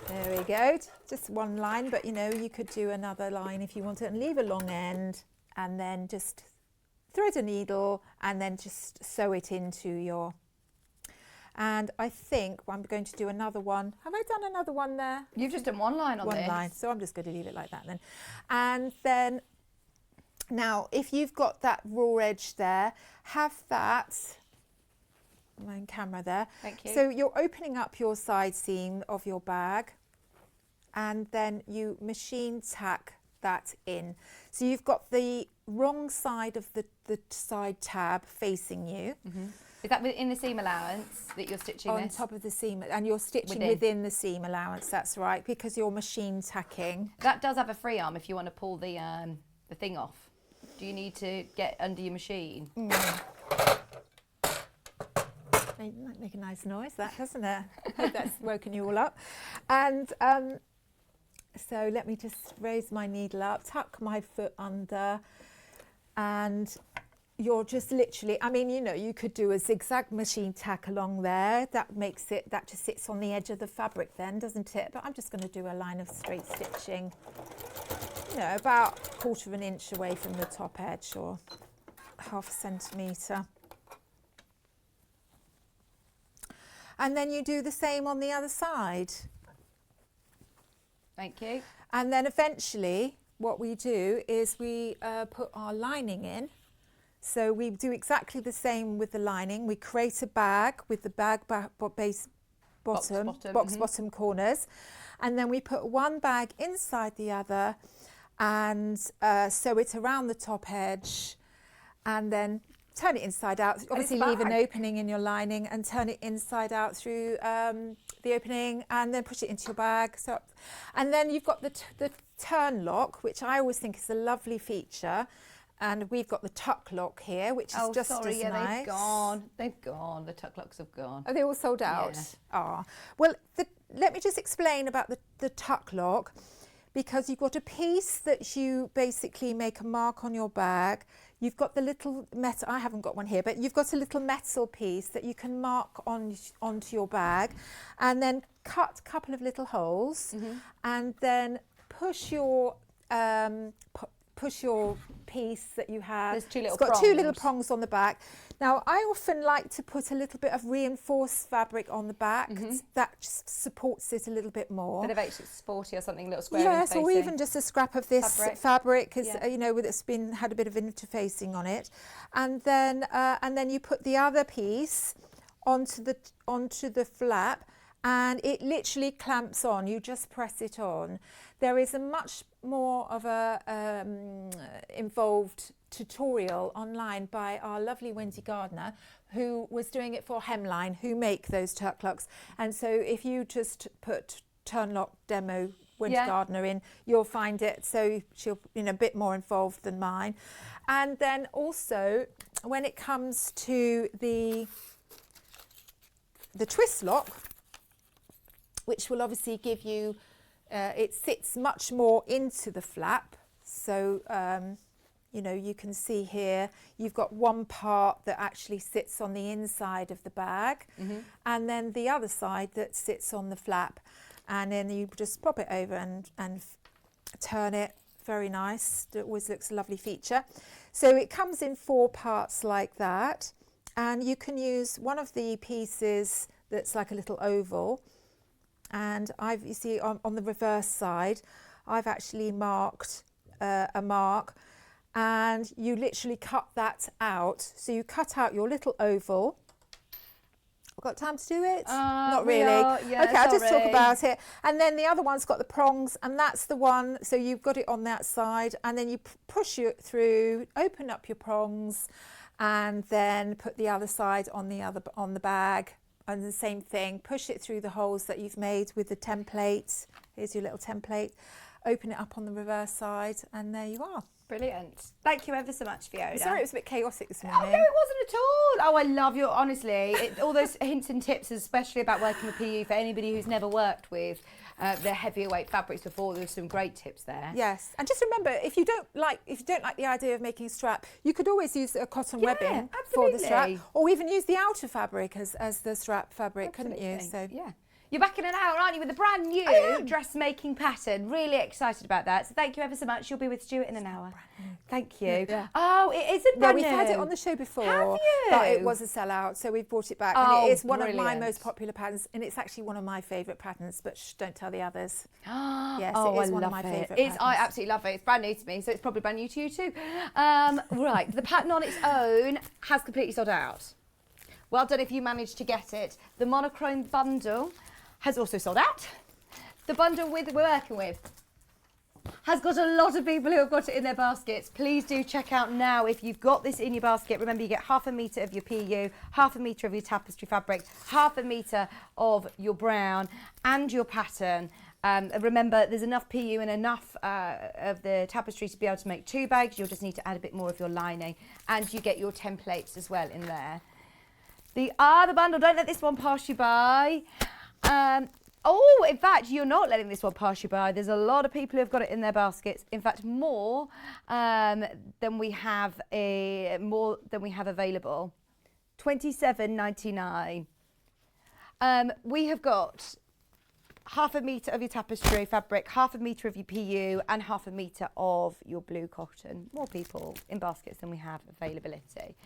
there we go. Just one line, but you could do another line if you wanted, and leave a long end, and then just thread a needle, and then just sew it into your. And I think I'm going to do another one. Have I done another one there? You've just done one line on this. One line, so I'm just going to leave it like that then. And then, now if you've got that raw edge there, have that, my camera there. Thank you. So you're opening up your side seam of your bag, and then you machine tack that in. So you've got the wrong side of the side tab facing you. Is that within the seam allowance that you're stitching on this? top of the seam, and you're stitching within the seam allowance, that's right, because you're machine tacking. That does have a free arm if you want to pull the thing off. Do you need to get under your machine? Might make a nice noise, that, doesn't it? I hope that's woken you all up. And so let me just raise my needle up, tuck my foot under, and you're just literally, you could do a zigzag machine tack along there. That makes it, that just sits on the edge of the fabric then, doesn't it? But I'm just going to do a line of straight stitching, about 1/4 inch away from the top edge, or 1/2 centimetre. And then you do the same on the other side. Thank you. And then eventually what we do is we put our lining in. So we do exactly the same with the lining. We create a bag with the bag base bottom, box bottom corners, and then we put one bag inside the other, and sew it around the top edge, and then turn it inside out. Obviously leave an opening in your lining and turn it inside out through the opening, and then push it into your bag. So, and then you've got the turn lock, which I always think is a lovely feature. And we've got the tuck lock here, which is just as nice. They've gone. They've gone. The tuck locks have gone. Are they all sold out? Yeah. Ah. Well, let me just explain about the tuck lock, because you've got a piece that you basically make a mark on your bag. You've got the little metal, I haven't got one here, but you've got a little metal piece that you can mark onto your bag, and then cut a couple of little holes, and then push your piece that you have. There's 2 little prongs. It's got 2 little prongs on the back. Now, I often like to put a little bit of reinforced fabric on the back. That just supports it a little bit more. Bit of H640 or something, little square yes, interfacing. or even just a scrap of this fabric, is, it's had a bit of interfacing on it, and then you put the other piece onto the flap, and it literally clamps on. You just press it on. There is a much more of a involved tutorial online by our lovely Wendy Gardner, who was doing it for Hemline, who make those tuck locks. And so if you just put turn lock demo Wendy Gardner in, you'll find it. So she'll a bit more involved than mine. And then also when it comes to the twist lock, which will obviously give you, it sits much more into the flap. So, you know, you can see here, you've got one part that actually sits on the inside of the bag, and then the other side that sits on the flap. And then you just pop it over and turn it. Very nice. It always looks a lovely feature. So it comes in 4 parts like that, and you can use one of the pieces that's like a little oval, and you see on the reverse side I've actually marked a mark, and you literally cut that out. So you cut out your little oval. I've got time to do it? Not really. Yeah, okay, I'll just talk about it. And then the other one's got the prongs, and that's the one, so you've got it on that side, and then you push it through, open up your prongs, and then put the other side on the bag, and the same thing, push it through the holes that you've made with the template. Here's your little template. Open it up on the reverse side, and there you are. Brilliant. Thank you ever so much, Fiona. Sorry, it was a bit chaotic this morning. Oh, no, it wasn't at all. Oh, I love your, honestly, all those hints and tips, especially about working with PU, for anybody who's never worked with the heavier weight fabrics before. There's some great tips there. Yes, and just remember, if you don't like the idea of making a strap, you could always use a cotton webbing for the strap, or even use the outer fabric as the strap fabric, couldn't you? So yeah. You're back in an hour, aren't you, with a brand new dressmaking pattern. Really excited about that. So thank you ever so much. You'll be with Stuart in an hour. Thank you. Yeah. Oh, it isn't brand new. We've had it on the show before. Have you? But it was a sellout, so we've brought it back. Oh, and it is one of my brilliant. most popular patterns, and it's actually one of my favourite patterns, but don't tell the others. Yes, Oh, it is I one of love my it. favourite patterns. I absolutely love it. It's brand new to me, so it's probably brand new to you too. Right, the pattern on its own has completely sold out. Well done if you managed to get it. The monochrome bundle has also sold out. The bundle we're working with has got a lot of people who have got it in their baskets. Please do check out now if you've got this in your basket. Remember, you get 1/2 metre of your PU, 1/2 metre of your tapestry fabric, 1/2 metre of your brown and your pattern. Remember, there's enough PU and enough of the tapestry to be able to make 2 bags. You'll just need to add a bit more of your lining, and you get your templates as well in there. The other bundle, don't let this one pass you by. In fact, you're not letting this one pass you by. There's a lot of people who have got it in their baskets. In fact, more than we have available. £27.99. We have got 1/2 metre of your tapestry fabric, 1/2 metre of your PU, and 1/2 metre of your blue cotton. More people in baskets than we have availability.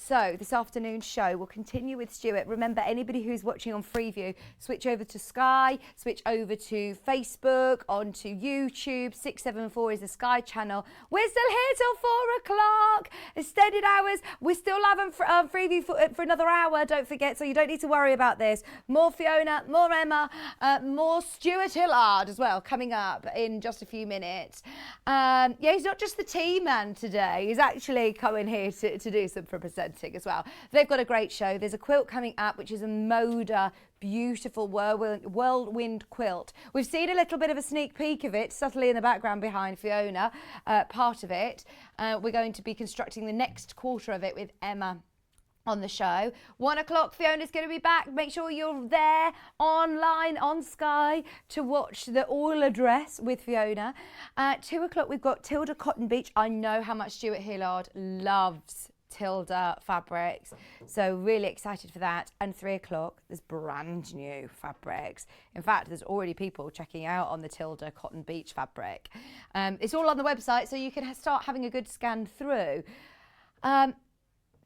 So this afternoon's show will continue with Stuart. Remember, anybody who's watching on Freeview, switch over to Sky, switch over to Facebook, onto YouTube. 674 is the Sky channel. We're still here till 4 o'clock. Extended hours. We're still having Freeview for another hour, don't forget, so you don't need to worry about this. More Fiona, more Emma, more Stuart Hillard as well, coming up in just a few minutes. He's not just the tea man today. He's actually coming here to do some presenting as well. They've got a great show. There's a quilt coming up, which is a Moda beautiful Whirlwind quilt. We've seen a little bit of a sneak peek of it, subtly in the background behind Fiona, part of it. We're going to be constructing the next quarter of it with Emma on the show. 1 o'clock, Fiona's going to be back. Make sure you're there online on Sky to watch the Orla dress with Fiona. 2 o'clock, we've got Tilda Cotton Beach. I know how much Stuart Hillard loves Tilda fabrics, so really excited for that. And 3 o'clock, there's brand new fabrics. In fact, there's already people checking out on the Tilda Cotton Beach fabric. It's all on the website, so you can start having a good scan through.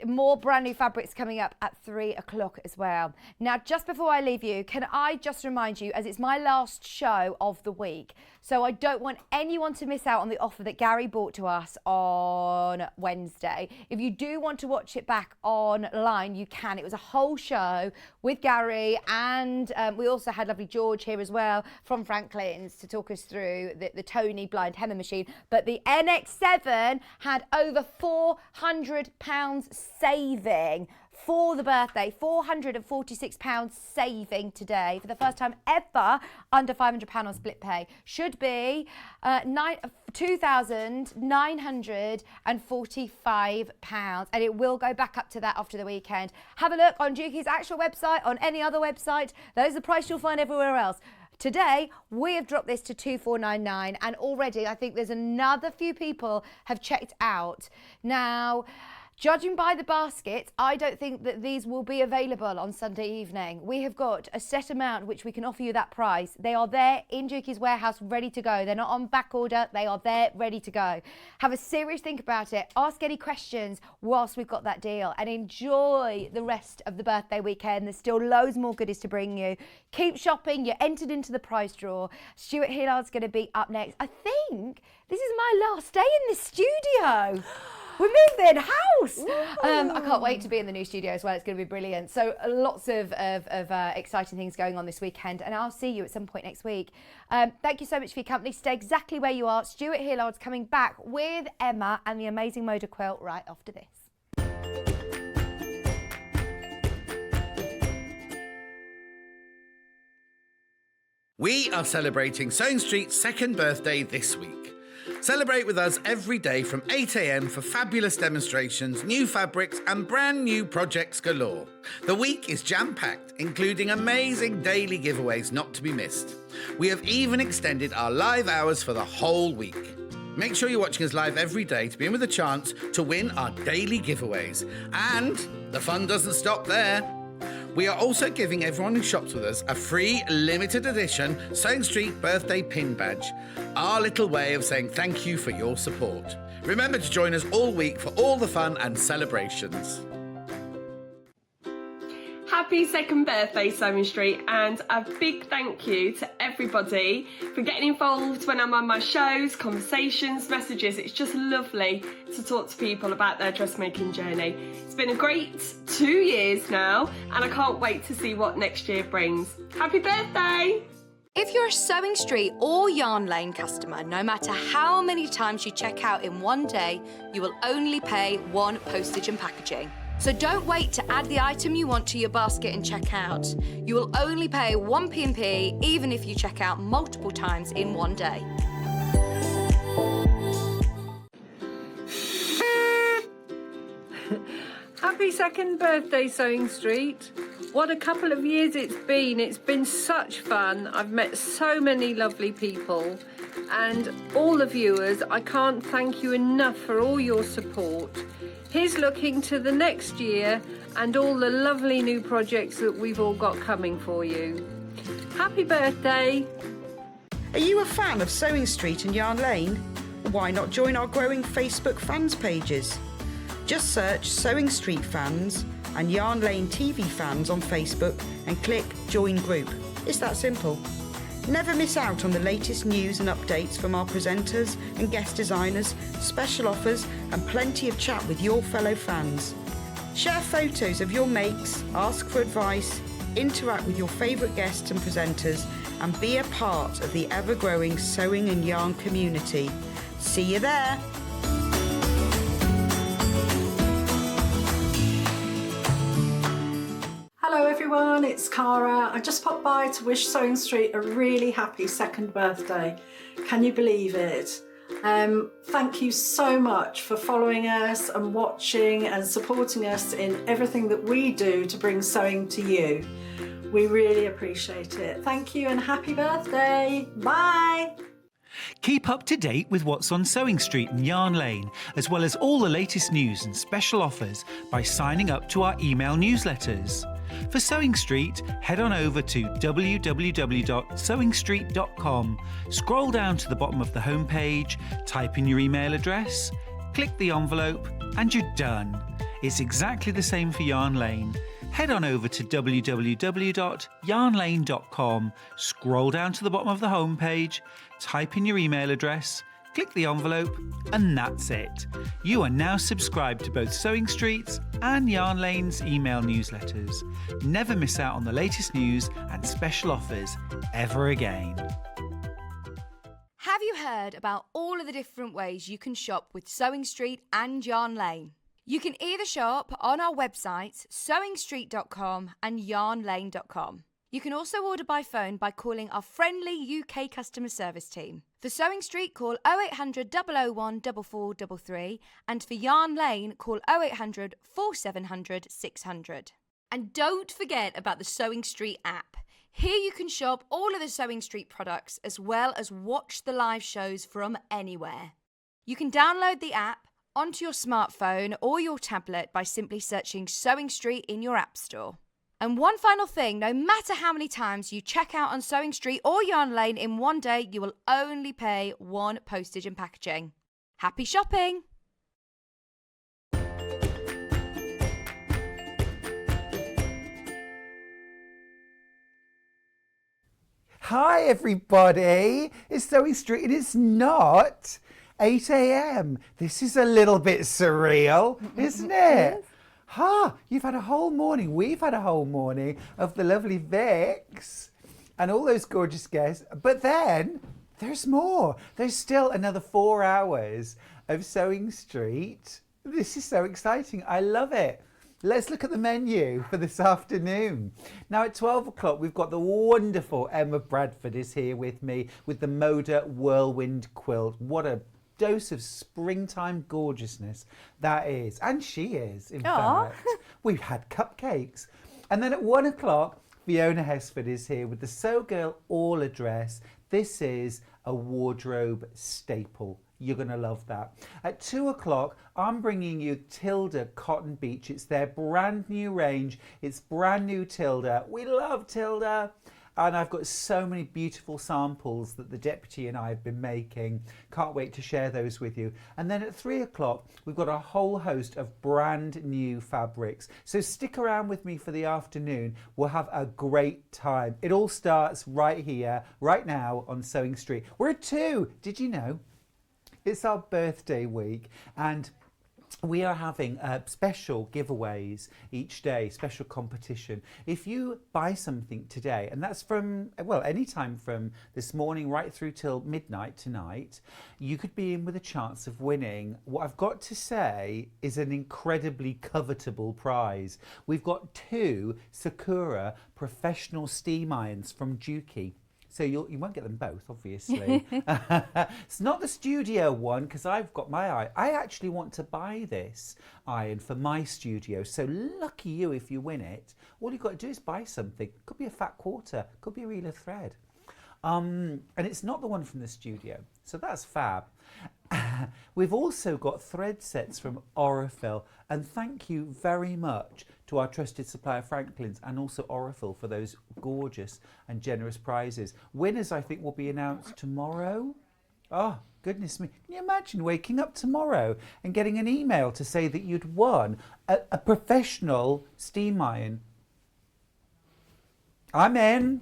More brand new fabrics coming up at 3 o'clock as well. Now, just before I leave you, can I just remind you, as it's my last show of the week, so I don't want anyone to miss out on the offer that Gary brought to us on Wednesday. If you do want to watch it back online, you can. It was a whole show with Gary, and we also had lovely George here as well from Franklin's to talk us through the Tony blind hemmer machine. But the NX7 had over £400 saving for the birthday. £446 saving today for the first time ever, under £500 on split pay. Should be £2,945, and it will go back up to that after the weekend. Have a look on Dukey's actual website, on any other website. That is the price you'll find everywhere else. Today, we have dropped this to £2,499, and already I think there's another few people have checked out. Now, judging by the basket, I don't think that these will be available on Sunday evening. We have got a set amount which we can offer you that price. They are there in Dukey's warehouse, ready to go. They're not on back order. They are there, ready to go. Have a serious think about it. Ask any questions whilst we've got that deal, and enjoy the rest of the birthday weekend. There's still loads more goodies to bring you. Keep shopping. You're entered into the prize draw. Stuart Hillard's going to be up next. I think this is my last day in this studio. We're moving house. I can't wait to be in the new studio as well. It's going to be brilliant. So lots of exciting things going on this weekend, and I'll see you at some point next week. Thank you so much for your company. Stay exactly where you are. Stuart Hillard's coming back with Emma and the amazing Moda Quilt right after this. We are celebrating Sewing Street's second birthday this week. Celebrate with us every day from 8 a.m. for fabulous demonstrations, new fabrics and brand new projects galore. The week is jam-packed, including amazing daily giveaways not to be missed. We have even extended our live hours for the whole week. Make sure you're watching us live every day to be in with a chance to win our daily giveaways. And the fun doesn't stop there. We are also giving everyone who shops with us a free limited edition Sewing Street birthday pin badge, our little way of saying thank you for your support. Remember to join us all week for all the fun and celebrations. Happy second birthday, Sewing Street, and a big thank you to everybody for getting involved when I'm on my shows, conversations, messages. It's just lovely to talk to people about their dressmaking journey. It's been a great 2 years now, and I can't wait to see what next year brings. Happy birthday! If you're a Sewing Street or Yarn Lane customer, no matter how many times you check out in one day, you will only pay one postage and packaging. So don't wait to add the item you want to your basket and check out. You will only pay one P&P even if you check out multiple times in one day. Happy second birthday, Sewing Street. What a couple of years it's been. It's been such fun. I've met so many lovely people. And all the viewers, I can't thank you enough for all your support. Here's looking to the next year and all the lovely new projects that we've all got coming for you. Happy birthday! Are you a fan of Sewing Street and Yarn Lane? Why not join our growing Facebook fans pages? Just search Sewing Street Fans and Yarn Lane TV Fans on Facebook and click Join Group. It's that simple. Never miss out on the latest news and updates from our presenters and guest designers, special offers and plenty of chat with your fellow fans. Share photos of your makes, ask for advice, interact with your favourite guests and presenters and be a part of the ever-growing sewing and yarn community. See you there! Hello everyone, it's Cara. I just popped by to wish Sewing Street a really happy second birthday. Can you believe it? Thank you so much for following us and watching and supporting us in everything that we do to bring sewing to you. We really appreciate it. Thank you and happy birthday. Bye. Keep up to date with what's on Sewing Street and Yarn Lane, as well as all the latest news and special offers by signing up to our email newsletters. For Sewing Street, head on over to www.sewingstreet.com, scroll down to the bottom of the homepage, type in your email address, click the envelope, and you're done. It's exactly the same for Yarn Lane. Head on over to www.yarnlane.com, scroll down to the bottom of the homepage, type in your email address, click the envelope, and that's it. You are now subscribed to both Sewing Street's and Yarn Lane's email newsletters. Never miss out on the latest news and special offers ever again. Have you heard about all of the different ways you can shop with Sewing Street and Yarn Lane? You can either shop on our websites, sewingstreet.com and yarnlane.com. You can also order by phone by calling our friendly UK customer service team. For Sewing Street, call 0800 001 4433, and for Yarn Lane, call 0800 4700 600. And don't forget about the Sewing Street app. Here you can shop all of the Sewing Street products as well as watch the live shows from anywhere. You can download the app onto your smartphone or your tablet by simply searching Sewing Street in your app store. And one final thing, no matter how many times you check out on Sewing Street or Yarn Lane in one day, you will only pay one postage and packaging. Happy shopping! Hi everybody, it's Sewing Street and it's not 8 a.m. This is a little bit surreal, isn't it? You've had a whole morning, we've had a whole morning of the lovely Vix and all those gorgeous guests, but then there's more. There's still another 4 hours of Sewing Street. This is so exciting, I love it. Let's look at the menu for this afternoon. Now at 12 o'clock, we've got the wonderful Emma Bradford is here with me with the Moda Whirlwind quilt. What a dose of springtime gorgeousness that is. And she is, in fact. We've had cupcakes. And then at 1 o'clock, Fiona Hesford is here with the Sewgirl Orla dress. This is a wardrobe staple. You're going to love that. At 2 o'clock, I'm bringing you Tilda Cotton Beach. It's their brand new range. It's brand new Tilda. We love Tilda. And I've got so many beautiful samples that the deputy and I have been making. Can't wait to share those with you. And then at 3 o'clock, we've got a whole host of brand new fabrics. So stick around with me for the afternoon. We'll have a great time. It all starts right here, right now on Sewing Street. We're at 2. Did you know? It's our birthday week and we are having special giveaways each day, special competition. If you buy something today, and that's from, well, any time from this morning right through till midnight tonight, you could be in with a chance of winning what I've got to say is an incredibly covetable prize. We've got 2 Sakura professional steam irons from Juki. So you won't get them both, obviously. It's not the studio one, because I've got my eye. I actually want to buy this iron for my studio. So lucky you if you win it. All you've got to do is buy something. Could be a fat quarter, could be a reel of thread. And it's not the one from the studio. So that's fab. We've also got thread sets from Orifil. And thank you very much to our trusted supplier Franklin's and also Orifil for those gorgeous and generous prizes. Winners, I think, will be announced tomorrow. Oh, goodness me. Can you imagine waking up tomorrow and getting an email to say that you'd won a professional steam iron? I'm in.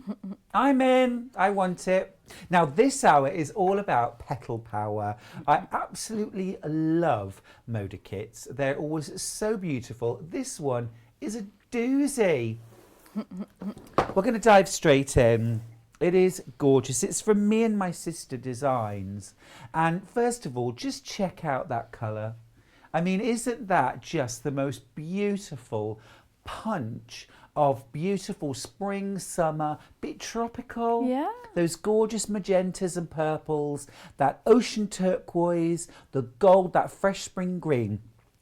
I'm in. I want it. Now, this hour is all about petal power. I absolutely love Moda kits. They're always so beautiful. This one is a doozy. We're going to dive straight in. It is gorgeous. It's from me and my sister Designs. And first of all, just check out that colour. I mean, isn't that just the most beautiful punch of beautiful spring, summer, bit tropical? Yeah. Those gorgeous magentas and purples, that ocean turquoise, the gold, that fresh spring green.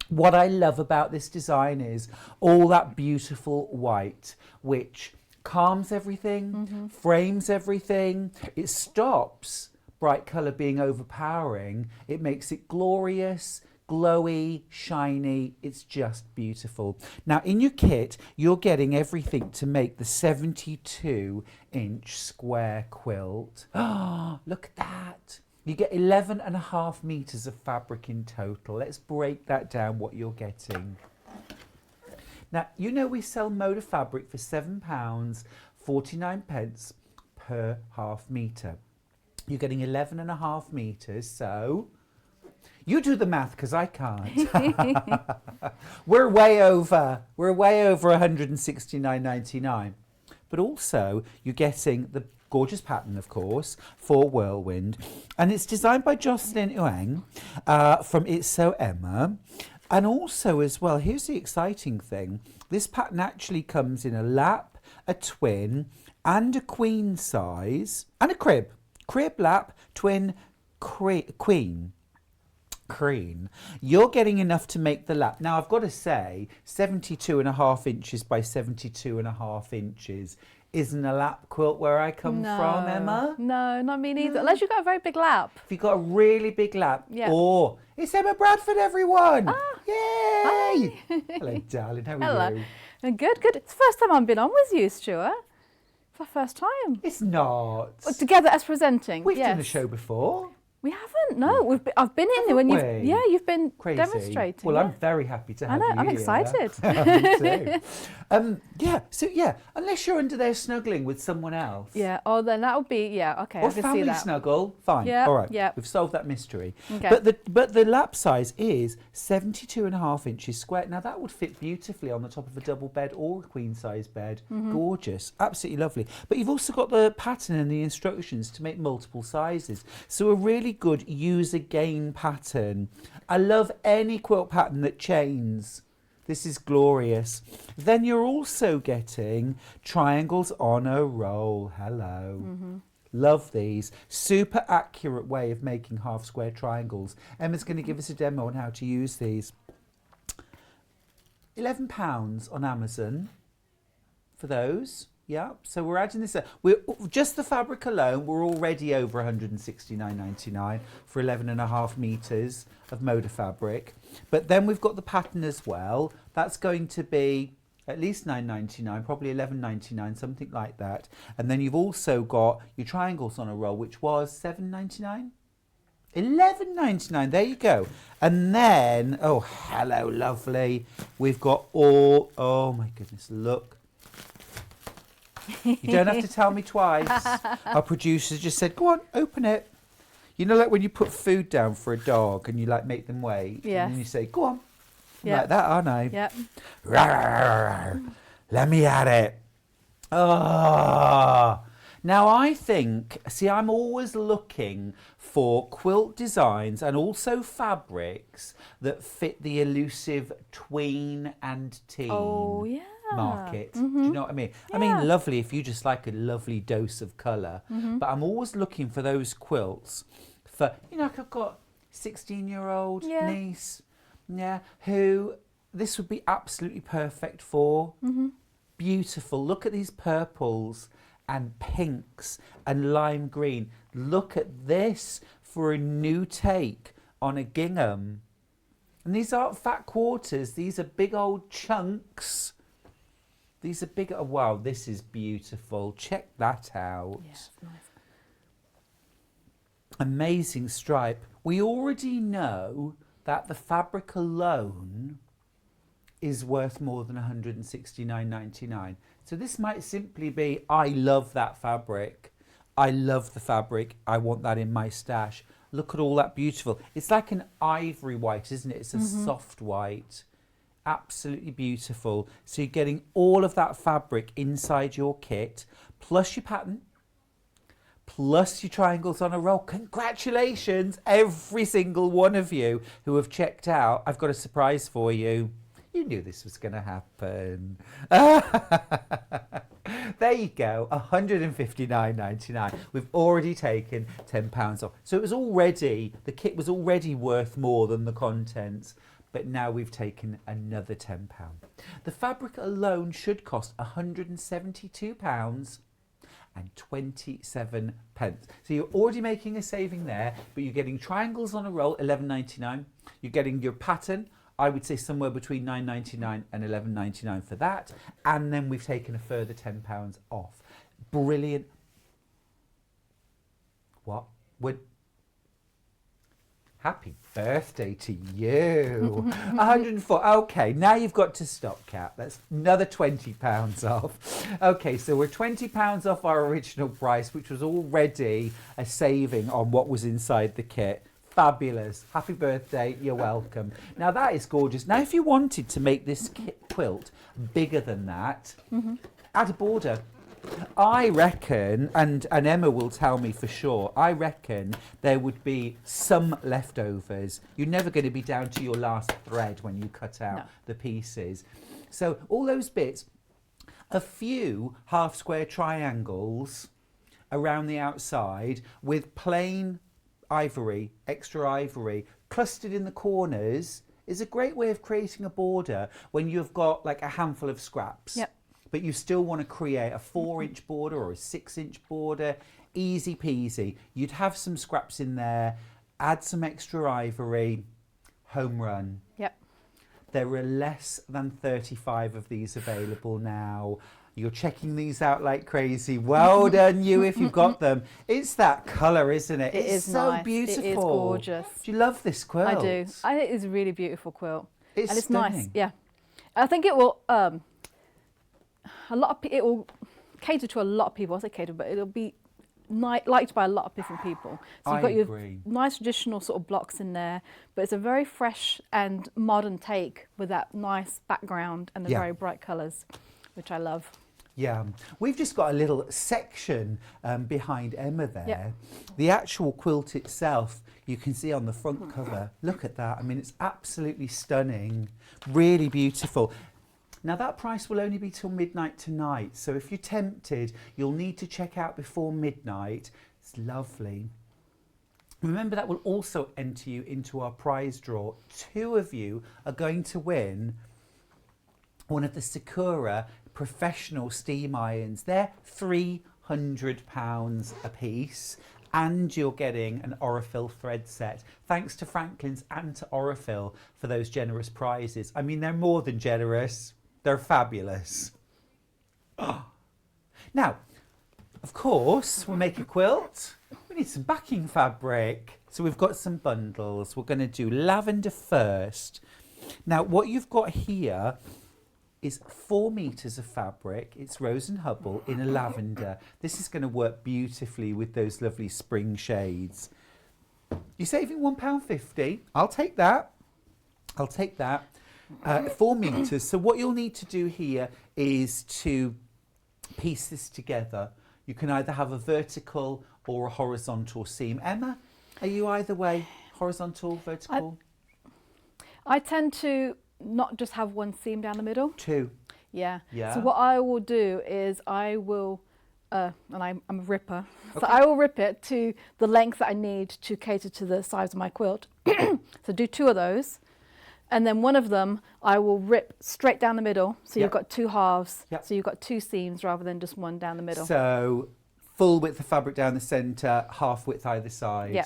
What I love about this design is all that beautiful white, which calms everything, frames everything. It stops bright colour being overpowering. It makes it glorious, glowy, shiny. It's just beautiful. Now in your kit, you're getting everything to make the 72-inch square quilt. Oh, look at that. You get 11.5 meters of fabric in total. Let's break that down, what you're getting. Now, you know we sell Moda fabric for £7.49 per half metre. You're getting 11.5 metres, so you do the math because I can't. We're way over. We're way over £169.99. But also, you're getting the gorgeous pattern, of course, for Whirlwind. And it's designed by Jocelyn Uang from It's So Emma. And also as well, here's the exciting thing. This pattern actually comes in a lap, a twin, and a queen size, and a crib. Crib, lap, twin, queen. Cream. You're getting enough to make the lap. Now, I've got to say, 72.5 inches by 72.5 inches isn't a lap quilt where I come from, Emma. No, not me neither. Unless you've got a very big lap. If you've got a really big lap. Yeah. Or, it's Emma Bradford, everyone. Yay! Hi. Hello, darling. How are you? Good, good. It's the first time I've been on with you, Stuart. It's our first time. It's not. Well, together as presenting. We've done a show before. We haven't. No, I've been in there when you've been Crazy. Demonstrating. Well, I'm very happy to have you I'm here. excited. Me too. So unless you're under there snuggling with someone else. Yeah. Oh, then that would be okay. Or I can family see that. snuggle. Fine. Yeah. All right. Yeah. We've solved that mystery. Okay. But the lap size is 72.5 inches square. Now that would fit beautifully on the top of a double bed or a queen size bed. Mhm. Gorgeous. Absolutely lovely. But you've also got the pattern and the instructions to make multiple sizes. So a really good use again pattern. I love any quilt pattern that chains. This is glorious. Then you're also getting triangles on a roll. Hello. Love these. Super accurate way of making half square triangles. Emma's going to give us a demo on how to use these. £11 on Amazon for those. Yeah, so we're adding this. We're just the fabric alone. We're already over £169.99 for 11.5 meters of Moda fabric. But then we've got the pattern as well. That's going to be at least £9.99, probably £11.99, something like that. And then you've also got your triangles on a roll, which was £7.99. £11.99. There you go. And then, oh, hello, lovely. We've got all. Oh my goodness, look. You don't have to tell me twice. Our producer just said, go on, open it. You know, like when you put food down for a dog and you like make them wait. Yes. And then you say, go on. Yep. Like that, aren't I? Yep. Let me at it. Oh. Now I think, see, I'm always looking for quilt designs and also fabrics that fit the elusive tween and teen. Oh, yeah. Market. Do you know what I mean? I mean, lovely if you just like a lovely dose of colour. But I'm always looking for those quilts for, you know, like I've got 16-year-old niece, who this would be absolutely perfect for. Beautiful. Look at these purples and pinks and lime green. Look at this for a new take on a gingham. And these aren't fat quarters. These are big old chunks. These are big. Oh, wow, this is beautiful. Check that out. Yeah, it's nice. Amazing stripe. We already know that the fabric alone is worth more than £169.99. So this might simply be, I love that fabric. I love the fabric. I want that in my stash. Look at all that beautiful. It's like an ivory white, isn't it? It's a soft white. Absolutely beautiful. So you're getting all of that fabric inside your kit, plus your pattern, plus your triangles on a roll. Congratulations, every single one of you who have checked out. I've got a surprise for you. You knew this was going to happen. There you go, £159.99. We've already taken £10 off. So it was already, the kit was already worth more than the contents. But now we've taken another £10. The fabric alone should cost £172.27. So you're already making a saving there, but you're getting triangles on a roll, £11.99. You're getting your pattern, I would say somewhere between £9.99 and £11.99 for that. And then we've taken a further £10 off. Brilliant. What? Happy birthday to you. 104. Okay, now you've got to stop, Kat. That's another £20 off. Okay, so we're £20 off our original price, which was already a saving on what was inside the kit. Fabulous. Happy birthday. You're welcome. Now that is gorgeous. Now if you wanted to make this quilt bigger than that, add a border. I reckon, and Emma will tell me for sure, I reckon there would be some leftovers. You're never going to be down to your last thread when you cut out the pieces. So all those bits, a few half square triangles around the outside with plain ivory, extra ivory, clustered in the corners is a great way of creating a border when you've got like a handful of scraps. Yep. But you still want to create a 4-inch border or a 6-inch border, easy peasy. You'd have some scraps in there, add some extra ivory, home run. Yep. There are less than 35 of these available now. You're checking these out like crazy. Well done you if you've got them. It's that colour, isn't it? It is so nice. beautiful. It is gorgeous. Do you love this quilt? I do. I think it's a really beautiful quilt. It's and it's stunning. nice. Yeah. I think it will it will cater to a lot of people. I say cater, but it'll be liked by a lot of different people. So you've got your nice traditional sort of blocks in there, but it's a very fresh and modern take with that nice background and the very bright colours, which I love. Yeah, we've just got a little section behind Emma there. Yep. The actual quilt itself, you can see on the front cover. Look at that. I mean, it's absolutely stunning, really beautiful. Now that price will only be till midnight tonight, so if you're tempted, you'll need to check out before midnight. It's lovely. Remember, that will also enter you into our prize draw. 2 of you are going to win one of the Sakura professional steam irons. They're £300 a piece, and you're getting an Orifil thread set. Thanks to Franklin's and to Orifil for those generous prizes. I mean, they're more than generous. They're fabulous. Oh. Now, of course, we'll make a quilt. We need some backing fabric. So we've got some bundles. We're going to do lavender first. Now, what you've got here is 4 meters of fabric. It's Rose and Hubble in a lavender. This is going to work beautifully with those lovely spring shades. You're saving £1.50. I'll take that. I'll take that. 4 meters. So what you'll need to do here is to piece this together. You can either have a vertical or a horizontal seam. Emma, are you either way? Horizontal, vertical? I tend to not just have one seam down the middle. 2. Yeah. Yeah. So what I will do is I will, and I'm a ripper, so I will rip it to the length that I need to cater to the size of my quilt. So do 2 of those. And then one of them I will rip straight down the middle. So you've got 2 halves. So you've got 2 seams rather than just one down the middle. So full width of fabric down the centre, half width either side. Yeah.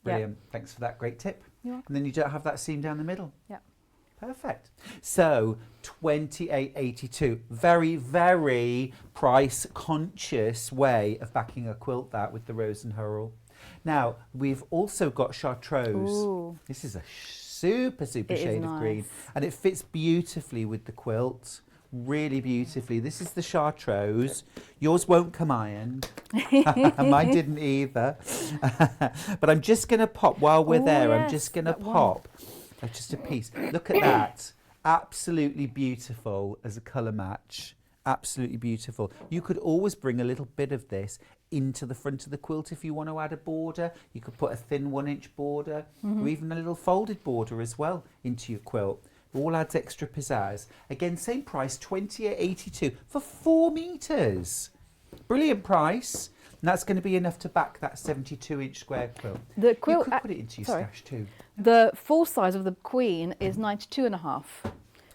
Brilliant. Thanks for that great tip. You're welcome. And then you don't have that seam down the middle. Yeah. Perfect. So £28.82. Very, very price conscious way of backing a quilt, that with the Rose and Hurl. Now we've also got chartreuse. Ooh. This is a super shade of green, and it fits beautifully with the quilt, really beautifully. This is the chartreuse. Yours won't come ironed. Mine didn't either. But I'm just going to pop, while we're there, I'm just going to pop just a piece. Look at that. Absolutely beautiful as a colour match. Absolutely beautiful. You could always bring a little bit of this into the front of the quilt if you want to add a border. You could put a thin 1-inch border, or even a little folded border as well into your quilt. It all adds extra pizzazz. Again, same price, £28.82 for 4 meters. Brilliant price. And that's going to be enough to back that 72-inch square quilt. The quilt, you could put it into your stash too. The full size of the Queen is 92.5.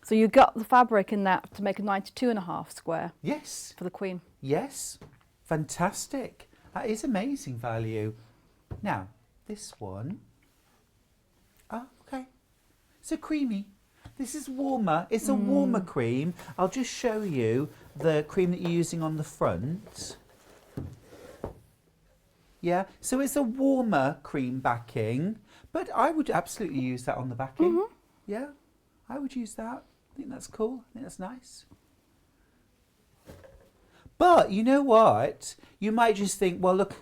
So you got the fabric in that to make a 92.5 square. Yes. For the Queen. Yes. Fantastic. That is amazing value. Now, this one. Ah, okay. So creamy. This is warmer. It's a warmer cream. I'll just show you the cream that you're using on the front. Yeah, so it's a warmer cream backing, but I would absolutely use that on the backing. Yeah, I would use that. I think that's cool. I think that's nice. But you know what? You might just think, well, look,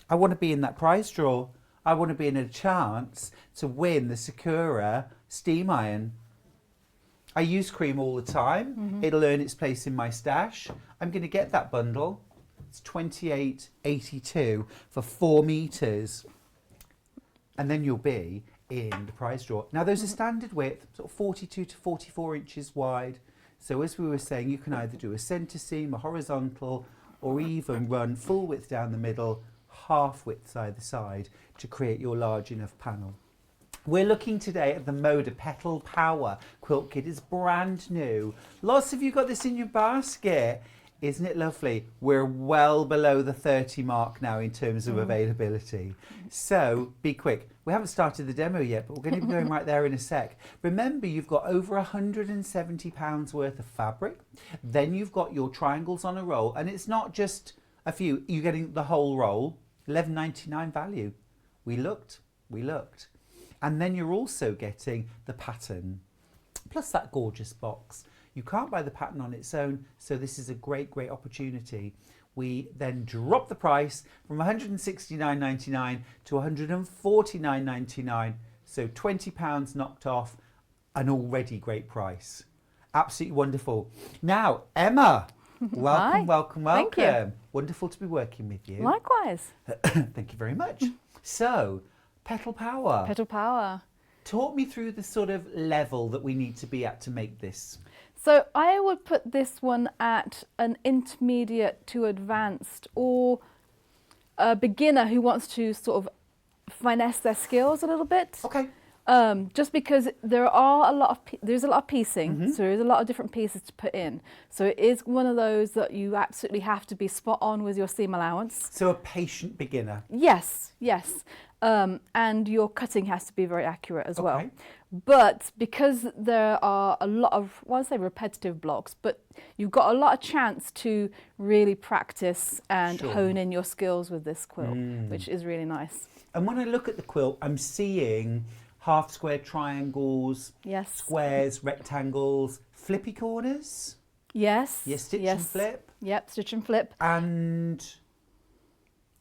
I want to be in that prize draw. I want to be in a chance to win the Sakura steam iron. I use cream all the time. It'll earn its place in my stash. I'm going to get that bundle. It's $28.82 for 4 meters. And then you'll be in the prize draw. Now, those are standard width, sort of 42 to 44 inches wide. So as we were saying, you can either do a centre seam, a horizontal, or even run full width down the middle, half width either side to create your large enough panel. We're looking today at the Moda Petal Power quilt kit. It's brand new. Lots of you got this in your basket. Isn't it lovely? We're well below the 30 mark now in terms of availability. So be quick. We haven't started the demo yet, but we're going to be going right there in a sec. Remember, you've got over £170 worth of fabric. Then you've got your triangles on a roll, and it's not just a few. You're getting the whole roll, £11.99 value. We looked. And then you're also getting the pattern, plus that gorgeous box. You can't buy the pattern on its own, so this is a great opportunity. We then drop the price from £169.99 to £149.99, so £20 knocked off, an already great price. Absolutely wonderful. Now, Emma, welcome. Thank you. Wonderful to be working with you. Likewise. Thank you very much. So, Petal Power. Petal Power. Talk me through the sort of level that we need to be at to make this. So I would put this one at an intermediate to advanced, or a beginner who wants to sort of finesse their skills a little bit. Okay. Just because there's a lot of piecing, so there's a lot of different pieces to put in. So it is one of those that you absolutely have to be spot on with your seam allowance. So a patient beginner. Yes. And your cutting has to be very accurate as well. But because there are a lot of, I won't say repetitive blocks, but you've got a lot of chance to really practice and hone in your skills with this quilt, which is really nice. And when I look at the quilt, I'm seeing half square triangles, squares, rectangles, flippy corners. Yes. Stitch and flip. Yep, stitch and flip. And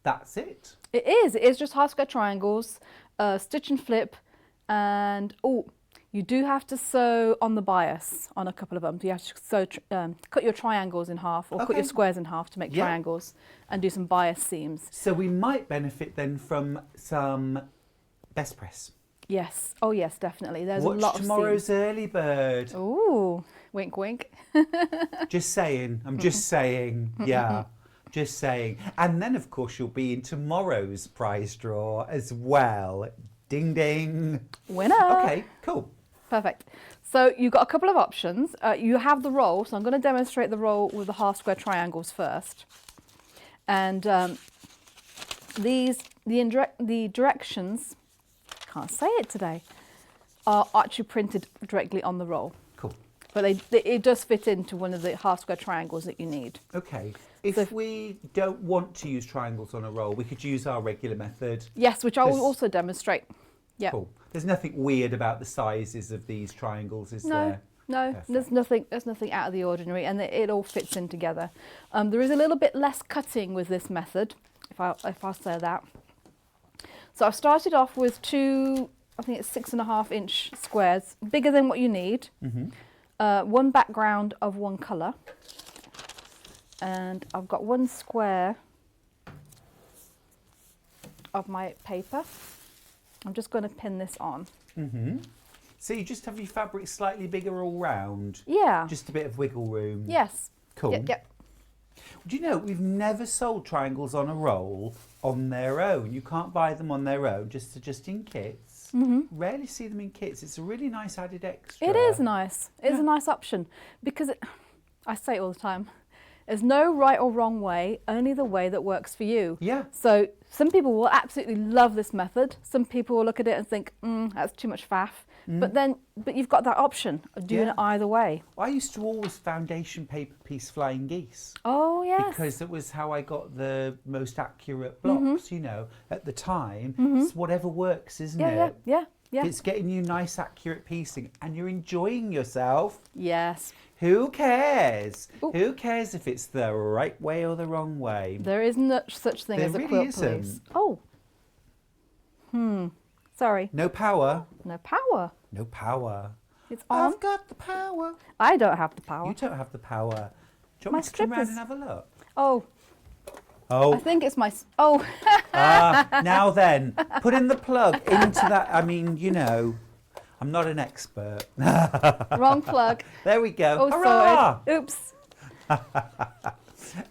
that's it. It is just half square triangles, stitch and flip, and you do have to sew on the bias on a couple of them. You have to sew, cut your triangles in half, or cut your squares in half to make triangles, and do some bias seams. So we might benefit then from some best press. Yes. Oh yes, definitely. There's Watch a lot of tomorrow's early bird. Ooh, wink, wink. Just saying. I'm just saying. Yeah. Just saying. And then, of course, you'll be in tomorrow's prize draw as well. Ding, ding. Winner. Okay, cool. Perfect. So you've got a couple of options. You have the roll. So I'm going to demonstrate the roll with the half square triangles first. And the directions, can't say it today, are actually printed directly on the roll. Cool. But it does fit into one of the half square triangles that you need. Okay. If we don't want to use triangles on a roll, we could use our regular method. Yes, which I will also demonstrate. Yeah. Cool. There's nothing weird about the sizes of these triangles, is there? No, there's nothing out of the ordinary, and it all fits in together. There is a little bit less cutting with this method, if I say that. So I've started off with two, I think it's 6.5 inch squares, bigger than what you need. One background of one colour. And I've got one square of my paper. I'm just going to pin this on. So you just have your fabric slightly bigger all round? Yeah. Just a bit of wiggle room? Yes. Cool. Yep. Do you know, we've never sold triangles on a roll on their own. You can't buy them on their own, just in kits. Rarely see them in kits. It's a really nice added extra. It is nice. It's a nice option because I say it all the time. There's no right or wrong way, only the way that works for you. Yeah. So some people will absolutely love this method. Some people will look at it and think, that's too much faff. But you've got that option of doing it either way. I used to always foundation paper piece flying geese. Oh, yes. Because it was how I got the most accurate blocks, you know, at the time. It's whatever works, isn't it? Yeah. It's getting you nice, accurate piecing and you're enjoying yourself. Yes. Who cares? Who cares if it's the right way or the wrong way? There is no such thing as a quilt police. Oh. Sorry. No power. No power. No power. It's on. I've got the power. I don't have the power. You don't have the power. Do you My want me to come round strippers. and have a look? Oh. Oh. I think it's my... Oh. Now then, put in the plug into that. I mean, you know, I'm not an expert. Wrong plug. There we go. Oh, Hurrah! sorry. Oops.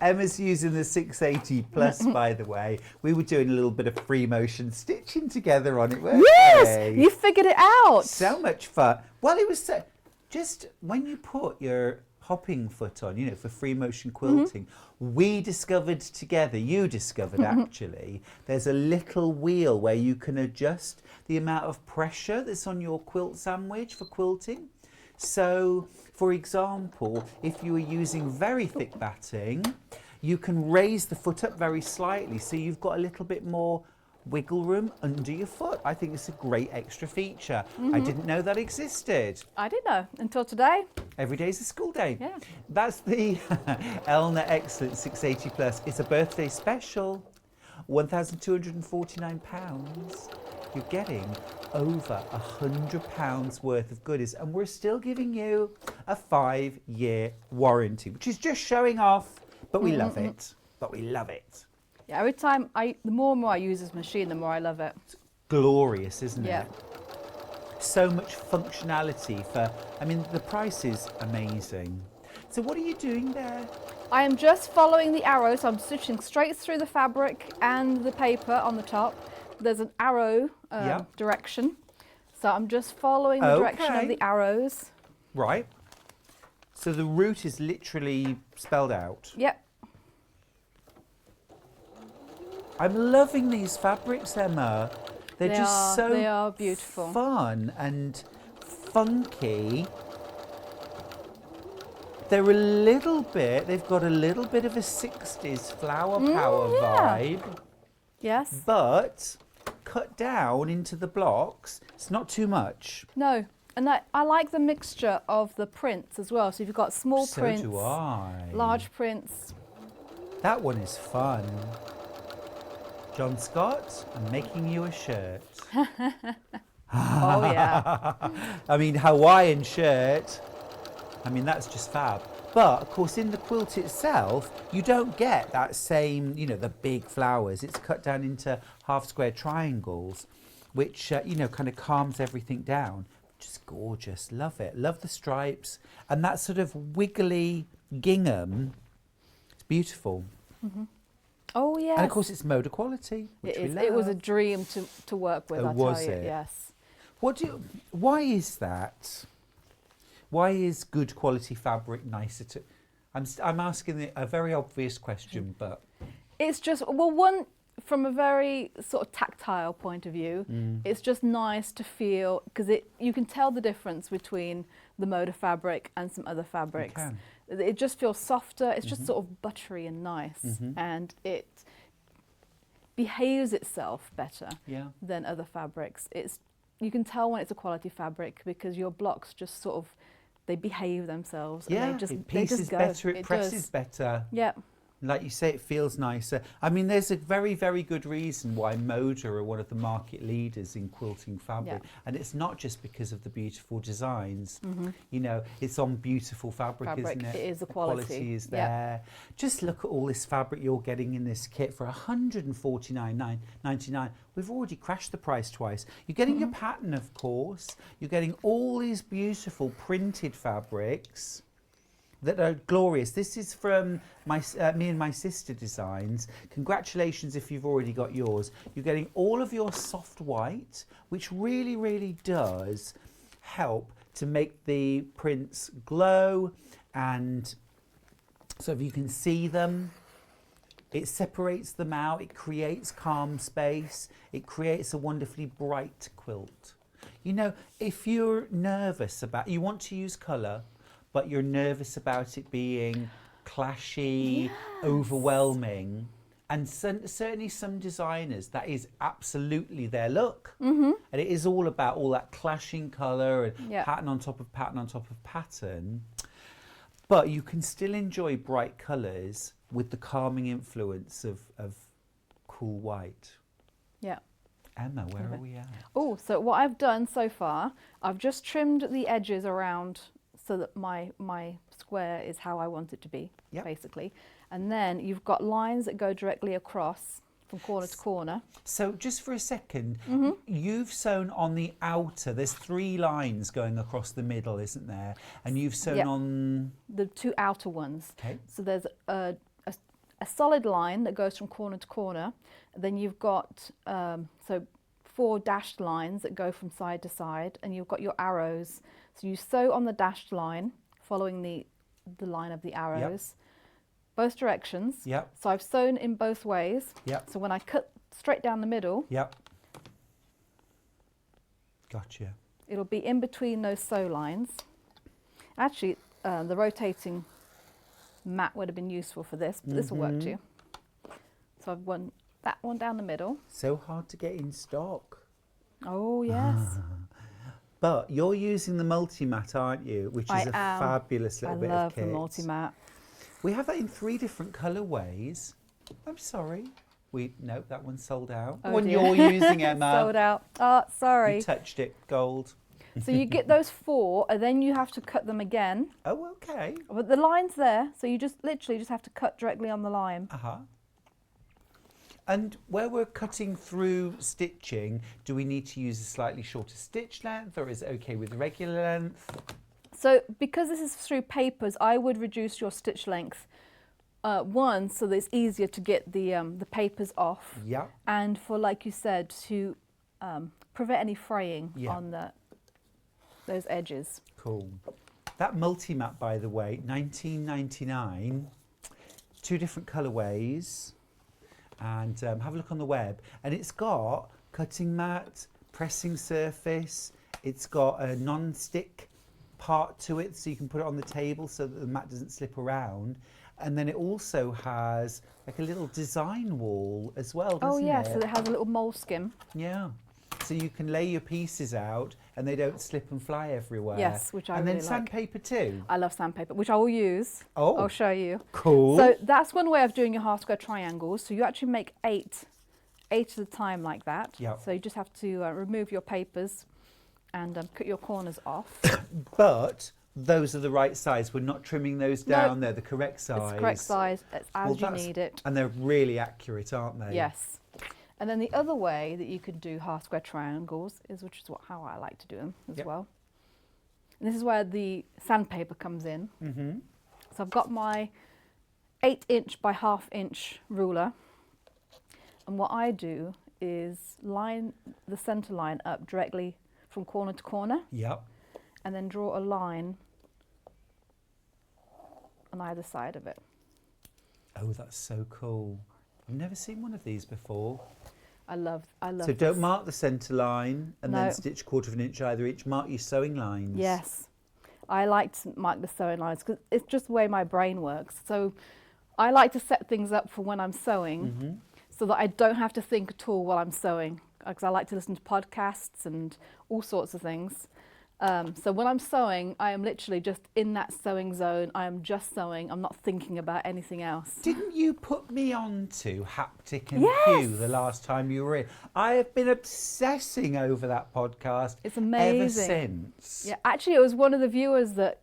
Emma's using the 680 plus, by the way. We were doing a little bit of free motion stitching together on it, weren't Yes, we? you figured it out. So much fun. Well, it was so, just when you put your hopping foot on, you know, for free motion quilting, we discovered together, you discovered actually, there's a little wheel where you can adjust the amount of pressure that's on your quilt sandwich for quilting. So, for example, if you were using very thick batting, you can raise the foot up very slightly, so you've got a little bit more wiggle room under your foot. I think it's a great extra feature. I didn't know that existed. I didn't know until today. Every day's a school day. Yeah. That's the Elna Excellent 680 Plus. It's a birthday special. £1,249. You're getting over £100 worth of goodies, and we're still giving you a 5-year warranty, which is just showing off, but we love it. But we love it. Yeah, every time the more and more I use this machine, the more I love it. It's glorious, isn't Yeah. it? So much functionality for, I mean, the price is amazing. So what are you doing there? I am just following the arrow, so I'm stitching straight through the fabric and the paper on the top. There's an arrow direction, so I'm just following the direction of the arrows. Right. So the route is literally spelled out. Yep. I'm loving these fabrics, Emma. They are beautiful. Fun and funky. They're a little bit, they've got a little bit of a 60s flower power vibe. Yes. But cut down into the blocks, it's not too much. No, and I like the mixture of the prints as well. So if you've got small prints, So do I. large prints. That one is fun. John Scott, I'm making you a shirt. Oh yeah. I mean, Hawaiian shirt. I mean, that's just fab. But, of course, in the quilt itself, you don't get that same, you know, the big flowers. It's cut down into half-square triangles, which, you know, kind of calms everything down. Just gorgeous. Love it. Love the stripes. And that sort of wiggly gingham. It's beautiful. Oh, yes. And, of course, it's Moda quality, which we love. It was a dream to work with, I'll was tell you. it? Yes. Why is that? Why is good quality fabric nicer to... I'm asking a very obvious question, but... It's just, well, one, from a very sort of tactile point of view, it's just nice to feel, because you can tell the difference between the Moda fabric and some other fabrics. You can. It just feels softer, it's just sort of buttery and nice, and it behaves itself better than other fabrics. You can tell when it's a quality fabric because your blocks just sort of, they behave themselves. Yeah, and it pieces better, it presses better. Yeah. Like you say, it feels nicer. I mean, there's a very, very good reason why Moda are one of the market leaders in quilting fabric. And it's not just because of the beautiful designs. You know, it's on beautiful fabric, isn't it? It is the quality. quality. Is there. Just look at all this fabric you're getting in this kit for $149.99. We've already crashed the price twice. You're getting your pattern, of course. You're getting all these beautiful printed fabrics that are glorious. This is from me and my sister designs. Congratulations if you've already got yours. You're getting all of your soft white, which really, really does help to make the prints glow, and so if you can see them, it separates them out, it creates calm space, it creates a wonderfully bright quilt. You know, if you're nervous about, you want to use colour, but you're nervous about it being clashy, overwhelming. And certainly some designers, that is absolutely their look. And it is all about all that clashing colour and pattern on top of pattern on top of pattern. But you can still enjoy bright colours with the calming influence of cool white. Yeah. Emma, where are we at? Oh, so what I've done so far, I've just trimmed the edges around so that my square is how I want it to be, basically. And then you've got lines that go directly across from corner to corner. So just for a second, you've sewn on the outer, there's 3 lines going across the middle, isn't there? And you've sewn on... the 2 outer ones. Okay. So there's a solid line that goes from corner to corner. Then you've got 4 dashed lines that go from side to side, and you've got your arrows. So you sew on the dashed line, following the line of the arrows. Both directions. Yep. So I've sewn in both ways. Yep. So when I cut straight down the middle, Yep. Gotcha. it'll be in between those sew lines. Actually, the rotating mat would have been useful for this, but this will work too. So I've won that one down the middle. So hard to get in stock. Oh, yes. But you're using the multi-mat, aren't you? Which is a fabulous little bit of kit. I love the multi-mat. We have that in 3 different colourways. I'm sorry. No, that one's sold out. Oh, one dear. you're using, Emma. Sold out. Oh, sorry. You touched it, gold. So you get those 4, and then you have to cut them again. Oh, okay. But the line's there, so you just literally just have to cut directly on the line. And where we're cutting through stitching, do we need to use a slightly shorter stitch length, or is it okay with regular length? So because this is through papers, I would reduce your stitch length. One, so that it's easier to get the papers off. Yeah. And for, like you said, to prevent any fraying on those edges. Cool. That multi-mat, by the way, $19.99, 2 different colourways. And have a look on the web. And it's got cutting mat, pressing surface. It's got a non-stick part to it, so you can put it on the table so that the mat doesn't slip around. And then it also has like a little design wall as well, doesn't it? So it has a little moleskin. Yeah. So you can lay your pieces out and they don't slip and fly everywhere. Yes, which I really like. And then sandpaper too. I love sandpaper, which I will use. Oh. I'll show you. Cool. So that's one way of doing your half square triangles. So you actually make 8 at a time like that. Yep. So you just have to remove your papers and cut your corners off. But those are the right size. We're not trimming those down. They're the correct size. It's the correct size. It's as you need it. And they're really accurate, aren't they? Yes. And then the other way that you could do half square triangles is, how I like to do them as well. And this is where the sandpaper comes in. So I've got my 8" by 1/2" ruler. And what I do is line the centre line up directly from corner to corner. Yep. And then draw a line on either side of it. Oh, that's so cool. I've never seen one of these before. I love So don't mark the centre line and then stitch 1/4 inch either each. Mark your sewing lines. Yes. I like to mark the sewing lines because it's just the way my brain works. So I like to set things up for when I'm sewing so that I don't have to think at all while I'm sewing, because I like to listen to podcasts and all sorts of things. So when I'm sewing, I am literally just in that sewing zone. I am just sewing. I'm not thinking about anything else. Didn't you put me on to Haptic and Hue the last time you were in? I have been obsessing over that podcast. It's amazing. Ever since. Yeah, actually, it was one of the viewers that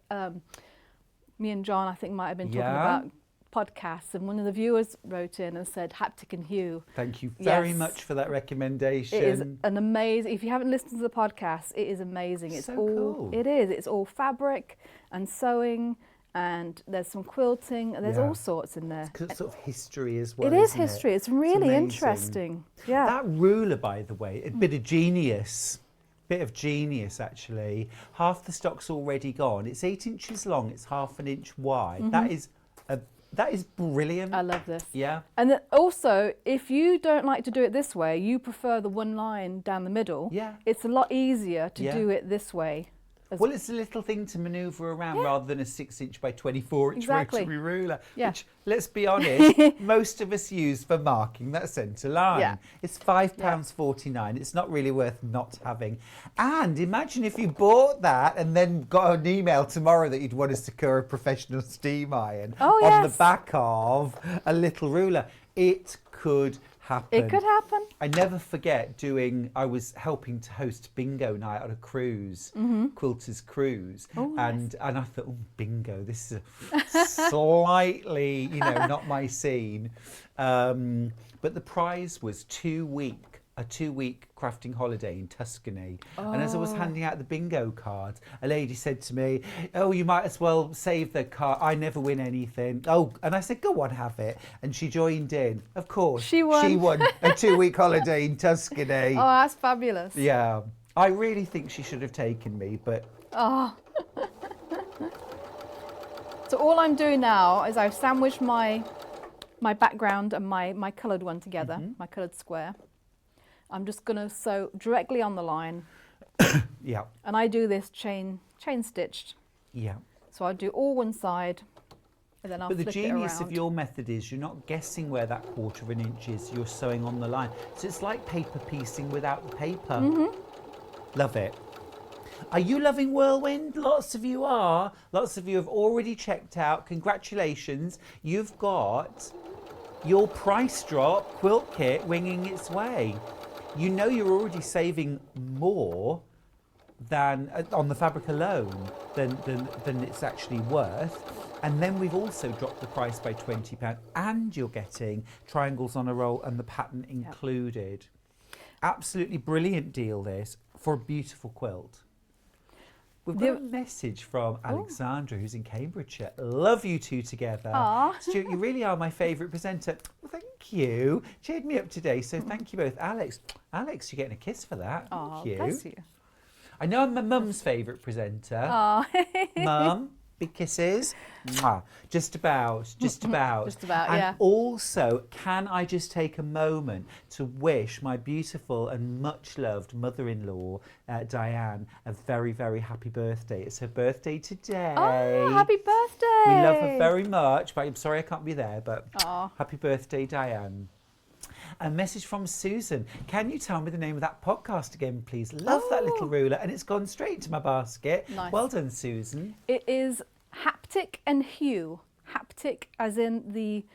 me and John, I think, might have been talking about podcasts, and one of the viewers wrote in and said Haptic and Hue. Thank you very much for that recommendation. It is an amazing, if you haven't listened to the podcast, it is amazing. It's so all cool. It is. It's all fabric and sewing, and there's some quilting, and there's all sorts in there. It's sort of history as well. It is isn't history. It? It's really amazing. interesting. Yeah. That ruler, by the way, a bit of genius. Bit of genius, actually. Half the stock's already gone. It's 8 inches long. It's 1/2 inch wide. That is brilliant. I love this. Yeah. And then also, if you don't like to do it this way, you prefer the one line down the middle. Yeah. It's a lot easier to do it this way. Well, it's a little thing to manoeuvre around rather than a 6 inch by 24 inch rotary ruler, which, let's be honest, most of us use for marking that centre line. Yeah. It's £5.49. It's not really worth not having. And imagine if you bought that and then got an email tomorrow that you'd want to secure a professional steam iron on the back of a little ruler. It could happen. It could happen. I never forget I was helping to host bingo night on a cruise, Quilter's cruise. Oh, and I thought, oh, bingo, this is slightly, not my scene. But the prize was a 2-week crafting holiday in Tuscany. And as I was handing out the bingo cards, a lady said to me, oh, you might as well save the card. I never win anything. Oh, and I said, go on, have it. And she joined in. Of course. She won. She won a 2-week holiday in Tuscany. Oh, that's fabulous. Yeah. I really think she should have taken me, but... Oh. So all I'm doing now is I've sandwiched my background and my coloured one together, my coloured square. I'm just going to sew directly on the line. Yeah. And I do this chain stitched. Yeah. So I'll do all one side and then I'll flip it around. But the genius of your method is you're not guessing where that 1/4 inch is, you're sewing on the line. So it's like paper piecing without the paper. Love it. Are you loving Whirlwind? Lots of you are. Lots of you have already checked out. Congratulations. You've got your price drop quilt kit winging its way. You know you're already saving more than on the fabric alone than it's actually worth. And then we've also dropped the price by £20 and you're getting triangles on a roll and the pattern included. Absolutely brilliant deal this for a beautiful quilt. We've got a message from Alexandra, who's in Cambridgeshire. Love you two together. Aww. Stuart, you really are my favourite presenter. Well, thank you. Cheered me up today, so thank you both. Alex, you're getting a kiss for that. Thank you. Bless you. I know I'm my mum's favourite presenter. Mum, big kisses. Mwah. Just about. Just about, and yeah. also, can I just take a moment to wish my beautiful and much loved mother-in-law, Diane, a very, very happy birthday. It's her birthday today. Oh, happy birthday. We love her very much, but I'm sorry I can't be there, but Aw. happy birthday, Diane. A message from Susan. Can you tell me the name of that podcast again, please? Love that little ruler, and it's gone straight into my basket. Nice. Well done, Susan. It is Haptic and Hue. Haptic as in the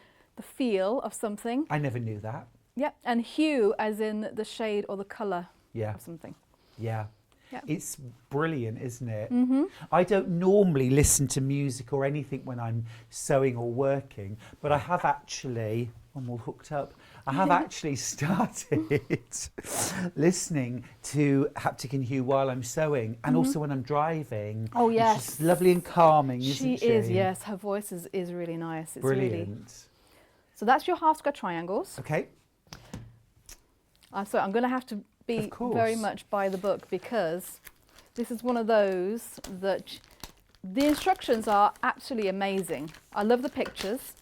feel of something. I never knew that. Yep, and hue as in the shade or the colour Yeah. of something. Yeah. Yep. It's brilliant, isn't it? Mhm. I don't normally listen to music or anything when I'm sewing or working, but I have actually, I'm all hooked up, I have actually started listening to Haptic and Hue while I'm sewing and also when I'm driving. Oh, yes. She's lovely and calming, isn't she? She is, yes. Her voice is really nice. It's Brilliant. Really... So that's your half square triangles. Okay. So I'm going to have to be very much by the book because this is one of those that the instructions are absolutely amazing. I love the pictures.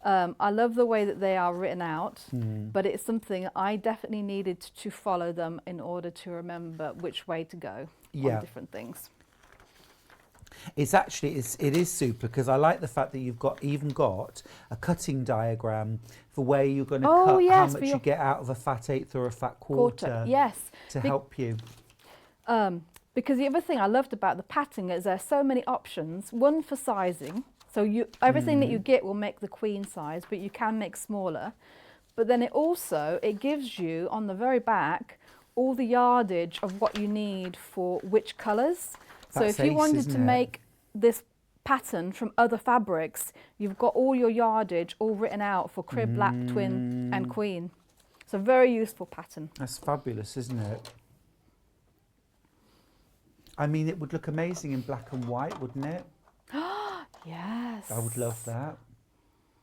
I love the way that they are written out, but it's something I definitely needed to follow them in order to remember which way to go on different things. It's actually, it is super because I like the fact that you've even got a cutting diagram for where you're going to cut, how much you get out of a fat eighth or a fat quarter. Yes. To help you. Because the other thing I loved about the pattern is there's so many options. One for sizing. So everything that you get will make the queen size, but you can make smaller. But then it gives you on the very back all the yardage of what you need for which colours. So if you wanted to make this pattern from other fabrics, you've got all your yardage all written out for crib, black, twin and queen. It's a very useful pattern. That's fabulous, isn't it? I mean, it would look amazing in black and white, wouldn't it? Yes. I would love that.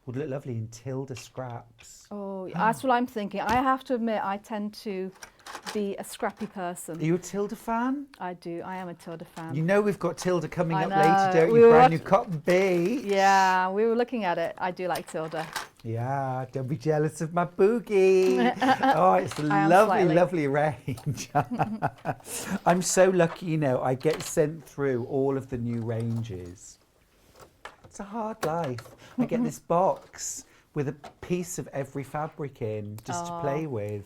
Would look lovely in Tilda scraps. Oh, that's what I'm thinking. I have to admit, I tend to be a scrappy person. Are you a Tilda fan? I do. I am a Tilda fan. You know we've got Tilda coming I up know. later, don't We you? were Brand new cotton bee. Yeah, we were looking at it. I do like Tilda. Yeah, don't be jealous of my boogie. Oh, it's a I am lovely, slightly. lovely range. I'm so lucky, you know, I get sent through all of the new ranges. It's a hard life. I get this box with a piece of every fabric in just to play with.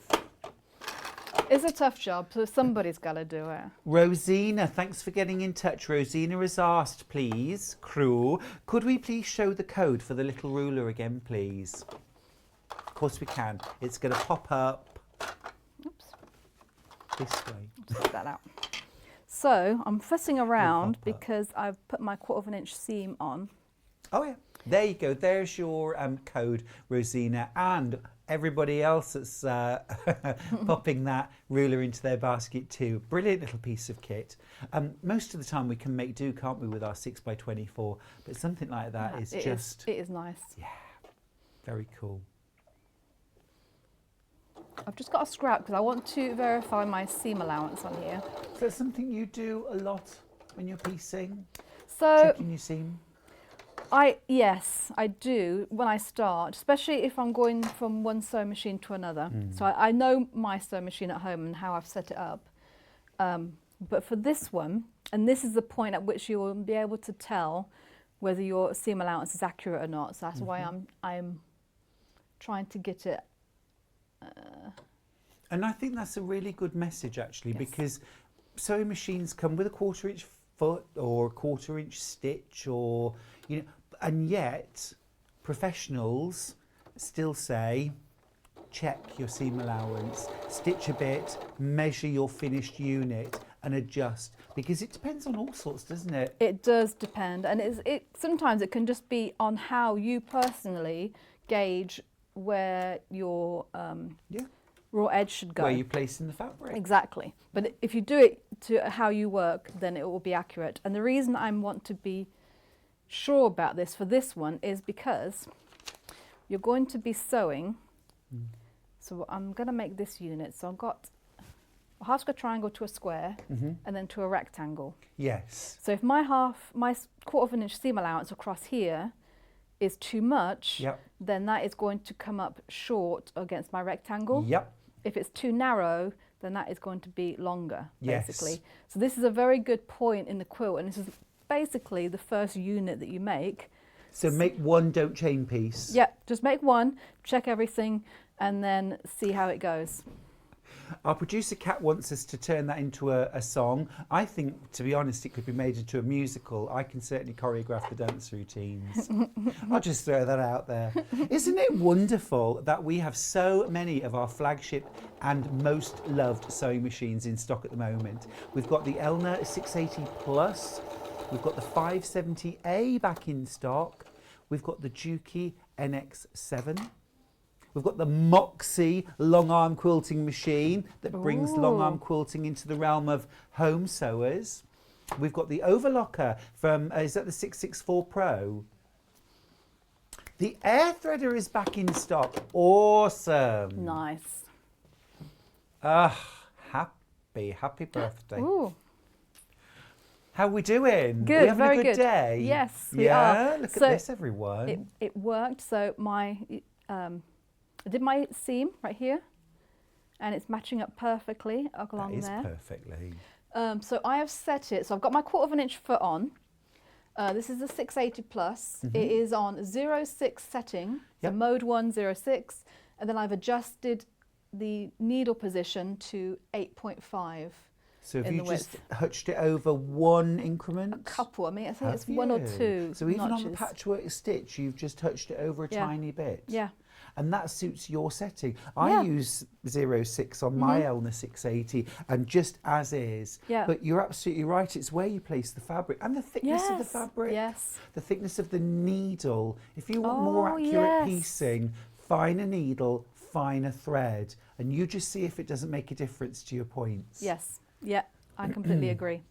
It's a tough job, so somebody's got to do it. Rosina, thanks for getting in touch. Rosina has asked, please, crew, could we please show the code for the little ruler again, please? Of course we can. It's going to pop up. Oops. This way. Take that out. So I'm fussing around because I've put my 1/4 inch seam on. Oh yeah, there you go. There's your code, Rosina, and everybody else that's popping that ruler into their basket too. Brilliant little piece of kit. Most of the time we can make do, can't we, with our 6x24? But something like that is just... It is nice. Yeah, very cool. I've just got a scrap because I want to verify my seam allowance on here. Is that something you do a lot when you're piecing? So checking your seam? Yes, I do when I start, especially if I'm going from one sewing machine to another. So I know my sewing machine at home and how I've set it up. But for this one, and this is the point at which you will be able to tell whether your seam allowance is accurate or not. So that's why I'm trying to get it. And I think that's a really good message actually, because sewing machines come with a 1/4 inch foot or a 1/4 inch stitch, or and yet professionals still say check your seam allowance, stitch a bit, measure your finished unit and adjust, because it depends on all sorts, doesn't it? It does depend, and sometimes it can just be on how you personally gauge where your raw edge should go. Where you're placing the fabric. Exactly. But if you do it to how you work, then it will be accurate. And the reason I want to be sure about this for this one is because you're going to be sewing. So I'm going to make this unit. So I've got a half square triangle to a square and then to a rectangle. Yes. So if my 1/4 inch seam allowance across here is too much, then that is going to come up short against my rectangle. If it's too narrow, then that is going to be longer, basically. So this is a very good point in the quilt, and this is basically the first unit that you make. So make one, don't chain piece. Yeah, just make one, check everything, and then see how it goes. Our producer Kat wants us to turn that into a song. I think, to be honest, it could be made into a musical. I can certainly choreograph the dance routines. I'll just throw that out there. Isn't it wonderful that we have so many of our flagship and most loved sewing machines in stock at the moment? We've got the Elna 680 Plus. We've got the 570A back in stock. We've got the Juki NX7. We've got the Moxie long arm quilting machine that brings long arm quilting into the realm of home sewers. We've got the overlocker from, is that the 664 Pro? The air threader is back in stock. Awesome. Nice. Happy birthday. Ooh. How are we doing? Good, we having very a good good. day? Yes, we are. Look So at this, everyone. It worked. So I did my seam right here, and it's matching up perfectly along there. That is perfectly. So I have set it. So I've got my 1/4 inch foot on. This is a 680 Plus. It is on 06 setting, so mode 1, 06, and then I've adjusted the needle position to 8.5. So have you just hutched it over one increment? A couple. I mean, I think it's one or two. So even notches. on the patchwork stitch, you've just hutched it over a tiny bit. Yeah. And that suits your setting. I use 06 on my Elna 680 and just as is. Yeah. But you're absolutely right. It's where you place the fabric and the thickness of the fabric. Yes. The thickness of the needle. If you want more accurate piecing, finer needle, finer thread. And you just see if it doesn't make a difference to your points. Yes. Yeah, I completely agree.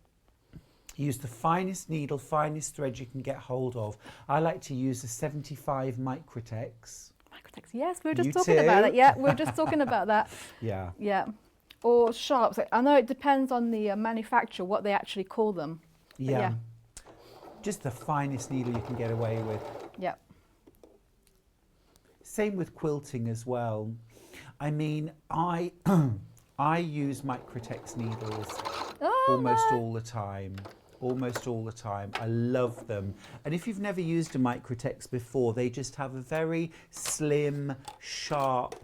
Use the finest needle, finest thread you can get hold of. I like to use a 75 Microtex. Yes, we were just talking about that. Yeah, we were just talking about that. Yeah. Yeah. Or sharps. I know it depends on the manufacturer, what they actually call them. Yeah. Just the finest needle you can get away with. Yeah. Same with quilting as well. I mean, I use Microtex needles almost all the time. Almost all the time. I love them. And if you've never used a Microtex before, they just have a very slim, sharp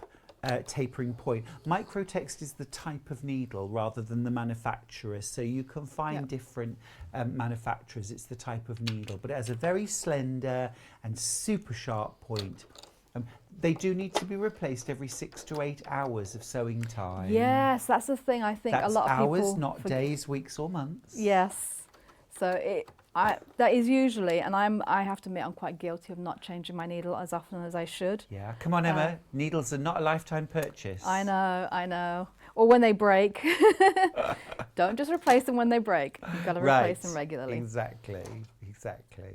tapering point. Microtex is the type of needle rather than the manufacturer. So you can find different manufacturers. It's the type of needle, but it has a very slender and super sharp point. they do need to be replaced every 6 to 8 hours of sewing time. Yes, that's the thing. I think That's a lot of hours, people not days, weeks, or months. Yes. So that is usually, and I have to admit, I'm quite guilty of not changing my needle as often as I should. Yeah, come on, Emma. Needles are not a lifetime purchase. I know. Or when they break. Don't just replace them when they break. You've got to replace them regularly. Exactly.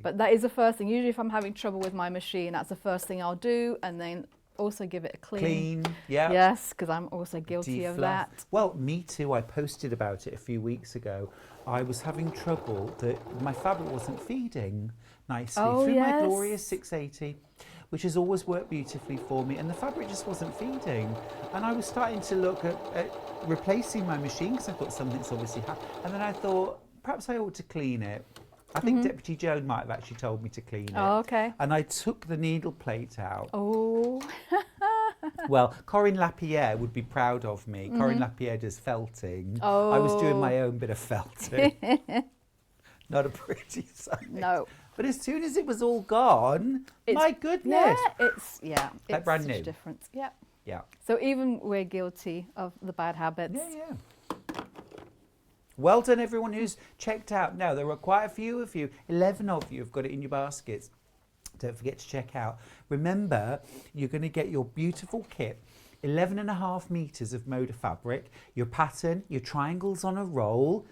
But that is the first thing. Usually if I'm having trouble with my machine, that's the first thing I'll do, and then also give it a clean. Yeah. Yes, because I'm also guilty of that. Well, me too. I posted about it a few weeks ago. I was having trouble that my fabric wasn't feeding nicely through my glorious 680, which has always worked beautifully for me, and the fabric just wasn't feeding. And I was starting to look at replacing my machine because I thought something's obviously happened. And then I thought perhaps I ought to clean it. I think Deputy Joan might have actually told me to clean it. Oh, okay. And I took the needle plate out. Oh. Well, Corinne Lapierre would be proud of me. Corinne Lapierre does felting. Oh. I was doing my own bit of felting. Not a pretty sight. No. But as soon as it was all gone, my goodness. Yeah, it's like brand such new. a difference. Yeah. Yeah. So even we're guilty of the bad habits. Yeah. Well done, everyone who's checked out. Now, there are quite a few of you. 11 of you have got it in your baskets. Don't forget to check out. Remember, you're going to get your beautiful kit, 11.5 metres of Moda fabric, your pattern, your triangles on a roll,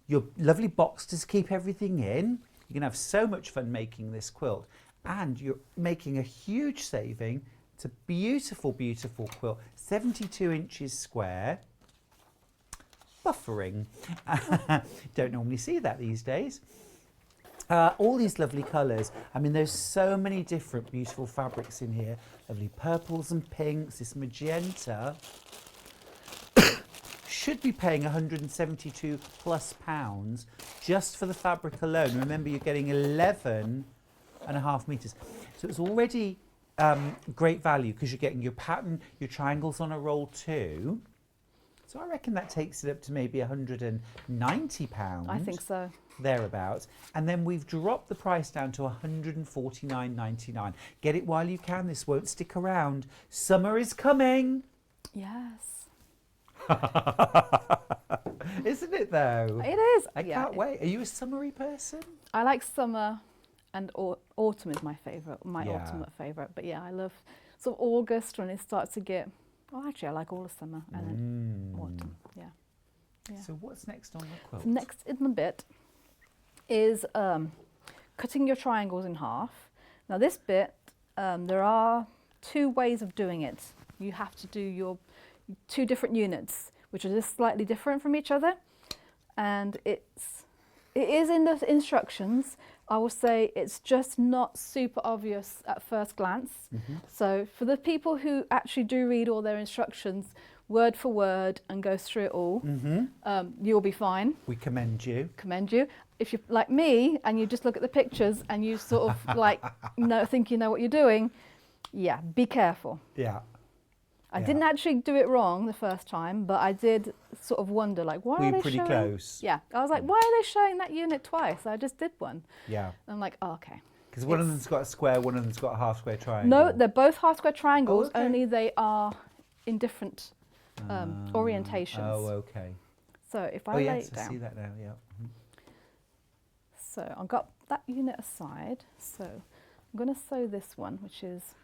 your lovely box to keep everything in. You're going to have so much fun making this quilt. And you're making a huge saving. It's a beautiful, beautiful quilt. 72 inches square. Buffering. Don't normally see that these days. All these lovely colours. I mean, there's so many different beautiful fabrics in here. Lovely purples and pinks. This magenta. Should be paying £172 plus just for the fabric alone. Remember, you're getting 11.5 metres. So it's already great value because you're getting your pattern, your triangles on a roll too. So I reckon that takes it up to maybe £190. I think so. Thereabouts. And then we've dropped the price down to £149.99. Get it while you can. This won't stick around. Summer is coming. Yes. Isn't it though? It is. I can't wait. Are you a summery person? I like summer, and autumn is my favourite, ultimate favourite. But yeah, I love sort of August when it starts to get... Oh, actually, I like all of summer and then autumn. Yeah. So what's next on the quilt? So next in the bit is cutting your triangles in half. Now this bit, there are 2 ways of doing it. You have to do your 2 different units, which are just slightly different from each other. And it is in the instructions. I will say it's just not super obvious at first glance. So for the people who actually do read all their instructions word for word and go through it all, you'll be fine. We commend you. If you're like me and you just look at the pictures and you sort of think you know what you're doing, yeah, be careful. Yeah. I didn't actually do it wrong the first time, but I did sort of wonder, like, why are they pretty showing... close? Yeah, I was like, why are they showing that unit twice? I just did one. Yeah. And I'm like, oh, okay. Because one of them's got a square, one of them's got a half square triangle. No, they're both half square triangles, okay. only they are in different orientations. Oh, okay. So if I lay it down... I see that now, yeah. So I've got that unit aside. So I'm going to sew this one, which is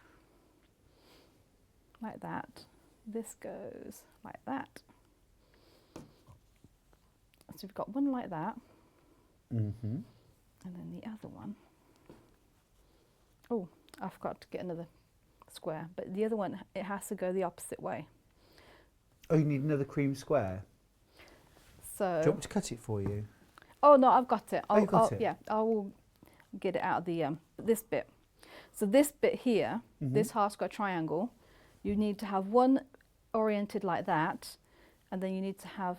like that. This goes like that. So we've got one like that. And then the other one. Oh, I forgot to get another square. But the other one, it has to go the opposite way. Oh, you need another cream square? So... Do you want me to cut it for you? Oh, no, I've got it. You've got it? Yeah, I will get it out of the this bit. So this bit here, this half square triangle, you need to have one oriented like that, and then you need to have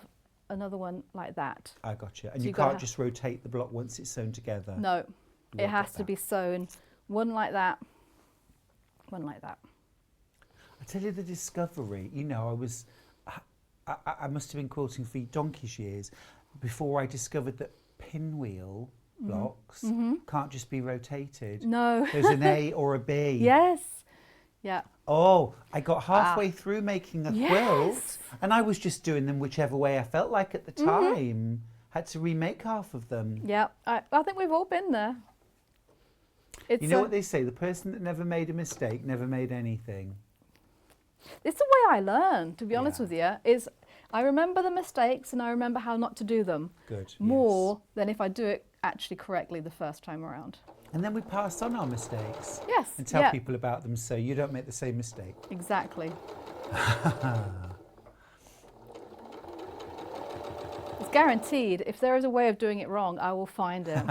another one like that. I got you. And So you can't just rotate the block once it's sewn together? No, it has to be sewn one like that, one like that. I tell you the discovery, you know, I must have been quilting for donkey's years before I discovered that pinwheel blocks can't just be rotated. No. There's an A or a B. Yes. Yeah. Oh, I got halfway through making a quilt, and I was just doing them whichever way I felt like at the time. Had to remake half of them. Yeah, I think we've all been there. You know what they say, the person that never made a mistake never made anything. It's the way I learn, to be honest with you, is I remember the mistakes and I remember how not to do them. Good. More than if I do it actually correctly the first time around. And then we pass on our mistakes. Yes. And tell people about them so you don't make the same mistake. Exactly. It's guaranteed. If there is a way of doing it wrong, I will find it.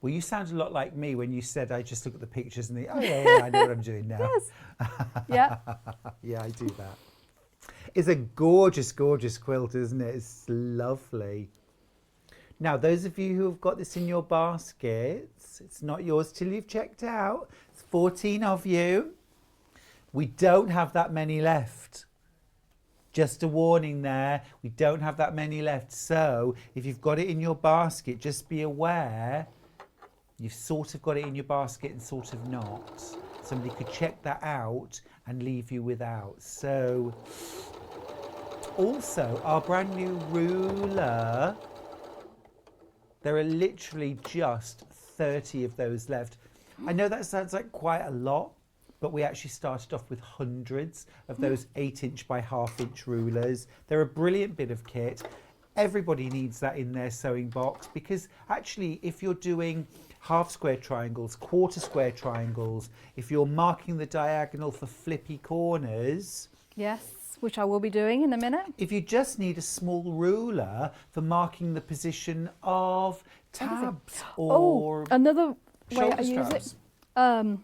Well, you sound a lot like me when you said I just look at the pictures and think, oh yeah, I know what I'm doing now. Yes. Yeah. Yeah, I do that. It's a gorgeous, gorgeous quilt, isn't it? It's lovely. Now, those of you who have got this in your baskets, it's not yours till you've checked out. It's 14 of you. We don't have that many left. Just a warning there, we don't have that many left. So if you've got it in your basket, just be aware you've sort of got it in your basket and sort of not. Somebody could check that out and leave you without. So also our brand new ruler, there are literally just 30 of those left. I know that sounds like quite a lot, but we actually started off with hundreds of those 8-inch by 1/2-inch rulers. They're a brilliant bit of kit. Everybody needs that in their sewing box because actually if you're doing half square triangles, quarter square triangles, if you're marking the diagonal for flippy corners. Yes, which I will be doing in a minute. If you just need a small ruler for marking the position of tabs or another way shoulder I use straps. it.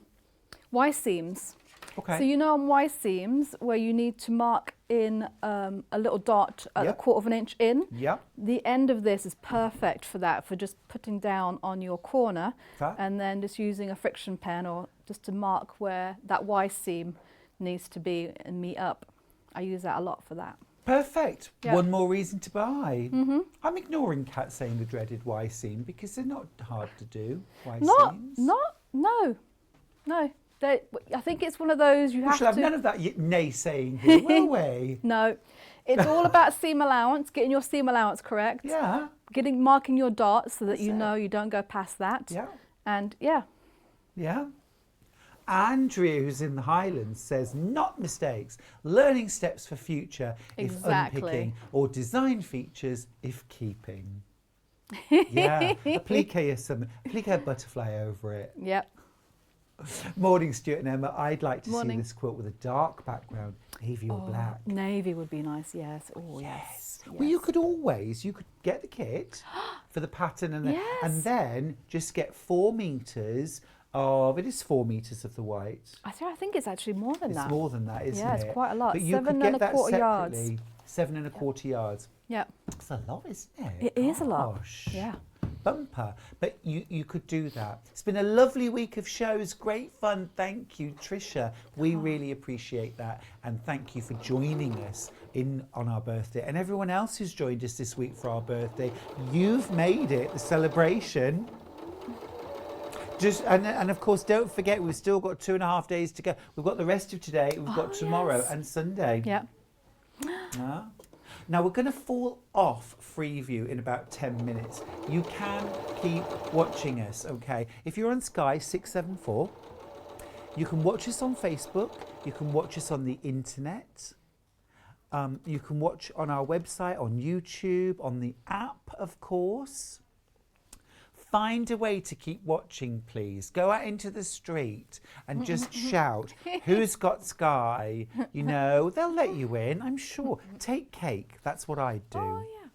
Y seams. Okay. So you know on Y seams where you need to mark in a little dot at a 1/4 of an inch in. Yep. The end of this is perfect for that, for just putting down on your corner and then just using a friction pen or just to mark where that Y seam needs to be and meet up. I use that a lot for that. Perfect. Yeah. One more reason to buy. I'm ignoring Kat saying the dreaded Y seam because they're not hard to do. Y seams. No. I think it's one of those you have to... We shall have none of that naysaying here, will we? No. It's all about seam allowance, getting your seam allowance correct. Yeah. Marking your dots so that you know you don't go past that. Yeah. And yeah. Yeah. Andrea, who's in the Highlands, says, not mistakes, learning steps for future if unpicking, or design features if keeping. Yeah. Applique a butterfly over it. Yep. Morning, Stuart and Emma. I'd like to see this quilt with a dark background, navy or black. Navy would be nice, yes. Oh, yes. Well, you could get the kit for the pattern and then just get 4 meters of, it is 4 meters of the white. I think it's actually more than that. It's more than that, isn't it? Yeah, it's quite a lot. But you 7 could get that 1/4 separately. yards. 7 1/4 yards. Yeah. It's a lot, isn't it? It is a lot. Gosh. Yeah. Bumper, but you could do that. It's been a lovely week of shows, great fun. Thank you, Tricia. We really appreciate that, and thank you for joining us on our birthday, and everyone else who's joined us this week for our birthday. You've made it, the celebration. And of course, don't forget, we've still got 2.5 days to go. We've got the rest of today. We've got tomorrow and Sunday. Yeah. Now we're going to fall off Freeview in about 10 minutes. You can keep watching us, okay? If you're on Sky 674, you can watch us on Facebook. You can watch us on the internet. You can watch on our website, on YouTube, on the app, of course. Find a way to keep watching, please. Go out into the street and just shout, who's got Sky? You know, they'll let you in, I'm sure. Take cake. That's what I'd do. Oh, yeah.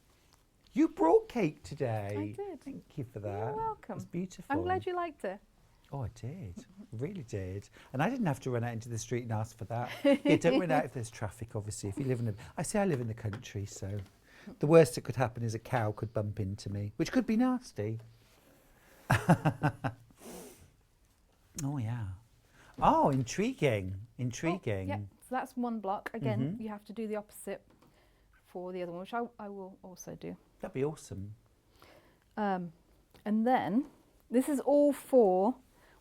You brought cake today. I did. Thank you for that. You're welcome. It's beautiful. I'm glad you liked it. Oh, I did. I really did. And I didn't have to run out into the street and ask for that. Yeah, don't run out if there's traffic, obviously. If you live in I live in the country, so the worst that could happen is a cow could bump into me, which could be nasty. Oh yeah. Oh, intriguing. Intriguing. Yeah, so that's one block. Again, you have to do the opposite for the other one, which I will also do. That'd be awesome. And then this is all for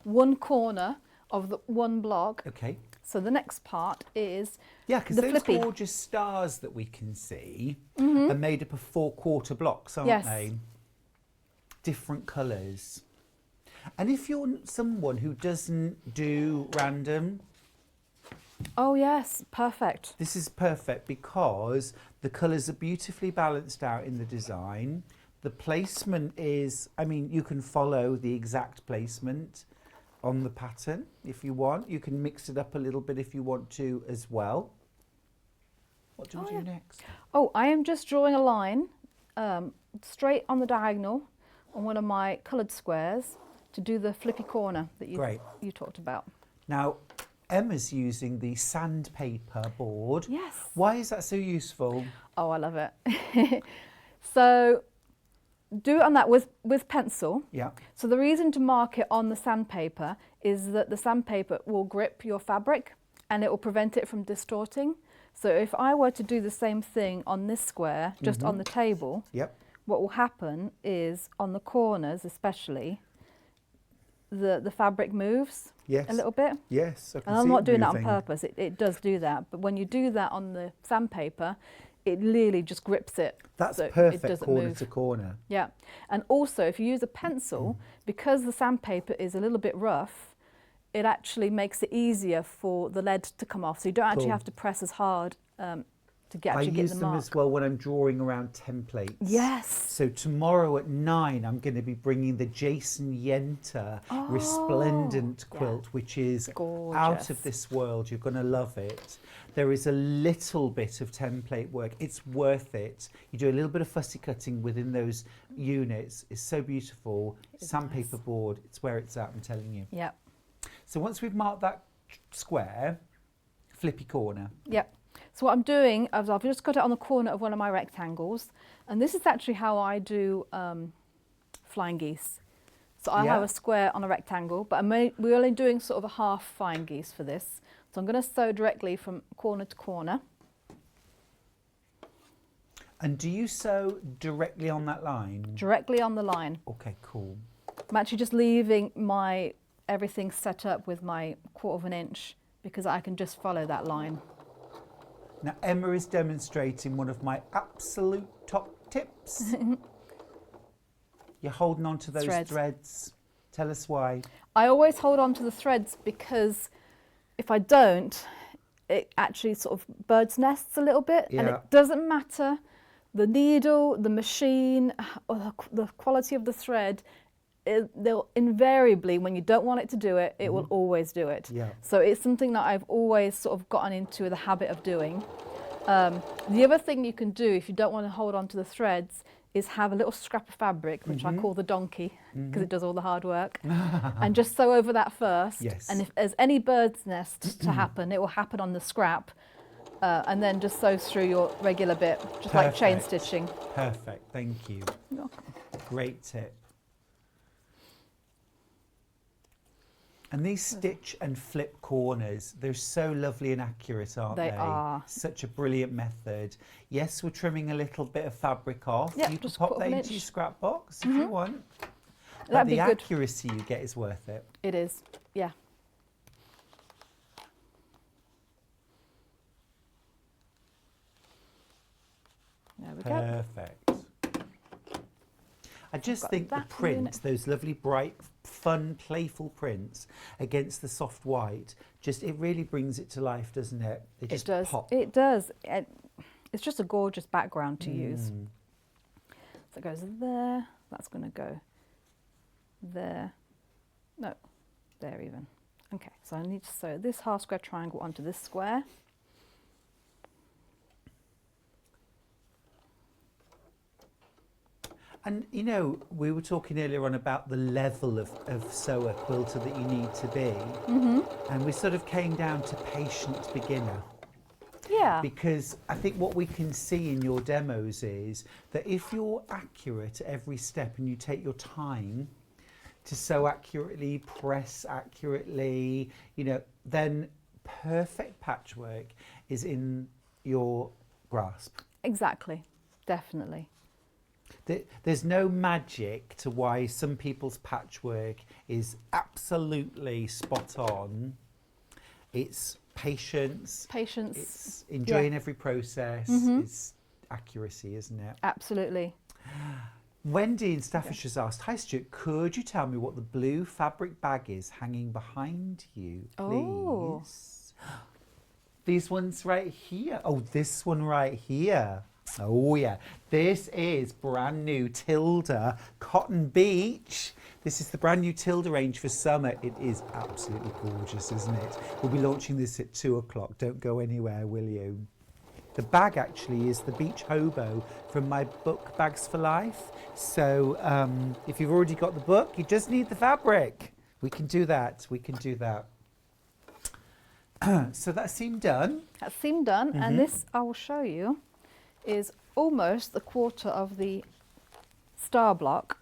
one corner of the one block. Okay. So the next part is because the those flippy. gorgeous stars that we can see Mhm. are made up of 4/4 blocks, aren't Yes. they? Different colours. And if you're someone who doesn't do random, oh yes, perfect. this is perfect because the colours are beautifully balanced out in the design. The placement is, I mean, you can follow the exact placement on the pattern if you want. You can mix it up a little bit if you want to as well. What do we do next? Oh, I am just drawing a line straight on the diagonal on one of my coloured squares to do the flippy corner that you talked about. Now, Emma's using the sandpaper board. Yes. Why is that so useful? Oh, I love it. So do it on that with pencil. Yeah. So the reason to mark it on the sandpaper is that the sandpaper will grip your fabric and it will prevent it from distorting. So if I were to do the same thing on this square, just on the table, what will happen is on the corners especially, the fabric moves a little bit. Yes, I can and I'm see not it doing that on moving. purpose, it does do that. But when you do that on the sandpaper, it really just grips it. That's so it perfect doesn't corner move. to corner. Yeah, and also if you use a pencil, because the sandpaper is a little bit rough, it actually makes it easier for the lead to come off. So you don't actually Cool. have to press as hard to get, I actually get use the them mark. as well when I'm drawing around templates. Yes. So tomorrow at 9, I'm going to be bringing the Jason Yenter Resplendent quilt, which is out Gorgeous. of this world. You're going to love it. There is a little bit of template work. It's worth it. You do a little bit of fussy cutting within those units. It's so beautiful. Sandpaper board, it's where it's at, I'm telling you. Yeah. So once we've marked that square, flippy corner. Yep. So what I'm doing is I've just got it on the corner of one of my rectangles, and this is actually how I do flying geese. So I have a square on a rectangle, but we're only doing sort of a half flying geese for this. So I'm going to sew directly from corner to corner. And do you sew directly on that line? Directly on the line. Okay, cool. I'm actually just leaving my everything set up with my 1/4 inch because I can just follow that line. Now, Emma is demonstrating one of my absolute top tips. You're holding on to those threads. Tell us why. I always hold on to the threads because if I don't, it actually sort of bird's nests a little bit, and it doesn't matter the needle, the machine, or the quality of the thread. They'll invariably, when you don't want it to do it, it will always do it. Yeah. So it's something that I've always sort of gotten into the habit of doing. The other thing you can do if you don't want to hold on to the threads is have a little scrap of fabric, which I call the donkey, because it does all the hard work, and just sew over that first. Yes. And if there's any bird's nest to happen, it will happen on the scrap, and then just sew through your regular bit, just like chain stitching. Perfect, thank you. You're welcome. Great tip. And these stitch and flip corners, they're so lovely and accurate, aren't they? They are. Such a brilliant method. Yes, we're trimming a little bit of fabric off. Yep, you can just pop 1/4 that inch. into your scrap box if you want. But That'd the be good. accuracy you get is worth it. It is, yeah. There we go. Perfect. I just think the print, those lovely, bright, fun, playful prints against the soft white, it really brings it to life, doesn't it? They just It does. pop. It does. It's just a gorgeous background to use. So it goes there. That's going to go there. No, there even. Okay, so I need to sew this half square triangle onto this square. And, you know, we were talking earlier on about the level of sewer quilter that you need to be. And we sort of came down to patient beginner. Yeah. Because I think what we can see in your demos is that if you're accurate at every step and you take your time to sew accurately, press accurately, you know, then perfect patchwork is in your grasp. Exactly, definitely. There's no magic to why some people's patchwork is absolutely spot on. It's patience. It's enjoying every process. It's accuracy, isn't it? Absolutely. Wendy in Staffordshire's asked, "Hi Stuart, could you tell me what the blue fabric bag is hanging behind you, please?" These ones right here. Oh, this one right here. Oh yeah, this is brand new Tilda Cotton Beach. This is the brand new Tilda range for summer. It is absolutely gorgeous, isn't it? We'll be launching this at 2 o'clock. Don't go anywhere, will you? The bag actually is the Beach Hobo from my book Bags for Life. So if you've already got the book, you just need the fabric. We can do that. We can do that. So that's seam done. That's seam done, and this I will show you is almost the quarter of the star block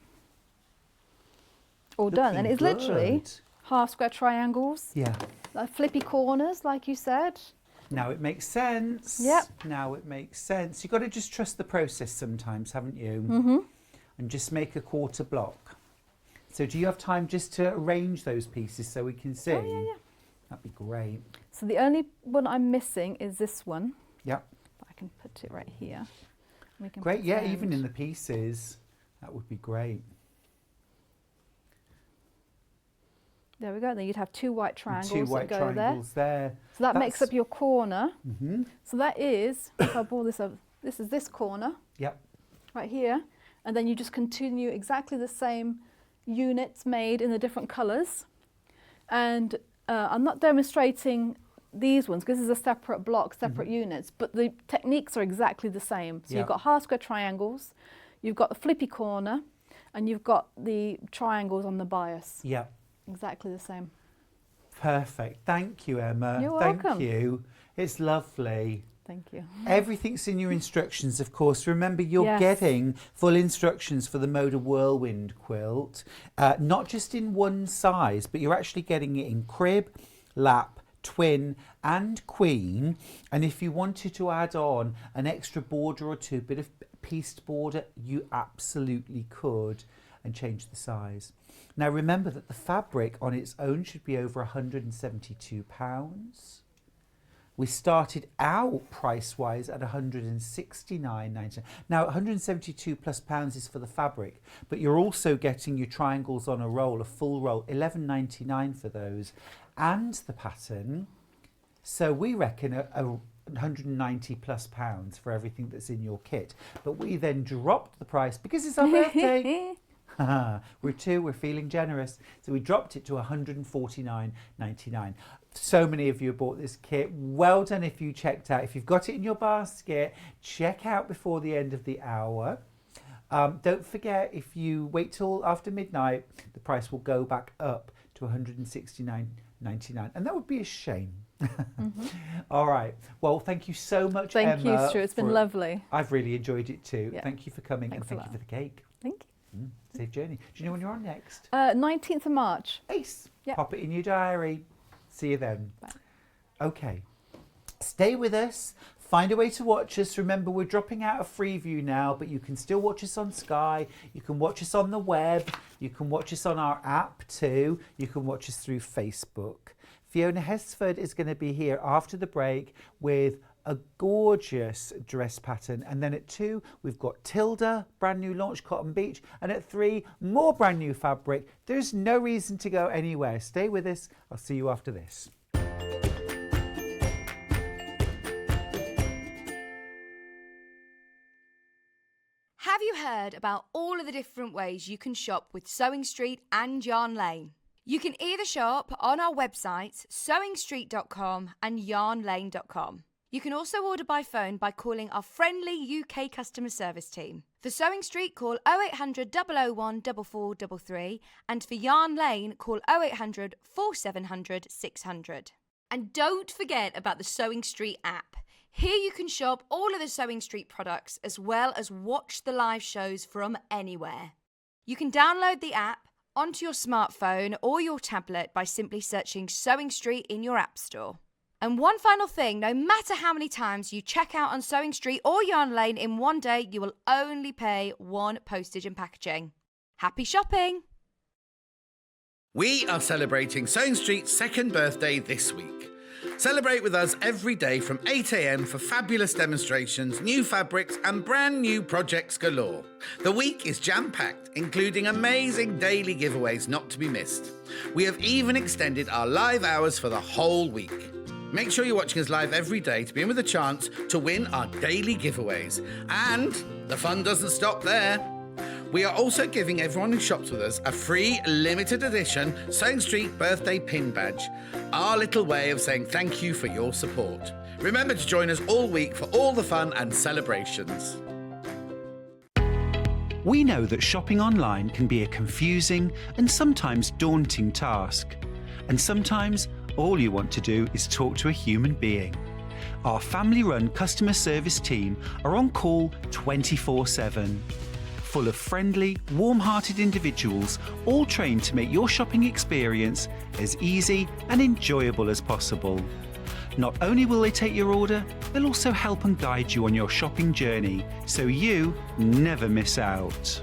all done, and it's literally half square triangles. Yeah. Like flippy corners, like you said. Now it makes sense. Yep. Now it makes sense. You've got to just trust the process sometimes, haven't you? And just make a quarter block. So do you have time just to arrange those pieces so we can see? Oh, yeah. That'd be great. So the only one I'm missing is this one. Yep. I can put it right here. We can Great, yeah, pretend. even in the pieces, that would be great. There we go. Then you'd have two white triangles Two white that go triangles there. So that makes up your corner. Mm-hmm. So that is, if I ball this up, this is this corner. Yep. Right here. And then you just continue exactly the same units made in the different colours. And I'm not demonstrating these ones because this is a separate block, separate units, but the techniques are exactly the same. So you've got half square triangles, you've got the flippy corner, and you've got the triangles on the bias. Yeah. Exactly the same. Perfect. Thank you, Emma. You're welcome. Thank you. It's lovely. Thank you. Everything's in your instructions, of course. Remember, you're getting full instructions for the Moda Whirlwind quilt, not just in one size, but you're actually getting it in crib, lap, twin and queen. And if you wanted to add on an extra border or two, bit of pieced border, you absolutely could, and change the size. Now remember that the fabric on its own should be over £172. We started out price-wise at £169.99. Now, £172 plus pounds is for the fabric, but you're also getting your triangles on a roll, a full roll, £11.99 for those, and the pattern. So we reckon a 190 plus pounds for everything that's in your kit. But we then dropped the price because it's our birthday. We're feeling generous. So we dropped it to £149.99. So many of you bought this kit. Well done if you checked out. If you've got it in your basket, check out before the end of the hour. Don't forget, if you wait till after midnight, the price will go back up to £169.99, and that would be a shame. All right. Well, thank you so much, Emma. Thank you, Stuart. It's been lovely. I've really enjoyed it too. Yeah. Thank you for coming. Thanks and a thank you lot. for the cake. Thank you. Safe journey. Do you know when you're on next? 19th of March. Ace. Yep. Pop it in your diary. See you then. Bye. Okay. Stay with us. Find a way to watch us. Remember, we're dropping out of Freeview now, but you can still watch us on Sky. You can watch us on the web. You can watch us on our app too. You can watch us through Facebook. Fiona Hesford is going to be here after the break with a gorgeous dress pattern. And then at 2, we've got Tilda, brand new launch Cotton Beach. And at 3, more brand new fabric. There's no reason to go anywhere. Stay with us. I'll see you after this. Have you heard about all of the different ways you can shop with Sewing Street and Yarn Lane? You can either shop on our websites, sewingstreet.com and yarnlane.com. You can also order by phone by calling our friendly UK customer service team. For Sewing Street, call 0800 001 4433, and for Yarn Lane, call 0800 4700 600. And don't forget about the Sewing Street app. Here you can shop all of the Sewing Street products as well as watch the live shows from anywhere. You can download the app onto your smartphone or your tablet by simply searching Sewing Street in your app store. And one final thing, no matter how many times you check out on Sewing Street or Yarn Lane in one day, you will only pay one postage and packaging. Happy shopping! We are celebrating Sewing Street's second birthday this week. Celebrate with us every day from 8 a.m. for fabulous demonstrations, new fabrics and brand new projects galore. The week is jam-packed, including amazing daily giveaways not to be missed. We have even extended our live hours for the whole week. Make sure you're watching us live every day to be in with a chance to win our daily giveaways. And the fun doesn't stop there. We are also giving everyone who shops with us a free limited edition Sewing Street birthday pin badge, our little way of saying thank you for your support. Remember to join us all week for all the fun and celebrations. We know that shopping online can be a confusing and sometimes daunting task. And sometimes all you want to do is talk to a human being. Our family-run customer service team are on call 24/7. Full of friendly, warm-hearted individuals, all trained to make your shopping experience as easy and enjoyable as possible. Not only will they take your order, they'll also help and guide you on your shopping journey, so you never miss out.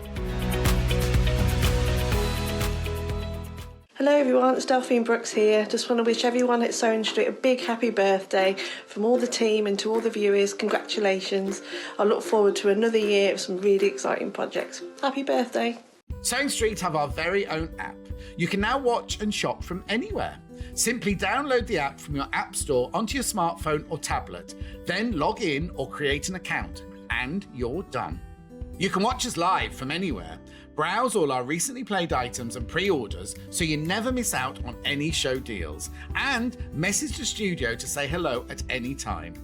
Hello everyone, it's Delphine Brooks here. Just want to wish everyone at Sewing Street a big happy birthday from all the team and to all the viewers. Congratulations. I look forward to another year of some really exciting projects. Happy birthday. Sewing Street have our very own app. You can now watch and shop from anywhere. Simply download the app from your app store onto your smartphone or tablet, then log in or create an account, and you're done. You can watch us live from anywhere, browse all our recently played items and pre-orders so you never miss out on any show deals, and message the studio to say hello at any time.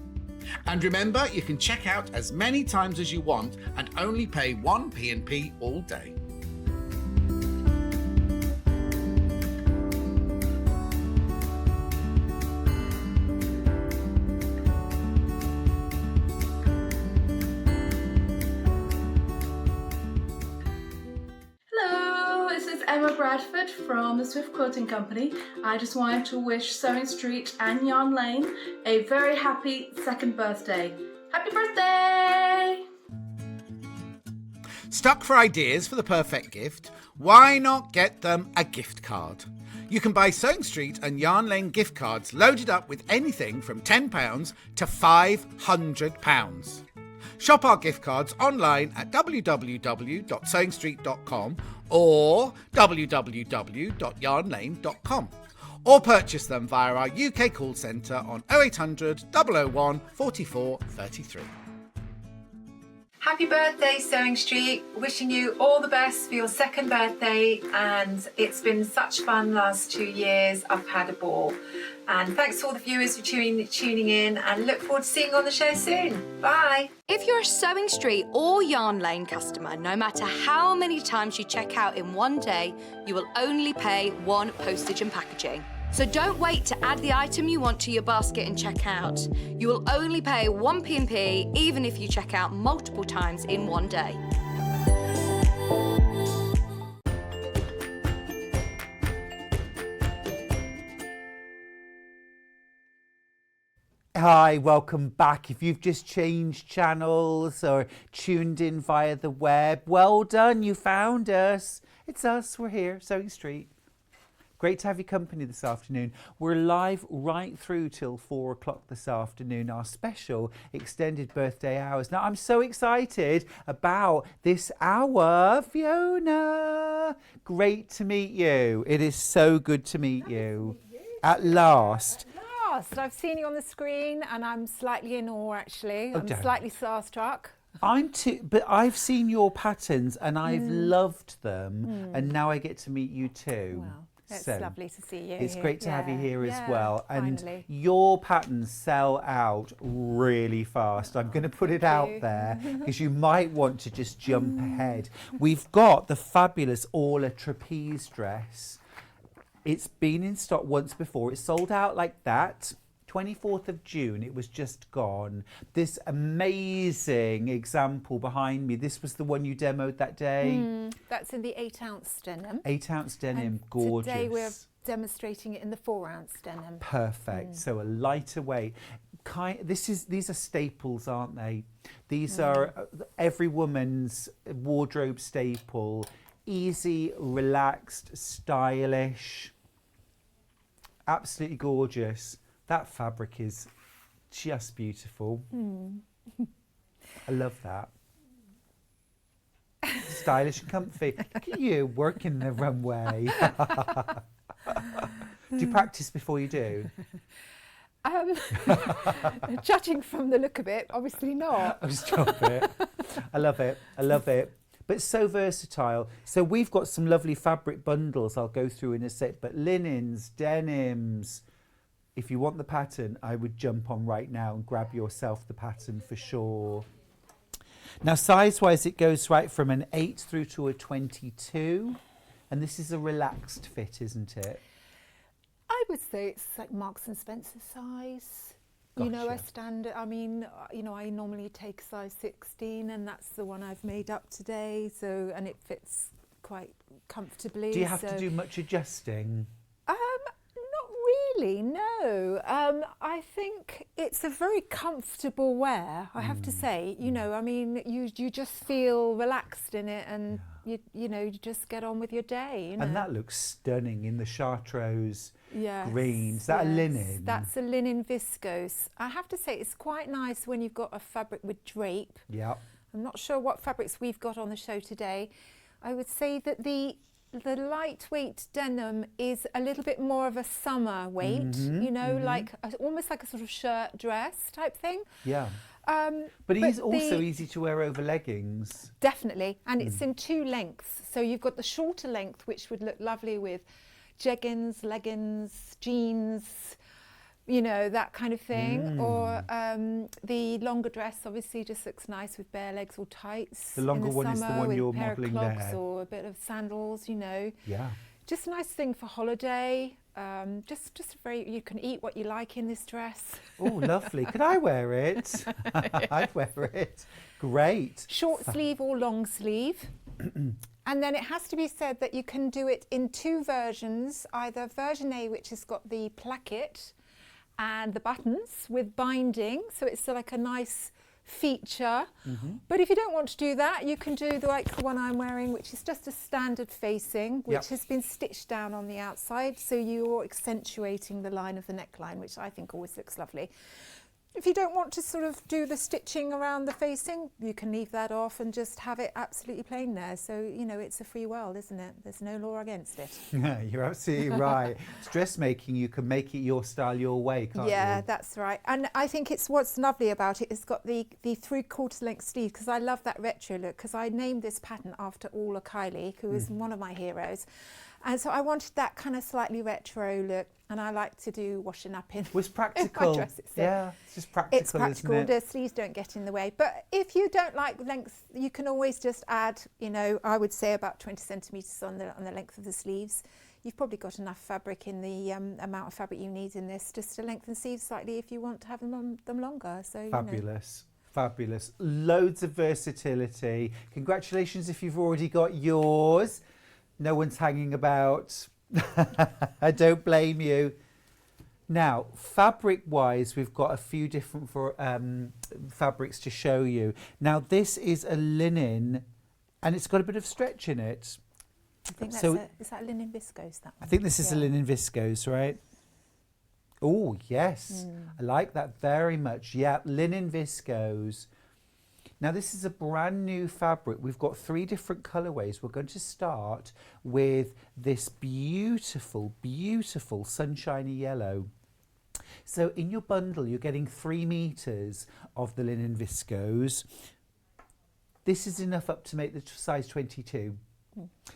And remember, you can check out as many times as you want and only pay one P&P all day. Bradford from the Swift Quilting Company. I just wanted to wish Sewing Street and Yarn Lane a very happy second birthday. Happy birthday! Stuck for ideas for the perfect gift? Why not get them a gift card? You can buy Sewing Street and Yarn Lane gift cards loaded up with anything from £10 to £500. Shop our gift cards online at www.sewingstreet.com or www.yarnlane.com, or purchase them via our UK call centre on 0800 001 44 33. Happy birthday, Sewing Street. Wishing you all the best for your second birthday, and it's been such fun last 2 years. I've had a ball. And thanks to all the viewers for tuning in, and look forward to seeing you on the show soon. Bye. If you're a Sewing Street or Yarn Lane customer, no matter how many times you check out in one day, you will only pay one postage and packaging. So don't wait to add the item you want to your basket and check out. You will only pay one P&P even if you check out multiple times in one day. Hi, welcome back. If you've just changed channels or tuned in via the web, well done, you found us. It's us, we're here, Sewing Street. Great to have your company this afternoon. We're live right through till 4 o'clock this afternoon, our special extended birthday hours. Now, I'm so excited about this hour. Fiona, great to meet you. It is so good to meet you. At last. I've seen you on the screen and I'm slightly in awe actually. I'm don't. slightly starstruck. I'm too, but I've seen your patterns and I've loved them, and now I get to meet you too. Well, it's So, lovely to see you. It's great to have you here as Yeah, well. And finally. your patterns sell out really fast. I'm going to put it out there because you might want to just jump ahead. We've got the fabulous Orla trapeze dress. It's been in stock once before. It's sold out like that. 24th of June, it was just gone. This amazing example behind me, this was the one you demoed that day. That's in the 8-ounce denim. 8-ounce denim, And gorgeous. today we're demonstrating it in the 4-ounce denim. Perfect. So a lighter weight. These are staples, aren't they? These are every woman's wardrobe staple. Easy, relaxed, stylish. Absolutely gorgeous. That fabric is just beautiful. I love that. Stylish and comfy. Look at you working the runway. Do you practice before you do? Judging from the look of it, obviously not. Oh, stop it. I love it. I love it. But so versatile. So we've got some lovely fabric bundles I'll go through in a sec, but linens, denims. If you want the pattern, I would jump on right now and grab yourself the pattern for sure. Now, size-wise, it goes right from an 8 through to a 22. And this is a relaxed fit, isn't it? I would say it's like Marks and Spencer size. Gotcha. You know, a standard. I mean, you know, I normally take size 16, and that's the one I've made up today. So, and it fits quite comfortably. Do you have to do much adjusting? Not really, no. I think it's a very comfortable wear, I have to say. You know, I mean, you just feel relaxed in it, and you know, you just get on with your day. You know? And that looks stunning in the chartreuse Yes, greens. Is that a linen? That's a linen viscose. I have to say it's quite nice when you've got a fabric with drape. Yeah. I'm not sure what fabrics we've got on the show today. I would say that the lightweight denim is a little bit more of a summer weight, you know, like almost like a sort of shirt dress type thing. Yeah. But he's also easy to wear over leggings. Definitely, and it's in 2 lengths. So you've got the shorter length, which would look lovely with jeggings, leggings, jeans, you know, that kind of thing. Or the longer dress obviously just looks nice with bare legs or tights. The longer one is the one you're modelling there. With a pair of clogs or a bit of sandals, you know. Yeah. Just a nice thing for holiday. Just very, you can eat what you like in this dress. Oh, lovely. Could I wear it? I'd wear it. Great. Short sleeve or long sleeve. And then it has to be said that you can do it in 2 versions, either version A, which has got the placket and the buttons with binding, so it's like a nice feature. But if you don't want to do that, you can do the one I'm wearing, which is just a standard facing, which has been stitched down on the outside, so you're accentuating the line of the neckline, which I think always looks lovely. If you don't want to sort of do the stitching around the facing, you can leave that off and just have it absolutely plain there. So, you know, it's a free world, isn't it? There's no law against it. Yeah, you're absolutely right. It's dressmaking, you can make it your style, your way, can't you? Yeah, that's right. And I think it's what's lovely about it, it's got the 3/4 length sleeve, because I love that retro look, because I named this pattern after Orla, who is one of my heroes. And so I wanted that kind of slightly retro look, and I like to do washing up in was practical. my dresses. So yeah, it's just practical. It's practical. Isn't it? The sleeves don't get in the way. But if you don't like length, you can always just add, you know, I would say about 20 centimetres on the length of the sleeves. You've probably got enough fabric in the amount of fabric you need in this, just to lengthen sleeves slightly if you want to have them longer. So Fabulous. Fabulous. Loads of versatility. Congratulations if you've already got yours. No one's hanging about. I don't blame you. Now, fabric-wise, we've got a few different fabrics to show you. Now, this is a linen, and it's got a bit of stretch in it. I think that's is that linen viscose, that one? I think this is a linen viscose, right? Oh, yes. I like that very much. Yeah, linen viscose. Now, this is a brand new fabric. We've got 3 different colourways. We're going to start with this beautiful, beautiful sunshiny yellow. So in your bundle, you're getting 3 meters of the linen viscose. This is enough up to make the size 22.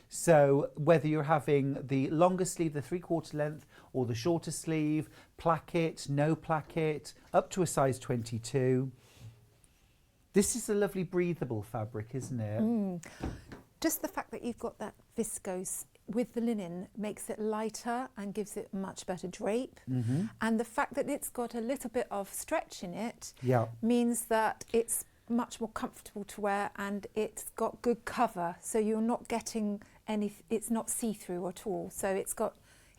So whether you're having the longer sleeve, the 3/4 length, or the shorter sleeve, placket, no placket, up to a size 22. This is a lovely breathable fabric, isn't it? Just the fact that you've got that viscose with the linen makes it lighter and gives it much better drape. And the fact that it's got a little bit of stretch in it means that it's much more comfortable to wear, and it's got good cover, so you're not getting it's not see-through at all. So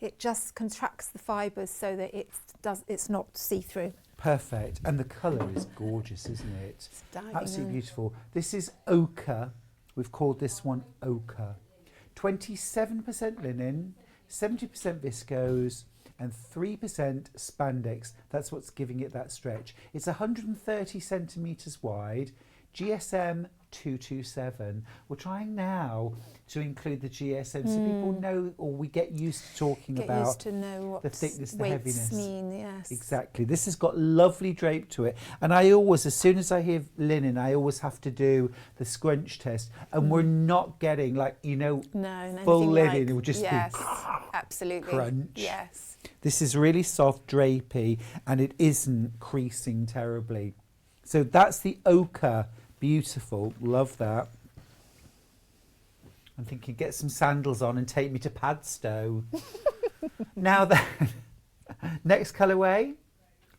it just contracts the fibres so that it's not see-through. Perfect. And the colour is gorgeous, isn't it? Stunning, Absolutely beautiful. This is ochre. We've called this one ochre. 27% linen, 70% viscose, and 3% spandex. That's what's giving it that stretch. It's 130 centimetres wide, GSM 227. We're trying now to include the GSM so people know, or we get used to talking about used to know what the thickness, the weights heaviness. mean, yes. Exactly. This has got lovely drape to it. And I always, as soon as I hear linen, I always have to do the scrunch test. And we're not getting like, you know, full linen. It would just be absolutely. crunch. Yes. This is really soft, drapey, and it isn't creasing terribly. So that's the ochre. Beautiful. Love that. I'm thinking, get some sandals on and take me to Padstow. Now then, next colourway,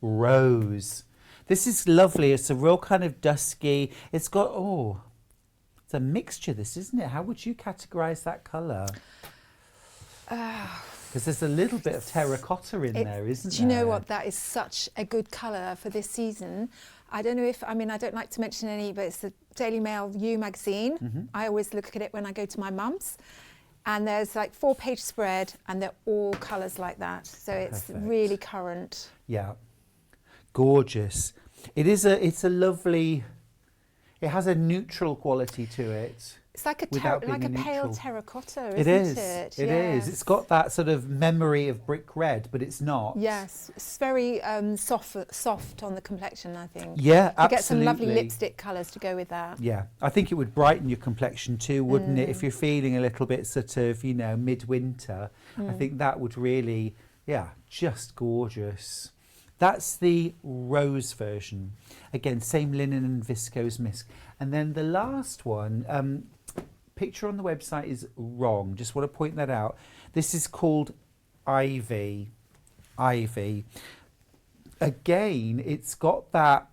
rose. This is lovely. It's a real kind of dusky. It's got, it's a mixture, this, isn't it? How would you categorise that colour? Because there's a little bit of terracotta in there, isn't there? Do you know what? That is such a good colour for this season. I don't know if, I don't like to mention any, but it's the Daily Mail You magazine. I always look at it when I go to my mum's. And there's like 4-page spread and they're all colours like that. So it's really current. Yeah. Gorgeous. It's a lovely, it has a neutral quality to it. It's like a pale terracotta, isn't it? It is. It's got that sort of memory of brick red, but it's not. Yes, it's very soft on the complexion, I think. Yeah, absolutely. You get some lovely lipstick colours to go with that. Yeah, I think it would brighten your complexion too, wouldn't it? If you're feeling a little bit sort of, you know, midwinter, I think that would really, just gorgeous. That's the rose version. Again, same linen and viscose mist. And then the last one, picture on the website is wrong. Just want to point that out. This is called Ivy. Ivy. Again, it's got that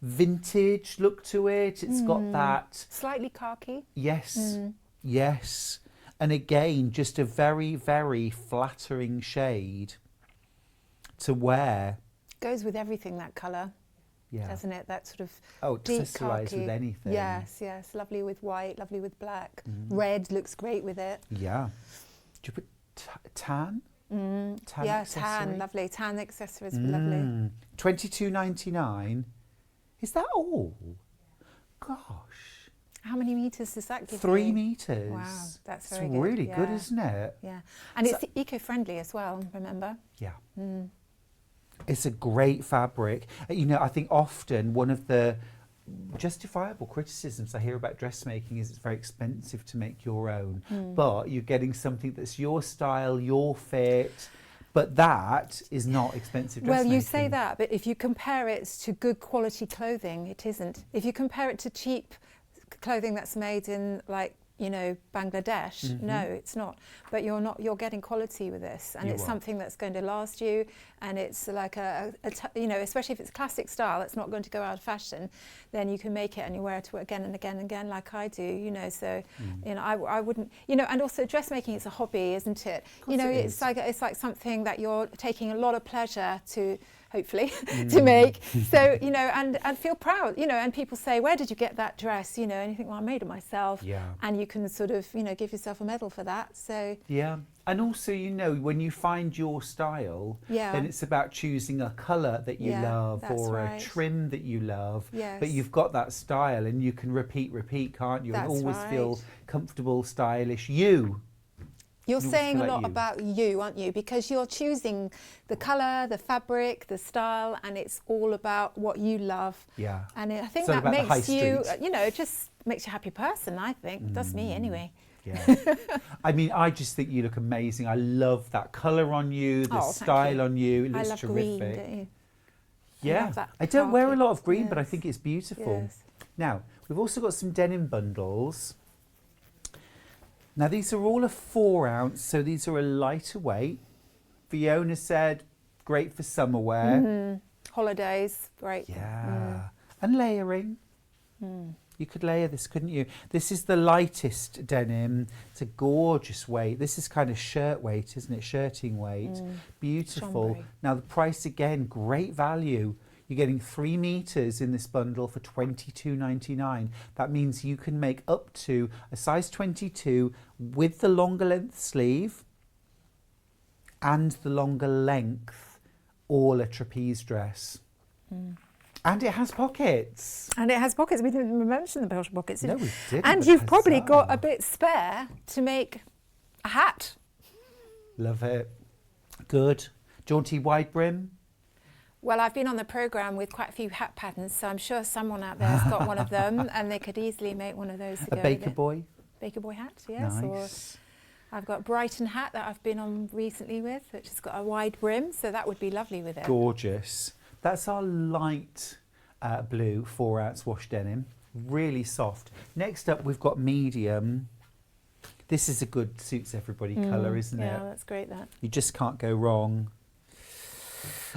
vintage look to it. It's got that... Slightly khaki. Yes, yes. And again, just a very, very flattering shade to wear. Goes with everything, that colour. Yeah. Doesn't it? That sort of deep khaki. With anything. Yes, yes. Lovely with white, lovely with black. Red looks great with it. Yeah. Do you put tan? Tan accessory? Tan, lovely. Tan accessories were lovely. $22.99. Is that all? Gosh. How many metres does that give you? 3 metres. Wow, that's very good. It's really good, isn't it? Yeah. And it's eco-friendly as well, remember? Yeah. It's a great fabric. You know, I think often one of the justifiable criticisms I hear about dressmaking is it's very expensive to make your own, but you're getting something that's your style, your fit, but that is not expensive dressmaking. Well, you say that, but if you compare it to good quality clothing, it isn't. If you compare it to cheap clothing that's made in, like, you know, Bangladesh, no, it's not. But you're getting quality with this, and it's something that's going to last you, and it's like you know, especially if it's classic style, it's not going to go out of fashion, then you can make it and you wear it again and again and again, like I do, you know. So, you know, I wouldn't, you know, and also dressmaking is a hobby, isn't it? You know, it's like something that you're taking a lot of pleasure to, hopefully, to make. So, you know, and feel proud, you know, and people say, where did you get that dress? You know, and you think, well, I made it myself. Yeah. And you can sort of, you know, give yourself a medal for that. So yeah. And also, you know, when you find your style, then it's about choosing a colour that you love or a trim that you love. Yes. But you've got that style and you can repeat, can't you? And always feel comfortable, stylish. You're saying a lot about you, aren't you? Because you're choosing the colour, the fabric, the style, and it's all about what you love. Yeah. And I think that makes you, you know, it just makes you a happy person, I think. It does me anyway. Yeah. I mean, I just think you look amazing. I love that colour on you, the style on you. It looks I love terrific. green, don't you? Yeah. I don't wear a lot of green, but I think it's beautiful. Yes. Now, we've also got some denim bundles. Now, these are all a 4 ounce, so these are a lighter weight. Fiona said, great for summer wear. Holidays, great. Yeah. And layering. You could layer this, couldn't you? This is the lightest denim. It's a gorgeous weight. This is kind of shirt weight, isn't it? Shirting weight. Beautiful. Chambray. Now the price again, great value. You're getting 3 meters in this bundle for $22.99. That means you can make up to a size 22 with the longer length sleeve and the longer length Orla trapeze dress. And it has pockets. And it has pockets. We didn't mention the pockets. No, we didn't. And but you've probably huzzah. got a bit spare to make a hat. Love it. Good. Jaunty wide brim. Well, I've been on the programme with quite a few hat patterns, so I'm sure someone out there has got one of them, and they could easily make one of those to A go baker with it. boy. Baker boy hat, yes. Nice. Or I've got Brighton hat that I've been on recently with, which has got a wide brim, so that would be lovely with it. Gorgeous. That's our light blue 4-ounce wash denim. Really soft. Next up, we've got medium. This is a good suits everybody colour, isn't it? Yeah, that's great, that. You just can't go wrong.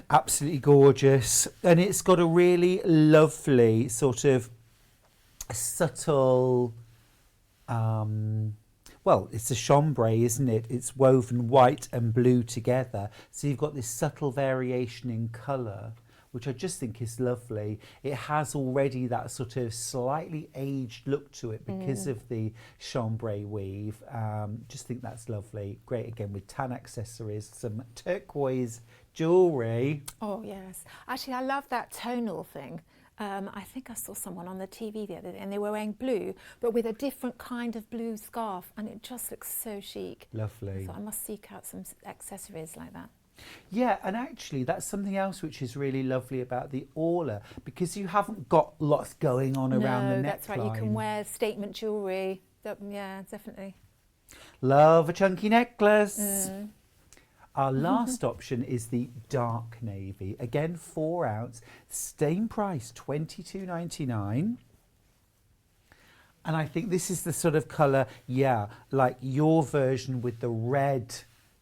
Absolutely gorgeous. And it's got a really lovely sort of subtle, well, it's a chambray, isn't it? It's woven white and blue together. So you've got this subtle variation in colour, which I just think is lovely. It has already that sort of slightly aged look to it because of the chambray weave. Just think that's lovely. Great again with tan accessories, some turquoise jewellery. Oh, yes. Actually, I love that tonal thing. I think I saw someone on the TV the other day and they were wearing blue, but with a different kind of blue scarf, and it just looks so chic. Lovely. So I must seek out some accessories like that. Yeah, and actually that's something else which is really lovely about the Orla, because you haven't got lots going on around the neckline. That's right. You can wear statement jewellery. Yeah, definitely. Love a chunky necklace. Our last option is the dark navy. Again, 4-ounce, same price, $22.99. And I think this is the sort of colour, yeah, like your version with the red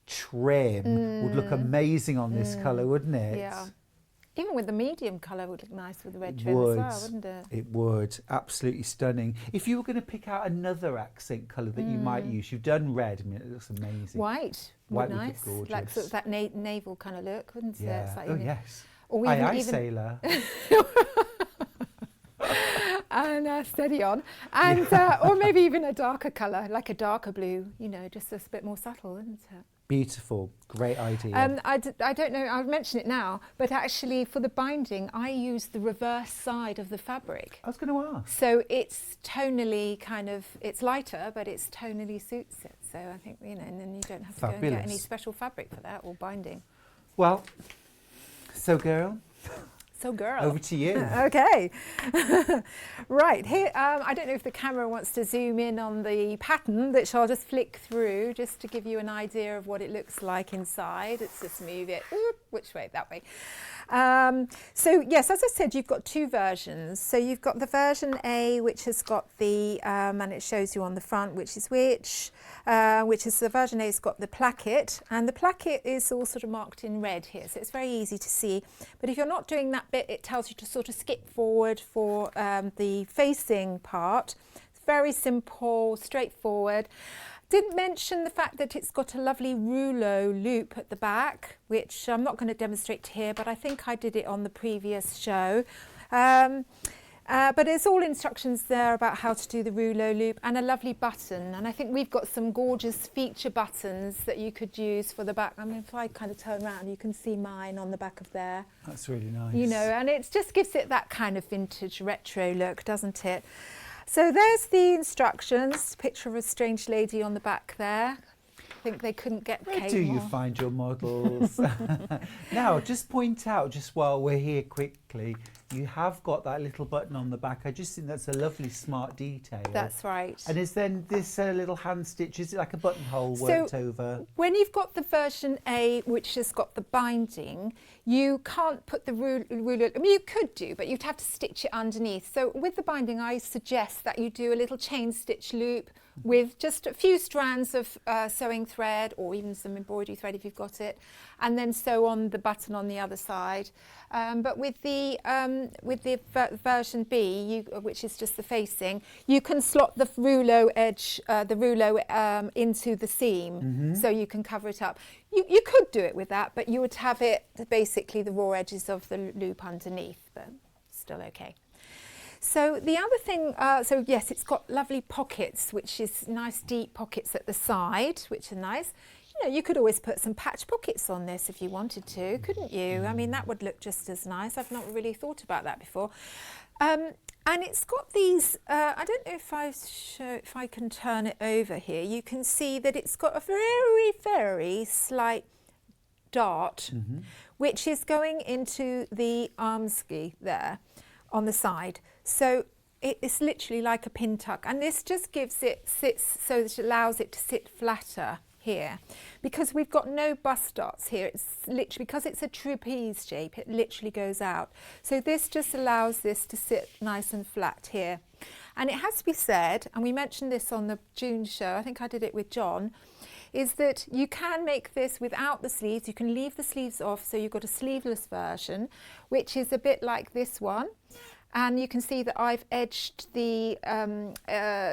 trim would look amazing on this colour, wouldn't it? Yeah. Even with the medium colour would look nice with the red trim as well, wouldn't it? It would. Absolutely stunning. If you were going to pick out another accent colour that you might use, you've done red. I mean, it looks amazing. White. White would would nice. look gorgeous. Like sort of that naval kind of look, wouldn't it? Yeah. It's like, Oh, yes. Or Aye, even, aye, sailor. And steady on. And or maybe even a darker colour, like a darker blue, you know, just a bit more subtle, isn't it? Beautiful. Great idea. I don't know, I'll mention it now, but actually for the binding, I use the reverse side of the fabric. I was going to ask. So it's tonally kind of, it's lighter, but it's tonally suits it. So I think, you know, and then you don't have to go and get any special fabric for that or binding. Well, Sewgirl. Sewgirl. Over to you. Okay. Right, here, I don't know if the camera wants to zoom in on the pattern, which I'll just flick through just to give you an idea of what it looks like inside. Let's just move it. Which way? That way. So yes, as I said, you've got two versions. So you've got the version A, which has got the, and it shows you on the front which is the version A has got the placket, and the placket is all sort of marked in red here, so it's very easy to see. But if you're not doing that bit, it tells you to sort of skip forward for the facing part. It's very simple, straightforward. Didn't mention the fact that it's got a lovely rouleau loop at the back, which I'm not going to demonstrate here, but I think I did it on the previous show. But there's all instructions there about how to do the rouleau loop, and a lovely button. And I think we've got some gorgeous feature buttons that you could use for the back. I mean, if I kind of turn around, you can see mine on the back of there. That's really nice. You know, and it just gives it that kind of vintage retro look, doesn't it? So there's the instructions, picture of a strange lady on the back there. I think they couldn't get Where Kate do you more. find your models? Now, just point out, just while we're here quickly, you have got that little button on the back. I just think that's a lovely, smart detail. That's right. And is then this little hand stitch, is it like a buttonhole worked over? When you've got the version A, which has got the binding, you can't put the ruler, I mean, you could do, but you'd have to stitch it underneath. So with the binding, I suggest that you do a little chain stitch loop with just a few strands of sewing thread, or even some embroidery thread if you've got it, and then sew on the button on the other side. But with the version B, which is just the facing, you can slot the rouleau edge, into the seam, so you can cover it up. You could do it with that, but you would have it basically the raw edges of the loop underneath, but still okay. So the other thing, so yes, it's got lovely pockets, which is nice deep pockets at the side, which are nice. You know, you could always put some patch pockets on this if you wanted to, couldn't you? I mean, that would look just as nice. I've not really thought about that before. And it's got these, I don't know if I can turn it over here. You can see that it's got a very, very slight dart, which is going into the arm ski there on the side. So it's literally like a pin tuck, and this just gives it sits so that it allows it to sit flatter here, because we've got no bust darts here. It's literally, because it's a trapeze shape, it literally goes out. So this just allows this to sit nice and flat here. And it has to be said, and we mentioned this on the June show, I think I did it with John, is that you can make this without the sleeves. You can leave the sleeves off, so you've got a sleeveless version, which is a bit like this one. And you can see that I've edged the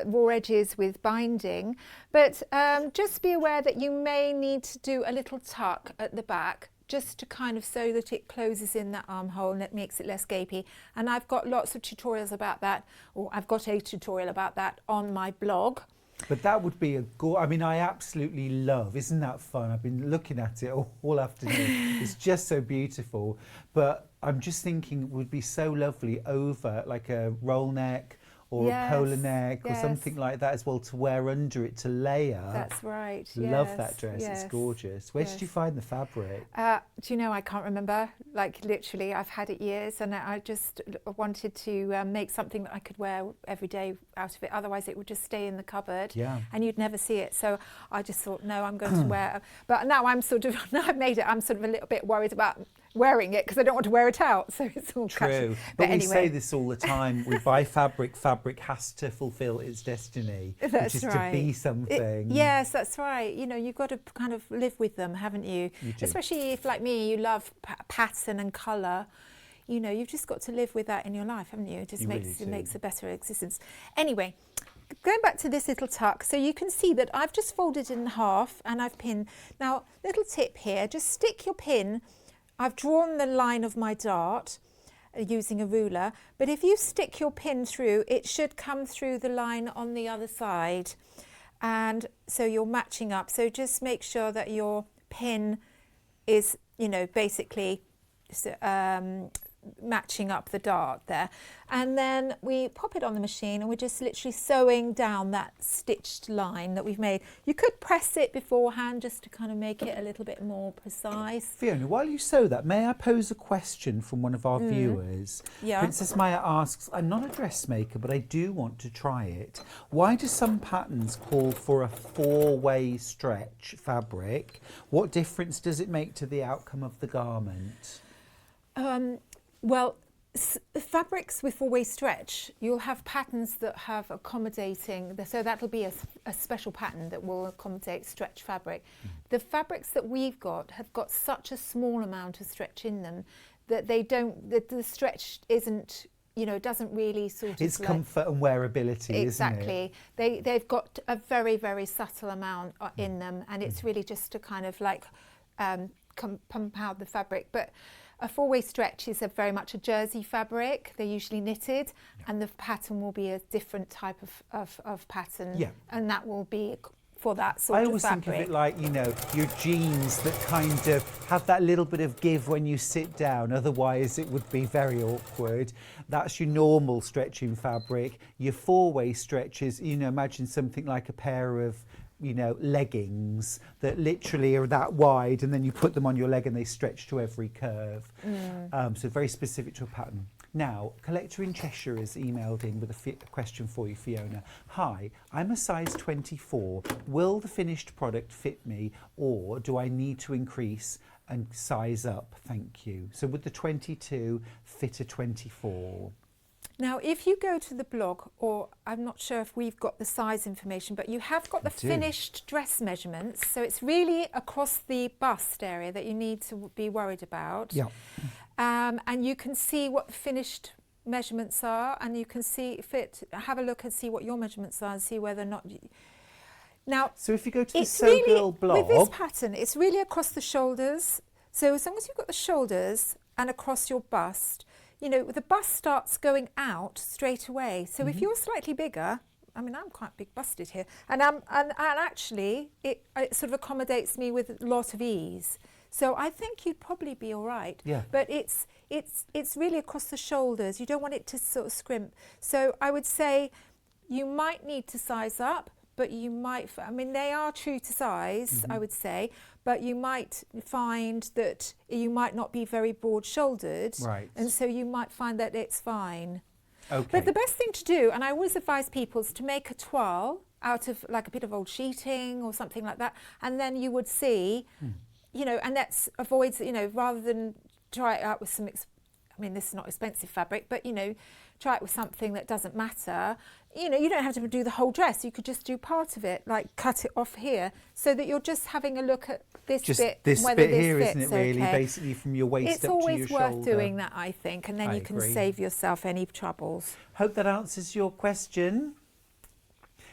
raw edges with binding, but just be aware that you may need to do a little tuck at the back, just to kind of so that it closes in that armhole and it makes it less gapey. And I've got lots of tutorials about that, or I've got a tutorial about that on my blog. But that would be I mean, I absolutely love, isn't that fun? I've been looking at it all afternoon. It's just so beautiful. But I'm just thinking it would be so lovely over like a roll neck or a polar neck or something like that as well, to wear under it, to layer. That's right. Love that dress. It's gorgeous. Where did you find the fabric? Do you know, I can't remember. Like literally, I've had it years, and I just wanted to make something that I could wear every day out of it. Otherwise, it would just stay in the cupboard, and you'd never see it. So I just thought, no, I'm going to wear it. But now I'm sort of, now I've made it, I'm sort of a little bit worried about wearing it because I don't want to wear it out. So it's all true. But we say this all the time. We buy fabric. Fabric has to fulfil its destiny, which is to be something. Yes, that's right. You know, you've got to kind of live with them, haven't you? You do. Especially if, like me, you love pattern and colour. You know, you've just got to live with that in your life, haven't you? It just makes a better existence. Anyway, going back to this little tuck, so you can see that I've just folded in half and I've pinned. Now, little tip here, just stick your pin. I've drawn the line of my dart using a ruler, but if you stick your pin through, it should come through the line on the other side, and so you're matching up. So just make sure that your pin is, you know, basically matching up the dart there, and then we pop it on the machine and we're just literally sewing down that stitched line that we've made. You could press it beforehand just to kind of make it a little bit more precise. Fiona, while you sew that, may I pose a question from one of our viewers? Yeah. Princess Maya asks, I'm not a dressmaker, but I do want to try it. Why do some patterns call for a 4-way stretch fabric? What difference does it make to the outcome of the garment? Well, fabrics with 4-way stretch, you'll have patterns that have accommodating, so that'll be a special pattern that will accommodate stretch fabric. The fabrics that we've got have got such a small amount of stretch in them that they don't, the stretch isn't, you know, doesn't really sort of... It's comfort and wearability, exactly. Isn't it? They've got a very, very subtle amount in them, and it's really just to kind of like pump out the fabric. But a 4-way stretch is very much a jersey fabric. They're usually knitted, and the pattern will be a different type of pattern, and that will be for that sort of fabric. I always think of it like, you know, your jeans that kind of have that little bit of give when you sit down, otherwise it would be very awkward. That's your normal stretching fabric. Your 4-way stretches, you know, imagine something like a pair of, you know, leggings that literally are that wide, and then you put them on your leg and they stretch to every curve. So very specific to a pattern. Now, Collector in Cheshire has emailed in with a question for you, Fiona. Hi, I'm a size 24. Will the finished product fit me, or do I need to increase and size up? Thank you. So would the 22 fit a 24? Now, if you go to the blog, or I'm not sure if we've got the size information, but you have got the finished dress measurements. So it's really across the bust area that you need to be worried about. Yeah. And you can see what the finished measurements are, and you can see have a look and see what your measurements are and see whether or not. Now, so if you go to the Sewgirl blog. With this pattern, it's really across the shoulders. So as long as you've got the shoulders and across your bust, you know, the bust starts going out straight away. So if you're slightly bigger, I mean, I'm quite big busted here, and actually it sort of accommodates me with a lot of ease. So I think you'd probably be all right. Yeah. But it's really across the shoulders. You don't want it to sort of scrimp. So I would say you might need to size up, but you might, I mean, they are true to size, I would say, but you might find that you might not be very broad-shouldered. Right. And so you might find that it's fine. Okay. But the best thing to do, and I always advise people, is to make a toile out of like a bit of old sheeting or something like that, and then you would see, you know, and that avoids, you know, rather than try it out with some, I mean, this is not expensive fabric, but, you know, try it with something that doesn't matter. You know, you don't have to do the whole dress. You could just do part of it, like cut it off here, so that you're just having a look at this Just bit. this whether bit this here, fits, isn't it, really? okay. Basically from your waist it's up to your always shoulder. worth doing that, I think, and then you can agree. save yourself any troubles. Hope that answers your question.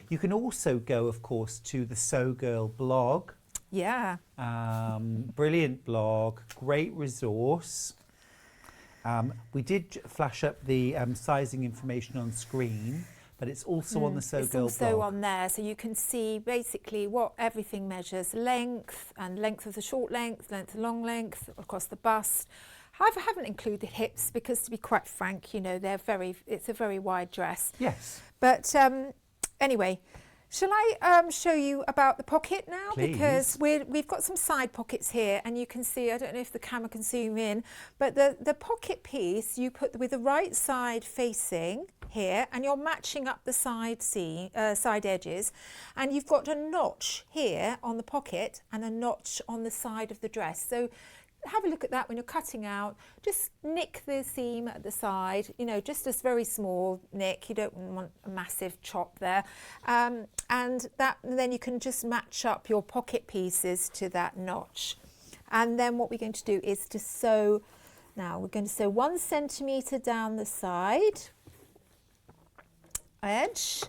You can also go, of course, to the Sewgirl blog. Yeah. Brilliant blog, great resource. We did flash up the sizing information on screen, but it's also on the Sewgirl blog. It's also on there, so you can see basically what everything measures: length, and length of the short length, length of long length, across the bust. I haven't included hips because, to be quite frank, you know, it's a very wide dress. Yes. But anyway, shall I show you about the pocket now? Please. Because we've got some side pockets here, and you can see, I don't know if the camera can zoom in, but the pocket piece you put with the right side facing here, and you're matching up the side edges, and you've got a notch here on the pocket and a notch on the side of the dress. So have a look at that when you're cutting out. Just nick the seam at the side, you know, just a very small nick. You don't want a massive chop there. And then you can just match up your pocket pieces to that notch. And then what we're going to do is to sew. Now we're going to sew 1 centimetre down the side edge,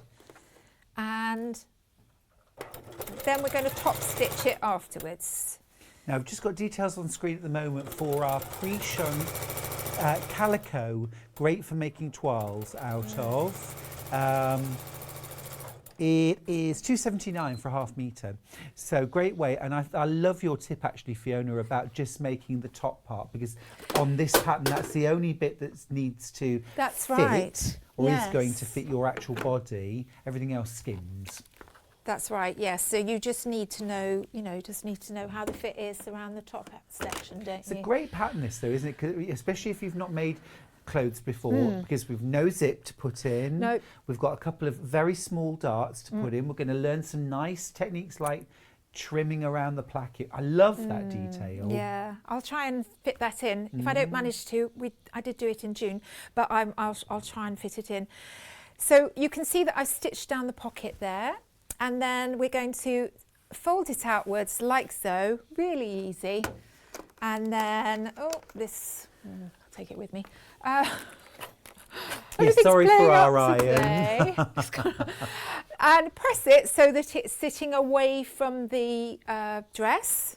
and then we're going to top stitch it afterwards. Now, I've just got details on screen at the moment for our pre-shown calico, great for making toiles out of. It is £2.79 for a half metre, so great way. And I love your tip actually, Fiona, about just making the top part, because on this pattern that's the only bit that needs to fit or is going to fit your actual body. Everything else skims. That's right, yes. So you just need to know, you know, how the fit is around the top section, don't you? It's a great pattern, this though, isn't it? 'Cause especially if you've not made clothes before, because we've no zip to put in. Nope. We've got a couple of very small darts to put in. We're going to learn some nice techniques like trimming around the placket. I love that detail. Yeah, I'll try and fit that in. If I don't manage to, I did do it in June, but I'll try and fit it in. So you can see that I've stitched down the pocket there. And then we're going to fold it outwards like so, really easy. And then, I'll take it with me. Yeah, sorry for our iron. And press it so that it's sitting away from the dress.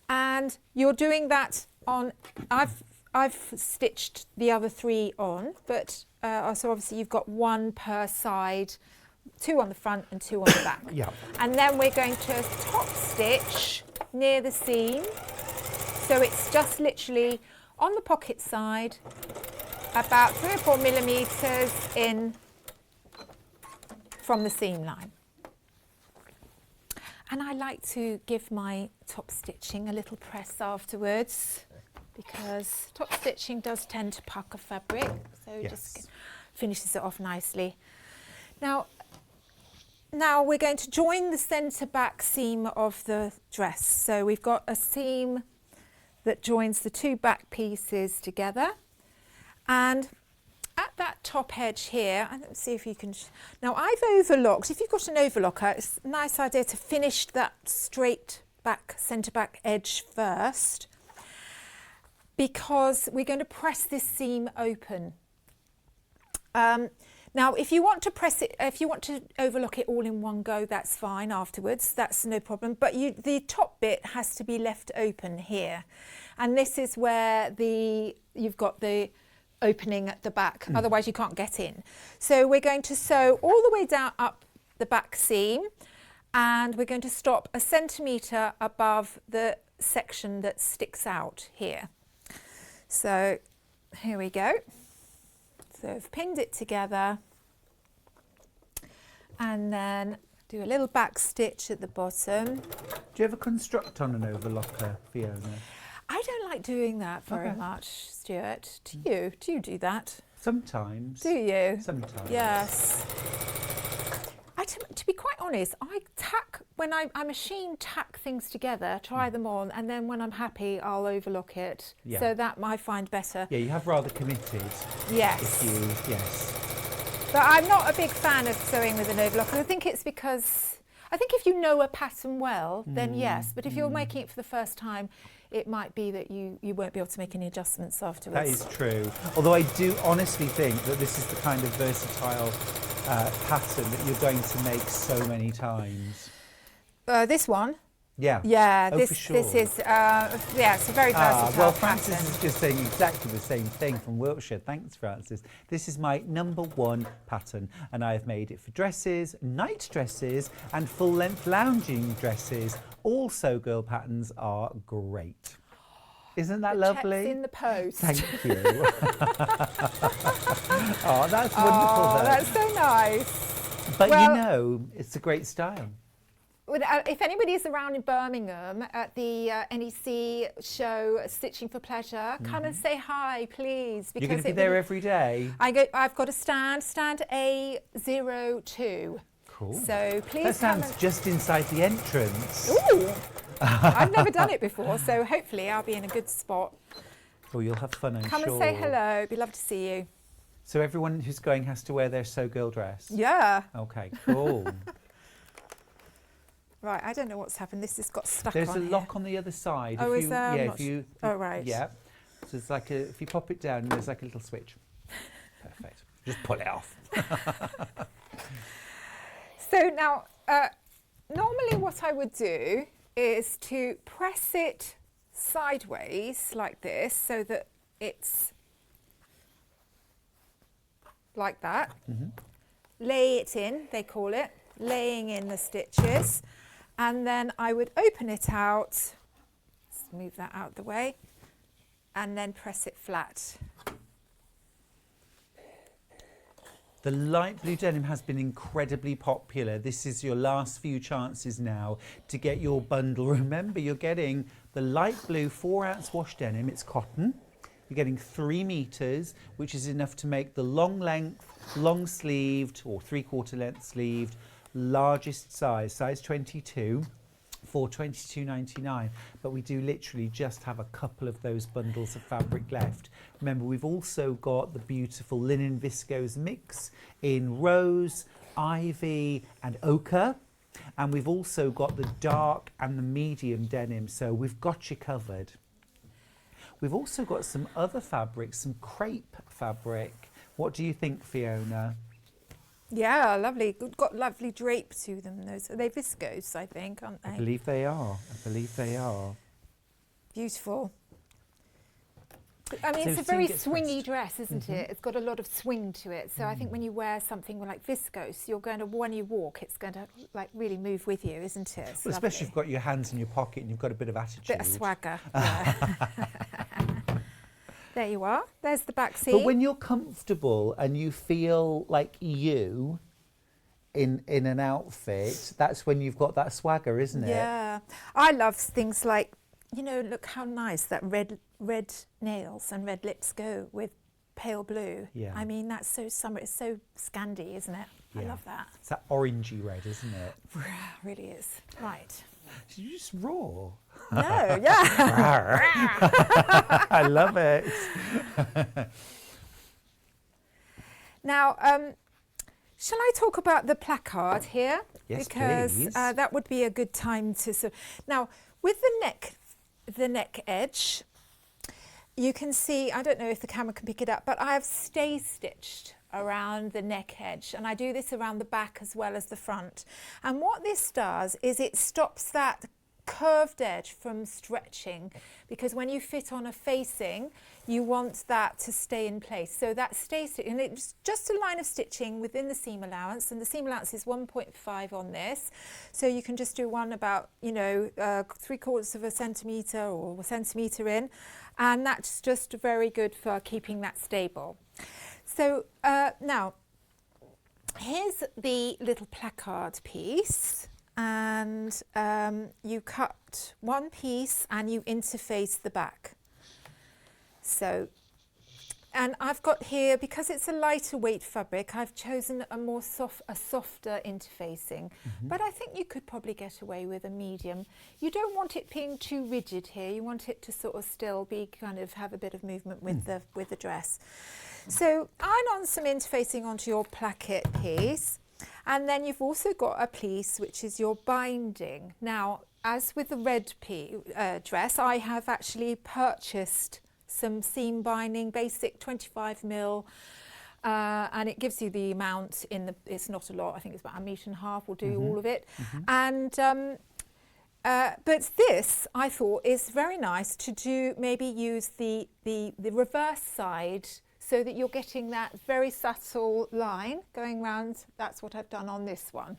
And you're doing that on, I've stitched the other 3 on, but so obviously you've got 1 per side, 2 on the front and 2 on the back. Yeah. And then we're going to top stitch near the seam. So it's just literally on the pocket side, about 3 or 4 millimetres in from the seam line. And I like to give my top stitching a little press afterwards, because top stitching does tend to pucker fabric. So it just finishes it off nicely. Now we're going to join the centre back seam of the dress. So we've got a seam that joins the 2 back pieces together, and at that top edge here, and let's see if you can. Now I've overlocked. If you've got an overlocker, it's a nice idea to finish that straight back, centre back edge first, because we're going to press this seam open. Now, if you want to press it, if you want to overlock it all in one go, that's fine afterwards. That's no problem. But the top bit has to be left open here, and this is where you've got the opening at the back. Otherwise, you can't get in. So we're going to sew all the way down up the back seam, and we're going to stop 1 centimetre above the section that sticks out here. So here we go. So I've pinned it together, and then do a little back stitch at the bottom. Do you ever construct on an overlocker, Fiona? I don't like doing that very much, Stuart. Do you? Do you do that? Sometimes. Do you? Sometimes. Yes. To be quite honest, I tack, when I machine tack things together, try them on, and then when I'm happy, I'll overlock it. Yeah. So that I find better. Yeah, you have rather committed. Yes. Yes. But I'm not a big fan of sewing with an overlocker. I think it's because, I think if you know a pattern well, then yes. But if you're making it for the first time, it might be that you won't be able to make any adjustments afterwards. That is true. Although I do honestly think that this is the kind of versatile pattern that you're going to make so many times. This one? Yeah. Yeah, for sure. This is, yeah, it's a very versatile well, pattern. Francis is just saying exactly the same thing from Wiltshire. Thanks, Francis. This is my #1 pattern, and I have made it for dresses, night dresses, and full-length lounging dresses. All Sewgirl patterns are great. Isn't that lovely? Check's in the post. Thank you. Oh, that's wonderful. Oh, though. that's so nice. But well, you know, it's a great style. If anybody's around in Birmingham at the NEC show Stitching for Pleasure, come and say hi, please. You're going to be there every day? I've got a stand A02. Cool. So please that sounds just inside the entrance. Ooh! I've never done it before, so hopefully I'll be in a good spot. Oh, you'll have fun, I'm sure. Come and say hello. It'd be lovely to see you. So everyone who's going has to wear their Sewgirl dress? Yeah. Okay, cool. Right, I don't know what's happened. This has got stuck There's on a here. lock on the other side. Oh, if is there? Yeah, if you... Oh, right. Yeah. So it's like if you pop it down, there's like a little switch. Perfect. Just pull it off. So now, normally what I would do is to press it sideways like this so that it's like that. Lay it in, they call it, laying in the stitches. And then I would open it out, let's move that out of the way, and then press it flat. The light blue denim has been incredibly popular. This is your last few chances now to get your bundle. Remember, you're getting the light blue 4-ounce wash denim. It's cotton. You're getting 3 meters, which is enough to make the long length, long sleeved or 3/4 length sleeved, largest size, size 22. For $22.99, but we do literally just have a couple of those bundles of fabric left. Remember, we've also got the beautiful linen viscose mix in rose, ivy and ochre, and we've also got the dark and the medium denim, so we've got you covered. We've also got some other fabrics, some crepe fabric. What do you think, Fiona? Yeah, lovely. Got lovely drape to them. Those are they viscose, I think, aren't they? I believe they are. I believe they are. Beautiful. I mean, So it's a very gets swingy pressed. dress, isn't it? It's got a lot of swing to it. So I think when you wear something like viscose, you're going to, when you walk, it's going to like really move with you, isn't it? It's Well, especially if you've got your hands in your pocket and you've got a bit of attitude. bit of swagger. Yeah. There you are. There's the back seam. But when you're comfortable and you feel like you in an outfit, that's when you've got that swagger, isn't it? Yeah. I love things like, you know, look how nice that red nails and red lips go with pale blue. Yeah. I mean, that's so summer. It's so Scandi, isn't it? I love that. It's that orangey red, isn't it? Really is. Right. Did you just roar? No, yeah. I love it. Now, shall I talk about the placard here? Yes, because please. That would be a good time to. Now, with the neck edge, you can see. I don't know if the camera can pick it up, but I have stay stitched around the neck edge, and I do this around the back as well as the front. And what this does is it stops that curved edge from stretching, because when you fit on a facing, you want that to stay in place. So that stays, and it's just a line of stitching within the seam allowance, and the seam allowance is 1.5 on this. So you can just do one about, 3/4 of a centimetre or a centimetre in, and that's just very good for keeping that stable. So now, here's the little placard piece, and you cut one piece and you interface the back. So, and I've got here, because it's a lighter weight fabric, I've chosen a softer interfacing, but I think you could probably get away with a medium. You don't want it being too rigid here. You want it to sort of still be have a bit of movement with the dress. So iron on some interfacing onto your placket piece, and then you've also got a piece which is your binding. Now, as with the red dress, I have actually purchased some seam binding, basic 25mm, and it gives you the amount it's not a lot, I think it's about 1.5 meters will do all of it. And but this, I thought, is very nice to do, maybe use the reverse side, so that you're getting that very subtle line going round. That's what I've done on this one.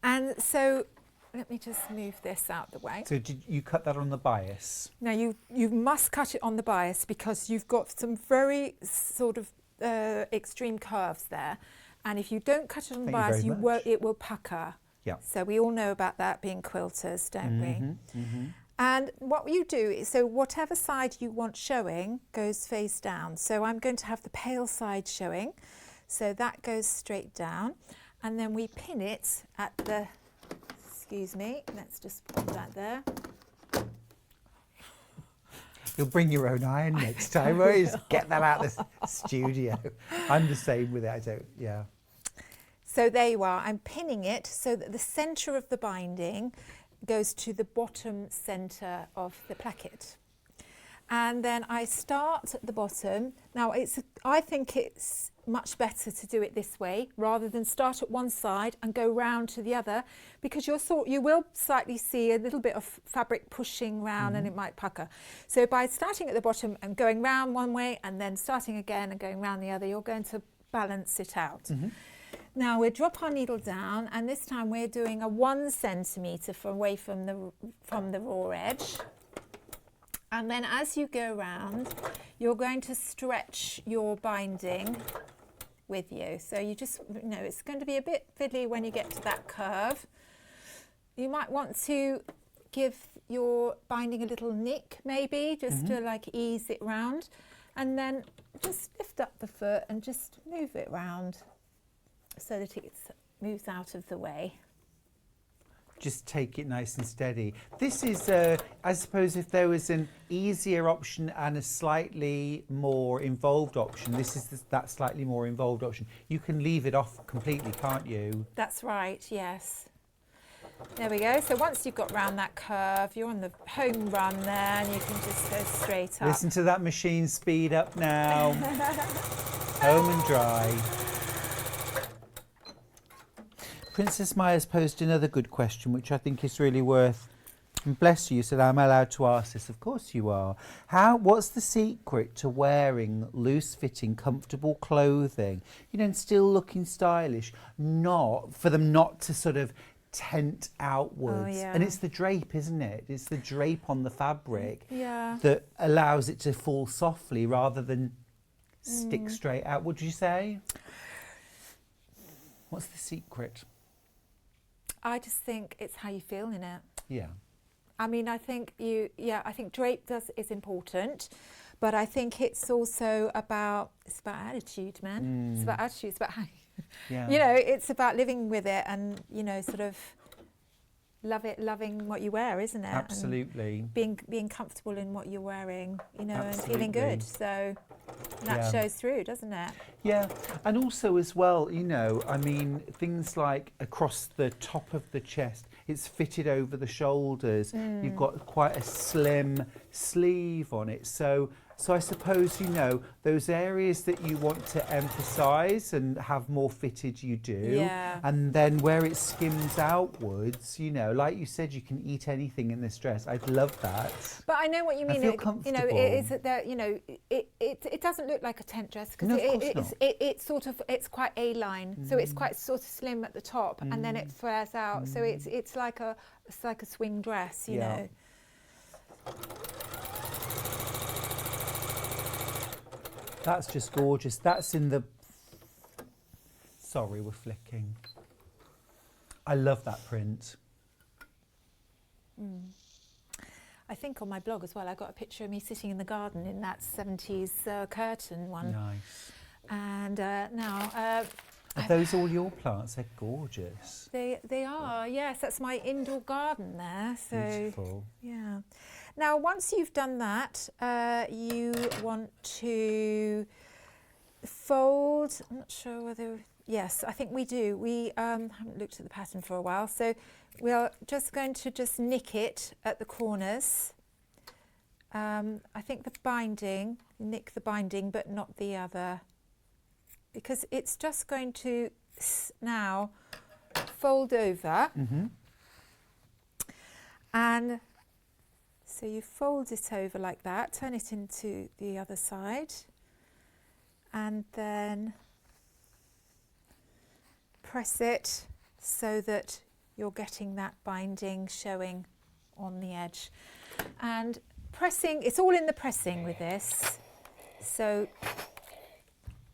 And so let me just move this out the way. So did you cut that on the bias? Now you must cut it on the bias, because you've got some very sort of extreme curves there, and if you don't cut it on the bias, it will pucker. Yeah. So we all know about that, being quilters, don't we? And what you do is, so whatever side you want showing goes face down. So I'm going to have the pale side showing, so that goes straight down, and then we pin it at the, excuse me, let's just put that there. You'll bring your own iron next time, won't you? Just get that out of the studio. I'm the same with it, yeah. So there you are, I'm pinning it so that the centre of the binding goes to the bottom centre of the placket. And then I start at the bottom. Now, I think it's much better to do it this way, rather than start at one side and go round to the other, because you will slightly see a little bit of fabric pushing round and it might pucker. So by starting at the bottom and going round one way and then starting again and going round the other, you're going to balance it out. Now we drop our needle down, and this time we're doing a 1 centimetre away from the raw edge. And then as you go round, you're going to stretch your binding with you. So you just, it's going to be a bit fiddly when you get to that curve. You might want to give your binding a little nick, maybe, just to ease it round. And then just lift up the foot and just move it round, so that it moves out of the way. Just take it nice and steady. This is, I suppose, if there was an easier option and a slightly more involved option, this is that slightly more involved option. You can leave it off completely, can't you? That's right, yes. There we go. So once you've got round that curve, you're on the home run there, and you can just go straight up. Listen to that machine speed up now. Home and dry. Princess Maya's posed another good question, which I think is really worth. And bless you, said, I'm allowed to ask this. Of course you are. What's the secret to wearing loose-fitting, comfortable clothing, and still looking stylish? For them not to sort of tent outwards. Oh, yeah. And it's the drape, isn't it? It's the drape on the fabric that allows it to fall softly rather than stick straight out. Would you say? What's the secret? I just think it's how you feel in it. Yeah. I mean, I think I think drape is important, but I think it's also about attitude, man. It's about attitude. It's about how, it's about living with it, and sort of loving what you wear, isn't it? Absolutely. And being comfortable in what you're wearing, and feeling good. So. That shows through, doesn't it? Yeah, and also as well, you know, I mean, things like across the top of the chest, it's fitted over the shoulders. You've got quite a slim sleeve on it. So I suppose, you know, those areas that you want to emphasise and have more fitted, you do. Yeah. And then where it skims outwards, you know, like you said, you can eat anything in this dress. I'd love that. But I know what you mean. I feel You comfortable. know, it is that you know, it doesn't look like a tent dress because No, of course not. it's sort of quite A-line, so it's quite sort of slim at the top, and then it flares out. So it's like a swing dress, you know. That's just gorgeous. That's in the... Sorry, we're flicking. I love that print. I think on my blog as well, I got a picture of me sitting in the garden in that 70s curtain one. Nice. And now... Are those all your plants? They're gorgeous. They are, yes. That's my indoor garden there. So, beautiful. Yeah. Now, once you've done that, you want to fold. I'm not sure whether... Yes, I think we do. We haven't looked at the pattern for a while. So we're just going to just nick it at the corners. I think the binding, nick the binding, but not the other. Because it's just going to now fold over. And so you fold it over like that, turn it into the other side, and then press it so that you're getting that binding showing on the edge. And pressing, it's all in the pressing with this. So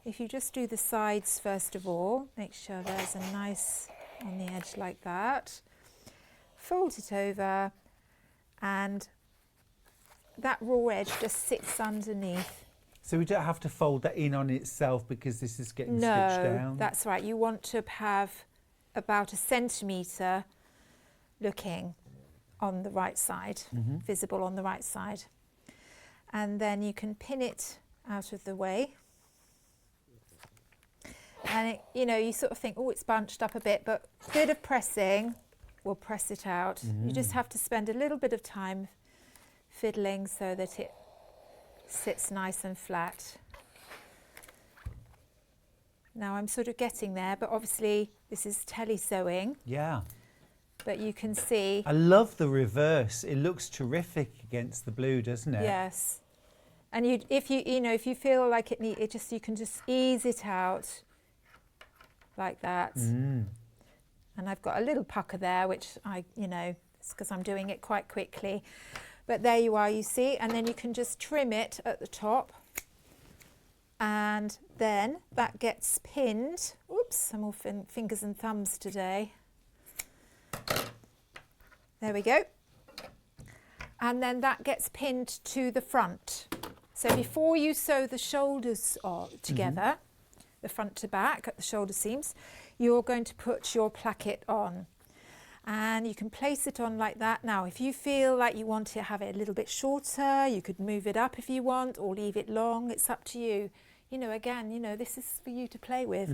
if you just do the sides first of all, make sure there's a nice on the edge like that. Fold it over, and that raw edge just sits underneath. So we don't have to fold that in on itself because this is getting stitched down? No, that's right. You want to have about 1 centimetre looking on the right side, visible on the right side. And then you can pin it out of the way. And it, you know, you sort of think, oh, it's bunched up a bit, but a bit of pressing will press it out. You just have to spend a little bit of time fiddling so that it sits nice and flat. Now I'm sort of getting there, but obviously this is tele sewing. Yeah. But you can see. I love the reverse. It looks terrific against the blue, doesn't it? Yes. And if you feel like you can just ease it out like that. And I've got a little pucker there, which it's because I'm doing it quite quickly. But there you are, you see, and then you can just trim it at the top. And then that gets pinned. Oops, I'm all fingers and thumbs today. There we go. And then that gets pinned to the front. So before you sew the shoulders together, the front to back at the shoulder seams, you're going to put your placket on. And you can place it on like that. Now, if you feel like you want to have it a little bit shorter, you could move it up if you want, or leave it long. It's up to you. Again, this is for you to play with.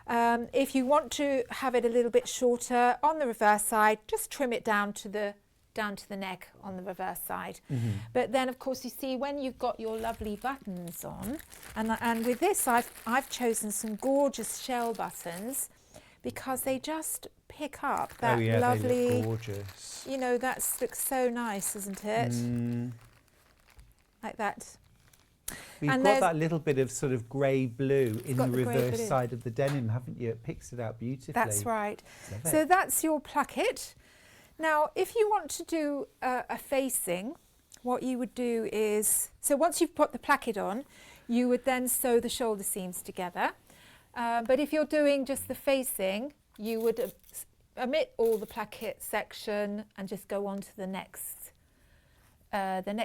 If you want to have it a little bit shorter on the reverse side, just trim it down to the neck on the reverse side. But then, of course, you see when you've got your lovely buttons on, and with this, I've chosen some gorgeous shell buttons because they just pick up that lovely. They look gorgeous. That looks so nice, isn't it? Like that. You've got that little bit of sort of grey blue in the reverse side of the denim, haven't you? It picks it out beautifully. That's right. So that's your placket. Now, if you want to do a facing, what you would do is, so once you've put the placket on, you would then sew the shoulder seams together. But if you're doing just the facing, you would omit all the placket section and just go on to the next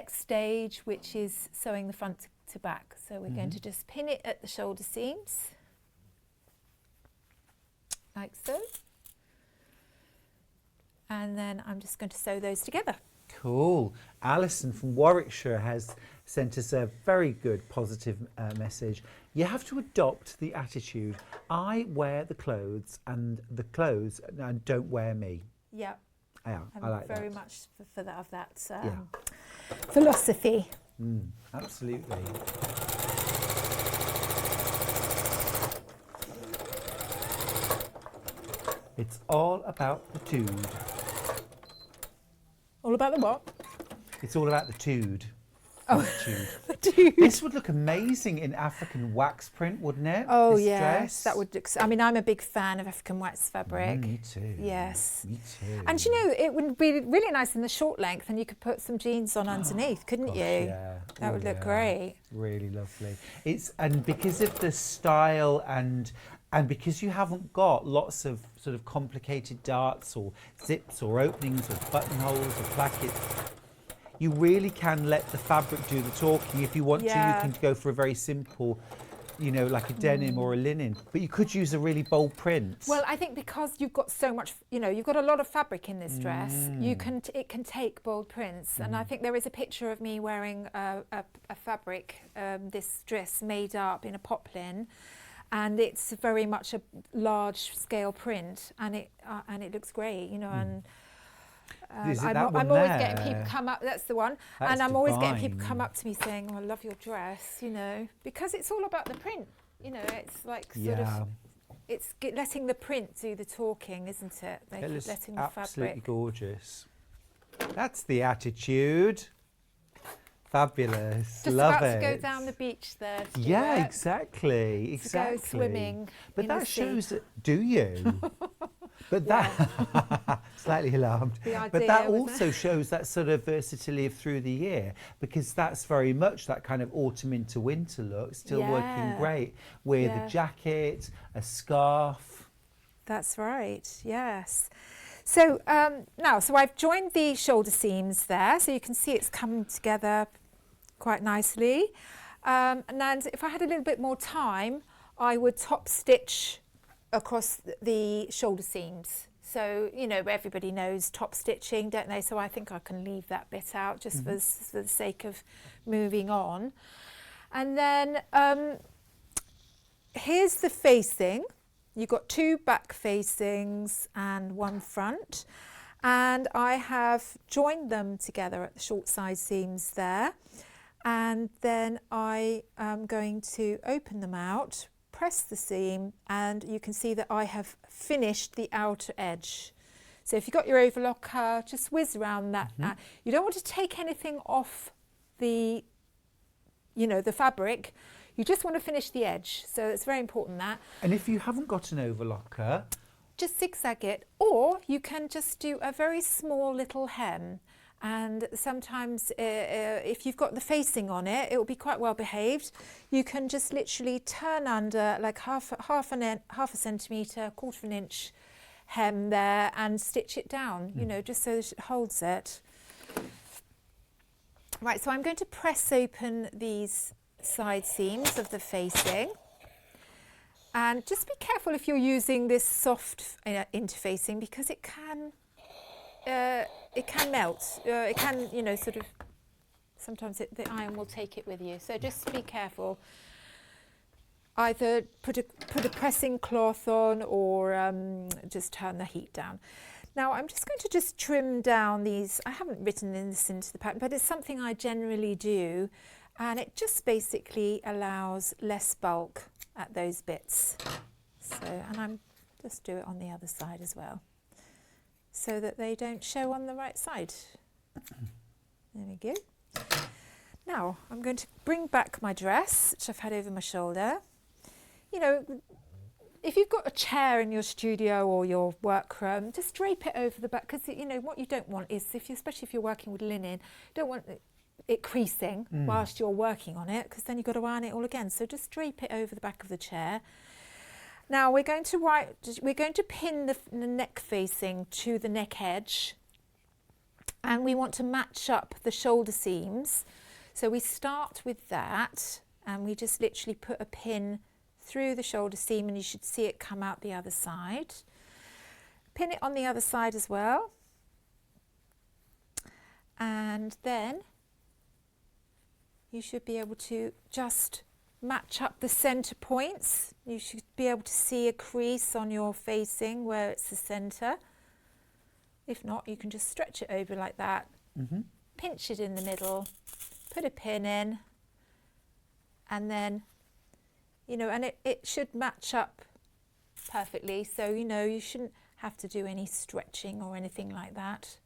stage, which is sewing the front to back. So we're going to just pin it at the shoulder seams, like so. And then I'm just going to sew those together. Cool. Alison from Warwickshire has sent us a very good positive message. You have to adopt the attitude, I wear the clothes and the clothes don't wear me. Yeah. Yeah, I like very that. much for that, of that philosophy. Absolutely. It's all about the tude. All about the what? It's all about the tude. Oh, the tude. This would look amazing in African wax print, wouldn't it? Oh, this yes, dress? that would look. I mean, I'm a big fan of African wax fabric. Me too. Yes. Me too. And you know, it would be really nice in the short length, and you could put some jeans on underneath, couldn't you? Yeah. That would look great. Really lovely. And because of the style and because you haven't got lots of sort of complicated darts or zips or openings or buttonholes or plackets, you really can let the fabric do the talking. If you want to, you can go for a very simple, you know, like a denim or a linen. But you could use a really bold print. Well, I think because you've got so much, you know, you've got a lot of fabric in this dress, it can take bold prints. And I think there is a picture of me wearing a fabric, this dress made up in a poplin. And it's very much a large scale print, and it looks great, you know. And I'm always getting people come up. That's the one. That's I'm always getting divine. people come up to me saying, "Oh, I love your dress," you know, because it's all about the print. You know, it's like sort of, it's letting the print do the talking, isn't it? It looks letting the absolutely fabric. gorgeous. That's the attitude. Fabulous. Just Love about it. to go down the beach there. To Yeah, do it. exactly. To go swimming. But in that the sea. shows that. Do you? But that slightly alarmed. The But that idea, wasn't also shows that sort of versatility through the year, because that's very much that kind of autumn into winter look, still working great with a jacket, a scarf. That's right. Yes. So now, so I've joined the shoulder seams there, so you can see it's come together quite nicely. And then if I had a little bit more time, I would top stitch across the shoulder seams. So, you know, everybody knows top stitching, don't they? So I think I can leave that bit out just for the sake of moving on. And then here's the facing. You've got two back facings and one front. And I have joined them together at the short side seams there. And then I am going to open them out, press the seam, and you can see that I have finished the outer edge. So if you've got your overlocker, just whiz around that. You don't want to take anything off the, you know, the fabric. You just want to finish the edge. So it's very important that. And if you haven't got an overlocker, just zigzag it, or you can just do a very small little hem. And sometimes if you've got the facing on it, it will be quite well behaved. You can just literally turn under like half a centimetre, quarter of an inch hem there and stitch it down, you know, just so that it holds it. Right, so I'm going to press open these side seams of the facing. And just be careful if you're using this soft interfacing, because it can melt. It can, you know, sort of, sometimes the iron will take it with you. So just be careful. Either put a pressing cloth on, or just turn the heat down. Now I'm just going to just trim down these. I haven't written this into the pattern, but it's something I generally do. And it just basically allows less bulk at those bits. So, and I'm just do it on the other side as well, so that they don't show on the right side. There we go. Now I'm going to bring back my dress, which I've had over my shoulder. You know, if you've got a chair in your studio or your workroom, just drape it over the back, because you know what you don't want is, especially if you're working with linen, you don't want it creasing whilst you're working on it, because then you've got to iron it all again. So just drape it over the back of the chair. Now we're going to pin the neck facing to the neck edge, and we want to match up the shoulder seams. So we start with that, and we just literally put a pin through the shoulder seam, and you should see it come out the other side. Pin it on the other side as well. And then you should be able to just match up the centre points. You should be able to see a crease on your facing where it's the centre. If not, you can just stretch it over like that. Pinch it in the middle, put a pin in, and then, you know, and it should match up perfectly. So, you know, you shouldn't have to do any stretching or anything like that.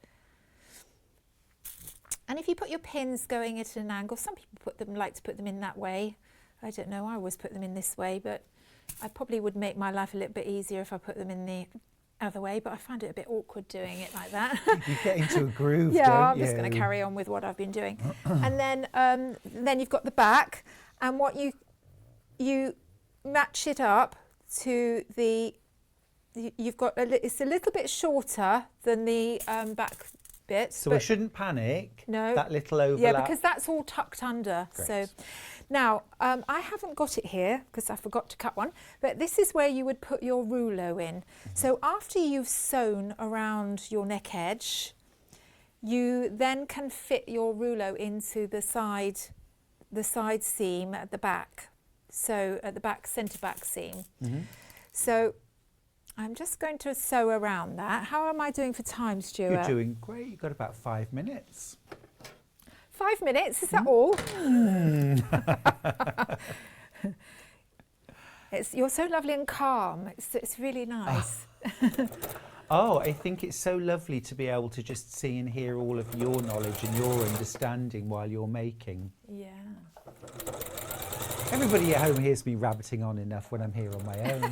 And if you put your pins going at an angle, some people like to put them in that way. I don't know, I always put them in this way, but I probably would make my life a little bit easier if I put them in the other way, but I find it a bit awkward doing it like that. You get into a groove, yeah, don't I'm you? just going to carry on with what I've been doing. And then you've got the back, and what you match it up to the, you've got, it's a little bit shorter than the back bit. So we shouldn't panic. No. That little overlap. Yeah, because that's all tucked under. Great. So now I haven't got it here because I forgot to cut one, but this is where you would put your rouleau in. So after you've sewn around your neck edge, you then can fit your rouleau into the side seam at the back. So at the back, centre back seam. So I'm just going to sew around that. How am I doing for time, Stuart? You're doing great. You've got about 5 minutes. 5 minutes, is that all? You're so lovely and calm. It's really nice. Oh, I think it's so lovely to be able to just see and hear all of your knowledge and your understanding while you're making. Yeah. Everybody at home hears me rabbiting on enough when I'm here on my own.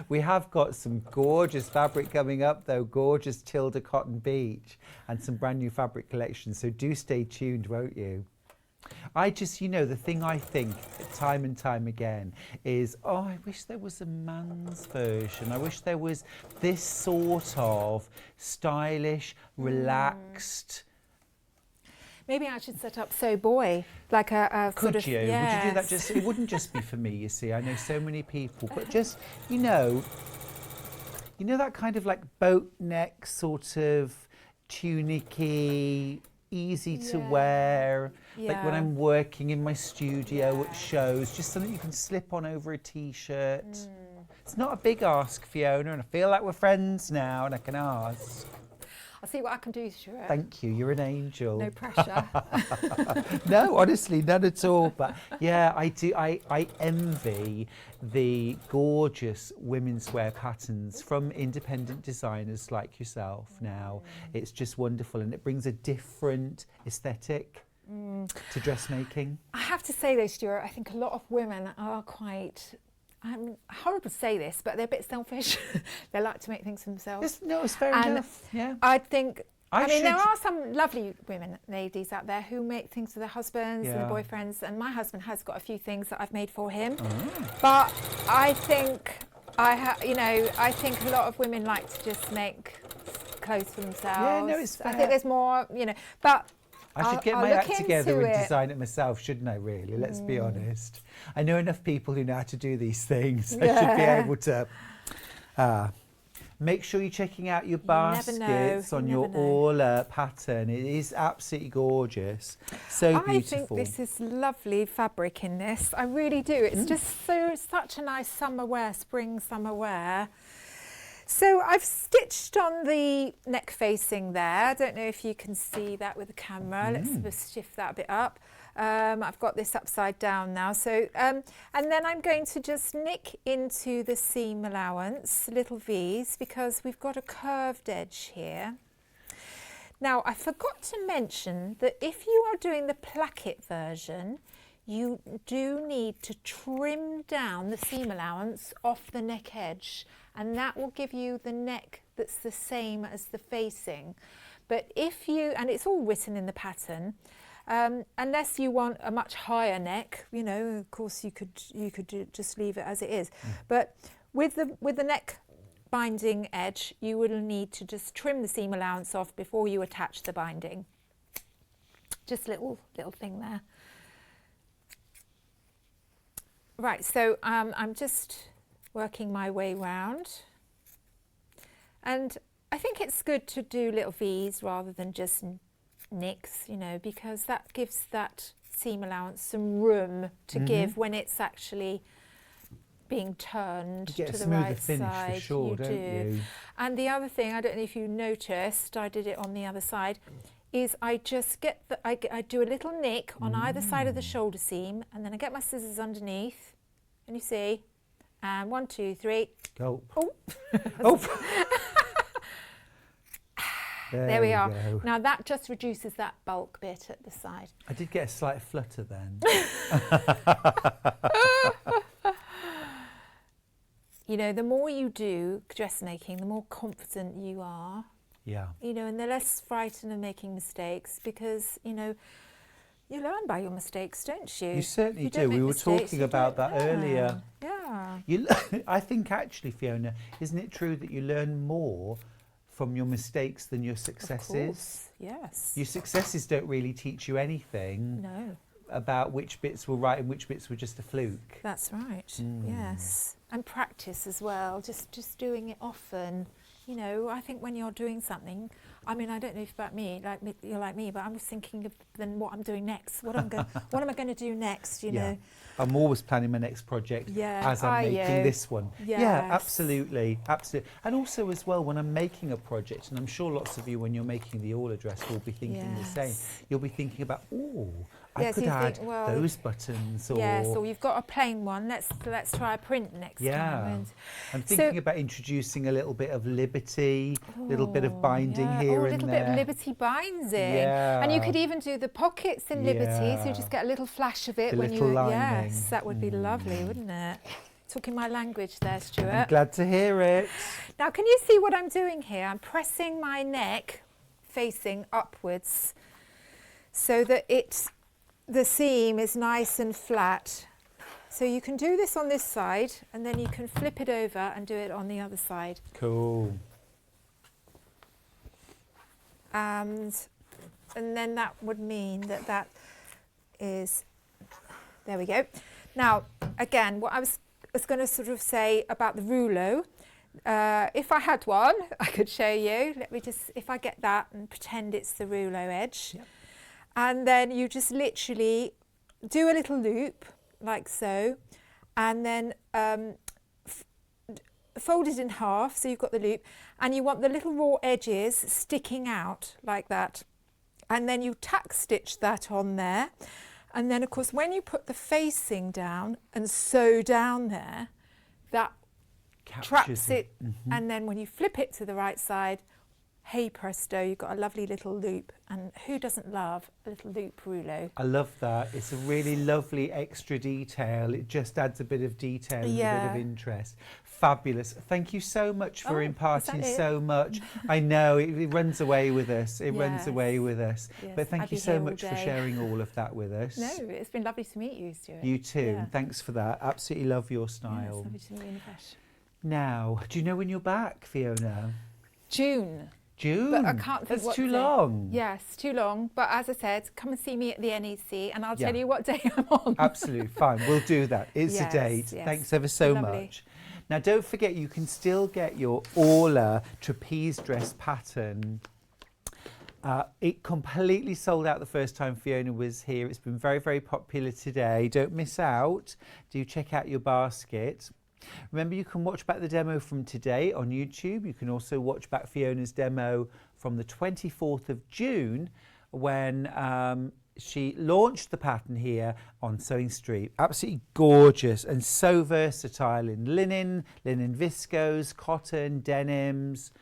We have got some gorgeous fabric coming up though, gorgeous Tilda Cotton Beach and some brand new fabric collections, so do stay tuned, won't you? I just, you know, the thing I think time and time again is, oh, I wish there was a man's version. I wish there was this sort of stylish, relaxed. Maybe I should set up Sew Boy, like a Could sort of, you? yes. Would you do that? Just it wouldn't just be for me, you see. I know so many people, but just, you know that kind of like boat neck sort of tunicky, easy to wear, like when I'm working in my studio at shows, just something you can slip on over a t-shirt. It's not a big ask, Fiona, and I feel like we're friends now and I can ask. I'll see what I can do, Stuart. Thank you, you're an angel. No pressure. No, honestly, none at all. But yeah, I do. I envy the gorgeous women's wear patterns from independent designers like yourself now. It's just wonderful, and it brings a different aesthetic to dressmaking. I have to say though, Stuart, I think a lot of women are quite, I'm horrible to say this, but they're a bit selfish. They like to make things for themselves. It's fair enough. Yeah. I think, I mean, there should- are some lovely women, ladies out there who make things for their husbands and Yeah. their boyfriends, and my husband has got a few things that I've made for him. But I think, I think a lot of women like to just make clothes for themselves. Yeah, no, it's I fair. think there's more, but I should get I'll my look act together into and it. design it myself, shouldn't I, really? Let's be honest. I know enough people who know how to do these things. I should be able to. Make sure you're checking out your baskets on your Orla pattern. It is absolutely gorgeous. So beautiful. I think this is lovely fabric in this. I really do. It's just such a nice summer wear, spring summer wear. So I've stitched on the neck facing there. I don't know if you can see that with the camera. Let's just shift that a bit up. I've got this upside down now. So, and then I'm going to just nick into the seam allowance, little V's, because we've got a curved edge here. Now, I forgot to mention that if you are doing the placket version, you do need to trim down the seam allowance off the neck edge, and that will give you the neck that's the same as the facing. But if you, and it's all written in the pattern, unless you want a much higher neck, you know, of course you could just leave it as it is. But with the neck binding edge, you will need to just trim the seam allowance off before you attach the binding. Just little thing there. Right, so I'm just working my way round, and I think it's good to do little V's rather than just nicks, you know, because that gives that seam allowance some room to give when it's actually being turned You get to a the smoother right finish side. for sure, don't you? And the other thing, I don't know if you noticed, I did it on the other side, is I just get I do a little nick on either side of the shoulder seam, and then I get my scissors underneath. And you see, and 1, 2, 3. Go. Oh. Oh. There we are. go. Now that just reduces that bulk bit at the side. I did get a slight flutter then. You know, the more you do dressmaking, the more confident you are. Yeah. You know, and the less frightened of making mistakes, because, you know, you learn by your mistakes, don't you? You certainly If you don't do. We make were mistakes, talking you about don't that learn. earlier. Yeah. I think actually, Fiona, isn't it true that you learn more from your mistakes than your successes? Of course, yes. Your successes don't really teach you anything. No. About which bits were right and which bits were just a fluke. That's right. Yes. And practice as well, just doing it often. You know, I think when you're doing something, I mean, I don't know if about me, you're like me, but I'm just thinking of then what I'm doing next. What am I going to do next, you know? I'm always planning my next project as I'm making this one. Yes. Yeah, absolutely, absolutely. And also as well, when I'm making a project, and I'm sure lots of you, when you're making the Orla dress, will be thinking the same. You'll be thinking about, I could add those buttons. Or yes, or you've got a plain one. Let's try a print next time. I'm thinking about introducing a little bit of liberty, a little bit of binding here and there. A little bit of liberty binding. Yeah. And you could even do the pockets in liberty, so you just get a little flash of it when you. Yes, that would be lovely, wouldn't it? Talking my language there, Stuart. I'm glad to hear it. Now, can you see what I'm doing here? I'm pressing my neck facing upwards so that the seam is nice and flat. So you can do this on this side, and then you can flip it over and do it on the other side. Cool. And then that would mean that is, there we go. Now, again, what I was going to sort of say about the rouleau, if I had one, I could show you. Let me just, if I get that and pretend it's the rouleau edge. Yep. And then you just literally do a little loop, like so, and then fold it in half, so you've got the loop, and you want the little raw edges sticking out like that. And then you tack stitch that on there. And then, of course, when you put the facing down and sew down there, that traps it. And then when you flip it to the right side, hey presto, you've got a lovely little loop. And who doesn't love a little loop rouleau? I love that. It's a really lovely extra detail. It just adds a bit of detail and a bit of interest. Fabulous. Thank you so much for imparting so much. I know, it runs away with us. It runs away with us. Yes. But thank you so much for sharing all of that with us. No, it's been lovely to meet you, Stuart. You too. Yeah. Thanks for that. Absolutely love your style. Yeah, it's lovely to meet you in the flesh. Now, do you know when you're back, Fiona? June. June? But I can't think That's too long. Yes, too long. But as I said, come and see me at the NEC and I'll tell you what day I'm on. Absolutely, fine. We'll do that. It's a date. Yes. Thanks ever so much. Now, don't forget, you can still get your Orla trapeze dress pattern. It completely sold out the first time Fiona was here. It's been very, very popular today. Don't miss out. Do check out your basket. Remember, you can watch back the demo from today on YouTube. You can also watch back Fiona's demo from the 24th of June when she launched the pattern here on Sewing Street. Absolutely gorgeous and so versatile in linen viscose, cotton, denims.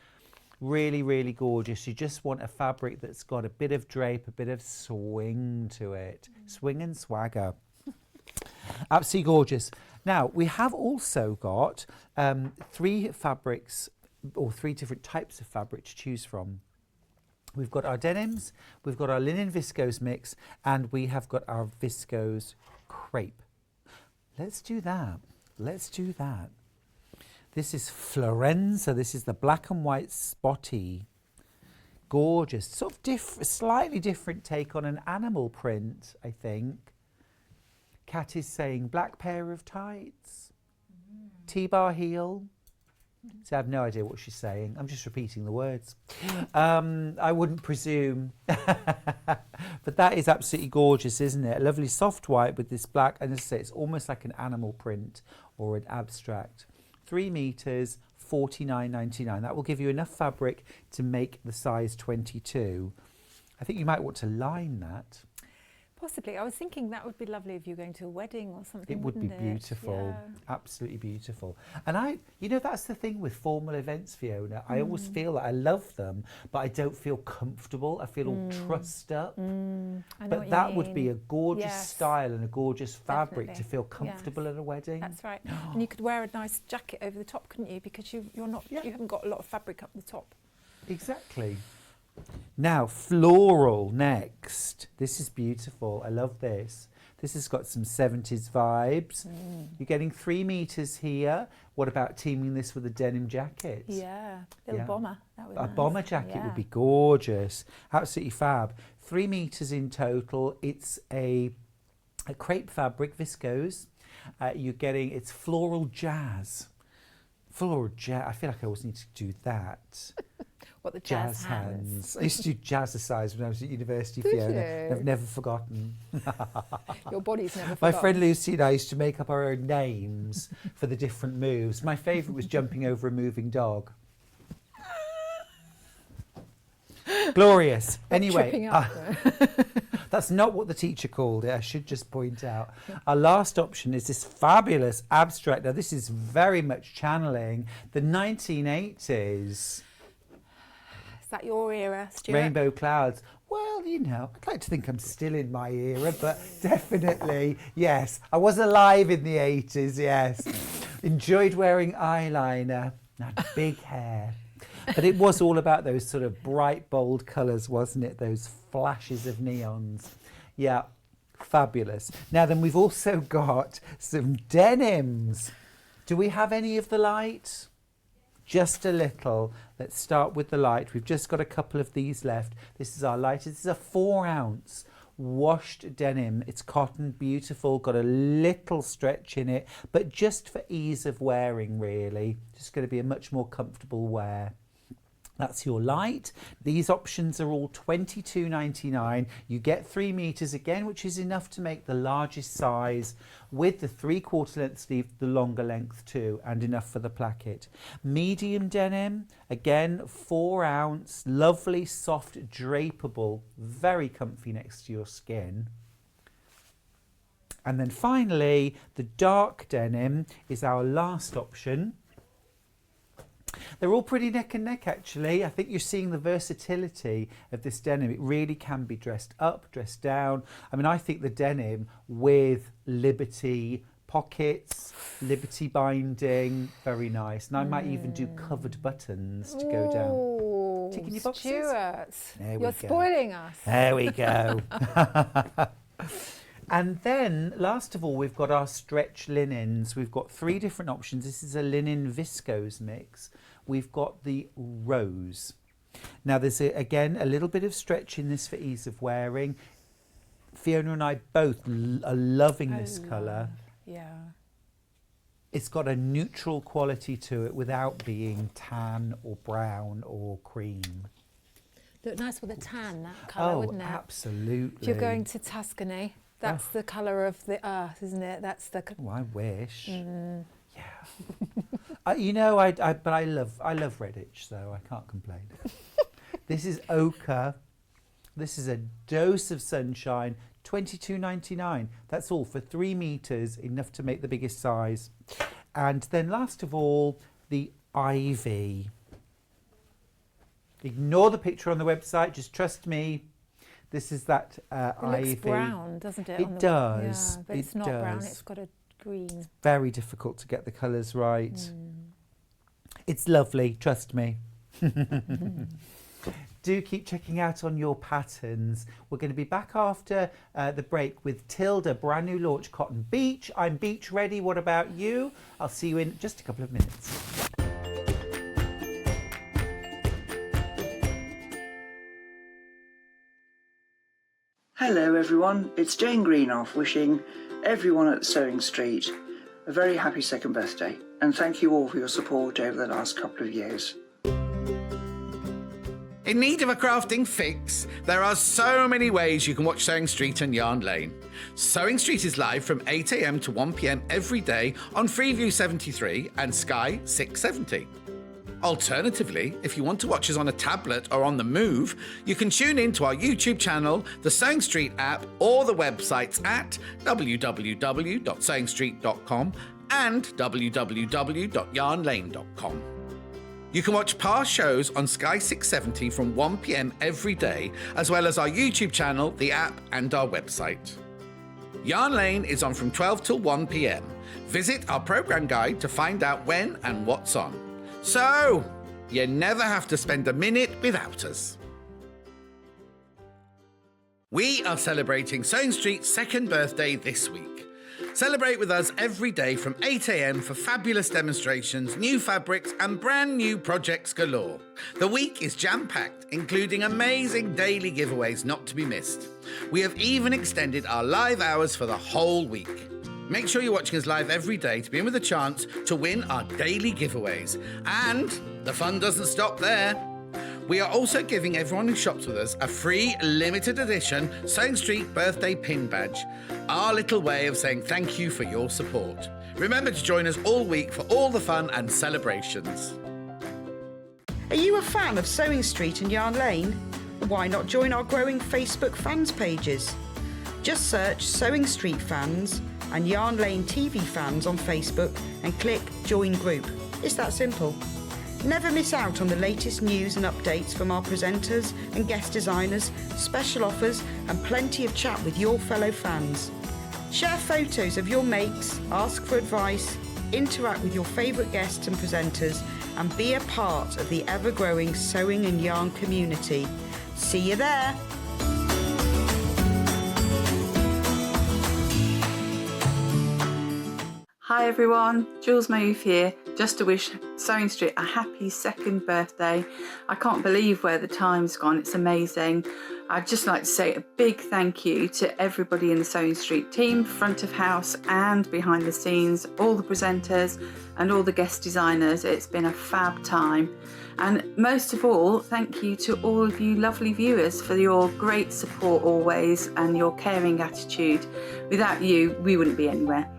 Really, really gorgeous. You just want a fabric that's got a bit of drape, a bit of swing to it. Swing and swagger. Absolutely gorgeous. Now, we have also got 3 fabrics, or 3 different types of fabric to choose from. We've got our denims, we've got our linen viscose mix, and we have got our viscose crepe. Let's do that. Let's do that. This is Florenza. This is the black and white spotty. Gorgeous. Sort of slightly different take on an animal print, I think. Kat is saying black pair of tights, T-bar heel. See, I have no idea what she's saying. I'm just repeating the words. I wouldn't presume. But that is absolutely gorgeous, isn't it? A lovely soft white with this black. And as I say, it's almost like an animal print or an abstract. 3 meters, $49.99. That will give you enough fabric to make the size 22. I think you might want to line that. Possibly. I was thinking that would be lovely if you're going to a wedding or something. It would be beautiful. Yeah. Absolutely beautiful. And you know, that's the thing with formal events, Fiona. I always feel that I love them, but I don't feel comfortable. I feel all trussed up. But that would be a gorgeous style and a gorgeous fabric to feel comfortable at a wedding. That's right. And you could wear a nice jacket over the top, couldn't you? Because you haven't got a lot of fabric up the top. Exactly. Now, floral next. This is beautiful. I love this. This has got some 70s vibes. You're getting 3 meters here. What about teaming this with a denim jacket? Yeah, little bomber. That would be a nice. bomber jacket would be gorgeous. Absolutely fab. 3 meters in total. It's a crepe fabric, viscose. You're getting, it's floral jazz. Floral jazz. I feel like I always need to do that. What, the jazz hands? I used to do jazzercise when I was at university, Fiona. I've never forgotten. Your body's never forgotten. My friend Lucy and I used to make up our own names for the different moves. My favourite was jumping over a moving dog. Glorious. Anyway, that's not what the teacher called it, I should just point out. Our last option is this fabulous abstract. Now, this is very much channeling the 1980s. Is that your era, Stuart? Rainbow clouds. Well, you know, I'd like to think I'm still in my era, but definitely, yes. I was alive in the 80s, yes. Enjoyed wearing eyeliner, had big hair. But it was all about those sort of bright, bold colours, wasn't it? Those flashes of neons. Yeah, fabulous. Now then, we've also got some denims. Do we have any of the light? Just a little. Let's start with the light. We've just got a couple of these left. This is our light. This is a 4-ounce washed denim. It's cotton, beautiful, got a little stretch in it, but just for ease of wearing, really. Just going to be a much more comfortable wear. That's your light. These options are all $22.99. You get 3 meters again, which is enough to make the largest size with the 3/4 length sleeve, the longer length too, and enough for the placket. Medium denim, again, 4-ounce, lovely, soft, drapeable, very comfy next to your skin. And then finally, the dark denim is our last option. They're all pretty neck and neck, actually. I think you're seeing the versatility of this denim. It really can be dressed up, dressed down. I mean, I think the denim with Liberty pockets, Liberty binding, very nice. And I might even do covered buttons to go down. Ticking your boxes? Stuart, you're spoiling us. There we go. And then, last of all, we've got our stretch linens. We've got 3 different options. This is a linen viscose mix. We've got the rose. Now, there's, again, a little bit of stretch in this for ease of wearing. Fiona and I both are loving this colour. Yeah. It's got a neutral quality to it without being tan or brown or cream. Look nice with a tan, that colour, wouldn't it? Absolutely. If you're going to Tuscany, that's the colour of the earth, isn't it? That's the. Oh, I wish. Yeah. You know, but I love Redditch, so I can't complain. This is ochre. This is a dose of sunshine. $22.99. That's all for 3 meters, enough to make the biggest size. And then, last of all, the ivy. Ignore the picture on the website. Just trust me. This is that ivy. It looks brown, doesn't it? It does. Yeah, but it's not brown. It's got a green. It's very difficult to get the colours right. It's lovely. Trust me. Do keep checking out on your patterns. We're going to be back after the break with Tilda, brand new launch Cotton Beach. I'm beach ready. What about you? I'll see you in just a couple of minutes. Hello everyone, it's Jane Greenoff wishing everyone at Sewing Street a very happy second birthday, and thank you all for your support over the last couple of years. In need of a crafting fix? There are so many ways you can watch Sewing Street and Yarn Lane. Sewing Street is live from 8 a.m. to 1 p.m. every day on Freeview 73 and Sky 670. Alternatively, if you want to watch us on a tablet or on the move, you can tune in to our YouTube channel, the Sewing Street app, or the websites at www.sewingstreet.com and www.yarnlane.com. You can watch past shows on Sky 670 from 1 p.m. every day, as well as our YouTube channel, the app, and our website. Yarn Lane is on from 12 till 1 p.m. Visit our programme guide to find out when and what's on. So, you never have to spend a minute without us. We are celebrating Sewing Street's second birthday this week. Celebrate with us every day from 8 a.m. for fabulous demonstrations, new fabrics, and brand new projects galore. The week is jam-packed, including amazing daily giveaways not to be missed. We have even extended our live hours for the whole week. Make sure you're watching us live every day to be in with a chance to win our daily giveaways. And the fun doesn't stop there. We are also giving everyone who shops with us a free limited edition Sewing Street birthday pin badge, our little way of saying thank you for your support. Remember to join us all week for all the fun and celebrations. Are you a fan of Sewing Street and Yarn Lane? Why not join our growing Facebook fans pages? Just search Sewing Street Fans and Yarn Lane TV Fans on Facebook and click Join Group. It's that simple. Never miss out on the latest news and updates from our presenters and guest designers, special offers, and plenty of chat with your fellow fans. Share photos of your makes, ask for advice, interact with your favourite guests and presenters, and be a part of the ever-growing sewing and yarn community. See you there! Hi everyone, Jules Move here, just to wish Sewing Street a happy second birthday. I can't believe where the time's gone, it's amazing. I'd just like to say a big thank you to everybody in the Sewing Street team, front of house and behind the scenes, all the presenters and all the guest designers. It's been a fab time. And most of all, thank you to all of you lovely viewers for your great support always and your caring attitude. Without you, we wouldn't be anywhere.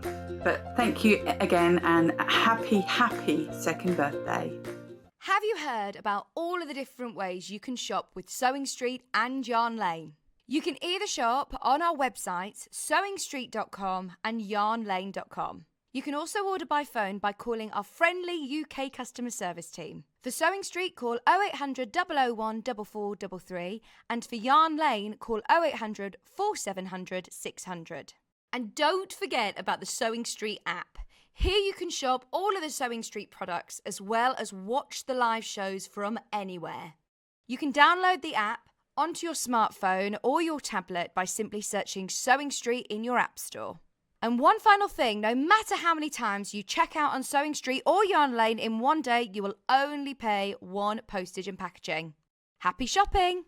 But thank you again and happy second birthday. Have you heard about all of the different ways you can shop with Sewing Street and Yarn Lane? You can either shop on our websites, sewingstreet.com and yarnlane.com. You can also order by phone by calling our friendly UK customer service team. For Sewing Street, call 0800 001 4433 and for Yarn Lane, call 0800 4700 600. And don't forget about the Sewing Street app. Here you can shop all of the Sewing Street products as well as watch the live shows from anywhere. You can download the app onto your smartphone or your tablet by simply searching Sewing Street in your app store. And one final thing, no matter how many times you check out on Sewing Street or Yarn Lane in one day, you will only pay one postage and packaging. Happy shopping!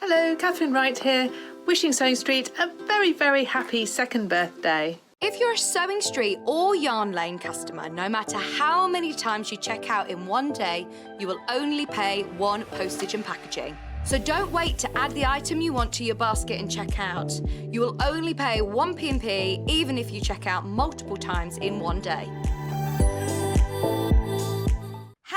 Hello, Catherine Wright here, wishing Sewing Street a very, very happy second birthday. If you're a Sewing Street or Yarn Lane customer, no matter how many times you check out in one day, you will only pay one postage and packaging. So don't wait to add the item you want to your basket and check out. You will only pay one P&P even if you check out multiple times in one day.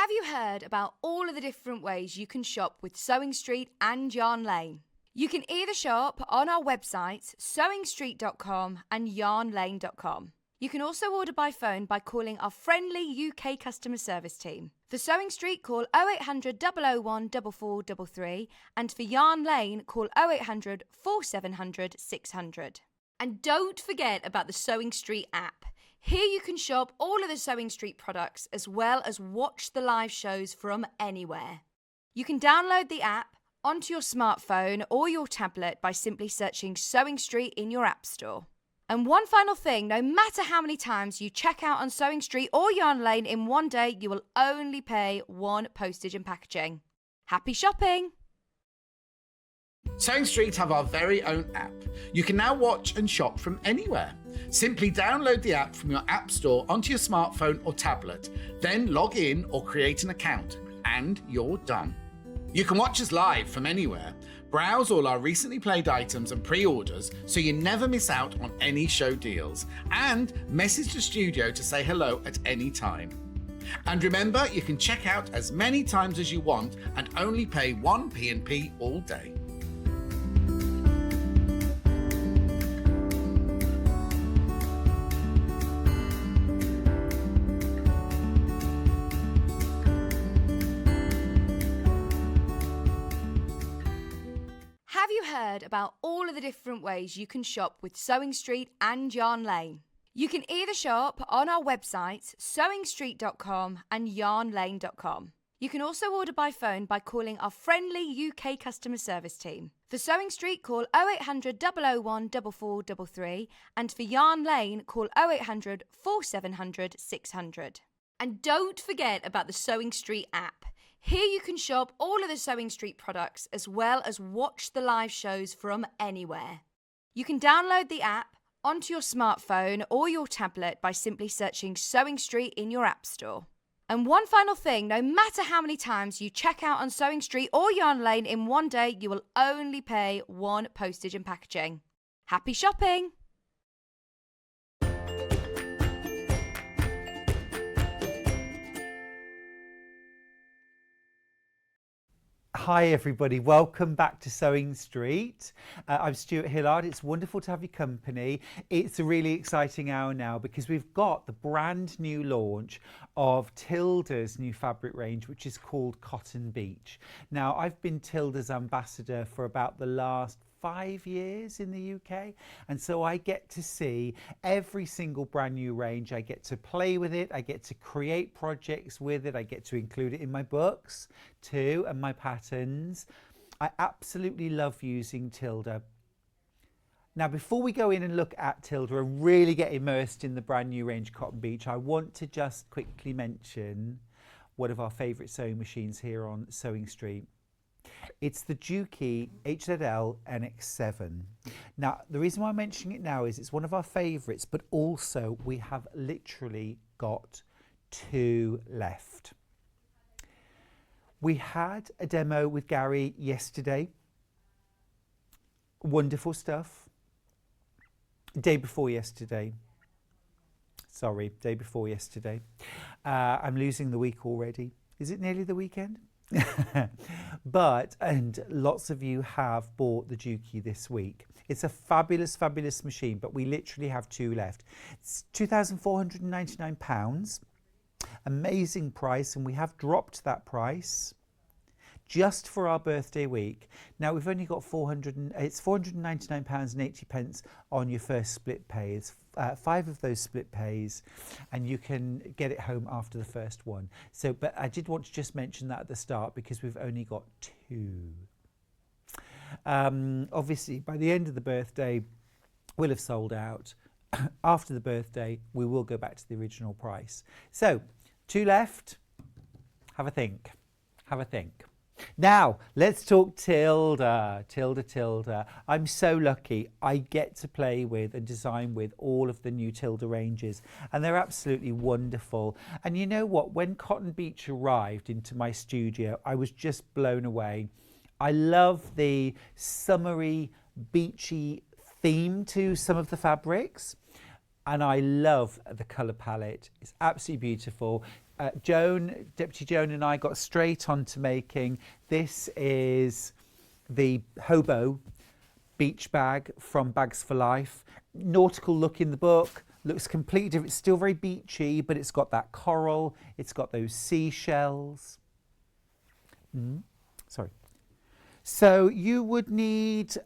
Have you heard about all of the different ways you can shop with Sewing Street and Yarn Lane? You can either shop on our websites, sewingstreet.com and yarnlane.com. You can also order by phone by calling our friendly UK customer service team. For Sewing Street, call 0800 001 4433 and for Yarn Lane, call 0800 4700 600. And don't forget about the Sewing Street app. Here you can shop all of the Sewing Street products as well as watch the live shows from anywhere. You can download the app onto your smartphone or your tablet by simply searching Sewing Street in your app store. And one final thing, no matter how many times you check out on Sewing Street or Yarn Lane in one day, you will only pay one postage and packaging. Happy shopping! Sewing Street have our very own app. You can now watch and shop from anywhere. Simply download the app from your app store onto your smartphone or tablet, then log in or create an account, and you're done. You can watch us live from anywhere, browse all our recently played items and pre-orders so you never miss out on any show deals, and message the studio to say hello at any time. And remember, you can check out as many times as you want and only pay 1 P&P all day. Have you heard about all of the different ways you can shop with Sewing Street and Yarn Lane? You can either shop on our websites, sewingstreet.com and yarnlane.com. You can also order by phone by calling our friendly UK customer service team. For Sewing Street, call 0800 001 4433, and for Yarn Lane, call 0800 4700 600. And don't forget about the Sewing Street app. Here you can shop all of the Sewing Street products as well as watch the live shows from anywhere. You can download the app onto your smartphone or your tablet by simply searching Sewing Street in your app store. And one final thing, no matter how many times you check out on Sewing Street or Yarn Lane in one day, you will only pay 1 postage and packaging. Happy shopping! Hi everybody, welcome back to Sewing Street. I'm Stuart Hillard. It's wonderful to have your company. It's a really exciting hour now because we've got the brand new launch of Tilda's new fabric range, which is called Cotton Beach. Now, I've been Tilda's ambassador for about the last 5 years in the UK, and so I get to see every single brand new range. I get to play with it, I get to create projects with it, I get to include it in my books too and my patterns. I absolutely love using Tilda. Now, before we go in and look at Tilda and really get immersed in the brand new range Cotton Beach, I want to just quickly mention one of our favourite sewing machines here on Sewing Street. It's the Juki HZL NX7. Now, the reason why I'm mentioning it now is it's one of our favourites, but also we have literally got 2 left. We had a demo with Gary yesterday. Wonderful stuff. Day before yesterday. Sorry, day before yesterday. I'm losing the week already. Is it nearly the weekend? And lots of you have bought the Juki this week. It's a fabulous, fabulous machine, but we literally have 2 left. It's £2,499, amazing price, and we have dropped that price just for our birthday week. Now we've only got it's £499.80 on your first split pay. It's 5 of those split pays, and you can get it home after the first one. So, but I did want to just mention that at the start because we've only got 2. Obviously, by the end of the birthday, we'll have sold out. After the birthday, we will go back to the original price. So, 2 left. Have a think. Have a think. Now, let's talk Tilda. Tilda. I'm so lucky. I get to play with and design with all of the new Tilda ranges, and they're absolutely wonderful. And you know what? When Cotton Beach arrived into my studio, I was just blown away. I love the summery, beachy theme to some of the fabrics, and I love the colour palette. It's absolutely beautiful. Deputy Joan and I got straight on to making. This is the Hobo beach bag from Bags for Life. Nautical look in the book, looks completely different. It's still very beachy, but it's got that coral, it's got those seashells. Sorry. So you would need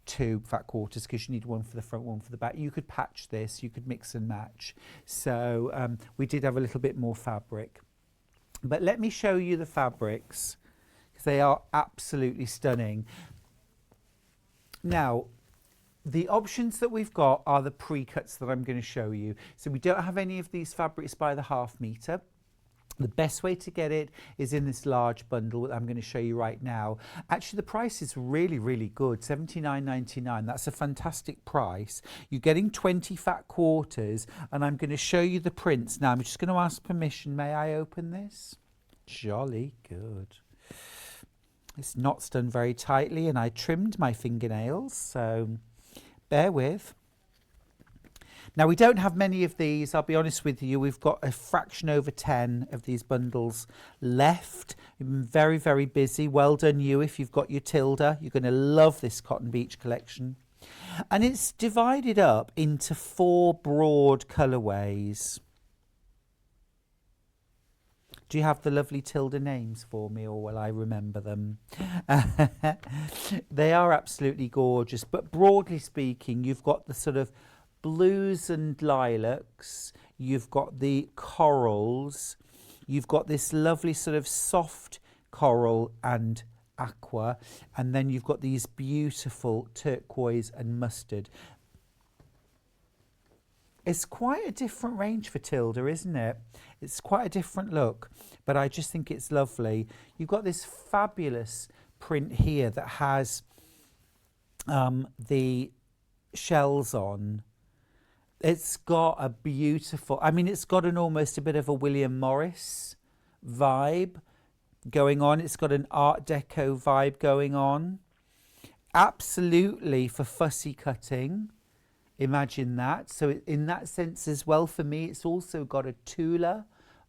2 fat quarters because you need 1 for the front, 1 for the back. You could patch this, you could mix and match. So we did have a little bit more fabric. But let me show you the fabrics because they are absolutely stunning. Now, the options that we've got are the pre-cuts that I'm going to show you. So we don't have any of these fabrics by the 1/2 metre. The best way to get it is in this large bundle that I'm going to show you right now. Actually, the price is really, really good, $79.99. That's a fantastic price. You're getting 20 fat quarters, and I'm going to show you the prints. Now, I'm just going to ask permission. May I open this? Jolly good. It's not done very tightly, and I trimmed my fingernails, so bear with. Now, we don't have many of these, I'll be honest with you. We've got a fraction over 10 of these bundles left. We've been very, very busy. Well done you if you've got your Tilda. You're going to love this Cotton Beach collection. And it's divided up into 4 broad colourways. Do you have the lovely Tilda names for me, or will I remember them? They are absolutely gorgeous. But broadly speaking, you've got the sort of blues and lilacs, you've got the corals, you've got this lovely sort of soft coral and aqua, and then you've got these beautiful turquoise and mustard. It's quite a different range for Tilda, isn't it? It's quite a different look, but I just think it's lovely. You've got this fabulous print here that has the shells on. It's got a beautiful, I mean, it's got an almost a bit of a William Morris vibe going on. It's got an Art Deco vibe going on. Absolutely for fussy cutting. Imagine that. So in that sense as well, for me, it's also got a Tula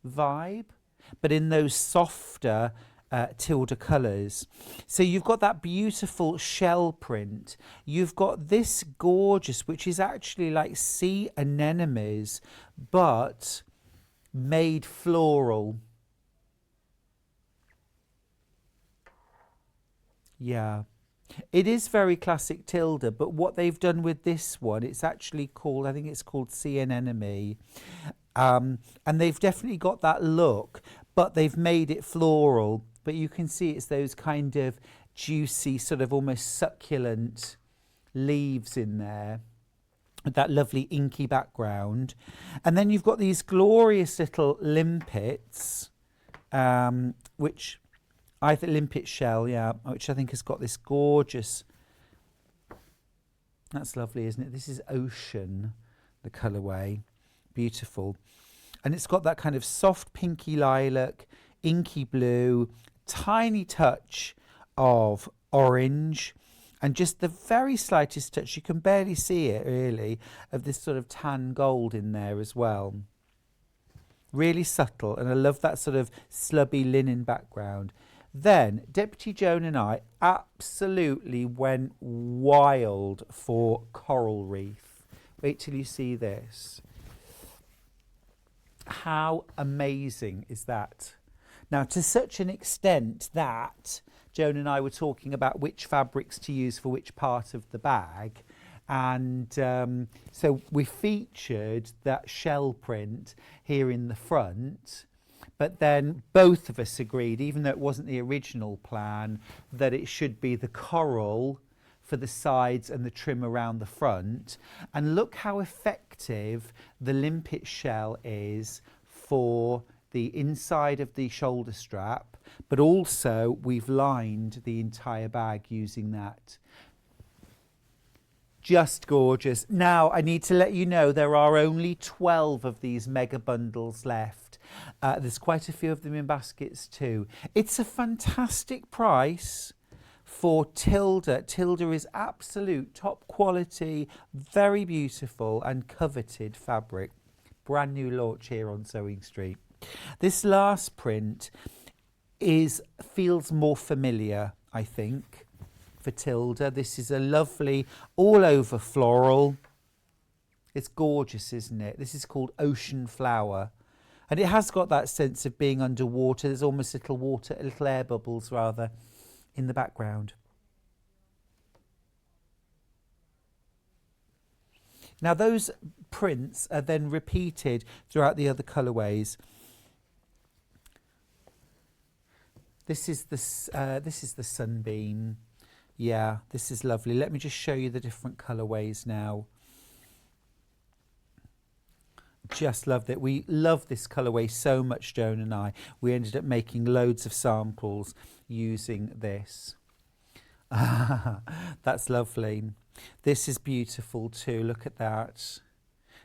vibe, but in those softer Tilda colours. So you've got that beautiful shell print. You've got this gorgeous, which is actually like sea anemones, but made floral. Yeah. It is very classic Tilda, but what they've done with this one, it's actually called, I think it's called Sea Anemone. And they've definitely got that look, but they've made it floral. But you can see it's those kind of juicy, sort of almost succulent leaves in there with that lovely inky background. And then you've got these glorious little limpets, which I think limpet shell, yeah, which I think has got this gorgeous, that's lovely, isn't it? This is Ocean, the colourway, beautiful. And it's got that kind of soft pinky lilac, inky blue, tiny touch of orange, and just the very slightest touch, you can barely see it really, of this sort of tan gold in there as well. Really subtle, and I love that sort of slubby linen background. Then Deputy Joan and I absolutely went wild for coral reef. Wait till you see this. How amazing is that? Now, to such an extent that Joan and I were talking about which fabrics to use for which part of the bag. And so we featured that shell print here in the front. But then both of us agreed, even though it wasn't the original plan, that it should be the coral for the sides and the trim around the front. And look how effective the limpet shell is for the inside of the shoulder strap, but also we've lined the entire bag using that. Just gorgeous. Now, I need to let you know there are only 12 of these mega bundles left. There's quite a few of them in baskets too. It's a fantastic price for Tilda. Tilda is absolute top quality, very beautiful and coveted fabric. Brand new launch here on Sewing Street. This last print feels more familiar, I think, for Tilda. This is a lovely all over floral. It's gorgeous, isn't it? This is called Ocean Flower. And it has got that sense of being underwater. There's almost little air bubbles rather, in the background. Now those prints are then repeated throughout the other colourways. This is the Sunbeam. Yeah, this is lovely. Let me just show you the different colourways now. just loved it. We love this colourway so much, Joan and I. We ended up making loads of samples using this. That's lovely. This is beautiful too. Look at that.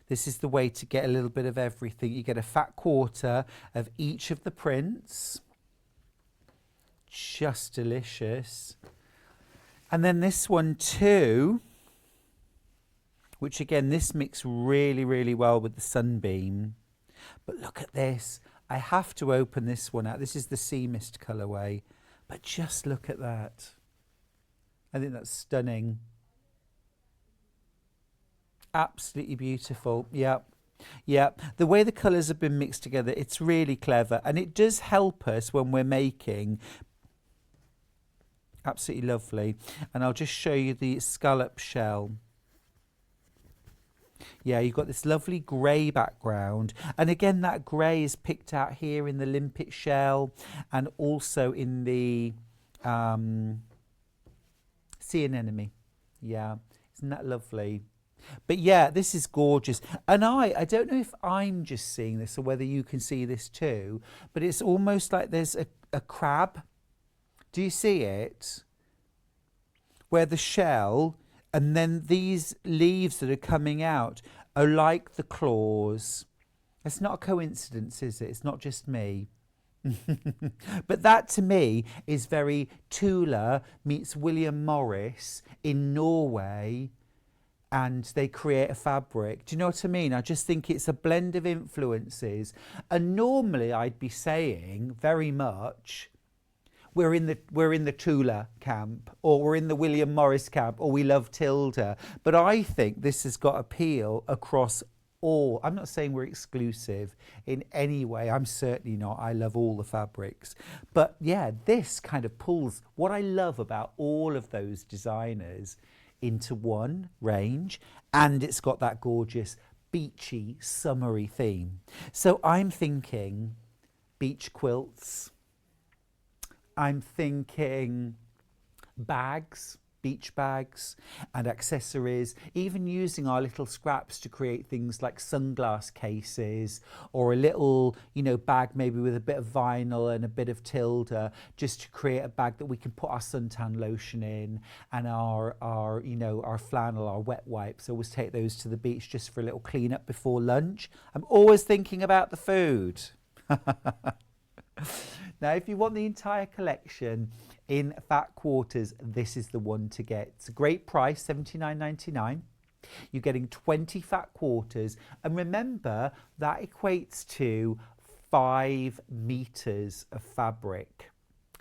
This is the way to get a little bit of everything. You get a fat quarter of each of the prints. Just delicious. And then this one too, which again, this mixed really, really well with the Sunbeam. But look at this. I have to open this one out. This is the Sea Mist colourway. But just look at that. I think that's stunning. Absolutely beautiful. Yep. Yep. The way the colours have been mixed together, it's really clever. And it does help us when we're making. Absolutely lovely. And I'll just show you the scallop shell. Yeah, you've got this lovely grey background. And again, that grey is picked out here in the limpet shell and also in the sea anemone. Yeah, isn't that lovely? But yeah, this is gorgeous. And I don't know if I'm just seeing this or whether you can see this too, but it's almost like there's a crab. Do you see it? Where the shell and then these leaves that are coming out are like the claws. It's not a coincidence, is it? It's not just me. But that to me is very Tilda meets William Morris in Norway, and they create a fabric. Do you know what I mean? I just think it's a blend of influences. And normally I'd be saying very much we're in the Tilda camp, or we're in the William Morris camp, or we love Tilda. But I think this has got appeal across all. I'm not saying we're exclusive in any way. I'm certainly not. I love all the fabrics. But yeah, this kind of pulls what I love about all of those designers into one range, and it's got that gorgeous beachy summery theme. So I'm thinking beach quilts. I'm thinking bags, beach bags and accessories, even using our little scraps to create things like sunglass cases, or a little, you know, bag maybe with a bit of vinyl and a bit of Tilda, just to create a bag that we can put our suntan lotion in, and our you know, our flannel, our wet wipes. Always take those to the beach just for a little clean up before lunch. I'm always thinking about the food. Now, if you want the entire collection in fat quarters, this is the one to get. It's a great price, $79.99. You're getting 20 fat quarters. And remember, that equates to 5 meters of fabric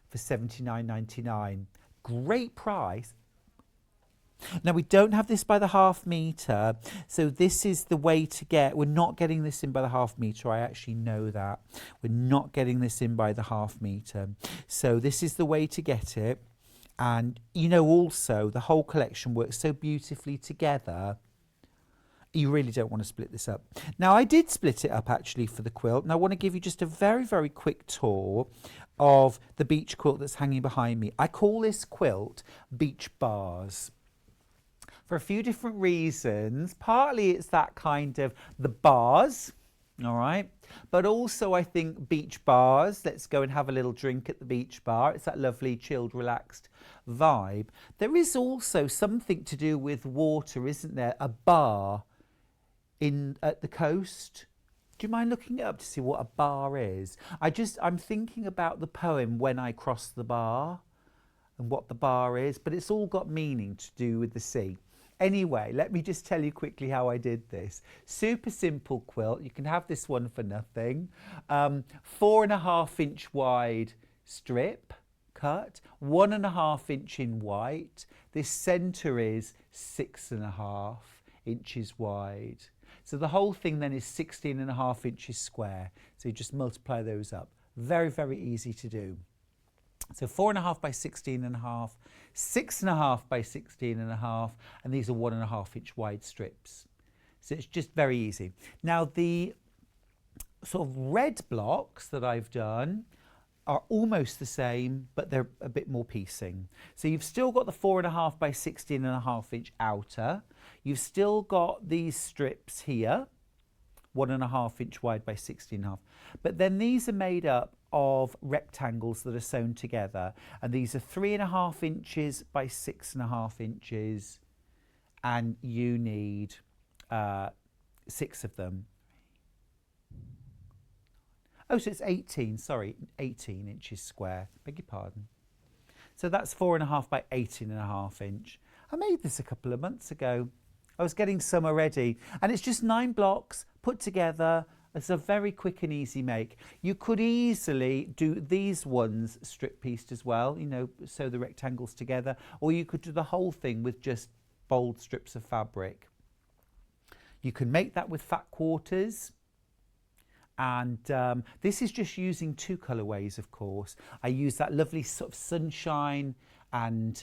for $79.99. Great price. Now, we don't have this by the half metre, so this is the way to get. We're not getting this in by the half metre. I actually know that. We're not getting this in by the half metre. So this is the way to get it. And, you know, also, the whole collection works so beautifully together. You really don't want to split this up. Now, I did split it up, actually, for the quilt. And I want to give you just a very, very quick tour of the beach quilt that's hanging behind me. I call this quilt Beach Bars, for a few different reasons. Partly it's that kind of the bars, all right? But also I think beach bars, let's go and have a little drink at the beach bar. It's that lovely chilled, relaxed vibe. There is also something to do with water, isn't there? A bar at the coast. Do you mind looking it up to see what a bar is? I'm thinking about the poem When I Cross the Bar and what the bar is, but it's all got meaning to do with the sea. Anyway, let me just tell you quickly how I did this. Super simple quilt. You can have this one for nothing. 4.5 inch wide strip cut, 1.5 inch in white. This centre is 6.5 inches wide. So the whole thing then is 16.5 inches square. So you just multiply those up. Very, very easy to do. So 4.5 by 16.5, 6.5 by 16.5, and these are 1.5 inch wide strips. So it's just very easy. Now the sort of red blocks that I've done are almost the same, but they're a bit more piecing. So you've still got the 4.5 by 16.5 inch outer. You've still got these strips here, 1.5 inch wide by 16.5. But then these are made up of rectangles that are sewn together, and these are 3.5 inches by 6.5 inches, and you need 6 of them. Oh, so it's 18, sorry, 18 inches square, beg your pardon. So that's 4.5 by 18.5 inch. I made this a couple of months ago. I was getting summer ready, and it's just 9 blocks put together. It's a very quick and easy make. You could easily do these ones strip pieced as well, you know, sew the rectangles together, or you could do the whole thing with just bold strips of fabric. You can make that with fat quarters. And this is just using 2 colourways, of course. I use that lovely sort of sunshine and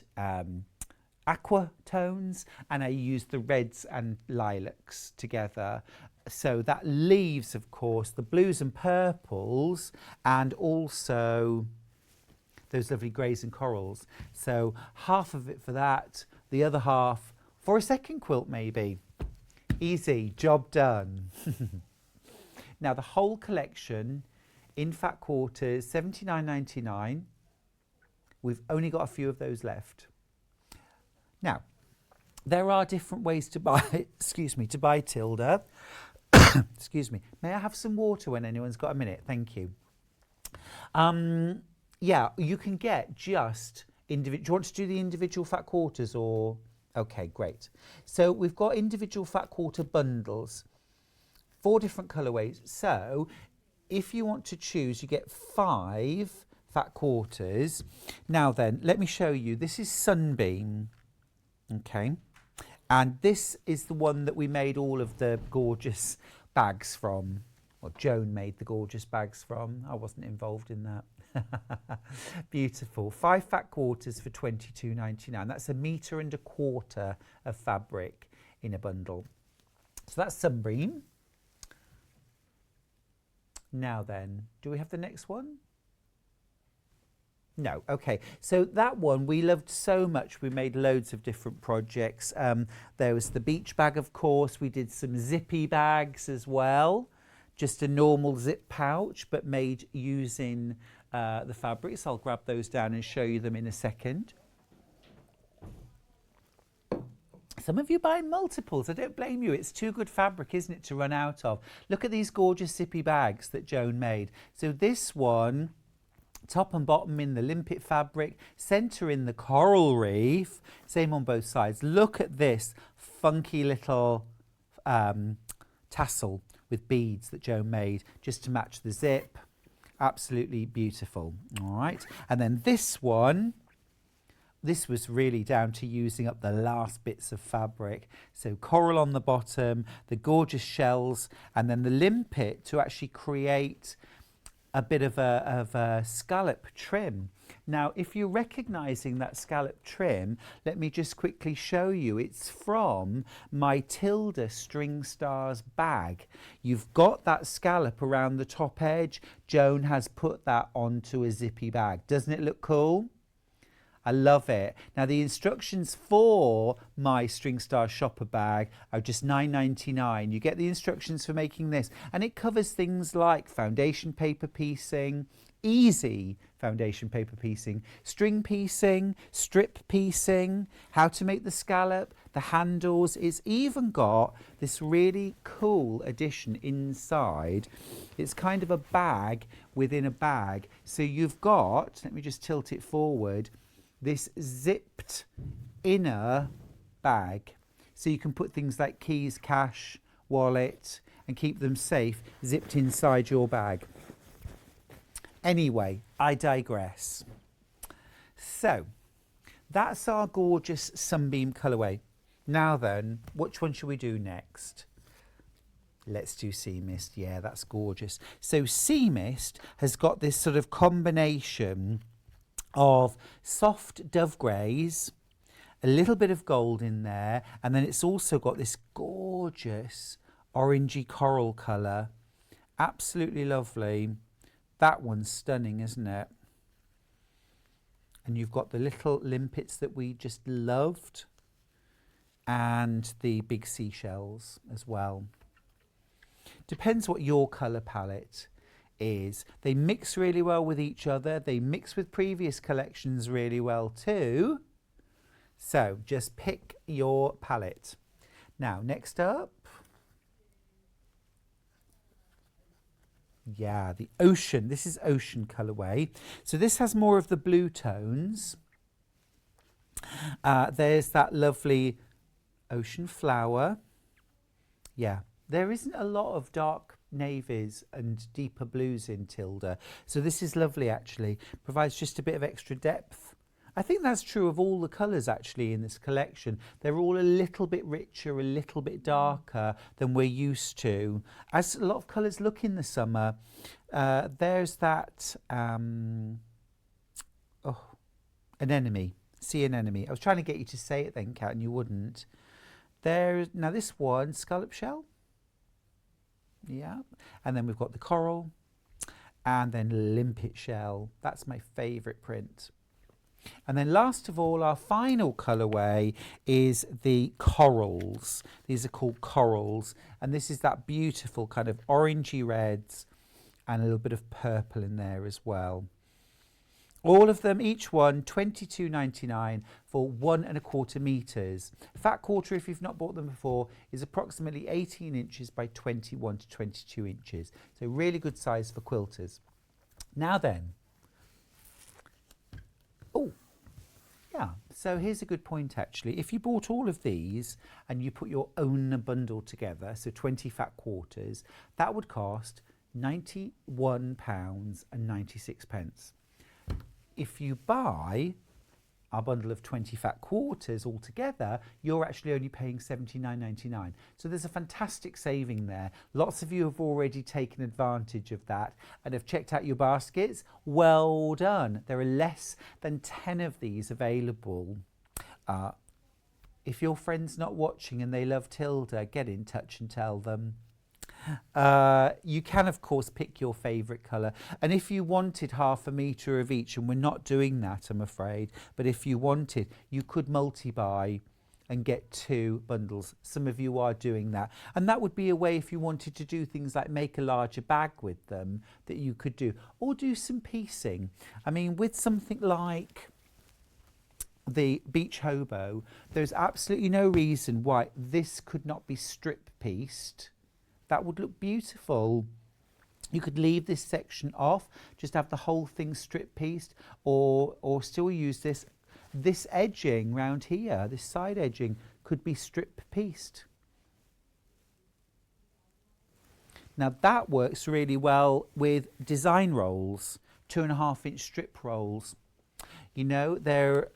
aqua tones, and I use the reds and lilacs together. So that leaves, of course, the blues and purples, and also those lovely greys and corals. So half of it for that, the other half for a second quilt maybe. Easy, job done. Now the whole collection in fat quarters, $79.99. We've only got a few of those left. Now, there are different ways to buy, excuse me, to buy Tilda. Excuse me. May I have some water when anyone's got a minute? Thank you. Yeah, you can get just individual. Do you want to do the individual fat quarters or? Okay, great. So we've got individual fat quarter bundles. 4 different colourways. So if you want to choose, you get 5 fat quarters. Now then, let me show you. This is Sunbeam. Okay. And this is the one that we made all of the gorgeous bags from. Or Joan made the gorgeous bags from. I wasn't involved in that. Beautiful. 5 fat quarters for $22.99. That's 1.25 meters of fabric in a bundle. So that's Sunbeam. Now then, do we have the next one? No, okay. So that one we loved so much. We made loads of different projects. There was the beach bag, of course. We did some zippy bags as well. Just a normal zip pouch, but made using the fabrics. I'll grab those down and show you them in a second. Some of you buy multiples. I don't blame you. It's too good fabric, isn't it, to run out of. Look at these gorgeous zippy bags that Joan made. So this one, top and bottom in the limpet fabric, centre in the coral reef, same on both sides. Look at this funky little tassel with beads that Joan made just to match the zip. Absolutely beautiful. All right. And then this one, this was really down to using up the last bits of fabric. So coral on the bottom, the gorgeous shells, and then the limpet to actually create a bit of a scallop trim. Now, if you're recognising that scallop trim, let me just quickly show you. It's from my Tilda String Stars bag. You've got that scallop around the top edge. Joan has put that onto a zippy bag. Doesn't it look cool? I love it. Now the instructions for my String Star shopper bag are just $9.99. You get the instructions for making this, and it covers things like foundation paper piecing, easy foundation paper piecing, string piecing, strip piecing, how to make the scallop, the handles. It's even got this really cool addition inside. It's kind of a bag within a bag. So you've got, let me just tilt it forward, this zipped inner bag. So you can put things like keys, cash, wallet, and keep them safe zipped inside your bag. Anyway, I digress. So that's our gorgeous Sunbeam colourway. Now then, which one should we do next? Let's do Sea Mist. Yeah, that's gorgeous. So Sea Mist has got this sort of combination of soft dove greys, a little bit of gold in there, and then it's also got this gorgeous orangey coral colour. Absolutely lovely. That one's stunning, isn't it? And you've got the little limpets that we just loved, and the big seashells as well. Depends what your colour palette is. They mix really well with each other. They mix with previous collections really well too. So just pick your palette. Now, next up, yeah, the ocean. This is ocean colourway. So this has more of the blue tones. There's that lovely ocean flower. Yeah, there isn't a lot of dark navies and deeper blues in Tilda. So this is lovely actually. Provides just a bit of extra depth. I think that's true of all the colours actually in this collection. They're all a little bit richer, a little bit darker than we're used to. As a lot of colours look in the summer, there's that, anemone. Sea anemone. I was trying to get you to say it then, Kat, and you wouldn't. Now this one, scallop shell. Yeah. And then we've got the coral. And then limpet shell. That's my favourite print. And then last of all, our final colourway is the corals. These are called corals. And this is that beautiful kind of orangey reds and a little bit of purple in there as well. All of them, each one, $22.99 for 1 1/4 meters. Fat quarter, if you've not bought them before, is approximately 18 inches by 21 to 22 inches. So really good size for quilters. Now then, so here's a good point actually. If you bought all of these and you put your own bundle together, so 20 fat quarters, that would cost £91.96. If you buy our bundle of 20 fat quarters altogether, you're actually only paying £79.99. So there's a fantastic saving there. Lots of you have already taken advantage of that and have checked out your baskets. Well done. There are less than 10 of these available. If your friend's not watching and they love Tilda, get in touch and tell them. You can of course pick your favourite colour, and if you wanted 1/2 metre of each, and we're not doing that I'm afraid, but if you wanted you could multi-buy and get 2 bundles. Some of you are doing that, and that would be a way if you wanted to do things like make a larger bag with them that you could do, or do some piecing. I mean, with something like the beach hobo, there's absolutely no reason why this could not be strip pieced. That would look beautiful. You could leave this section off, just have the whole thing strip pieced, or still use this edging round here, this side edging could be strip pieced. Now that works really well with design rolls, 2.5 inch strip rolls. You know, they're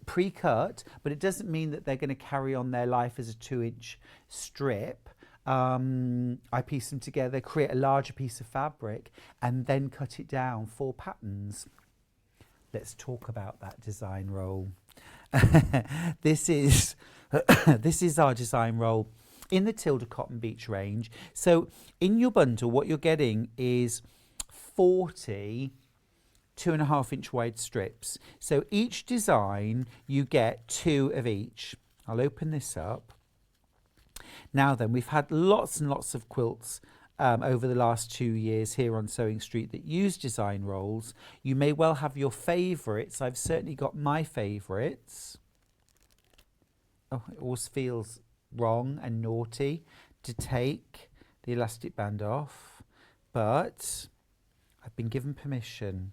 pre-cut, but it doesn't mean that they're going to carry on their life as a 2-inch strip. I piece them together, create a larger piece of fabric, and then cut it down for patterns. Let's talk about that design roll. This is our design roll in the Tilda Cotton Beach range. So in your bundle, what you're getting is 40 2.5 inch wide strips. So each design you get 2 of each. I'll open this up. Now then, we've had lots and lots of quilts over the last 2 years here on Sewing Street that use design rolls. You may well have your favourites. I've certainly got my favourites. Oh, it always feels wrong and naughty to take the elastic band off, but I've been given permission.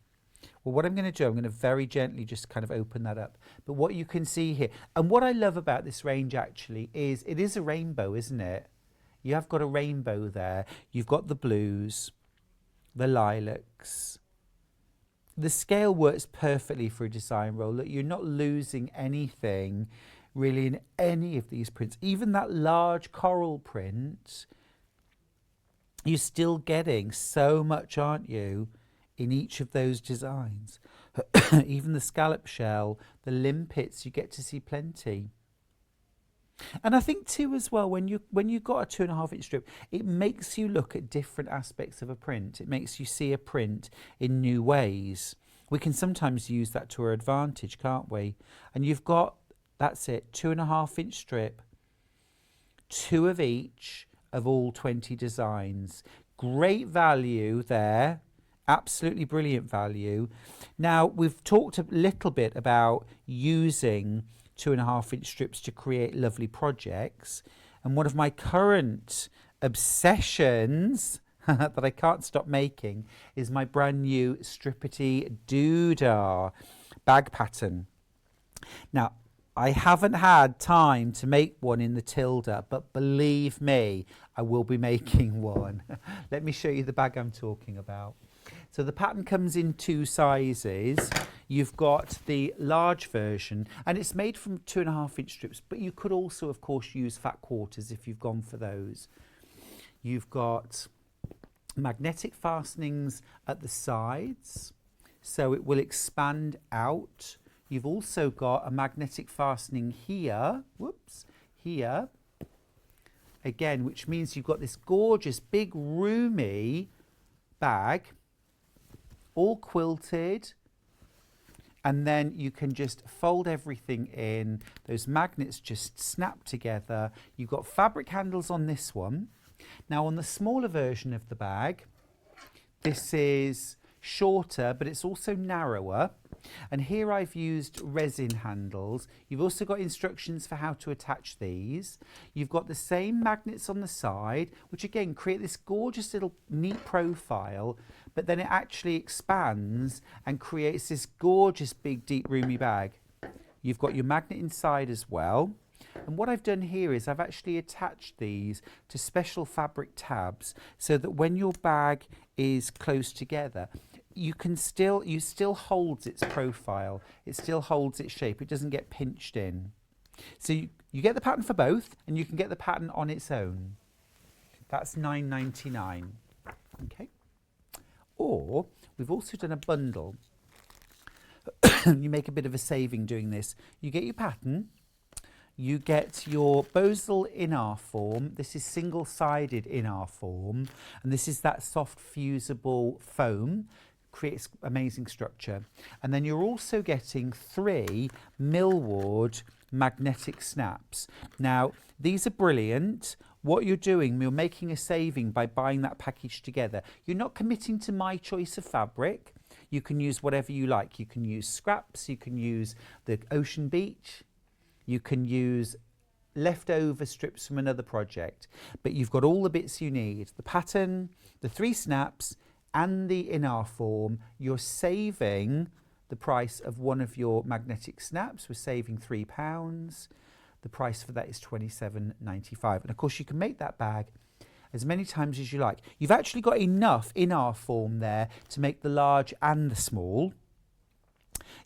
Well, what I'm going to do, I'm going to very gently just kind of open that up. But what you can see here, and what I love about this range actually is it is a rainbow, isn't it? You have got a rainbow there. You've got the blues, the lilacs. The scale works perfectly for a design roll. Look, you're not losing anything really in any of these prints. Even that large coral print, you're still getting so much, aren't you, in each of those designs. Even the scallop shell, the limpets, you get to see plenty. And I think too as well, when you've got a 2.5 inch strip, it makes you look at different aspects of a print. It makes you see a print in new ways. We can sometimes use that to our advantage, can't we? And you've got, that's it, 2.5 inch strip, 2 of each, of all 20 designs. Great value there. Absolutely brilliant value. Now, we've talked a little bit about using 2.5-inch strips to create lovely projects. And one of my current obsessions that I can't stop making is my brand new Strippity Doodah bag pattern. Now, I haven't had time to make one in the Tilda, but believe me, I will be making one. Let me show you the bag I'm talking about. So the pattern comes in 2 sizes. You've got the large version, and it's made from 2.5-inch strips, but you could also, of course, use fat quarters if you've gone for those. You've got magnetic fastenings at the sides, so it will expand out. You've also got a magnetic fastening here, here, again, which means you've got this gorgeous, big, roomy bag, all quilted, and then you can just fold everything in. Those magnets just snap together. You've got fabric handles on this one. Now, on the smaller version of the bag, this is shorter, but it's also narrower. And here I've used resin handles. You've also got instructions for how to attach these. You've got the same magnets on the side, which again create this gorgeous little neat profile, but then it actually expands and creates this gorgeous big deep roomy bag. You've got your magnet inside as well. And what I've done here is I've actually attached these to special fabric tabs so that when your bag is close together, you still holds its profile, it still holds its shape, it doesn't get pinched in. So you get the pattern for both, and you can get the pattern on its own. That's £9.99. Okay. Or we've also done a bundle. You make a bit of a saving doing this. You get your pattern, you get your Bosal in-R form. This is single-sided in-R form, and this is that soft fusible foam. Creates amazing structure. And then you're also getting 3 millward magnetic snaps. Now, these are brilliant. What you're doing, you're making a saving by buying that package together. You're not committing to my choice of fabric. You can use whatever you like. You can use scraps, you can use the Ocean Beach, you can use leftover strips from another project, but you've got all the bits you need. The pattern, the 3 snaps, and the in-R form. You're saving the price of one of your magnetic snaps. We're saving £3. The price for that is £27.95. And of course, you can make that bag as many times as you like. You've actually got enough in-R form there to make the large and the small.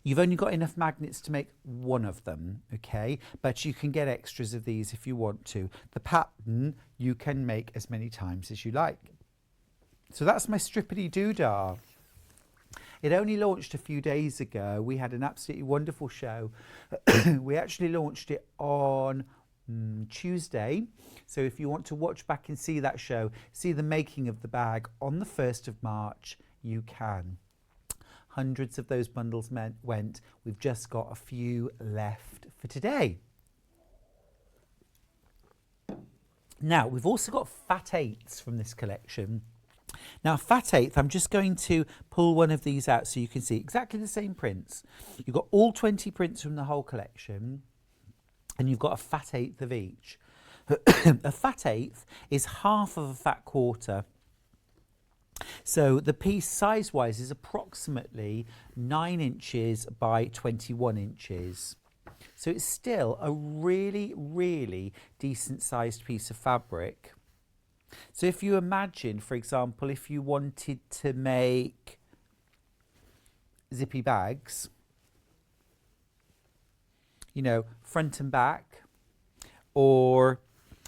You've only got enough magnets to make one of them, okay? But you can get extras of these if you want to. The pattern you can make as many times as you like. So that's my Strippity Doodah. It only launched a few days ago. We had an absolutely wonderful show. We actually launched it on Tuesday. So if you want to watch back and see that show, see the making of the bag on the 1st of March, you can. Hundreds of those bundles went. We've just got a few left for today. Now, we've also got Fat 8s from this collection. Now, Fat 8th, I'm just going to pull one of these out so you can see exactly the same prints. You've got all 20 prints from the whole collection, and you've got a Fat 8th of each. A Fat 8th is half of a fat quarter. So the piece size-wise is approximately 9 inches by 21 inches. So it's still a really, really decent-sized piece of fabric. So if you imagine, for example, if you wanted to make zippy bags, you know, front and back, or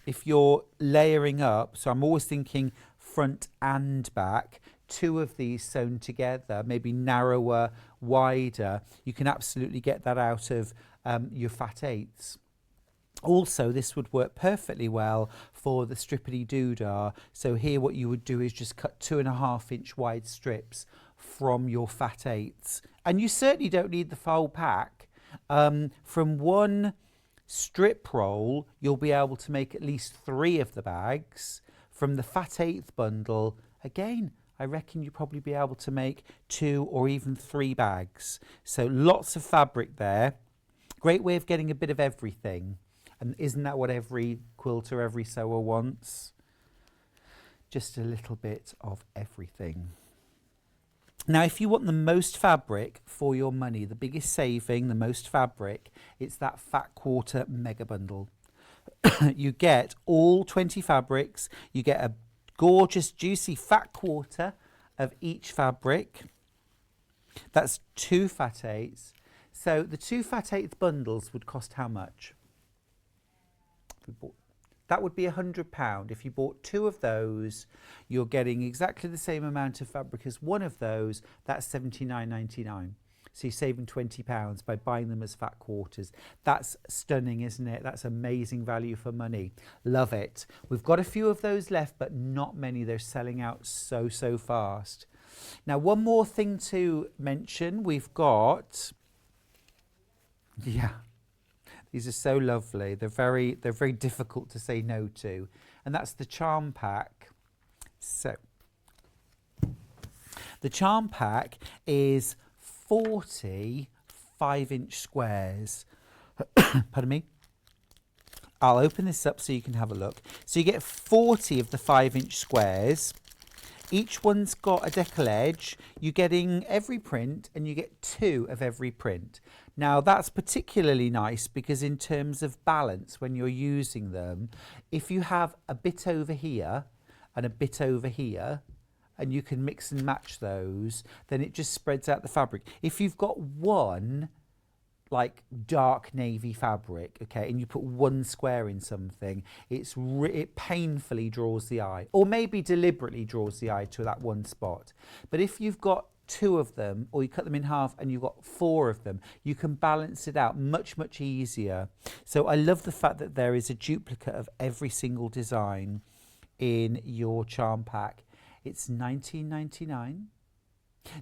if you're layering up, so I'm always thinking front and back, 2 of these sewn together, maybe narrower, wider, you can absolutely get that out of your Fat 8s. Also, this would work perfectly well for the Strippity Doodah. So here what you would do is just cut 2.5-inch wide strips from your Fat 8s. And you certainly don't need the full pack. From one strip roll, you'll be able to make at least 3 of the bags. from the fat eighth bundle, again, I reckon you'll probably be able to make 2 or even 3 bags. So lots of fabric there. Great way of getting a bit of everything. And isn't that what every quilter, every sewer wants? Just a little bit of everything. Now, if you want the most fabric for your money, the biggest saving, the most fabric, it's that fat quarter mega bundle. You get all 20 fabrics. You get a gorgeous, juicy fat quarter of each fabric. That's 2 fat eighths. So the 2 fat eighth bundles would cost how much? That would be £100. If you bought 2 of those, you're getting exactly the same amount of fabric as one of those. That's £79.99. So you're saving £20 by buying them as fat quarters. That's stunning, isn't it? That's amazing value for money. Love it. We've got a few of those left, but not many. They're selling out so fast. Now, one more thing to mention. We've got, yeah, these are so lovely. They're very difficult to say no to. And that's the charm pack. So the charm pack is 40 5-inch squares. Pardon me. I'll open this up so you can have a look. So you get 40 of the 5-inch squares. Each one's got a decal edge. You're getting every print and you get 2 of every print. Now that's particularly nice because in terms of balance when you're using them, if you have a bit over here and a bit over here, and you can mix and match those, then it just spreads out the fabric. If you've got one like dark navy fabric, okay, and you put 1 square in something, it painfully draws the eye, or maybe deliberately draws the eye to that one spot. But if you've got 2 of them, or you cut them in half and you've got 4 of them, you can balance it out much easier. So I love the fact that there is a duplicate of every single design in your charm pack. It's £19.99.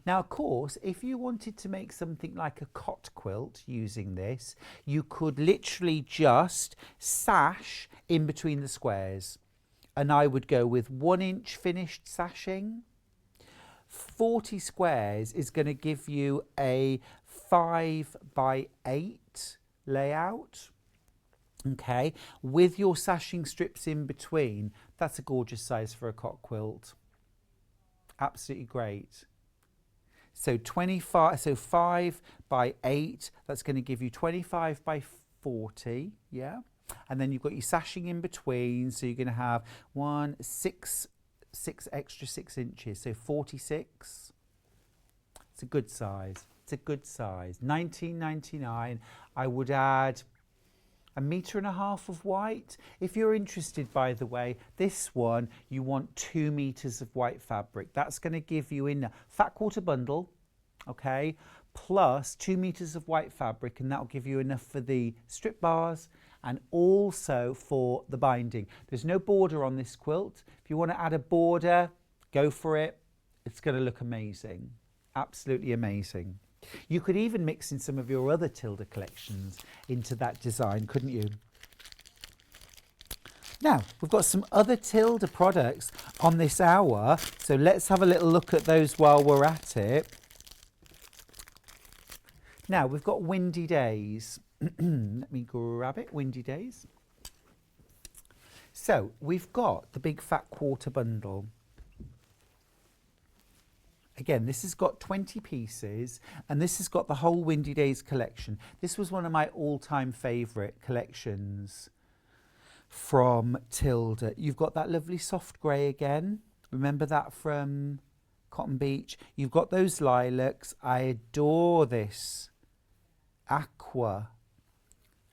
Now, of course, if you wanted to make something like a cot quilt using this, you could literally just sash in between the squares. And I would go with 1-inch finished sashing. 40 squares is going to give you a 5x8 layout. Okay, with your sashing strips in between. That's a gorgeous size for a cot quilt. Absolutely great. So 5 by 8, that's going to give you 25 by 40, yeah? And then you've got your sashing in between, so you're going to have 6 extra 6 inches, so 46. It's a good size. It's a good size. £19.99. I would add 1.5 meters of white. If you're interested, by the way, this one, you want 2 meters of white fabric. That's going to give you in a fat quarter bundle, okay, plus 2 meters of white fabric, and that'll give you enough for the strip bars and also for the binding. There's no border on this quilt. If you want to add a border, go for it. It's going to look amazing. Absolutely amazing. You could even mix in some of your other Tilda collections into that design, couldn't you? Now, we've got some other Tilda products on this hour, so let's have a little look at those while we're at it. Now, we've got Windy Days. Let me grab it, Windy Days. So, we've got the big fat quarter bundle. Again, this has got 20 pieces, and this has got the whole Windy Days collection. This was one of my all-time favourite collections from Tilda. You've got that lovely soft grey again. Remember that from Cotton Beach? You've got those lilacs. I adore this. Aqua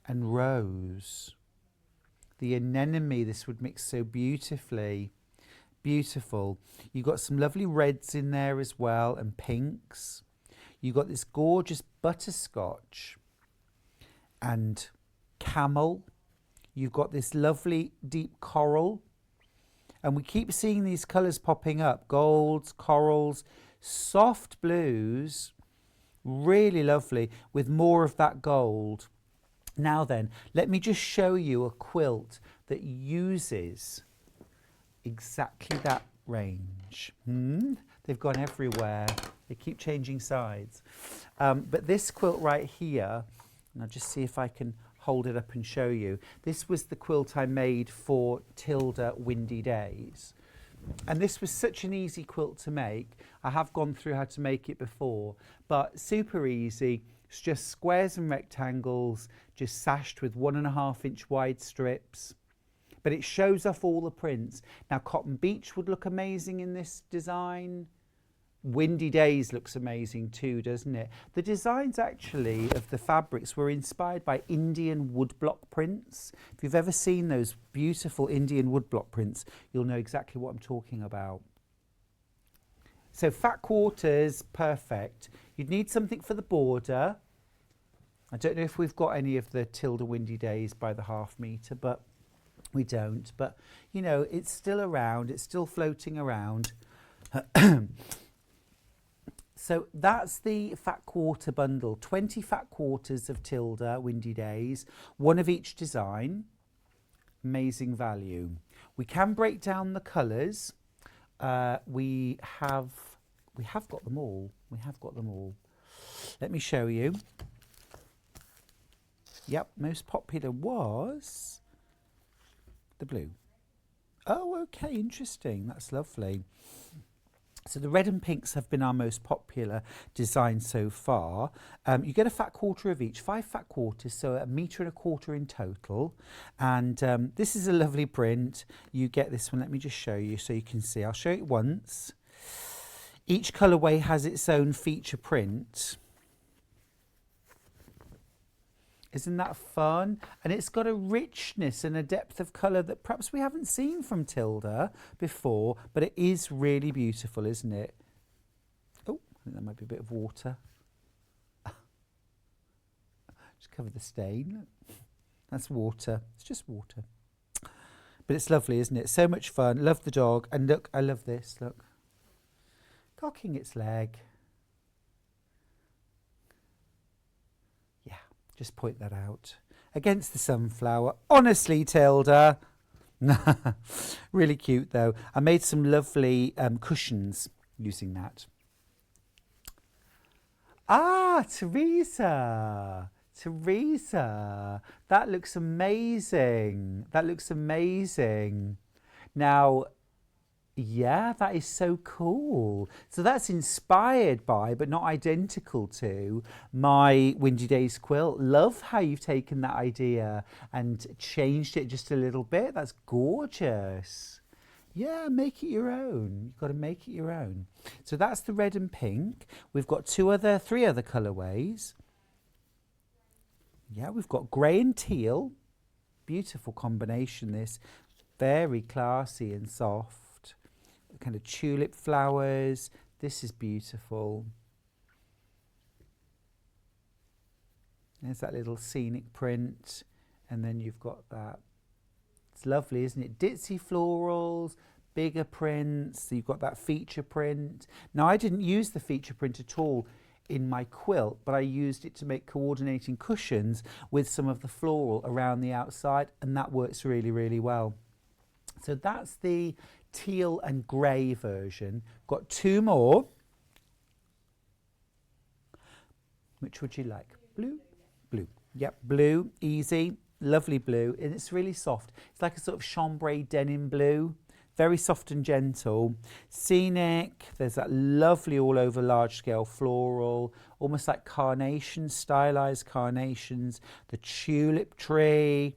and rose. The anemone, this would mix so beautifully. Beautiful. You've got some lovely reds in there as well, and pinks. You've got this gorgeous butterscotch and camel. You've got this lovely deep coral. And we keep seeing these colours popping up. Golds, corals, soft blues. Really lovely with more of that gold. Now then, let me just show you a quilt that uses exactly that range. They've gone everywhere. They keep changing sides. But this quilt right here, and I'll just see if I can hold it up and show you. This was the quilt I made for Tilda Windy Days. And this was such an easy quilt to make. I have gone through how to make it before, but super easy. It's just squares and rectangles, just sashed with 1.5 inch wide strips. But it shows off all the prints. Now, Cotton Beach would look amazing in this design. Windy Days looks amazing too, doesn't it? The designs actually of the fabrics were inspired by Indian woodblock prints. If you've ever seen those beautiful Indian woodblock prints, you'll know exactly what I'm talking about. So fat quarters, perfect. You'd need something for the border. I don't know if we've got any of the Tilda Windy Days by the 1/2 metre, but we don't. But, you know, it's still around. It's still floating around. So that's the fat quarter bundle. 20 fat quarters of Tilda Windy Days, one of each design. Amazing value. We can break down the colours. We have got them all. We have got them all. Let me show you. Yep, most popular was the blue. Oh, okay, interesting. That's lovely. So the red and pinks have been our most popular design so far. You get a fat quarter of each, 5 fat quarters, so 1.25 metres in total. And this is a lovely print. You get this one. Let me just show you so you can see. I'll show it once. Each colourway has its own feature print. Isn't that fun? And it's got a richness and a depth of colour that perhaps we haven't seen from Tilda before, but it is really beautiful, isn't it? Oh, I think there might be a bit of water. Just cover the stain. That's water. It's just water. But it's lovely, isn't it? So much fun. Love the dog. And look, I love this. Look. Cocking its leg. Just point that out. Against the sunflower. Honestly, Tilda. Really cute, though. I made some lovely cushions using that. Ah, Teresa. Teresa. That looks amazing. That looks amazing. Now, yeah, that is so cool. So that's inspired by, but not identical to, my Windy Days quilt. Love how you've taken that idea and changed it just a little bit. That's gorgeous. Yeah, make it your own. You've got to make it your own. So that's the red and pink. We've got 3 other colourways. Yeah, we've got grey and teal. Beautiful combination, this. Very classy and soft. Kind of tulip flowers. This is beautiful. There's that little scenic print, and then you've got that. It's lovely, isn't it? Ditzy florals, bigger prints. So you've got that feature print. Now, I didn't use the feature print at all in my quilt, but I used it to make coordinating cushions with some of the floral around the outside, and that works really, really well. So that's the teal and grey version. Got 2 more. Which would you like? Blue? Blue. Yep, blue, easy, lovely blue, and it's really soft. It's like a sort of chambray denim blue, very soft and gentle. Scenic, there's that lovely all over large scale floral, almost like carnations, stylized carnations, the tulip tree,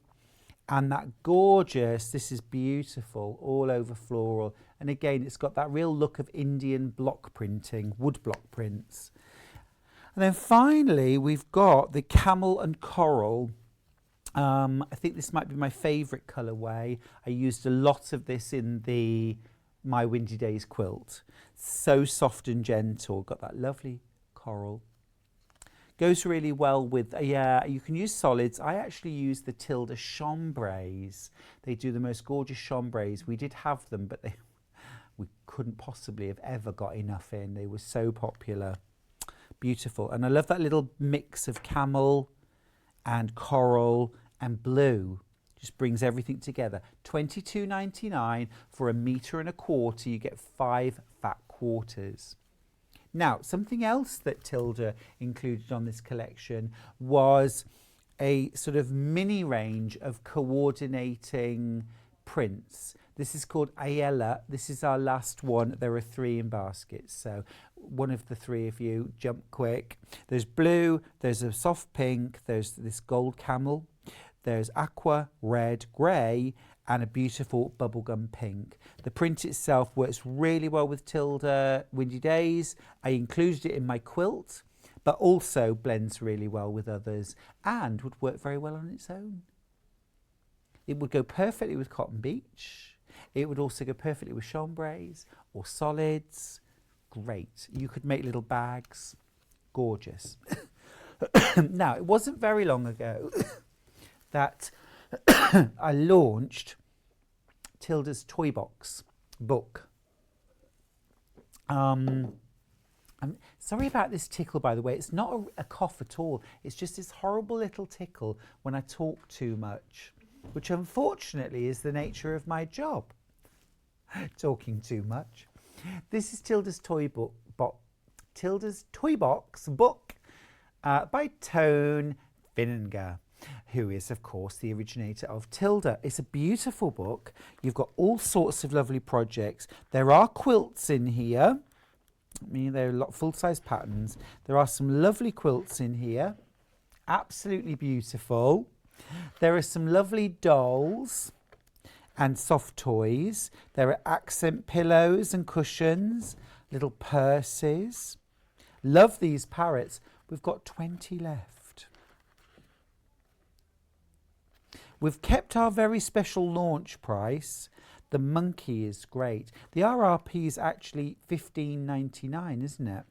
and that gorgeous, this is beautiful, all over floral. And again, it's got that real look of Indian block printing, wood block prints. And then finally, we've got the camel and coral. I think this might be my favourite colourway. I used a lot of this in my Windy Days quilt. So soft and gentle, got that lovely coral. Goes really well with, yeah, you can use solids. I actually use the Tilda chambrays. They do the most gorgeous chambrays. We did have them, but we couldn't possibly have ever got enough in. They were so popular. Beautiful. And I love that little mix of camel and coral and blue. Just brings everything together. $22.99 for 1.25 meters. You get 5 fat quarters. Now, something else that Tilda included on this collection was a sort of mini range of coordinating prints. This is called Ayala. This is our last one. There are 3 in baskets, so one of the 3 of you jump quick. There's blue, there's a soft pink, there's this gold camel, there's aqua, red, grey, and a beautiful bubblegum pink. The print itself works really well with Tilda Windy Days. I included it in my quilt, but also blends really well with others and would work very well on its own. It would go perfectly with Cotton Beach. It would also go perfectly with chambrays or solids. Great. You could make little bags. Gorgeous. Now, it wasn't very long ago that I launched Tilda's Toy Box book. I'm sorry about this tickle, by the way. It's not a cough at all. It's just this horrible little tickle when I talk too much, which unfortunately is the nature of my job. Talking too much. This is Tilda's Toy Box book by Tone Finninger, who is, of course, the originator of Tilda. It's a beautiful book. You've got all sorts of lovely projects. There are quilts in here. I mean, there are a lot of full-size patterns. There are some lovely quilts in here. Absolutely beautiful. There are some lovely dolls and soft toys. There are accent pillows and cushions, little purses. Love these parrots. We've got 20 left. We've kept our very special launch price. The monkey is great. The RRP is actually $15.99, isn't it?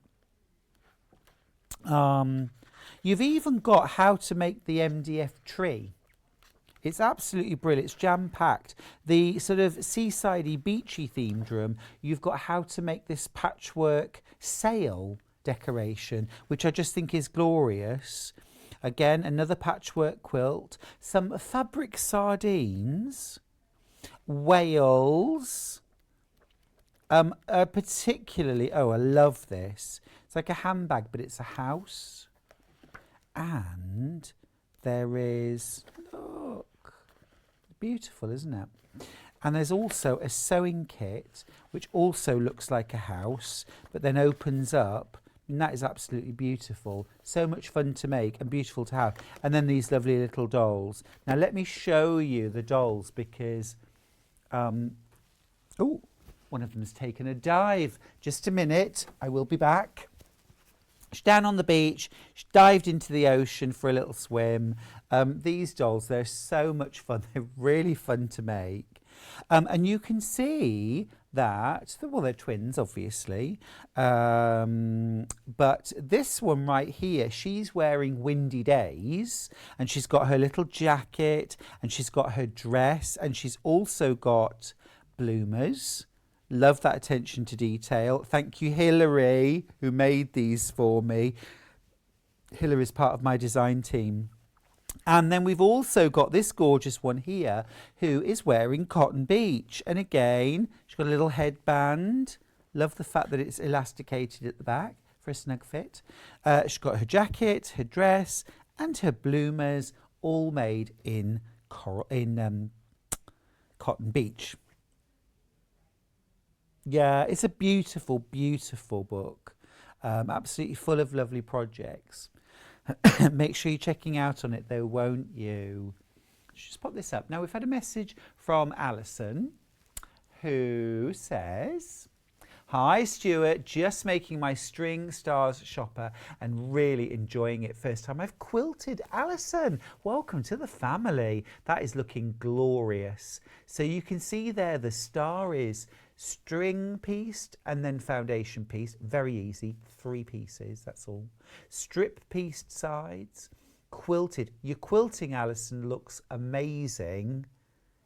You've even got how to make the MDF tree. It's absolutely brilliant. It's jam-packed. The sort of seasidey, beachy themed room, you've got how to make this patchwork sail decoration, which I just think is glorious. Again, another patchwork quilt, some fabric sardines, whales, particularly, oh, I love this. It's like a handbag, but it's a house. And there is, look, beautiful, isn't it? And there's also a sewing kit, which also looks like a house, but then opens up. And that is absolutely beautiful. So much fun to make and beautiful to have. And then these lovely little dolls. Now let me show you the dolls because, oh, one of them's taken a dive. Just a minute, I will be back. She's down on the beach. She dived into the ocean for a little swim. These dolls, they're so much fun. They're really fun to make. And you can see that, well, they're twins, obviously. But this one right here, she's wearing Windy Days. And she's got her little jacket. And she's got her dress. And she's also got bloomers. Love that attention to detail. Thank you, Hilary, who made these for me. Hilary is part of my design team. And then we've also got this gorgeous one here who is wearing Cotton Beach. And again, she's got a little headband. Love the fact that it's elasticated at the back for a snug fit. She's got her jacket, her dress, and her bloomers, all made in Cotton Beach. Yeah, it's a beautiful, beautiful book. Absolutely full of lovely projects. Make sure you're checking out on it though, won't you? Just pop this up. Now, we've had a message from Alison who says, "Hi Stuart, just making my String Stars shopper and really enjoying it. First time I've quilted." Alison, welcome to the family. That is looking glorious. So you can see there the star is string pieced and then foundation piece. Very easy, 3 pieces, that's all. Strip pieced sides, quilted. Your quilting, Alison, looks amazing.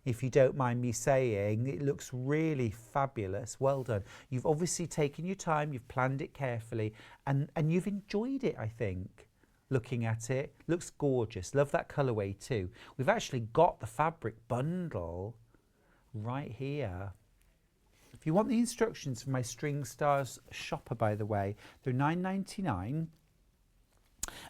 If you don't mind me saying, it looks really fabulous. Well done. You've obviously taken your time, you've planned it carefully, and you've enjoyed it, I think. looking at it. Looks gorgeous. Love that colourway too. We've actually got the fabric bundle right here. If you want the instructions for my String Stars shopper, by the way, they're $9.99.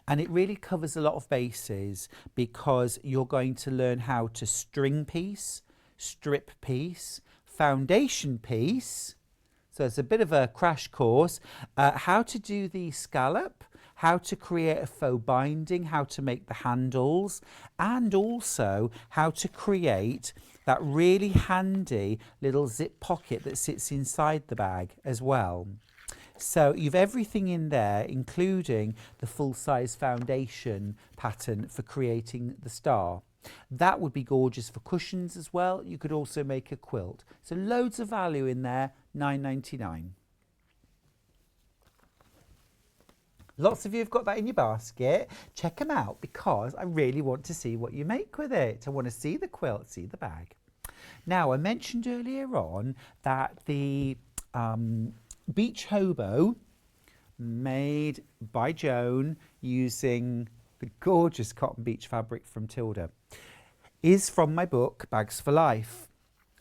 And it really covers a lot of bases because you're going to learn how to string piece, strip piece, foundation piece. So it's a bit of a crash course. How to do the scallop, how to create a faux binding, how to make the handles, and also how to create that really handy little zip pocket that sits inside the bag as well. So you've everything in there, including the full-size foundation pattern for creating the star. That would be gorgeous for cushions as well. You could also make a quilt. So loads of value in there, $9.99. Lots of you have got that in your basket. Check them out because I really want to see what you make with it. I want to see the quilt, see the bag. Now, I mentioned earlier on that the Beach Hobo, made by Joan using the gorgeous cotton beach fabric from Tilda, is from my book Bags for Life.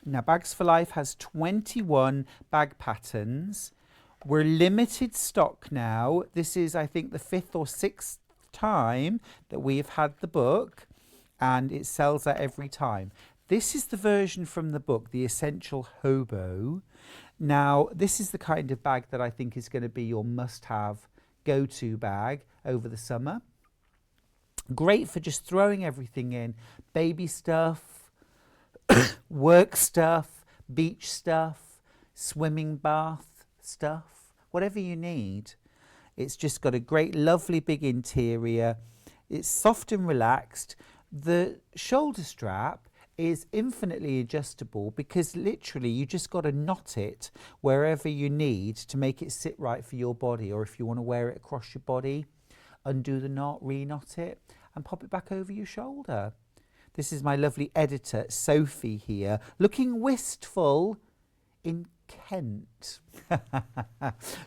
Now, Bags for Life has 21 bag patterns. We're limited stock now. This is, I think, the 5th or 6th time that we've had the book, and it sells out every time. This is the version from the book, the Essential Hobo. Now, this is the kind of bag that I think is going to be your must-have go-to bag over the summer. Great for just throwing everything in. Baby stuff, work stuff, beach stuff, swimming bath stuff, whatever you need. It's just got a great, lovely big interior. It's soft and relaxed. The shoulder strap is infinitely adjustable because literally you just got to knot it wherever you need to make it sit right for your body, or if you want to wear it across your body, undo the knot, re-knot it and pop it back over your shoulder. This is my lovely editor Sophie here, looking wistful in Kent.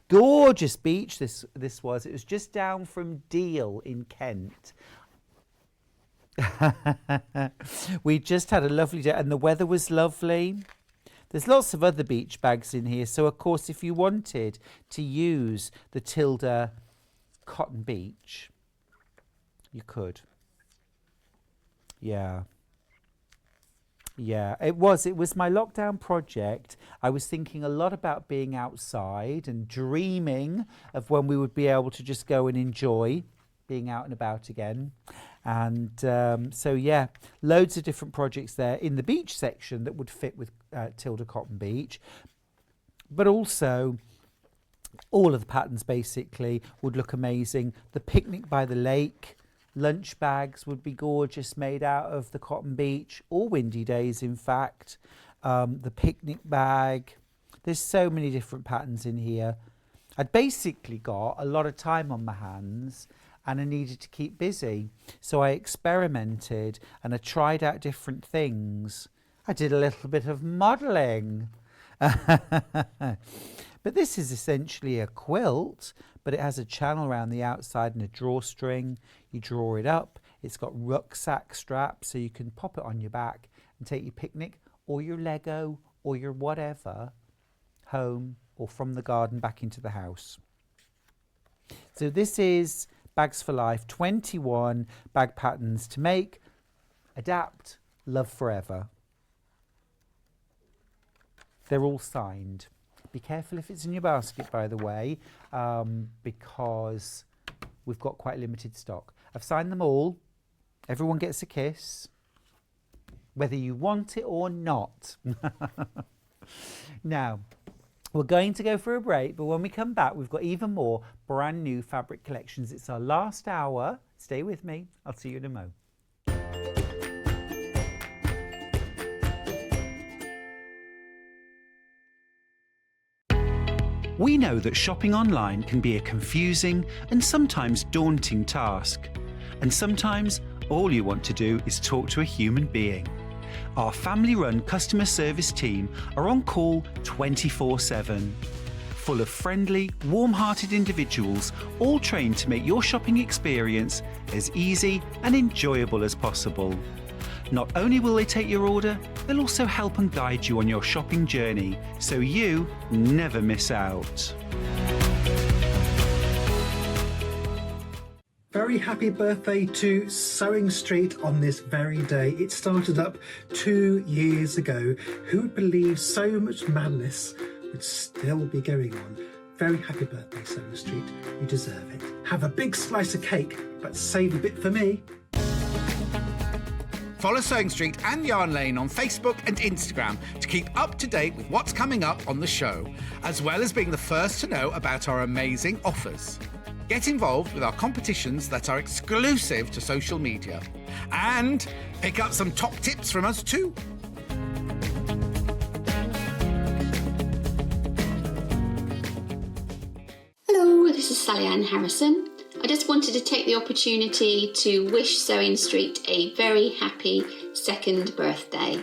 Gorgeous beach this was. It was just down from Deal in Kent. We just had a lovely day and the weather was lovely. There's lots of other beach bags in here, so of course if you wanted to use the Tilda cotton beach, you could. Yeah, it was my lockdown project. I was thinking a lot about being outside and dreaming of when we would be able to just go and enjoy being out and about again. And so yeah, loads of different projects there in the beach section that would fit with Tilda Cotton Beach, but also all of the patterns basically would look amazing. The picnic by the lake, lunch bags would be gorgeous, made out of the cotton beach, or windy days in fact. The picnic bag, there's so many different patterns in here. I'd basically got a lot of time on my hands and I needed to keep busy. So I experimented and I tried out different things. I did a little bit of modelling. But this is essentially a quilt, but it has a channel around the outside and a drawstring. You draw it up. It's got rucksack straps, so you can pop it on your back and take your picnic or your Lego or your whatever home or from the garden back into the house. So this is Bags for Life, 21 bag patterns to make, adapt, love forever. They're all signed. Be careful if it's in your basket, by the way, because we've got quite limited stock. I've signed them all. Everyone gets a kiss, whether you want it or not. Now, we're going to go for a break, but when we come back, we've got even more brand new fabric collections. It's our last hour. Stay with me. I'll see you in a mo. We know that shopping online can be a confusing and sometimes daunting task. And sometimes all you want to do is talk to a human being. Our family-run customer service team are on call 24/7. full of friendly, warm-hearted individuals, all trained to make your shopping experience as easy and enjoyable as possible. Not only will they take your order, they'll also help and guide you on your shopping journey, so you never miss out. Very happy birthday to Sewing Street on this very day. It started up 2 years ago. Who would believe so much madness would still be going on? Very happy birthday, Sewing Street. You deserve it. Have a big slice of cake, but save a bit for me. Follow Sewing Street and Yarn Lane on Facebook and Instagram to keep up to date with what's coming up on the show, as well as being the first to know about our amazing offers. Get involved with our competitions that are exclusive to social media. And pick up some top tips from us too. Hello, this is Sally Ann Harrison. I just wanted to take the opportunity to wish Sewing Street a very happy second birthday.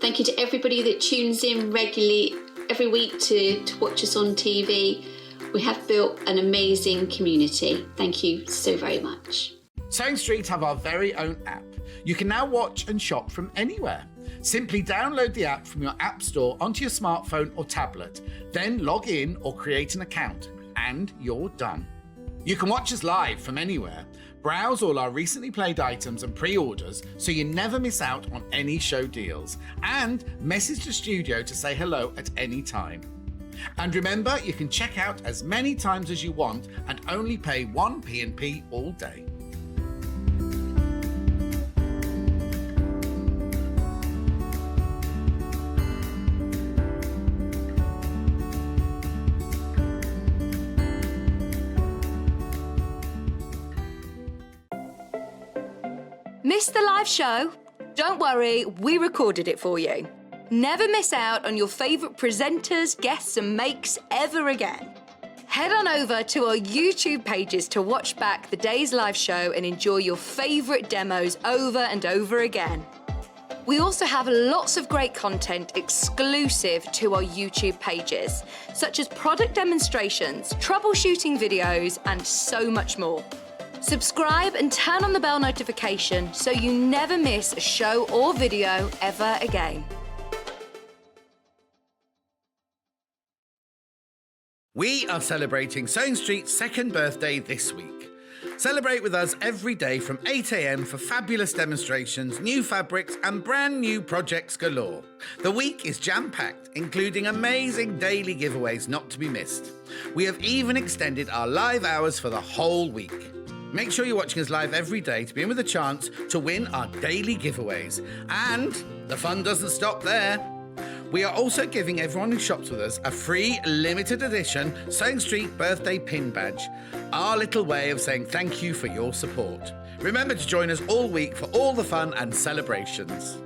Thank you to everybody that tunes in regularly every week to watch us on TV. We have built an amazing community. Thank you so very much. Sewing Street have our very own app. You can now watch and shop from anywhere. Simply download the app from your app store onto your smartphone or tablet, then log in or create an account, and you're done. You can watch us live from anywhere, browse all our recently played items and pre-orders so you never miss out on any show deals, and message the studio to say hello at any time. And remember, you can check out as many times as you want and only pay 1 P&P all day. Missed the live show? Don't worry, we recorded it for you. Never miss out on your favourite presenters, guests and makes ever again. Head on over to our YouTube pages to watch back the day's live show and enjoy your favourite demos over and over again. We also have lots of great content exclusive to our YouTube pages, such as product demonstrations, troubleshooting videos, and so much more. Subscribe and turn on the bell notification so you never miss a show or video ever again. We are celebrating Sewing Street's second birthday this week. Celebrate with us every day from 8 a.m. for fabulous demonstrations, new fabrics and brand new projects galore. The week is jam-packed, including amazing daily giveaways not to be missed. We have even extended our live hours for the whole week. Make sure you're watching us live every day to be in with a chance to win our daily giveaways. And the fun doesn't stop there. We are also giving everyone who shops with us a free limited edition Sewing Street birthday pin badge, our little way of saying thank you for your support. Remember to join us all week for all the fun and celebrations.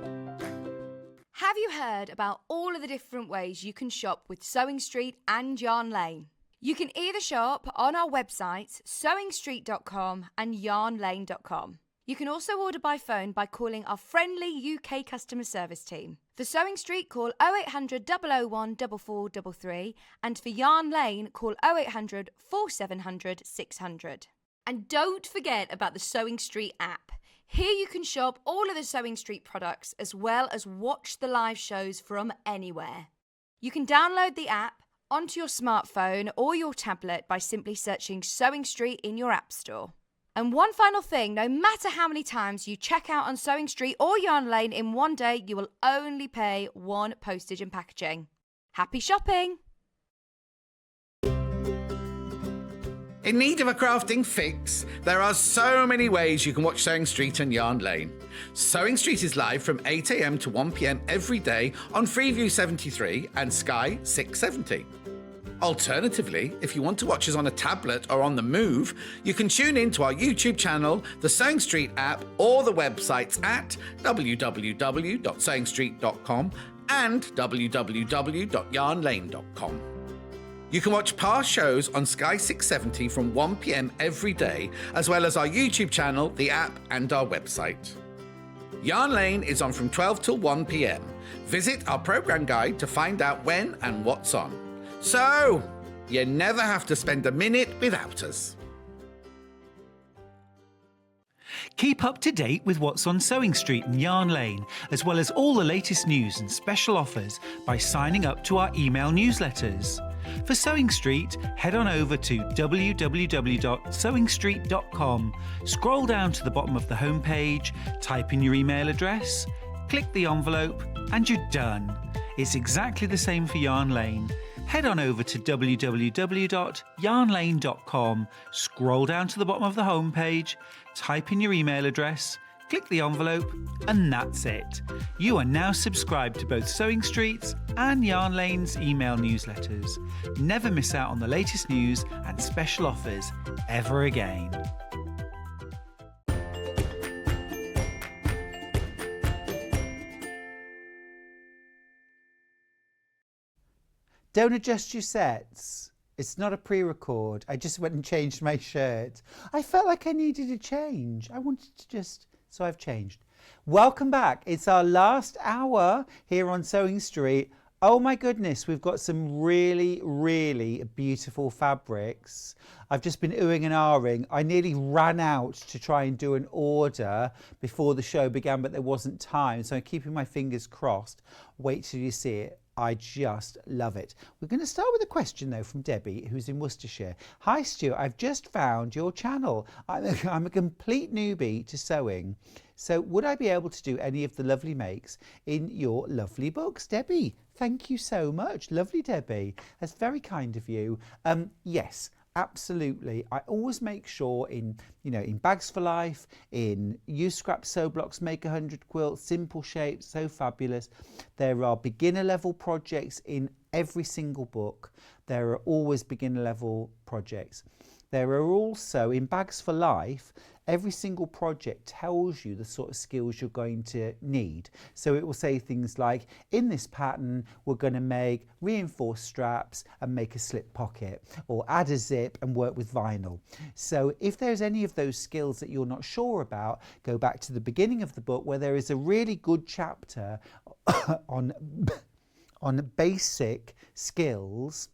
Have you heard about all of the different ways you can shop with Sewing Street and Yarn Lane? You can either shop on our websites, sewingstreet.com and yarnlane.com. You can also order by phone by calling our friendly UK customer service team. For Sewing Street, call 0800 001 4433, and for Yarn Lane, call 0800 4700 600. And don't forget about the Sewing Street app. Here you can shop all of the Sewing Street products as well as watch the live shows from anywhere. You can download the app onto your smartphone or your tablet by simply searching Sewing Street in your app store. And one final thing, no matter how many times you check out on Sewing Street or Yarn Lane in one day, you will only pay 1 postage and packaging. Happy shopping! In need of a crafting fix? There are so many ways you can watch Sewing Street and Yarn Lane. Sewing Street is live from 8 a.m. to 1 p.m. every day on Freeview 73 and Sky 670. Alternatively, if you want to watch us on a tablet or on the move, you can tune in to our YouTube channel, the Sewing Street app, or the websites at www.sewingstreet.com and www.yarnlane.com. You can watch past shows on Sky 670 from 1 p.m. every day, as well as our YouTube channel, the app, and our website. Yarn Lane is on from 12 till 1 p.m. Visit our programme guide to find out when and what's on. So, You never have to spend a minute without us. Keep up to date with what's on Sewing Street and Yarn Lane, as well as all the latest news and special offers by signing up to our email newsletters. For Sewing Street, head on over to www.sewingstreet.com, scroll down to the bottom of the homepage, type in your email address, click the envelope, and you're done. It's exactly the same for Yarn Lane. Head on over to www.yarnlane.com, scroll down to the bottom of the homepage, type in your email address, click the envelope, and that's it. You are now subscribed to both Sewing Street's and Yarn Lane's email newsletters. Never miss out on the latest news and special offers ever again. Don't adjust your sets. It's not a pre-record. I just went and changed my shirt. I felt like I needed a change. I wanted to just... So I've changed. Welcome back. It's our last hour here on Sewing Street. Oh my goodness, we've got some really, really beautiful fabrics. I've just been oohing and ahhing. I nearly ran out to try and do an order before the show began, but there wasn't time. So I'm keeping my fingers crossed. Wait till you see it. I just love it. We're going to start with a question though from Debbie, who's in Worcestershire. Hi Stu, I've just found your channel. I'm a complete newbie to sewing. So would I be able to do any of the lovely makes in your lovely books? Debbie, thank you so much. Lovely Debbie. That's very kind of you. Yes. Absolutely. I always make sure in Bags for Life, in Use Scrap Sew Blocks, Make 100 Quilts, Simple Shapes, So Fabulous. There are beginner level projects in every single book. There are always beginner level projects. There are also, in Bags for Life, every single project tells you the sort of skills you're going to need. So it will say things like, in this pattern, we're going to make reinforced straps and make a slip pocket, or add a zip and work with vinyl. So if there's any of those skills that you're not sure about, go back to the beginning of the book where there is a really good chapter on basic skills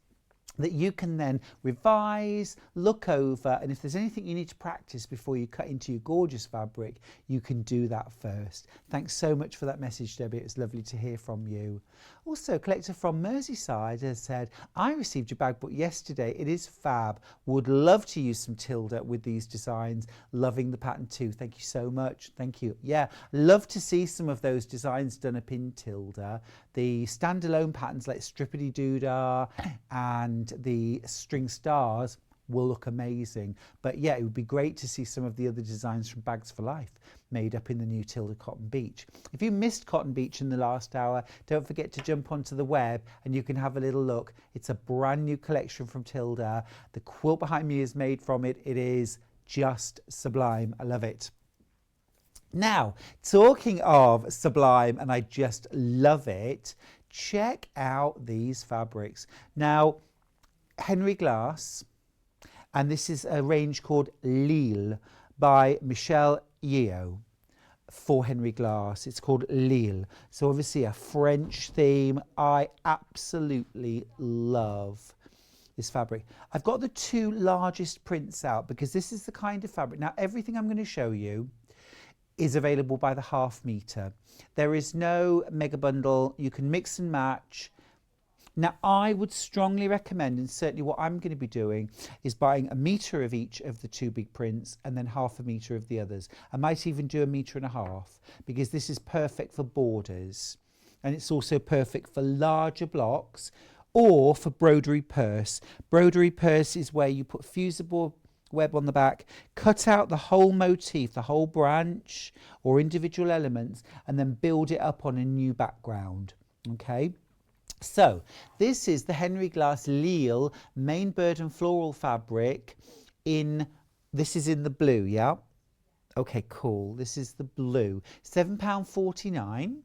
that you can then revise, look over, and if there's anything you need to practice before you cut into your gorgeous fabric, you can do that first. Thanks so much for that message, Debbie. It was lovely to hear from you. Also, a collector from Merseyside has said, I received your bag book yesterday. It is fab. Would love to use some Tilda with these designs. Loving the pattern too. Thank you so much. Thank you. Yeah, love to see some of those designs done up in Tilda. The standalone patterns like Strippity Doodah and the string stars will look amazing, but yeah, it would be great to see some of the other designs from Bags for Life made up in the new Tilda Cotton Beach. If you missed Cotton Beach in the last hour, don't forget to jump onto the web and you can have a little look. It's a brand new collection from Tilda. The quilt behind me is made from it. It is just sublime. I love it. Now, talking of sublime, and I just love it, check out these fabrics. Now, Henry Glass, and this is a range called Lille by Michelle Yeo for Henry Glass. It's called Lille. So obviously a French theme. I absolutely love this fabric. I've got the two largest prints out because this is the kind of fabric. Now everything I'm going to show you is available by the half metre. There is no mega bundle. You can mix and match. Now, I would strongly recommend, and certainly what I'm going to be doing, is buying a metre of each of the two big prints and then half a metre of the others. I might even do 1.5 metres because this is perfect for borders, and it's also perfect for larger blocks or for broderie purse. Broderie purse is where you put fusible web on the back, cut out the whole motif, the whole branch or individual elements, and then build it up on a new background. Okay. So this is the Henry Glass Lille main bird and floral fabric this is in the blue, yeah? Okay, cool. This is the blue. £7.49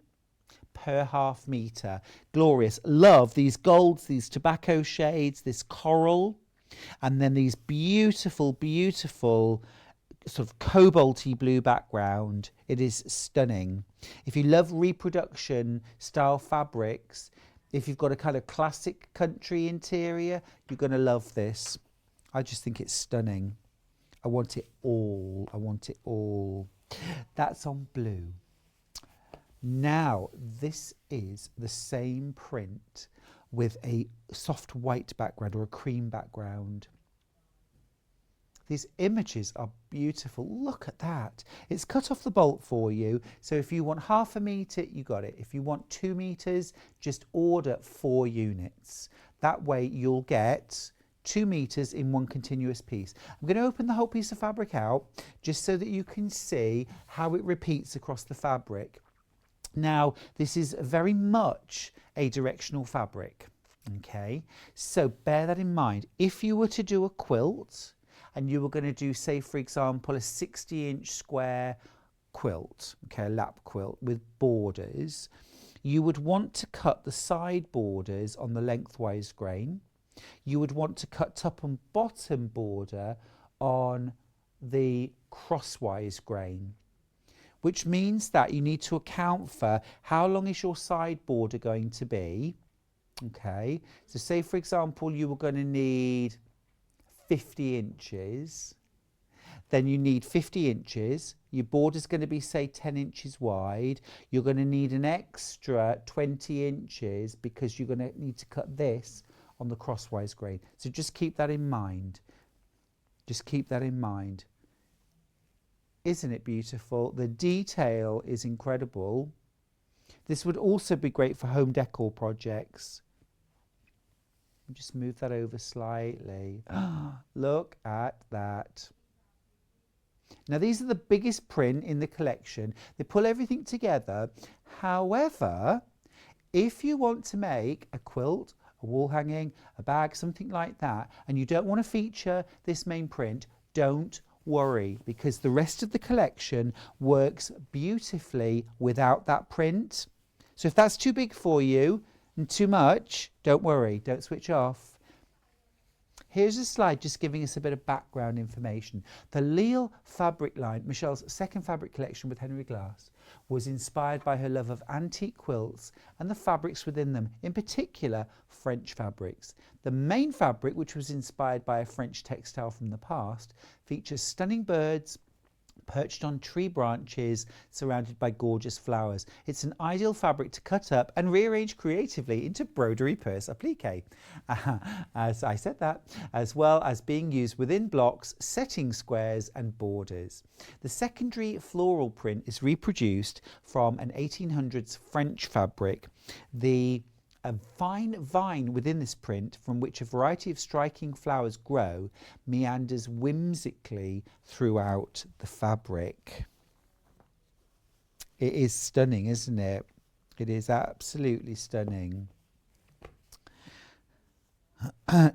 per half metre. Glorious. Love these golds, these tobacco shades, this coral, and then these beautiful, beautiful sort of cobalty blue background. It is stunning. If you love reproduction style fabrics, If you've got a kind of classic country interior, you're going to love this. I just think it's stunning. I want it all. I want it all. That's on blue. Now, this is the same print with a soft white background or a cream background. These images are beautiful. Look at that. It's cut off the bolt for you. So if you want 1/2 metre, you got it. If you want 2 metres, just order 4 units. That way you'll get 2 metres in one continuous piece. I'm going to open the whole piece of fabric out just so that you can see how it repeats across the fabric. Now, this is very much a directional fabric. Okay, so bear that in mind. If you were to do a quilt, and you were going to do, say, for example, a 60-inch square quilt, okay, a lap quilt with borders, you would want to cut the side borders on the lengthwise grain. You would want to cut top and bottom border on the crosswise grain, which means that you need to account for how long is your side border going to be. Okay, so say, for example, you were going to need 50 inches, then you need 50 inches. Your border's going to be, say, 10 inches wide. You're going to need an extra 20 inches because you're going to need to cut this on the crosswise grain. So just keep that in mind. Just keep that in mind. Isn't it beautiful? The detail is incredible. This would also be great for home decor projects. Just move that over slightly. Look at that. Now, these are the biggest print in the collection. They pull everything together. However, if you want to make a quilt, a wall hanging, a bag, something like that, and you don't want to feature this main print, don't worry, because the rest of the collection works beautifully without that print. So if that's too big for you and too much, don't worry, don't switch off. Here's a slide just giving us a bit of background information. The Lille fabric line, Michelle's second fabric collection with Henry Glass, was inspired by her love of antique quilts and the fabrics within them, in particular French fabrics. The main fabric, which was inspired by a French textile from the past, features stunning birds perched on tree branches surrounded by gorgeous flowers. It's an ideal fabric to cut up and rearrange creatively into broderie purse applique. As I said that, as well as being used within blocks, setting squares and borders. The secondary floral print is reproduced from an 1800s French fabric. A fine vine within this print, from which a variety of striking flowers grow, meanders whimsically throughout the fabric. It is stunning, isn't it? It is absolutely stunning.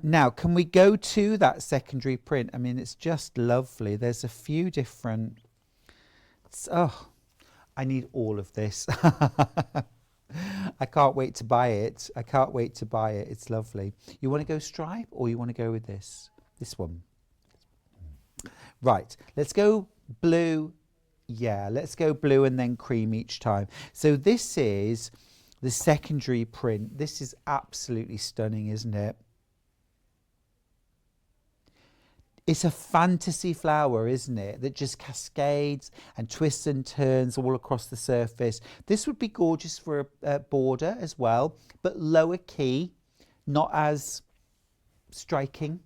Now, can we go to that secondary print? I mean, it's just lovely. There's a few different... Oh, I need all of this. I can't wait to buy it. I can't wait to buy it. It's lovely. You want to go stripe or you want to go with this? This one. Right. Let's go blue. Yeah, let's go blue and then cream each time. So this is the secondary print. This is absolutely stunning, isn't it? It's a fantasy flower, isn't it? That just cascades and twists and turns all across the surface. This would be gorgeous for a border as well, but lower key, not as striking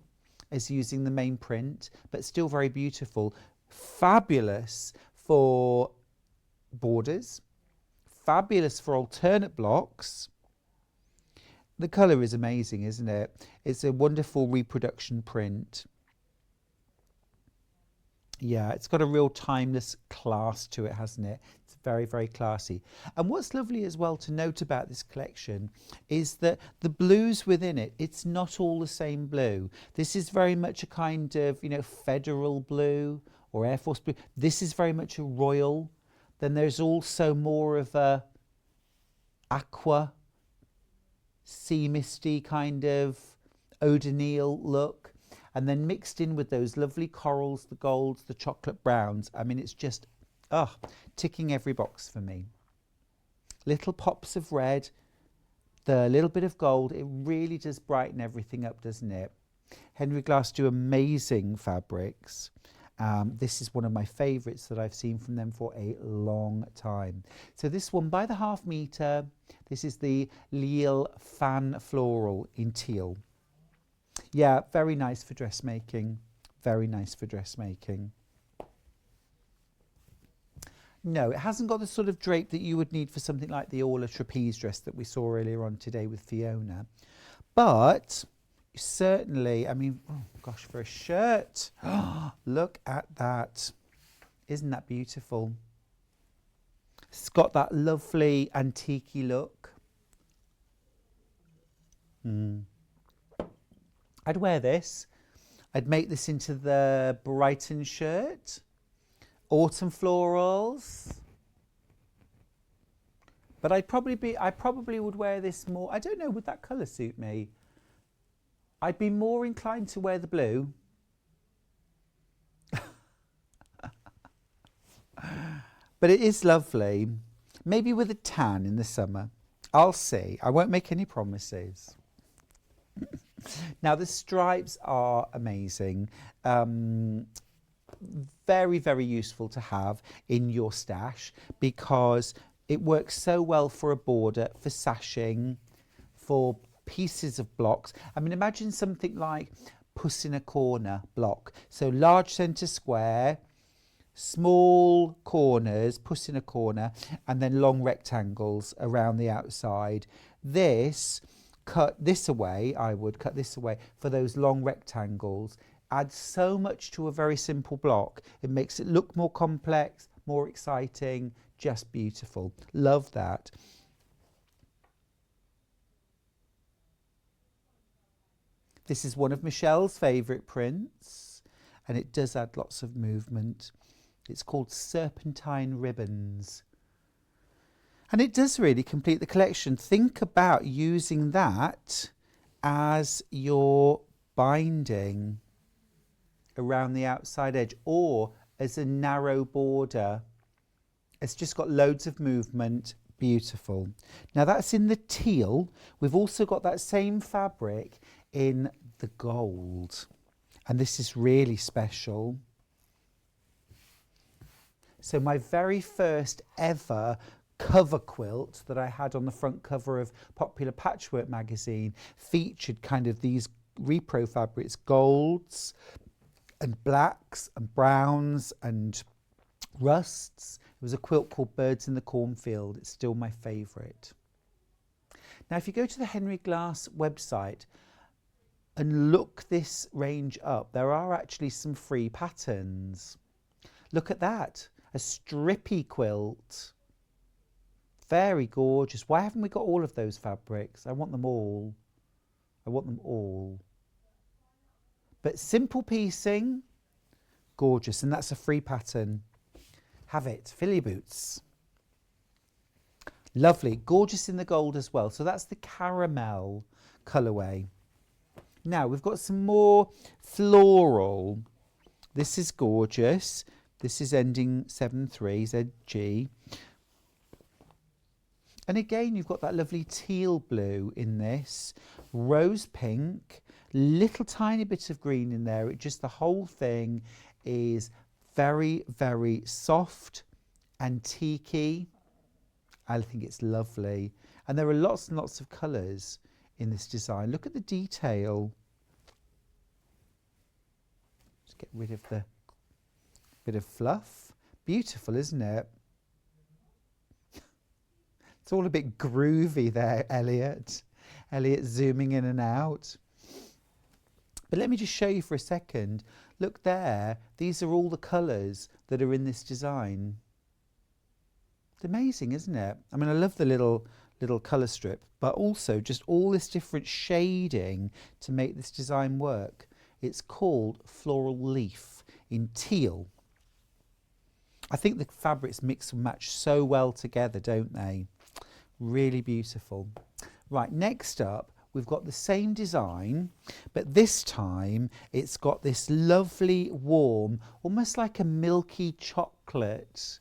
as using the main print, but still very beautiful. Fabulous for borders, fabulous for alternate blocks. The colour is amazing, isn't it? It's a wonderful reproduction print. Yeah, it's got a real timeless class to it, hasn't it? It's very, very classy. And what's lovely as well to note about this collection is that the blues within it, it's not all the same blue. This is very much a kind of, you know, federal blue or Air Force blue. This is very much a royal. Then there's also more of a aqua, sea misty kind of eau de Nil look. And then mixed in with those lovely corals, the golds, the chocolate browns. I mean, it's just, ticking every box for me. Little pops of red, The little bit of gold, it really does brighten everything up, doesn't it? Henry Glass do amazing fabrics. This is one of my favourites that I've seen from them for a long time. So this one by the ½ metre, this is the Lille Fan Floral in teal. Yeah, very nice for dressmaking. Very nice for dressmaking. No, it hasn't got the sort of drape that you would need for something like the Orla trapeze dress that we saw earlier on today with Fiona. But certainly, I mean, oh gosh, for a shirt, look at that. Isn't that beautiful? It's got that lovely antique-y look. I'd wear this. I'd make this into the Brighton shirt. Autumn florals. But I probably would wear this more. I don't know, would that colour suit me? I'd be more inclined to wear the blue. But it is lovely. Maybe with a tan in the summer. I'll see. I won't make any promises. Now the stripes are amazing. Very, very useful to have in your stash because it works so well for a border, for sashing, for pieces of blocks. I mean, imagine something like Puss in a Corner block. So large centre square, small corners, Puss in a Corner, and then long rectangles around the outside. This, cut this away, I would cut this away for those long rectangles. Adds so much to a very simple block. It makes it look more complex, more exciting, just beautiful. Love that. This is one of Michelle's favourite prints, and it does add lots of movement. It's called Serpentine Ribbons. And it does really complete the collection. Think about using that as your binding around the outside edge or as a narrow border. It's just got loads of movement. Beautiful. Now that's in the teal. We've also got that same fabric in the gold, and this is really special. So my very first ever cover quilt that I had on the front cover of Popular Patchwork magazine featured kind of these repro fabrics, golds and blacks and browns and rusts. It was a quilt called Birds in the Cornfield. It's still my favourite. Now if you go to the Henry Glass website and look this range up, there are actually some free patterns. Look at that, a strippy quilt. Very gorgeous. Why haven't we got all of those fabrics? I want them all. I want them all. But simple piecing, gorgeous, and that's a free pattern. Have it. Filly boots. Lovely. Gorgeous in the gold as well. So that's the caramel colourway. Now we've got some more floral. This is gorgeous. This is ending 7-3 ZG. And again, you've got that lovely teal blue in this, rose pink, little tiny bit of green in there. It just, the whole thing is very, very soft, antique-y. I think it's lovely. And there are lots and lots of colours in this design. Look at the detail. Just get rid of the bit of fluff. Beautiful, isn't it? It's all a bit groovy there, Elliot. Elliot zooming in and out. But let me just show you for a second. Look there. These are all the colours that are in this design. It's amazing, isn't it? I mean, I love the little colour strip, but also just all this different shading to make this design work. It's called Floral Leaf in teal. I think the fabrics mix and match so well together, don't they? Really beautiful. Right, next up, we've got the same design, but this time it's got this lovely warm, almost like a milky chocolate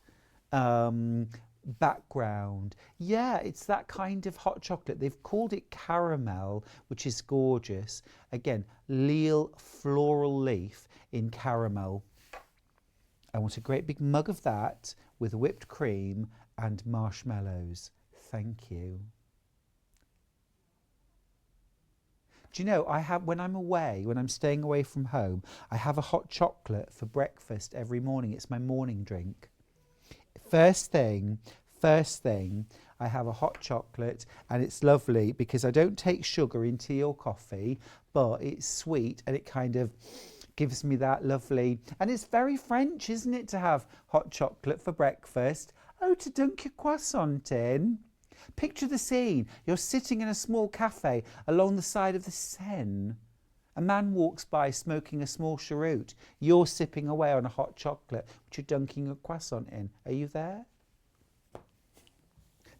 background. Yeah, it's that kind of hot chocolate. They've called it caramel, which is gorgeous. Again, Leal floral leaf in caramel. I want a great big mug of that with whipped cream and marshmallows. Thank you. Do you know, when I'm away, when I'm staying away from home, I have a hot chocolate for breakfast every morning. It's my morning drink. First thing, I have a hot chocolate, and it's lovely because I don't take sugar in tea or coffee, but it's sweet and it kind of gives me that lovely, and it's very French, isn't it, to have hot chocolate for breakfast? Oh, to dunk your croissant in. Picture the scene. You're sitting in a small cafe along the side of the Seine. A man walks by smoking a small cheroot. You're sipping away on a hot chocolate, which you're dunking a croissant in. Are you there?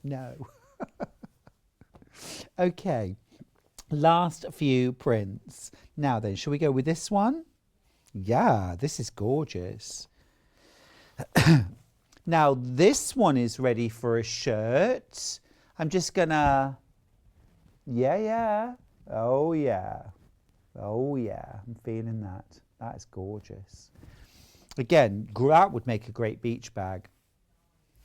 No. Okay. Last few prints. Now then, shall we go with this one? Yeah, this is gorgeous. Now, this one is ready for a shirt. I'm just gonna, yeah. Oh, yeah. Oh, yeah. I'm feeling that. That is gorgeous. Again, that would make a great beach bag.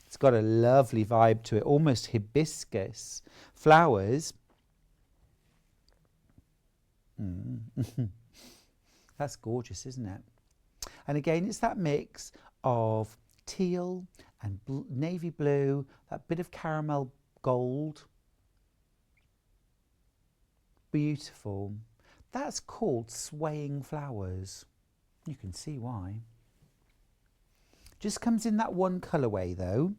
It's got a lovely vibe to it, almost hibiscus. Flowers. That's gorgeous, isn't it? And again, it's that mix of teal and navy blue, that bit of caramel gold. Beautiful. That's called swaying flowers. You can see why. Just comes in that one colourway though,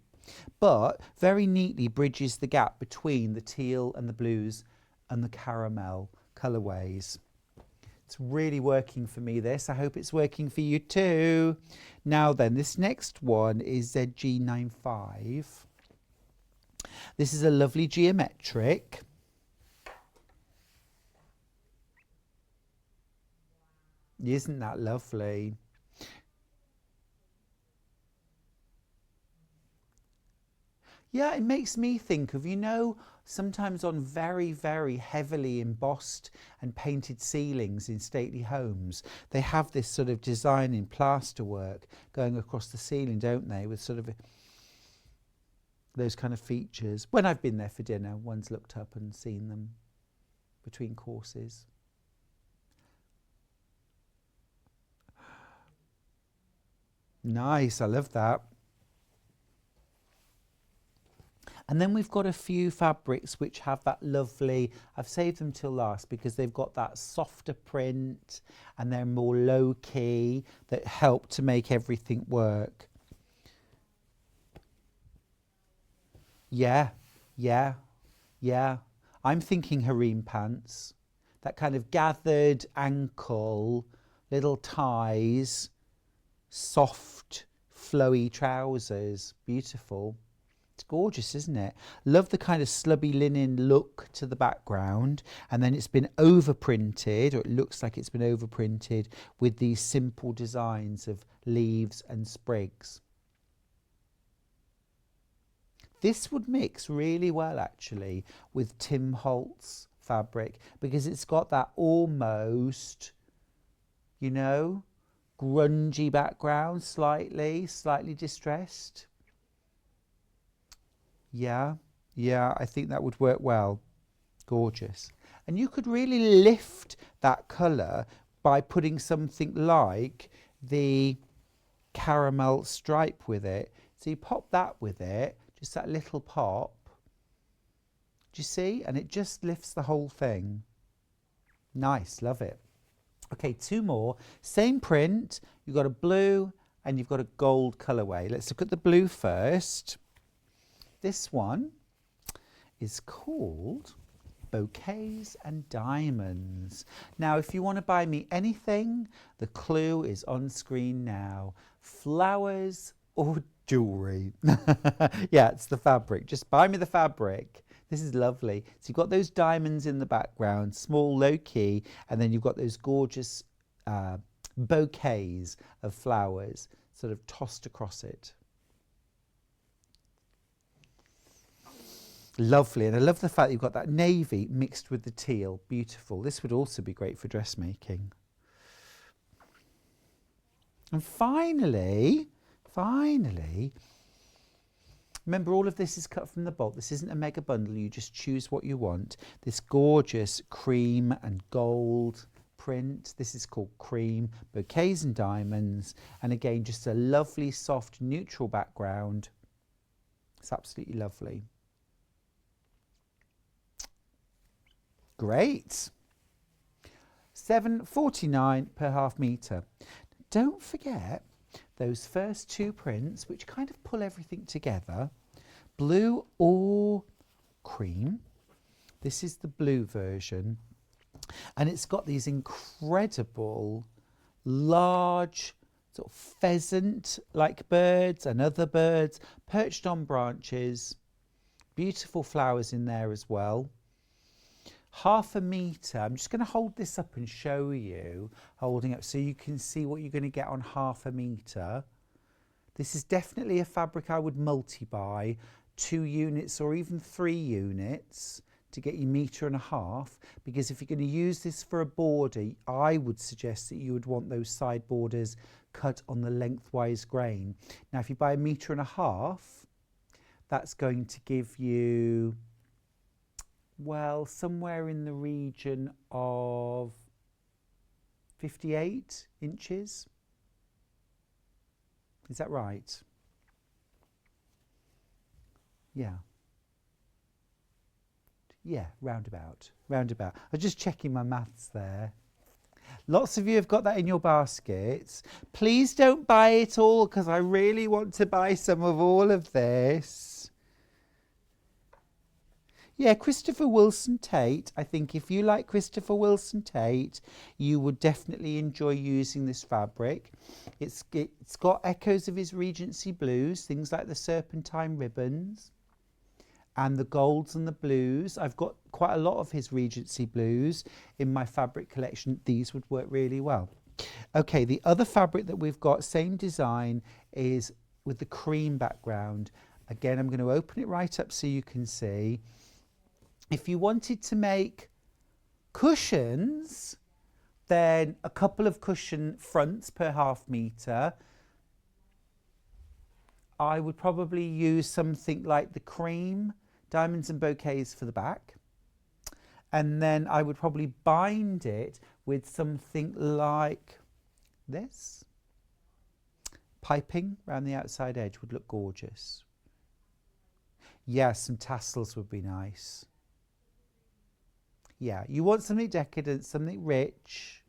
but very neatly bridges the gap between the teal and the blues and the caramel colourways. It's really working for me, this. I hope it's working for you too. Now then, this next one is ZG95. This is a lovely geometric. Isn't that lovely? Yeah, it makes me think of, you know, sometimes on very, very heavily embossed and painted ceilings in stately homes, they have this sort of design in plasterwork going across the ceiling, don't they, with sort of those kind of features. When I've been there for dinner, one's looked up and seen them between courses. Nice, I love that. And then we've got a few fabrics which have that lovely, I've saved them till last because they've got that softer print and they're more low key, that help to make everything work. Yeah. I'm thinking harem pants, that kind of gathered ankle, little ties, soft, flowy trousers, beautiful. It's gorgeous, isn't it? Love the kind of slubby linen look to the background, and then it's been overprinted, or it looks like it's been overprinted with these simple designs of leaves and sprigs. This would mix really well actually with Tim Holtz fabric because it's got that almost, you know, grungy background, slightly distressed. Yeah, I think that would work well. Gorgeous. And you could really lift that colour by putting something like the caramel stripe with it. So you pop that with it, just that little pop. Do you see? And it just lifts the whole thing. Nice, love it. Okay, two more. Same print. You've got a blue and you've got a gold colourway. Let's look at the blue first. This one is called Bouquets and Diamonds. Now, if you want to buy me anything, the clue is on screen now. Flowers or jewellery. Yeah, it's the fabric. Just buy me the fabric. This is lovely. So you've got those diamonds in the background, small, low key, and then you've got those gorgeous bouquets of flowers sort of tossed across it. Lovely. And I love the fact that you've got that navy mixed with the teal. Beautiful. This would also be great for dressmaking. And finally, remember all of this is cut from the bolt. This isn't a mega bundle. You just choose what you want. This gorgeous cream and gold print. This is called Cream, Bouquets and Diamonds. And again, just a lovely, soft, neutral background. It's absolutely lovely. Great. £7.49 per half metre. Don't forget those first two prints, which kind of pull everything together. Blue or cream. This is the blue version. And it's got these incredible, large, sort of pheasant-like birds and other birds perched on branches. Beautiful flowers in there as well. Half a metre. I'm just going to hold this up and show you, holding up so you can see what you're going to get on half a metre. This is definitely a fabric I would multi-buy, 2 units or even 3 units to get your metre and a half, because if you're going to use this for a border, I would suggest that you would want those side borders cut on the lengthwise grain. Now, if you buy a metre and a half, that's going to give you, well, somewhere in the region of 58 inches. Is that right? Yeah. Yeah, roundabout. I was just checking my maths there. Lots of you have got that in your baskets. Please don't buy it all, because I really want to buy some of all of this. Yeah, Christopher Wilson Tate. I think if you like Christopher Wilson Tate, you would definitely enjoy using this fabric. It's got echoes of his Regency blues, things like the serpentine ribbons and the golds and the blues. I've got quite a lot of his Regency blues in my fabric collection. These would work really well. Okay, the other fabric that we've got, same design, is with the cream background. Again, I'm going to open it right up so you can see. If you wanted to make cushions, then a couple of cushion fronts per half metre. I would probably use something like the cream, diamonds and bouquets for the back. And then I would probably bind it with something like this. Piping around the outside edge would look gorgeous. Yeah, some tassels would be nice. Yeah, you want something decadent, something rich.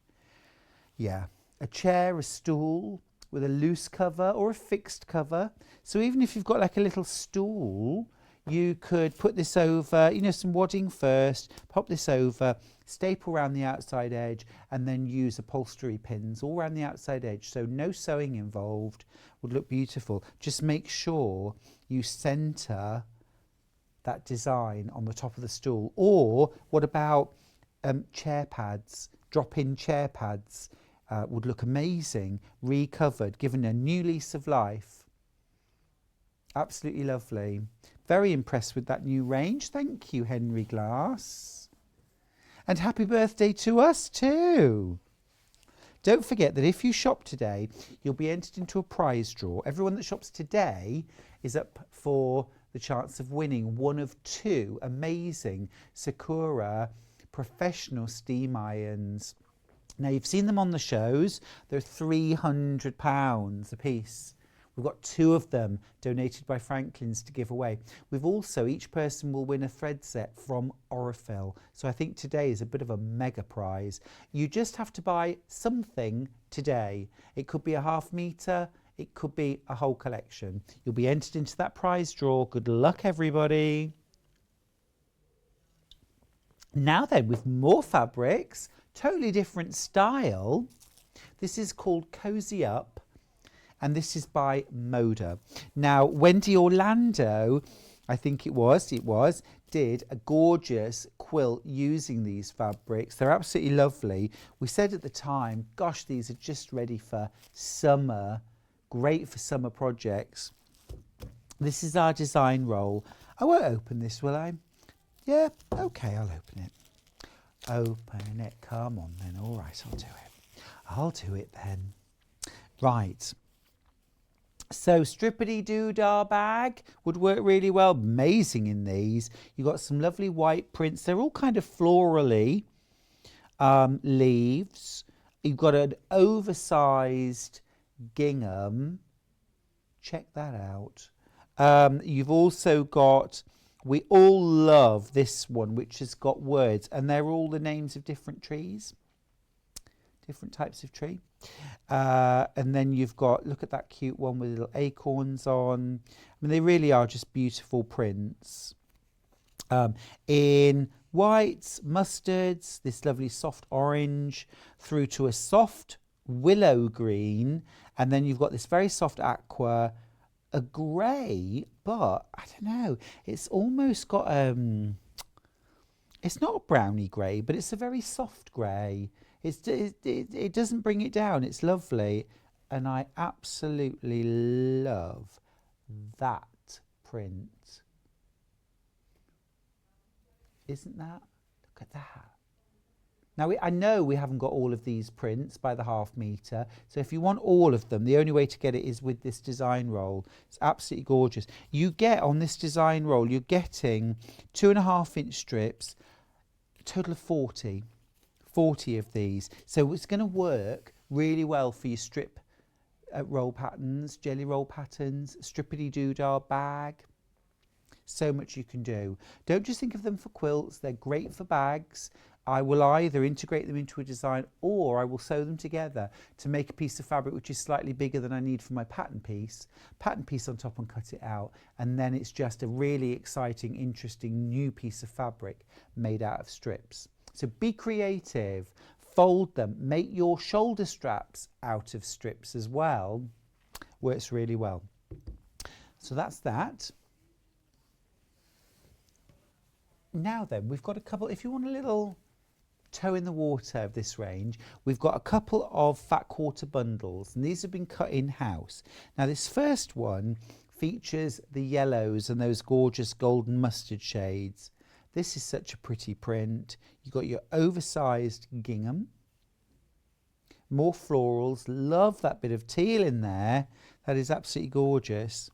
Yeah, a chair, a stool with a loose cover or a fixed cover. So even if you've got like a little stool, you could put this over, you know, some wadding first, pop this over, staple around the outside edge, and then use upholstery pins all around the outside edge. So no sewing involved, would look beautiful. Just make sure you centre that design on the top of the stool. Or what about chair pads, drop-in chair pads? Would look amazing, recovered, given a new lease of life. Absolutely lovely. Very impressed with that new range. Thank you, Henry Glass. And happy birthday to us too. Don't forget that if you shop today, you'll be entered into a prize draw. Everyone that shops today is up for the chance of winning one of 2 amazing Sakura professional steam irons. Now, you've seen them on the shows. They're £300 a piece. We've got 2 of them donated by Franklin's to give away. We've also, each person will win a thread set from Orifil. So I think today is a bit of a mega prize. You just have to buy something today. It could be a half metre. It could be a whole collection. You'll be entered into that prize draw. Good luck, everybody. Now then, with more fabrics, totally different style. This is called Cozy Up, and this is by Moda. Now, Wendy Orlando, I think it was, did a gorgeous quilt using these fabrics. They're absolutely lovely. We said at the time, gosh, these are just ready for summer. Great for summer projects. This is our design roll. I won't open this, will I? Yeah, okay, I'll open it. Open it, come on then. All right, I'll do it. I'll do it then. Right. So strippity-doo-dah bag would work really well. Amazing in these. You've got some lovely white prints. They're all kind of florally leaves. You've got an oversized gingham. Check that out. You've also got, we all love this one, which has got words, and they're all the names of different trees, different types of tree. And then you've got, look at that cute one with little acorns on. I mean, they really are just beautiful prints. In whites, mustards, this lovely soft orange, through to a soft willow green, and then you've got this very soft aqua, a grey, but I don't know, it's almost got it's not a browny grey, but it's a very soft grey. It doesn't bring it down. It's lovely, and I absolutely love that print. Isn't that? Look at that. Now, I know we haven't got all of these prints by the ½ metre, so if you want all of them, the only way to get it is with this design roll. It's absolutely gorgeous. You get, on this design roll, you're getting 2.5-inch strips, a total of 40 of these. So it's going to work really well for your strip roll patterns, jelly roll patterns, strippity-doo-dah bag. So much you can do. Don't just think of them for quilts. They're great for bags. I will either integrate them into a design, or I will sew them together to make a piece of fabric which is slightly bigger than I need for my pattern piece on top, and cut it out, and then it's just a really exciting, interesting new piece of fabric made out of strips. So be creative, fold them, make your shoulder straps out of strips as well. Works really well. So that's that. Now then, we've got a couple, if you want a little toe in the water of this range, we've got a couple of fat quarter bundles, and these have been cut in-house. Now this first one features the yellows and those gorgeous golden mustard shades. This is such a pretty print. You've got your oversized gingham, more florals, love that bit of teal in there. That is absolutely gorgeous.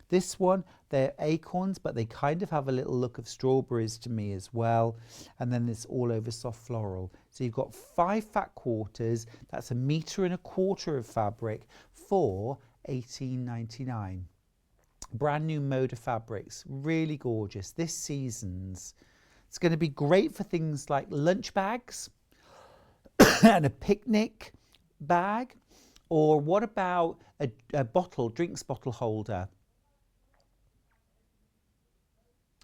This one, they're acorns, but they kind of have a little look of strawberries to me as well. And then it's all over soft floral. So you've got 5 fat quarters. That's 1.25 meters of fabric for $18.99. Brand new Moda fabrics, really gorgeous. This season's. It's going to be great for things like lunch bags and a picnic bag. Or what about a bottle, drinks bottle holder?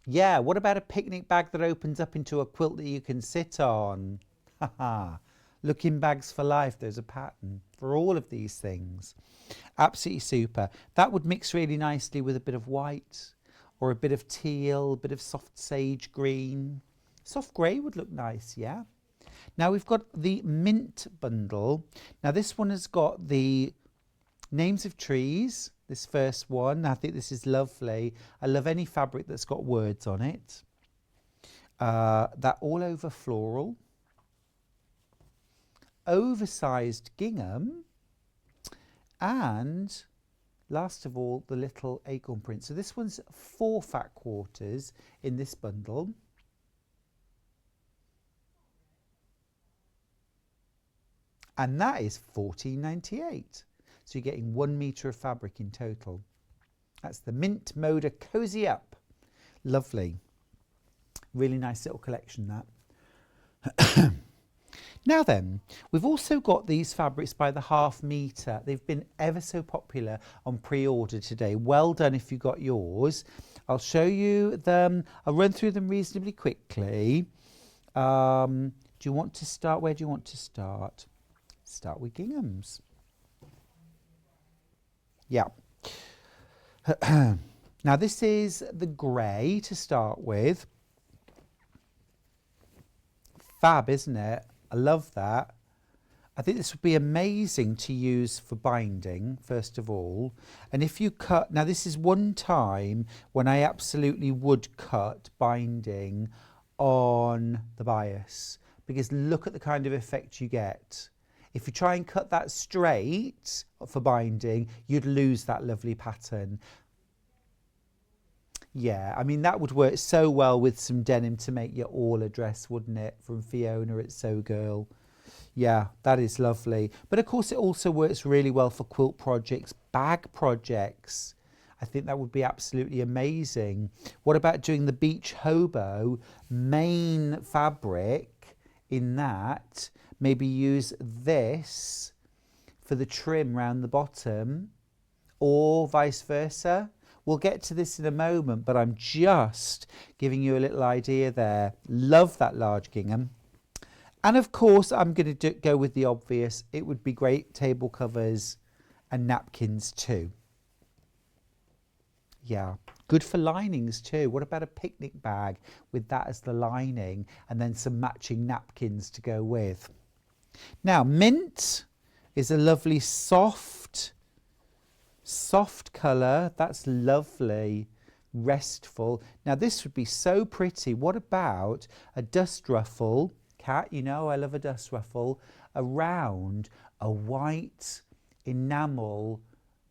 Yeah, what about a picnic bag that opens up into a quilt that you can sit on? Haha. Looking bags for life. There's a pattern for all of these things. Absolutely super. That would mix really nicely with a bit of white or a bit of teal, a bit of soft sage green. Soft grey would look nice, yeah. Now we've got the mint bundle. Now this one has got the names of trees. This first one, I think this is lovely. I love any fabric that's got words on it. That all over floral. Oversized gingham. And last of all, the little acorn print. So this one's 4 fat quarters in this bundle. And that is $14.98. So you're getting 1 meter of fabric in total. That's the Mint Moda Cozy Up. Lovely. Really nice little collection, that. Now then, we've also got these fabrics by the ½ meter. They've been ever so popular on pre-order today. Well done if you got yours. I'll show you them. I'll run through them reasonably quickly. Do you want to start? Where do you want to start? Start with ginghams. Yeah. Now this is the grey to start with. Fab, isn't it? I love that. I think this would be amazing to use for binding, first of all. And if you cut, now this is one time when I absolutely would cut binding on the bias, because look at the kind of effect you get. If you try and cut that straight for binding, you'd lose that lovely pattern. Yeah, I mean, that would work so well with some denim to make your Orla dress, wouldn't it? From Fiona at Sewgirl. Yeah, that is lovely. But of course, it also works really well for quilt projects, bag projects. I think that would be absolutely amazing. What about doing the beach hobo main fabric in that? Maybe use this for the trim round the bottom, or vice versa. We'll get to this in a moment, but I'm just giving you a little idea there. Love that large gingham. And of course, I'm going to go with the obvious. It would be great table covers and napkins too. Yeah, good for linings too. What about a picnic bag with that as the lining and then some matching napkins to go with? Now, mint is a lovely soft colour. That's lovely, restful. Now, this would be so pretty. What about a dust ruffle? Cat, you know I love a dust ruffle, around a white enamel,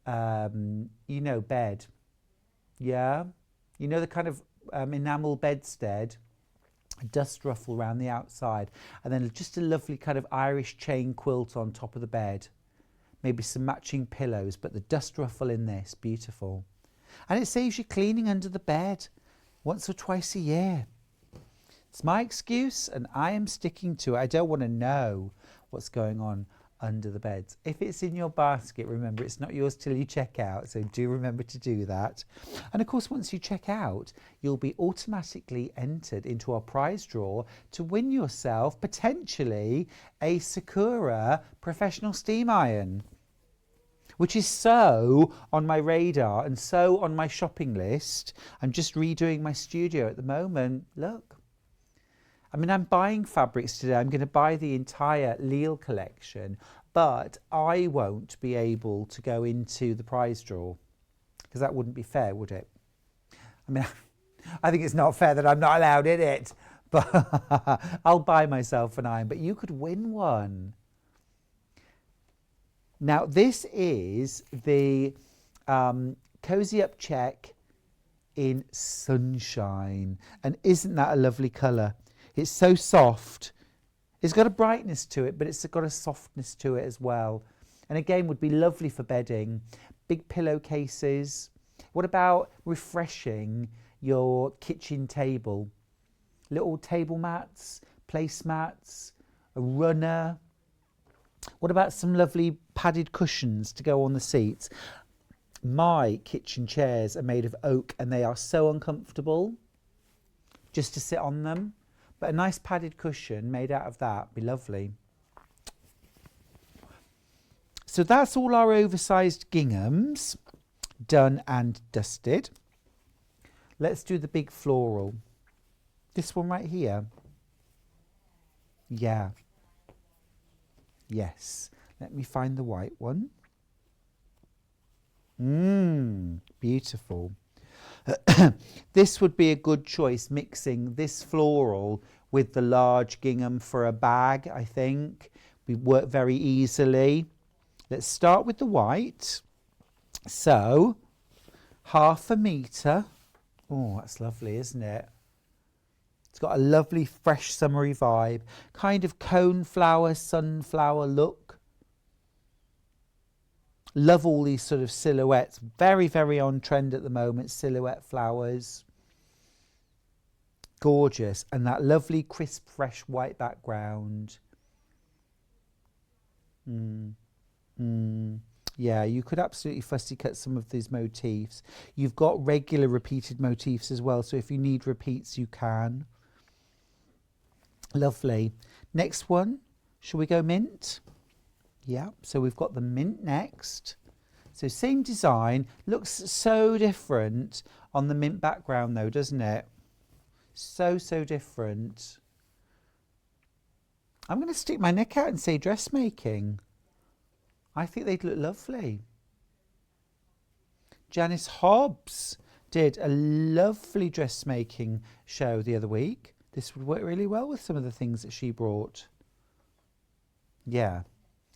you know, bed. Yeah, you know, the kind of enamel bedstead, a dust ruffle around the outside, and then just a lovely kind of Irish chain quilt on top of the bed. Maybe some matching pillows, but the dust ruffle in this, beautiful. And it saves you cleaning under the bed once or twice a year. It's my excuse and I am sticking to it. I don't want to know what's going on under the beds. If it's in your basket, remember, it's not yours till you check out, so do remember to do that. And of course, once you check out, you'll be automatically entered into our prize draw to win yourself potentially a Sakura professional steam iron, which is so on my radar and so on my shopping list. I'm just redoing my studio at the moment. Look. I mean, I'm buying fabrics today. I'm going to buy the entire Leal collection, but I won't be able to go into the prize draw because that wouldn't be fair, would it? I mean, I think it's not fair that I'm not allowed in it, but I'll buy myself an iron, but you could win one. Now, this is the Cozy Up Check in Sunshine, and isn't that a lovely colour? It's so soft. It's got a brightness to it, but it's got a softness to it as well. And again, would be lovely for bedding. Big pillowcases. What about refreshing your kitchen table? Little table mats, placemats, a runner. What about some lovely padded cushions to go on the seats? My kitchen chairs are made of oak and they are so uncomfortable just to sit on them. But a nice padded cushion made out of that would be lovely. So that's all our oversized ginghams done and dusted. Let's do the big floral. This one right here. Yeah. Yes. Let me find the white one. Beautiful. This would be a good choice, mixing this floral with the large gingham for a bag, I think. We work very easily. Let's start with the white. So, 1/2 metre. Oh, that's lovely, isn't it? It's got a lovely, fresh, summery vibe. Kind of coneflower, sunflower look. Love all these sort of silhouettes. Very, very on trend at the moment, silhouette flowers. Gorgeous. And that lovely, crisp, fresh white background. Yeah, you could absolutely fussy cut some of these motifs. You've got regular repeated motifs as well, so if you need repeats, you can. Lovely. Next one, shall we go mint? Yeah, so we've got the mint next. So same design, looks so different on the mint background though, doesn't it? So different. I'm going to stick my neck out and say dressmaking. I think they'd look lovely. Janice Hobbs did a lovely dressmaking show the other week. This would work really well with some of the things that she brought. Yeah.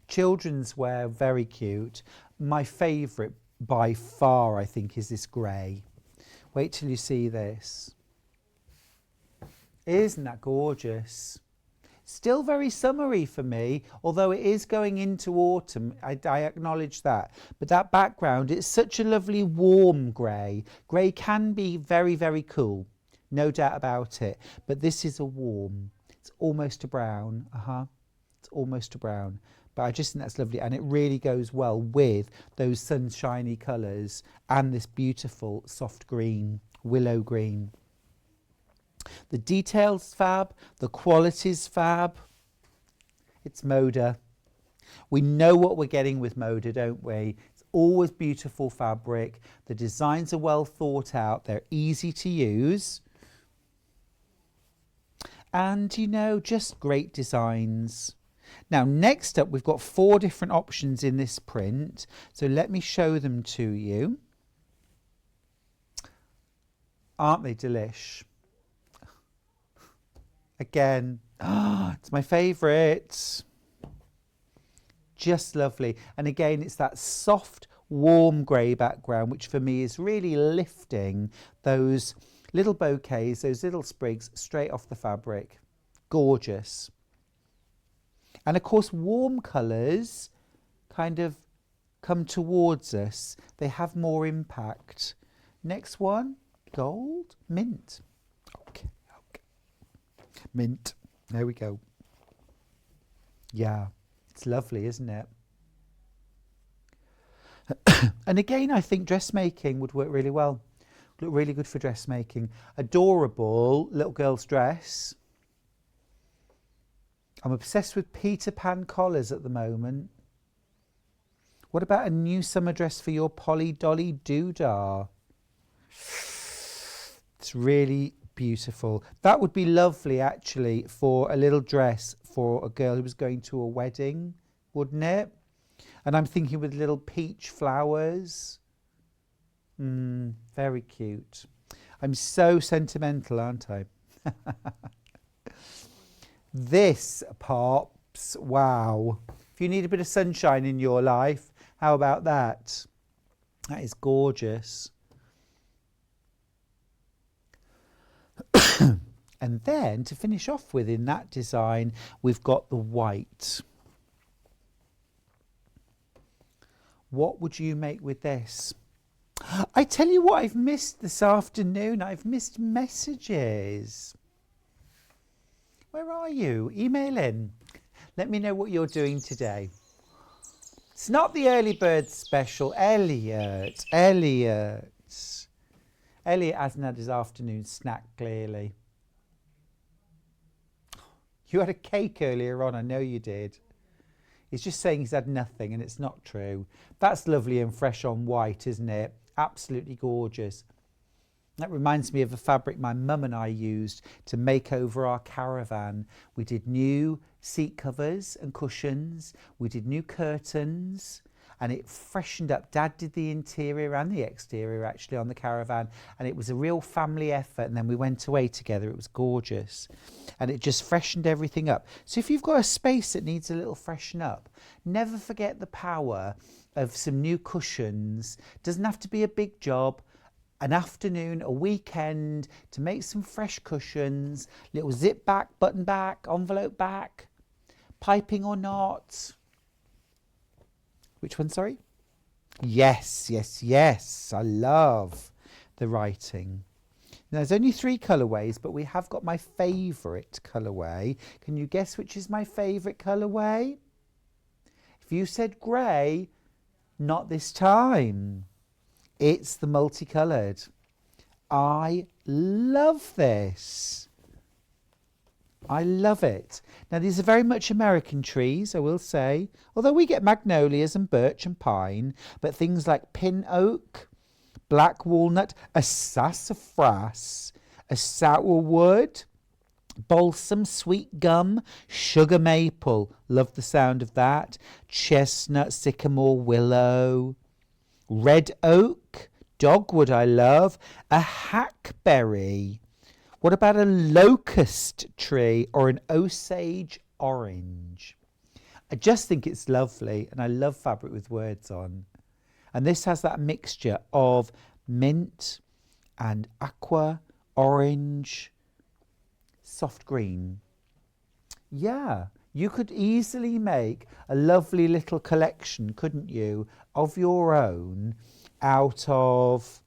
Children's wear, very cute. My favourite by far, I think, is this grey. Wait till you see this. Isn't that gorgeous? Still very summery for me, although it is going into autumn. I acknowledge that. But that background, it's such a lovely warm grey. Grey can be very, very cool. No doubt about it. But this is a warm. It's almost a brown. It's almost a brown. But I just think that's lovely. And it really goes well with those sunshiny colours and this beautiful soft green, willow green. The details fab, the quality's fab. It's Moda. We know what we're getting with Moda, don't we? It's always beautiful fabric. The designs are well thought out. They're easy to use. And, you know, just great designs. Now, next up, we've got 4 different options in this print. So let me show them to you. Aren't they delish? Again, it's my favourite. Just lovely. And again, it's that soft, warm grey background, which for me is really lifting those little bouquets, those little sprigs straight off the fabric. Gorgeous. And of course, warm colours kind of come towards us. They have more impact. Next one, gold, mint. Okay. Mint. There we go. Yeah, it's lovely, isn't it? And again, I think dressmaking would work really well. Look really good for dressmaking. Adorable little girl's dress. I'm obsessed with Peter Pan collars at the moment. What about a new summer dress for your Polly Dolly Doodah? It's really beautiful. That would be lovely actually for a little dress for a girl who was going to a wedding, wouldn't it? And I'm thinking with little peach flowers. Very cute. I'm so sentimental, aren't I? This pops. Wow. If you need a bit of sunshine in your life, how about that? That is gorgeous. And then to finish off with in that design, we've got the white. What would you make with this? I tell you what I've missed this afternoon. I've missed messages. Where are you? Email in. Let me know what you're doing today. It's not the early bird special. Elliot hasn't had his afternoon snack, clearly. You had a cake earlier on, I know you did. He's just saying he's had nothing, and it's not true. That's lovely and fresh on white, isn't it? Absolutely gorgeous. That reminds me of a fabric my mum and I used to make over our caravan. We did new seat covers and cushions. We did new curtains. And it freshened up. Dad did the interior and the exterior actually on the caravan, and it was a real family effort. And then we went away together. It was gorgeous, and it just freshened everything up. So if you've got a space that needs a little freshen up, never forget the power of some new cushions. Doesn't have to be a big job. An afternoon, a weekend to make some fresh cushions, little zip back, button back, envelope back, piping or not. Which one, sorry? Yes. I love the writing. Now, there's only 3 colourways, but we have got my favourite colourway. Can you guess which is my favourite colourway? If you said grey, not this time. It's the multicoloured. I love this. I love it. Now, these are very much American trees, I will say, although we get magnolias and birch and pine, but things like pin oak, black walnut, a sassafras, a sourwood, balsam, sweet gum, sugar maple. Love the sound of that. Chestnut, sycamore, willow. Red oak, dogwood I love. A hackberry. What about a locust tree or an Osage orange? I just think it's lovely, and I love fabric with words on. And this has that mixture of mint and aqua, orange, soft green. Yeah, you could easily make a lovely little collection, couldn't you, of your own out of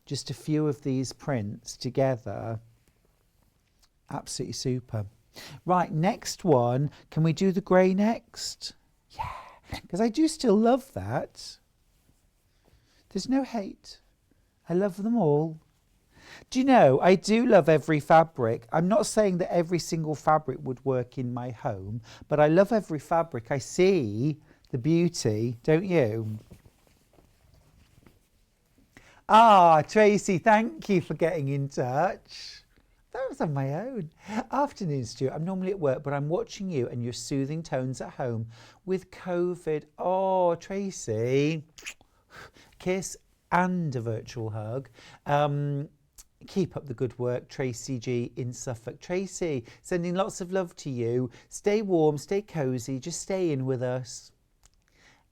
just a few of these prints together. Absolutely super. Right, next one. Can we do the grey next? Yeah, because I do still love that. There's no hate. I love them all. Do you know, I do love every fabric. I'm not saying that every single fabric would work in my home, but I love every fabric. I see the beauty, don't you? Ah, Tracy, thank you for getting in touch. That was on my own. Afternoon, Stuart. I'm normally at work, but I'm watching you and your soothing tones at home with COVID. Oh, Tracy. Kiss and a virtual hug. Keep up the good work, Tracy G in Suffolk. Tracy, sending lots of love to you. Stay warm, stay cosy, just stay in with us.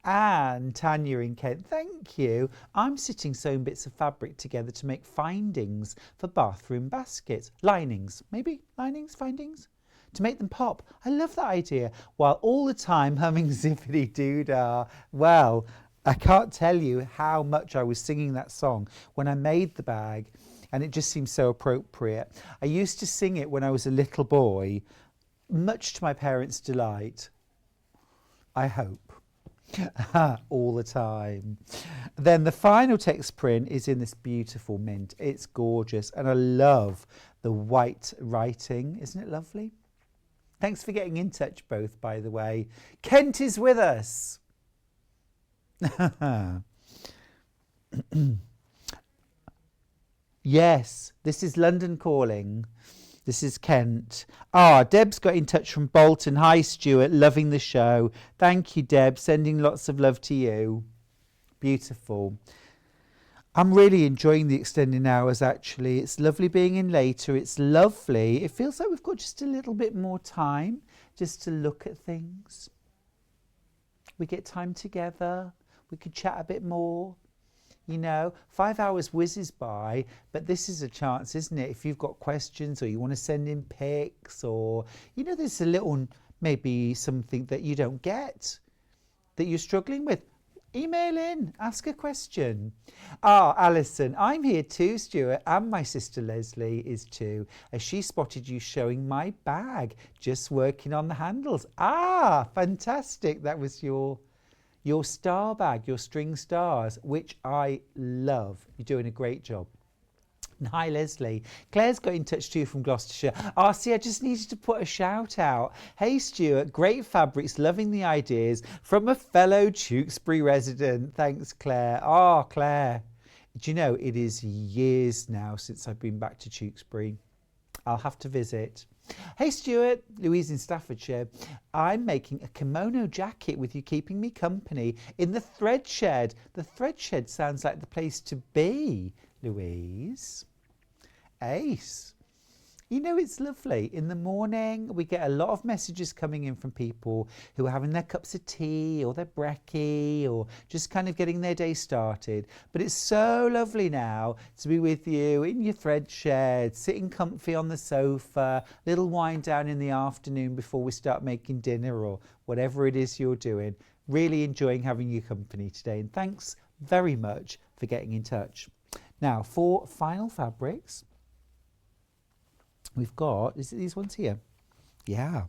And Tanya in Kent, thank you. I'm sitting sewing bits of fabric together to make findings for bathroom baskets. Linings, maybe? Linings, findings? To make them pop. I love that idea. While all the time humming Zippity Doodah. Well, I can't tell you how much I was singing that song when I made the bag, and it just seems so appropriate. I used to sing it when I was a little boy, much to my parents' delight. I hope. All the time. Then the final text print is in this beautiful mint. It's gorgeous, and I love the white writing. Isn't it lovely? Thanks for getting in touch both, by the way. Kent is with us. Yes, this is London calling. This is Kent. Ah, Deb's got in touch from Bolton. Hi, Stuart. Loving the show. Thank you, Deb. Sending lots of love to you. Beautiful. I'm really enjoying the extending hours, actually. It's lovely being in later. It's lovely. It feels like we've got just a little bit more time just to look at things. We get time together. We could chat a bit more. You know, 5 hours whizzes by, but this is a chance, isn't it? If you've got questions or you want to send in pics, or, you know, there's a little, maybe something that you don't get, that you're struggling with, email in, ask a question. Ah, Alison, I'm here too, Stuart, and my sister Leslie is too, as she spotted you showing my bag, just working on the handles. Ah, fantastic. That was your star bag, your string stars, which I love. You're doing a great job. And hi, Leslie. Claire's got in touch too from Gloucestershire. See, I just needed to put a shout out. Hey, Stuart, great fabrics, loving the ideas from a fellow Tewkesbury resident. Thanks, Claire. Oh, Claire. Do you know, it is years now since I've been back to Tewkesbury. I'll have to visit. Hey Stuart, Louise in Staffordshire. I'm making a kimono jacket with you keeping me company in the thread shed. The thread shed sounds like the place to be, Louise. Ace. You know, it's lovely. In the morning, we get a lot of messages coming in from people who are having their cups of tea or their brekkie or just kind of getting their day started. But it's so lovely now to be with you in your thread shed, sitting comfy on the sofa, little wind down in the afternoon before we start making dinner or whatever it is you're doing. Really enjoying having your company today. And thanks very much for getting in touch. Now, for final fabrics, we've got, is it these ones here? Yeah,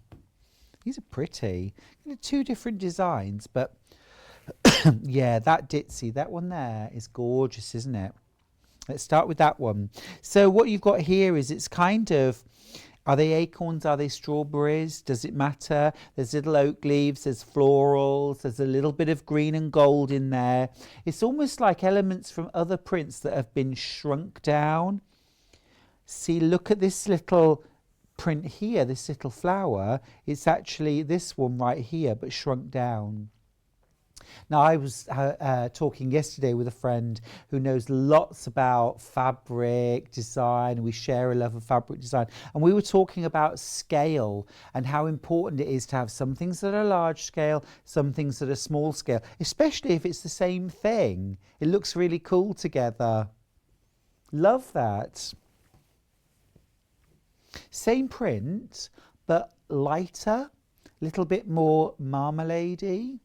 these are pretty. Two different designs, but yeah, that ditzy, that one there is gorgeous, isn't it? Let's start with that one. So what you've got here is it's kind of, are they acorns? Are they strawberries? Does it matter? There's little oak leaves, there's florals, there's a little bit of green and gold in there. It's almost like elements from other prints that have been shrunk down. See, look at this little print here, this little flower, it's actually this one right here, but shrunk down. Now, I was talking yesterday with a friend who knows lots about fabric design. We share a love of fabric design. And we were talking about scale and how important it is to have some things that are large scale, some things that are small scale, especially if it's the same thing. It looks really cool together. Love that. Same print, but lighter, a little bit more marmalade-y.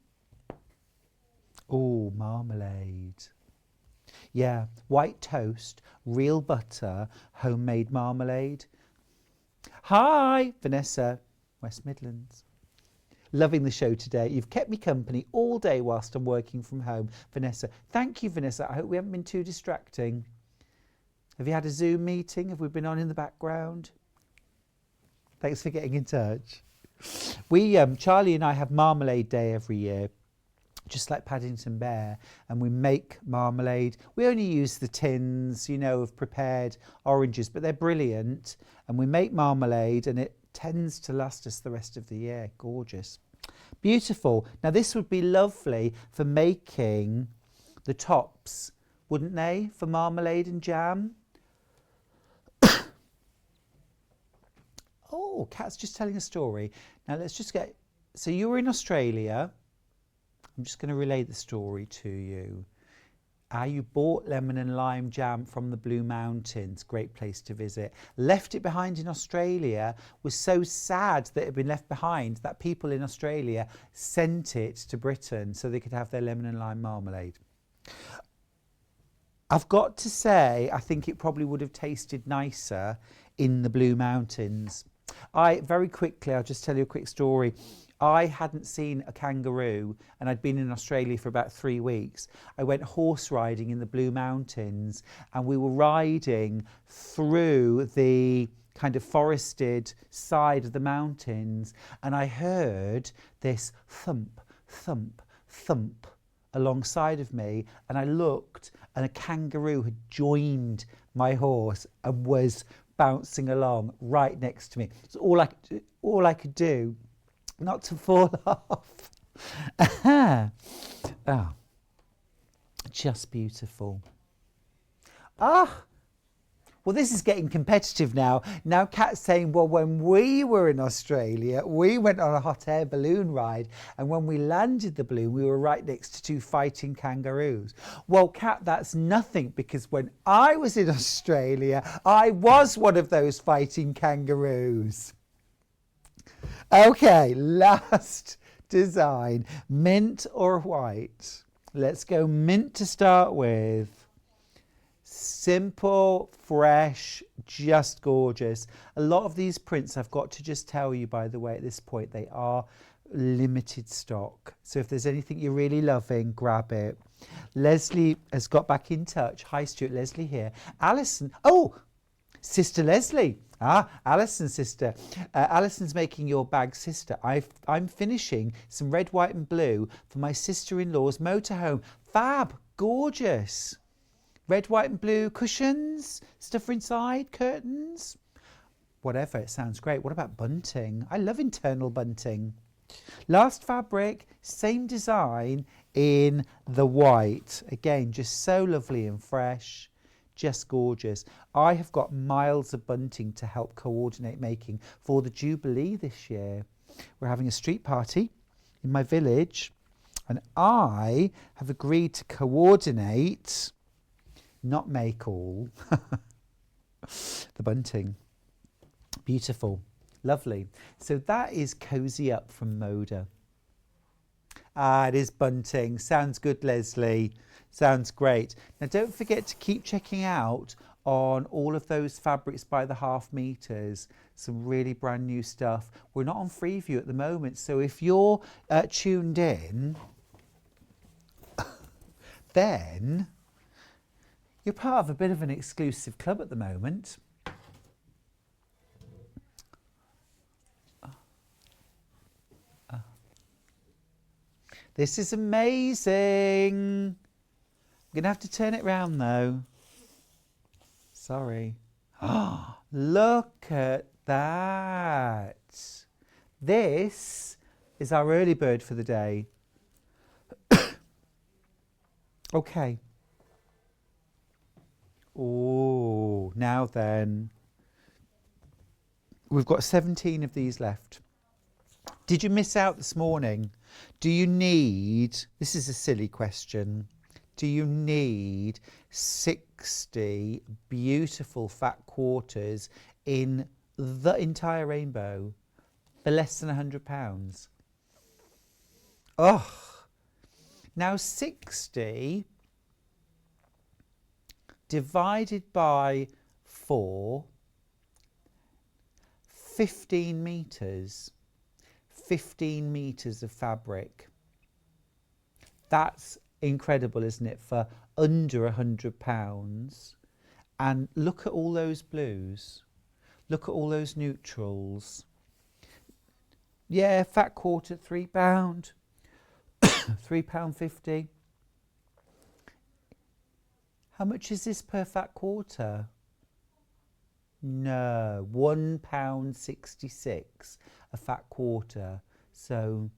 Oh, marmalade. Yeah, white toast, real butter, homemade marmalade. Hi, Vanessa, West Midlands. Loving the show today. You've kept me company all day whilst I'm working from home. Vanessa, thank you, Vanessa. I hope we haven't been too distracting. Have you had a Zoom meeting? Have we been on in the background? Thanks for getting in touch. Charlie and I have Marmalade Day every year, just like Paddington Bear, and we make marmalade. We only use the tins, you know, of prepared oranges, but they're brilliant. And we make marmalade and it tends to last us the rest of the year. Gorgeous. Beautiful. Now this would be lovely for making the tops, wouldn't they, for marmalade and jam? Oh, Kat's just telling a story. Now let's just get, so you were in Australia. I'm just going to relay the story to you. You bought lemon and lime jam from the Blue Mountains, great place to visit. Left it behind in Australia, was so sad that it had been left behind that people in Australia sent it to Britain so they could have their lemon and lime marmalade. I've got to say, I think it probably would have tasted nicer in the Blue Mountains. Very quickly, I'll just tell you a quick story. I hadn't seen a kangaroo and I'd been in Australia for about 3 weeks. I went horse riding in the Blue Mountains and we were riding through the kind of forested side of the mountains and I heard this thump, thump, thump alongside of me and I looked and a kangaroo had joined my horse and was bouncing along right next to me. So all I could do not to fall off. Oh, just beautiful. Well, this is getting competitive now. Now Kat's saying, well, when we were in Australia, we went on a hot air balloon ride. And when we landed the balloon, we were right next to 2 fighting kangaroos. Well, Kat, that's nothing because when I was in Australia, I was one of those fighting kangaroos. Okay, last design, mint or white? Let's go mint to start with. Simple, fresh, just gorgeous. A lot of these prints, I've got to just tell you, by the way, at this point, they are limited stock. So if there's anything you're really loving, grab it. Leslie has got back in touch. Hi, Stuart. Leslie here. Alison. Oh, Sister Leslie. Alison's sister. Alison's making your bag, sister. I'm finishing some red, white and blue for my sister-in-law's motorhome. Fab. Gorgeous. Red, white and blue cushions, stuff inside, curtains. Whatever, it sounds great. What about bunting? I love internal bunting. Last fabric, same design in the white. Again, just so lovely and fresh. Just gorgeous. I have got miles of bunting to help coordinate making for the Jubilee this year. We're having a street party in my village and I have agreed to coordinate, not make all, the bunting. Beautiful. Lovely. So that is Cozy Up from Moda. It is bunting. Sounds good, Leslie. Sounds great. Now, don't forget to keep checking out on all of those fabrics by the half meters. Some really brand new stuff. We're not on Freeview at the moment, so if you're tuned in, then you're part of a bit of an exclusive club at the moment. This is amazing. I'm going to have to turn it round though. Sorry. Look at that. This is our early bird for the day. Okay. Oh, now then. We've got 17 of these left. Did you miss out this morning? Do you need, this is a silly question, do you need 60 beautiful fat quarters in the entire rainbow for less than £100? Oh, now 60 divided by 4, 15 metres. 15 metres of fabric. That's incredible, isn't it, for under £100? And look at all those blues. Look at all those neutrals. Yeah, fat quarter, £3. £3.50. How much is this per fat quarter? No, £1.66 a fat quarter. So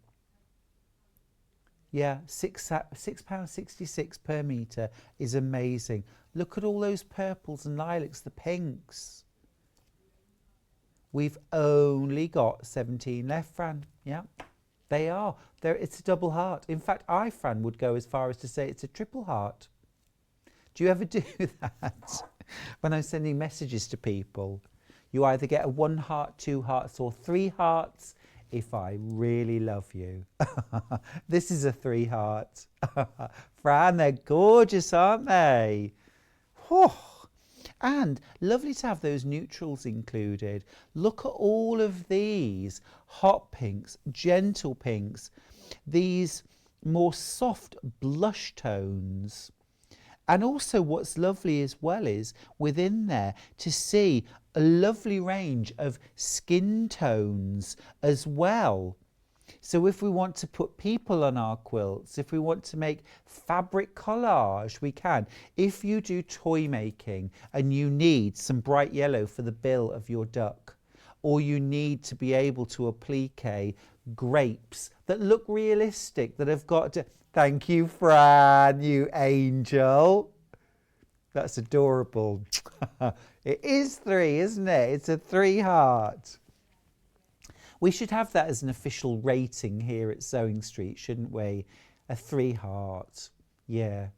yeah, £6.66 per metre is amazing. Look at all those purples and lilacs, the pinks. We've only got 17 left, Fran. Yeah, they are. It's a double heart. In fact, Fran, would go as far as to say it's a triple heart. Do you ever do that? When I'm sending messages to people, you either get a 1 heart, 2 hearts, or 3 hearts if I really love you. This is a 3 heart. Fran, they're gorgeous, aren't they? Oh, and lovely to have those neutrals included. Look at all of these hot pinks, gentle pinks, these more soft blush tones. And also what's lovely as well is within there to see a lovely range of skin tones as well. So if we want to put people on our quilts, if we want to make fabric collage, we can. If you do toy making and you need some bright yellow for the bill of your duck, or you need to be able to applique grapes that look realistic, that have got to... Thank you, Fran, you angel. That's adorable. It is 3, isn't it? It's a 3 heart. We should have that as an official rating here at Sewing Street, shouldn't we? A 3 heart. Yeah,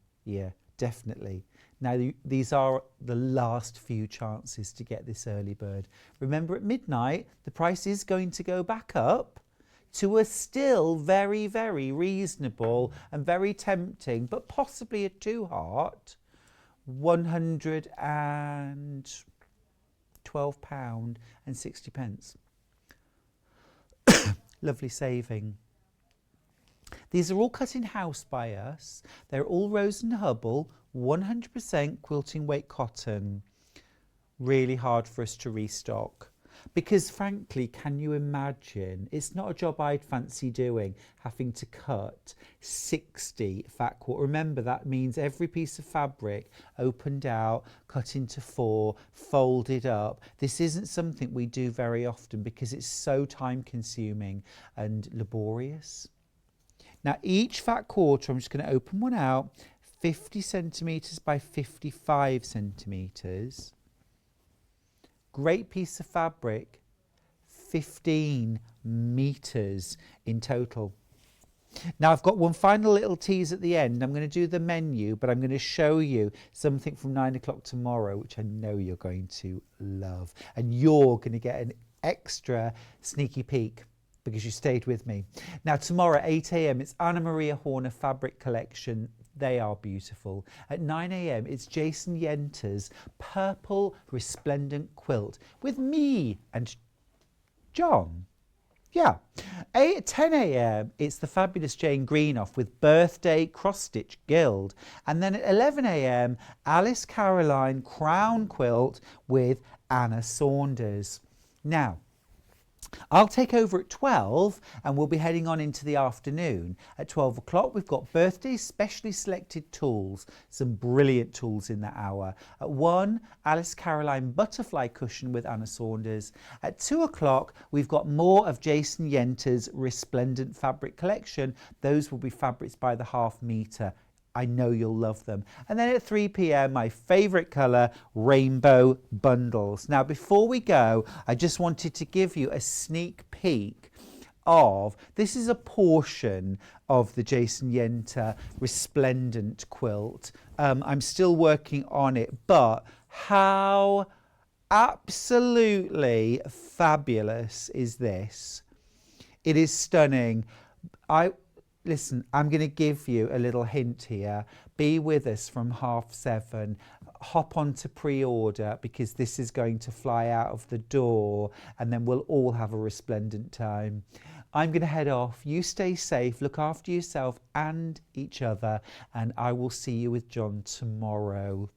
definitely. Now, these are the last few chances to get this early bird. Remember, at midnight, the price is going to go back up to a still very, very reasonable and very tempting, but possibly a 2 heart, £112.60. Lovely saving. These are all cut in house by us. They're all Rose and Hubble, 100% quilting weight cotton. Really hard for us to restock. Because frankly, can you imagine, it's not a job I'd fancy doing, having to cut 60 fat quarter. Remember, that means every piece of fabric opened out, cut into 4, folded up. This isn't something we do very often because it's so time consuming and laborious. Now each fat quarter, I'm just going to open one out, 50 centimetres by 55 centimetres. Great piece of fabric, 15 metres in total. Now I've got one final little tease at the end. I'm going to do the menu, but I'm going to show you something from 9 o'clock tomorrow, which I know you're going to love. And you're going to get an extra sneaky peek because you stayed with me. Now tomorrow at 8 AM, it's Anna Maria Horner Fabric Collection. They are beautiful. At 9 AM, it's Jason Yenter's Purple Resplendent Quilt with me and John. Yeah. At 10 AM, it's the fabulous Jane Greenough with Birthday Cross Stitch Guild. And then at 11 AM, Alice Caroline Crown Quilt with Anna Saunders. Now, I'll take over at 12 and we'll be heading on into the afternoon. At 12 o'clock we've got birthday specially selected tools, some brilliant tools in that hour. At 1, Alice Caroline butterfly cushion with Anna Saunders. At 2 o'clock we've got more of Jason Yenter's resplendent fabric collection. Those will be fabrics by the half metre. I know you'll love them. And then at 3 p.m, my favourite colour, rainbow bundles. Now, before we go, I just wanted to give you a sneak peek of, this is a portion of the Jason Yenter resplendent quilt. I'm still working on it, but how absolutely fabulous is this? It is stunning. Listen, I'm going to give you a little hint here. Be with us from 7:30. Hop on to pre-order because this is going to fly out of the door and then we'll all have a resplendent time. I'm going to head off. You stay safe, look after yourself and each other, and I will see you with John tomorrow.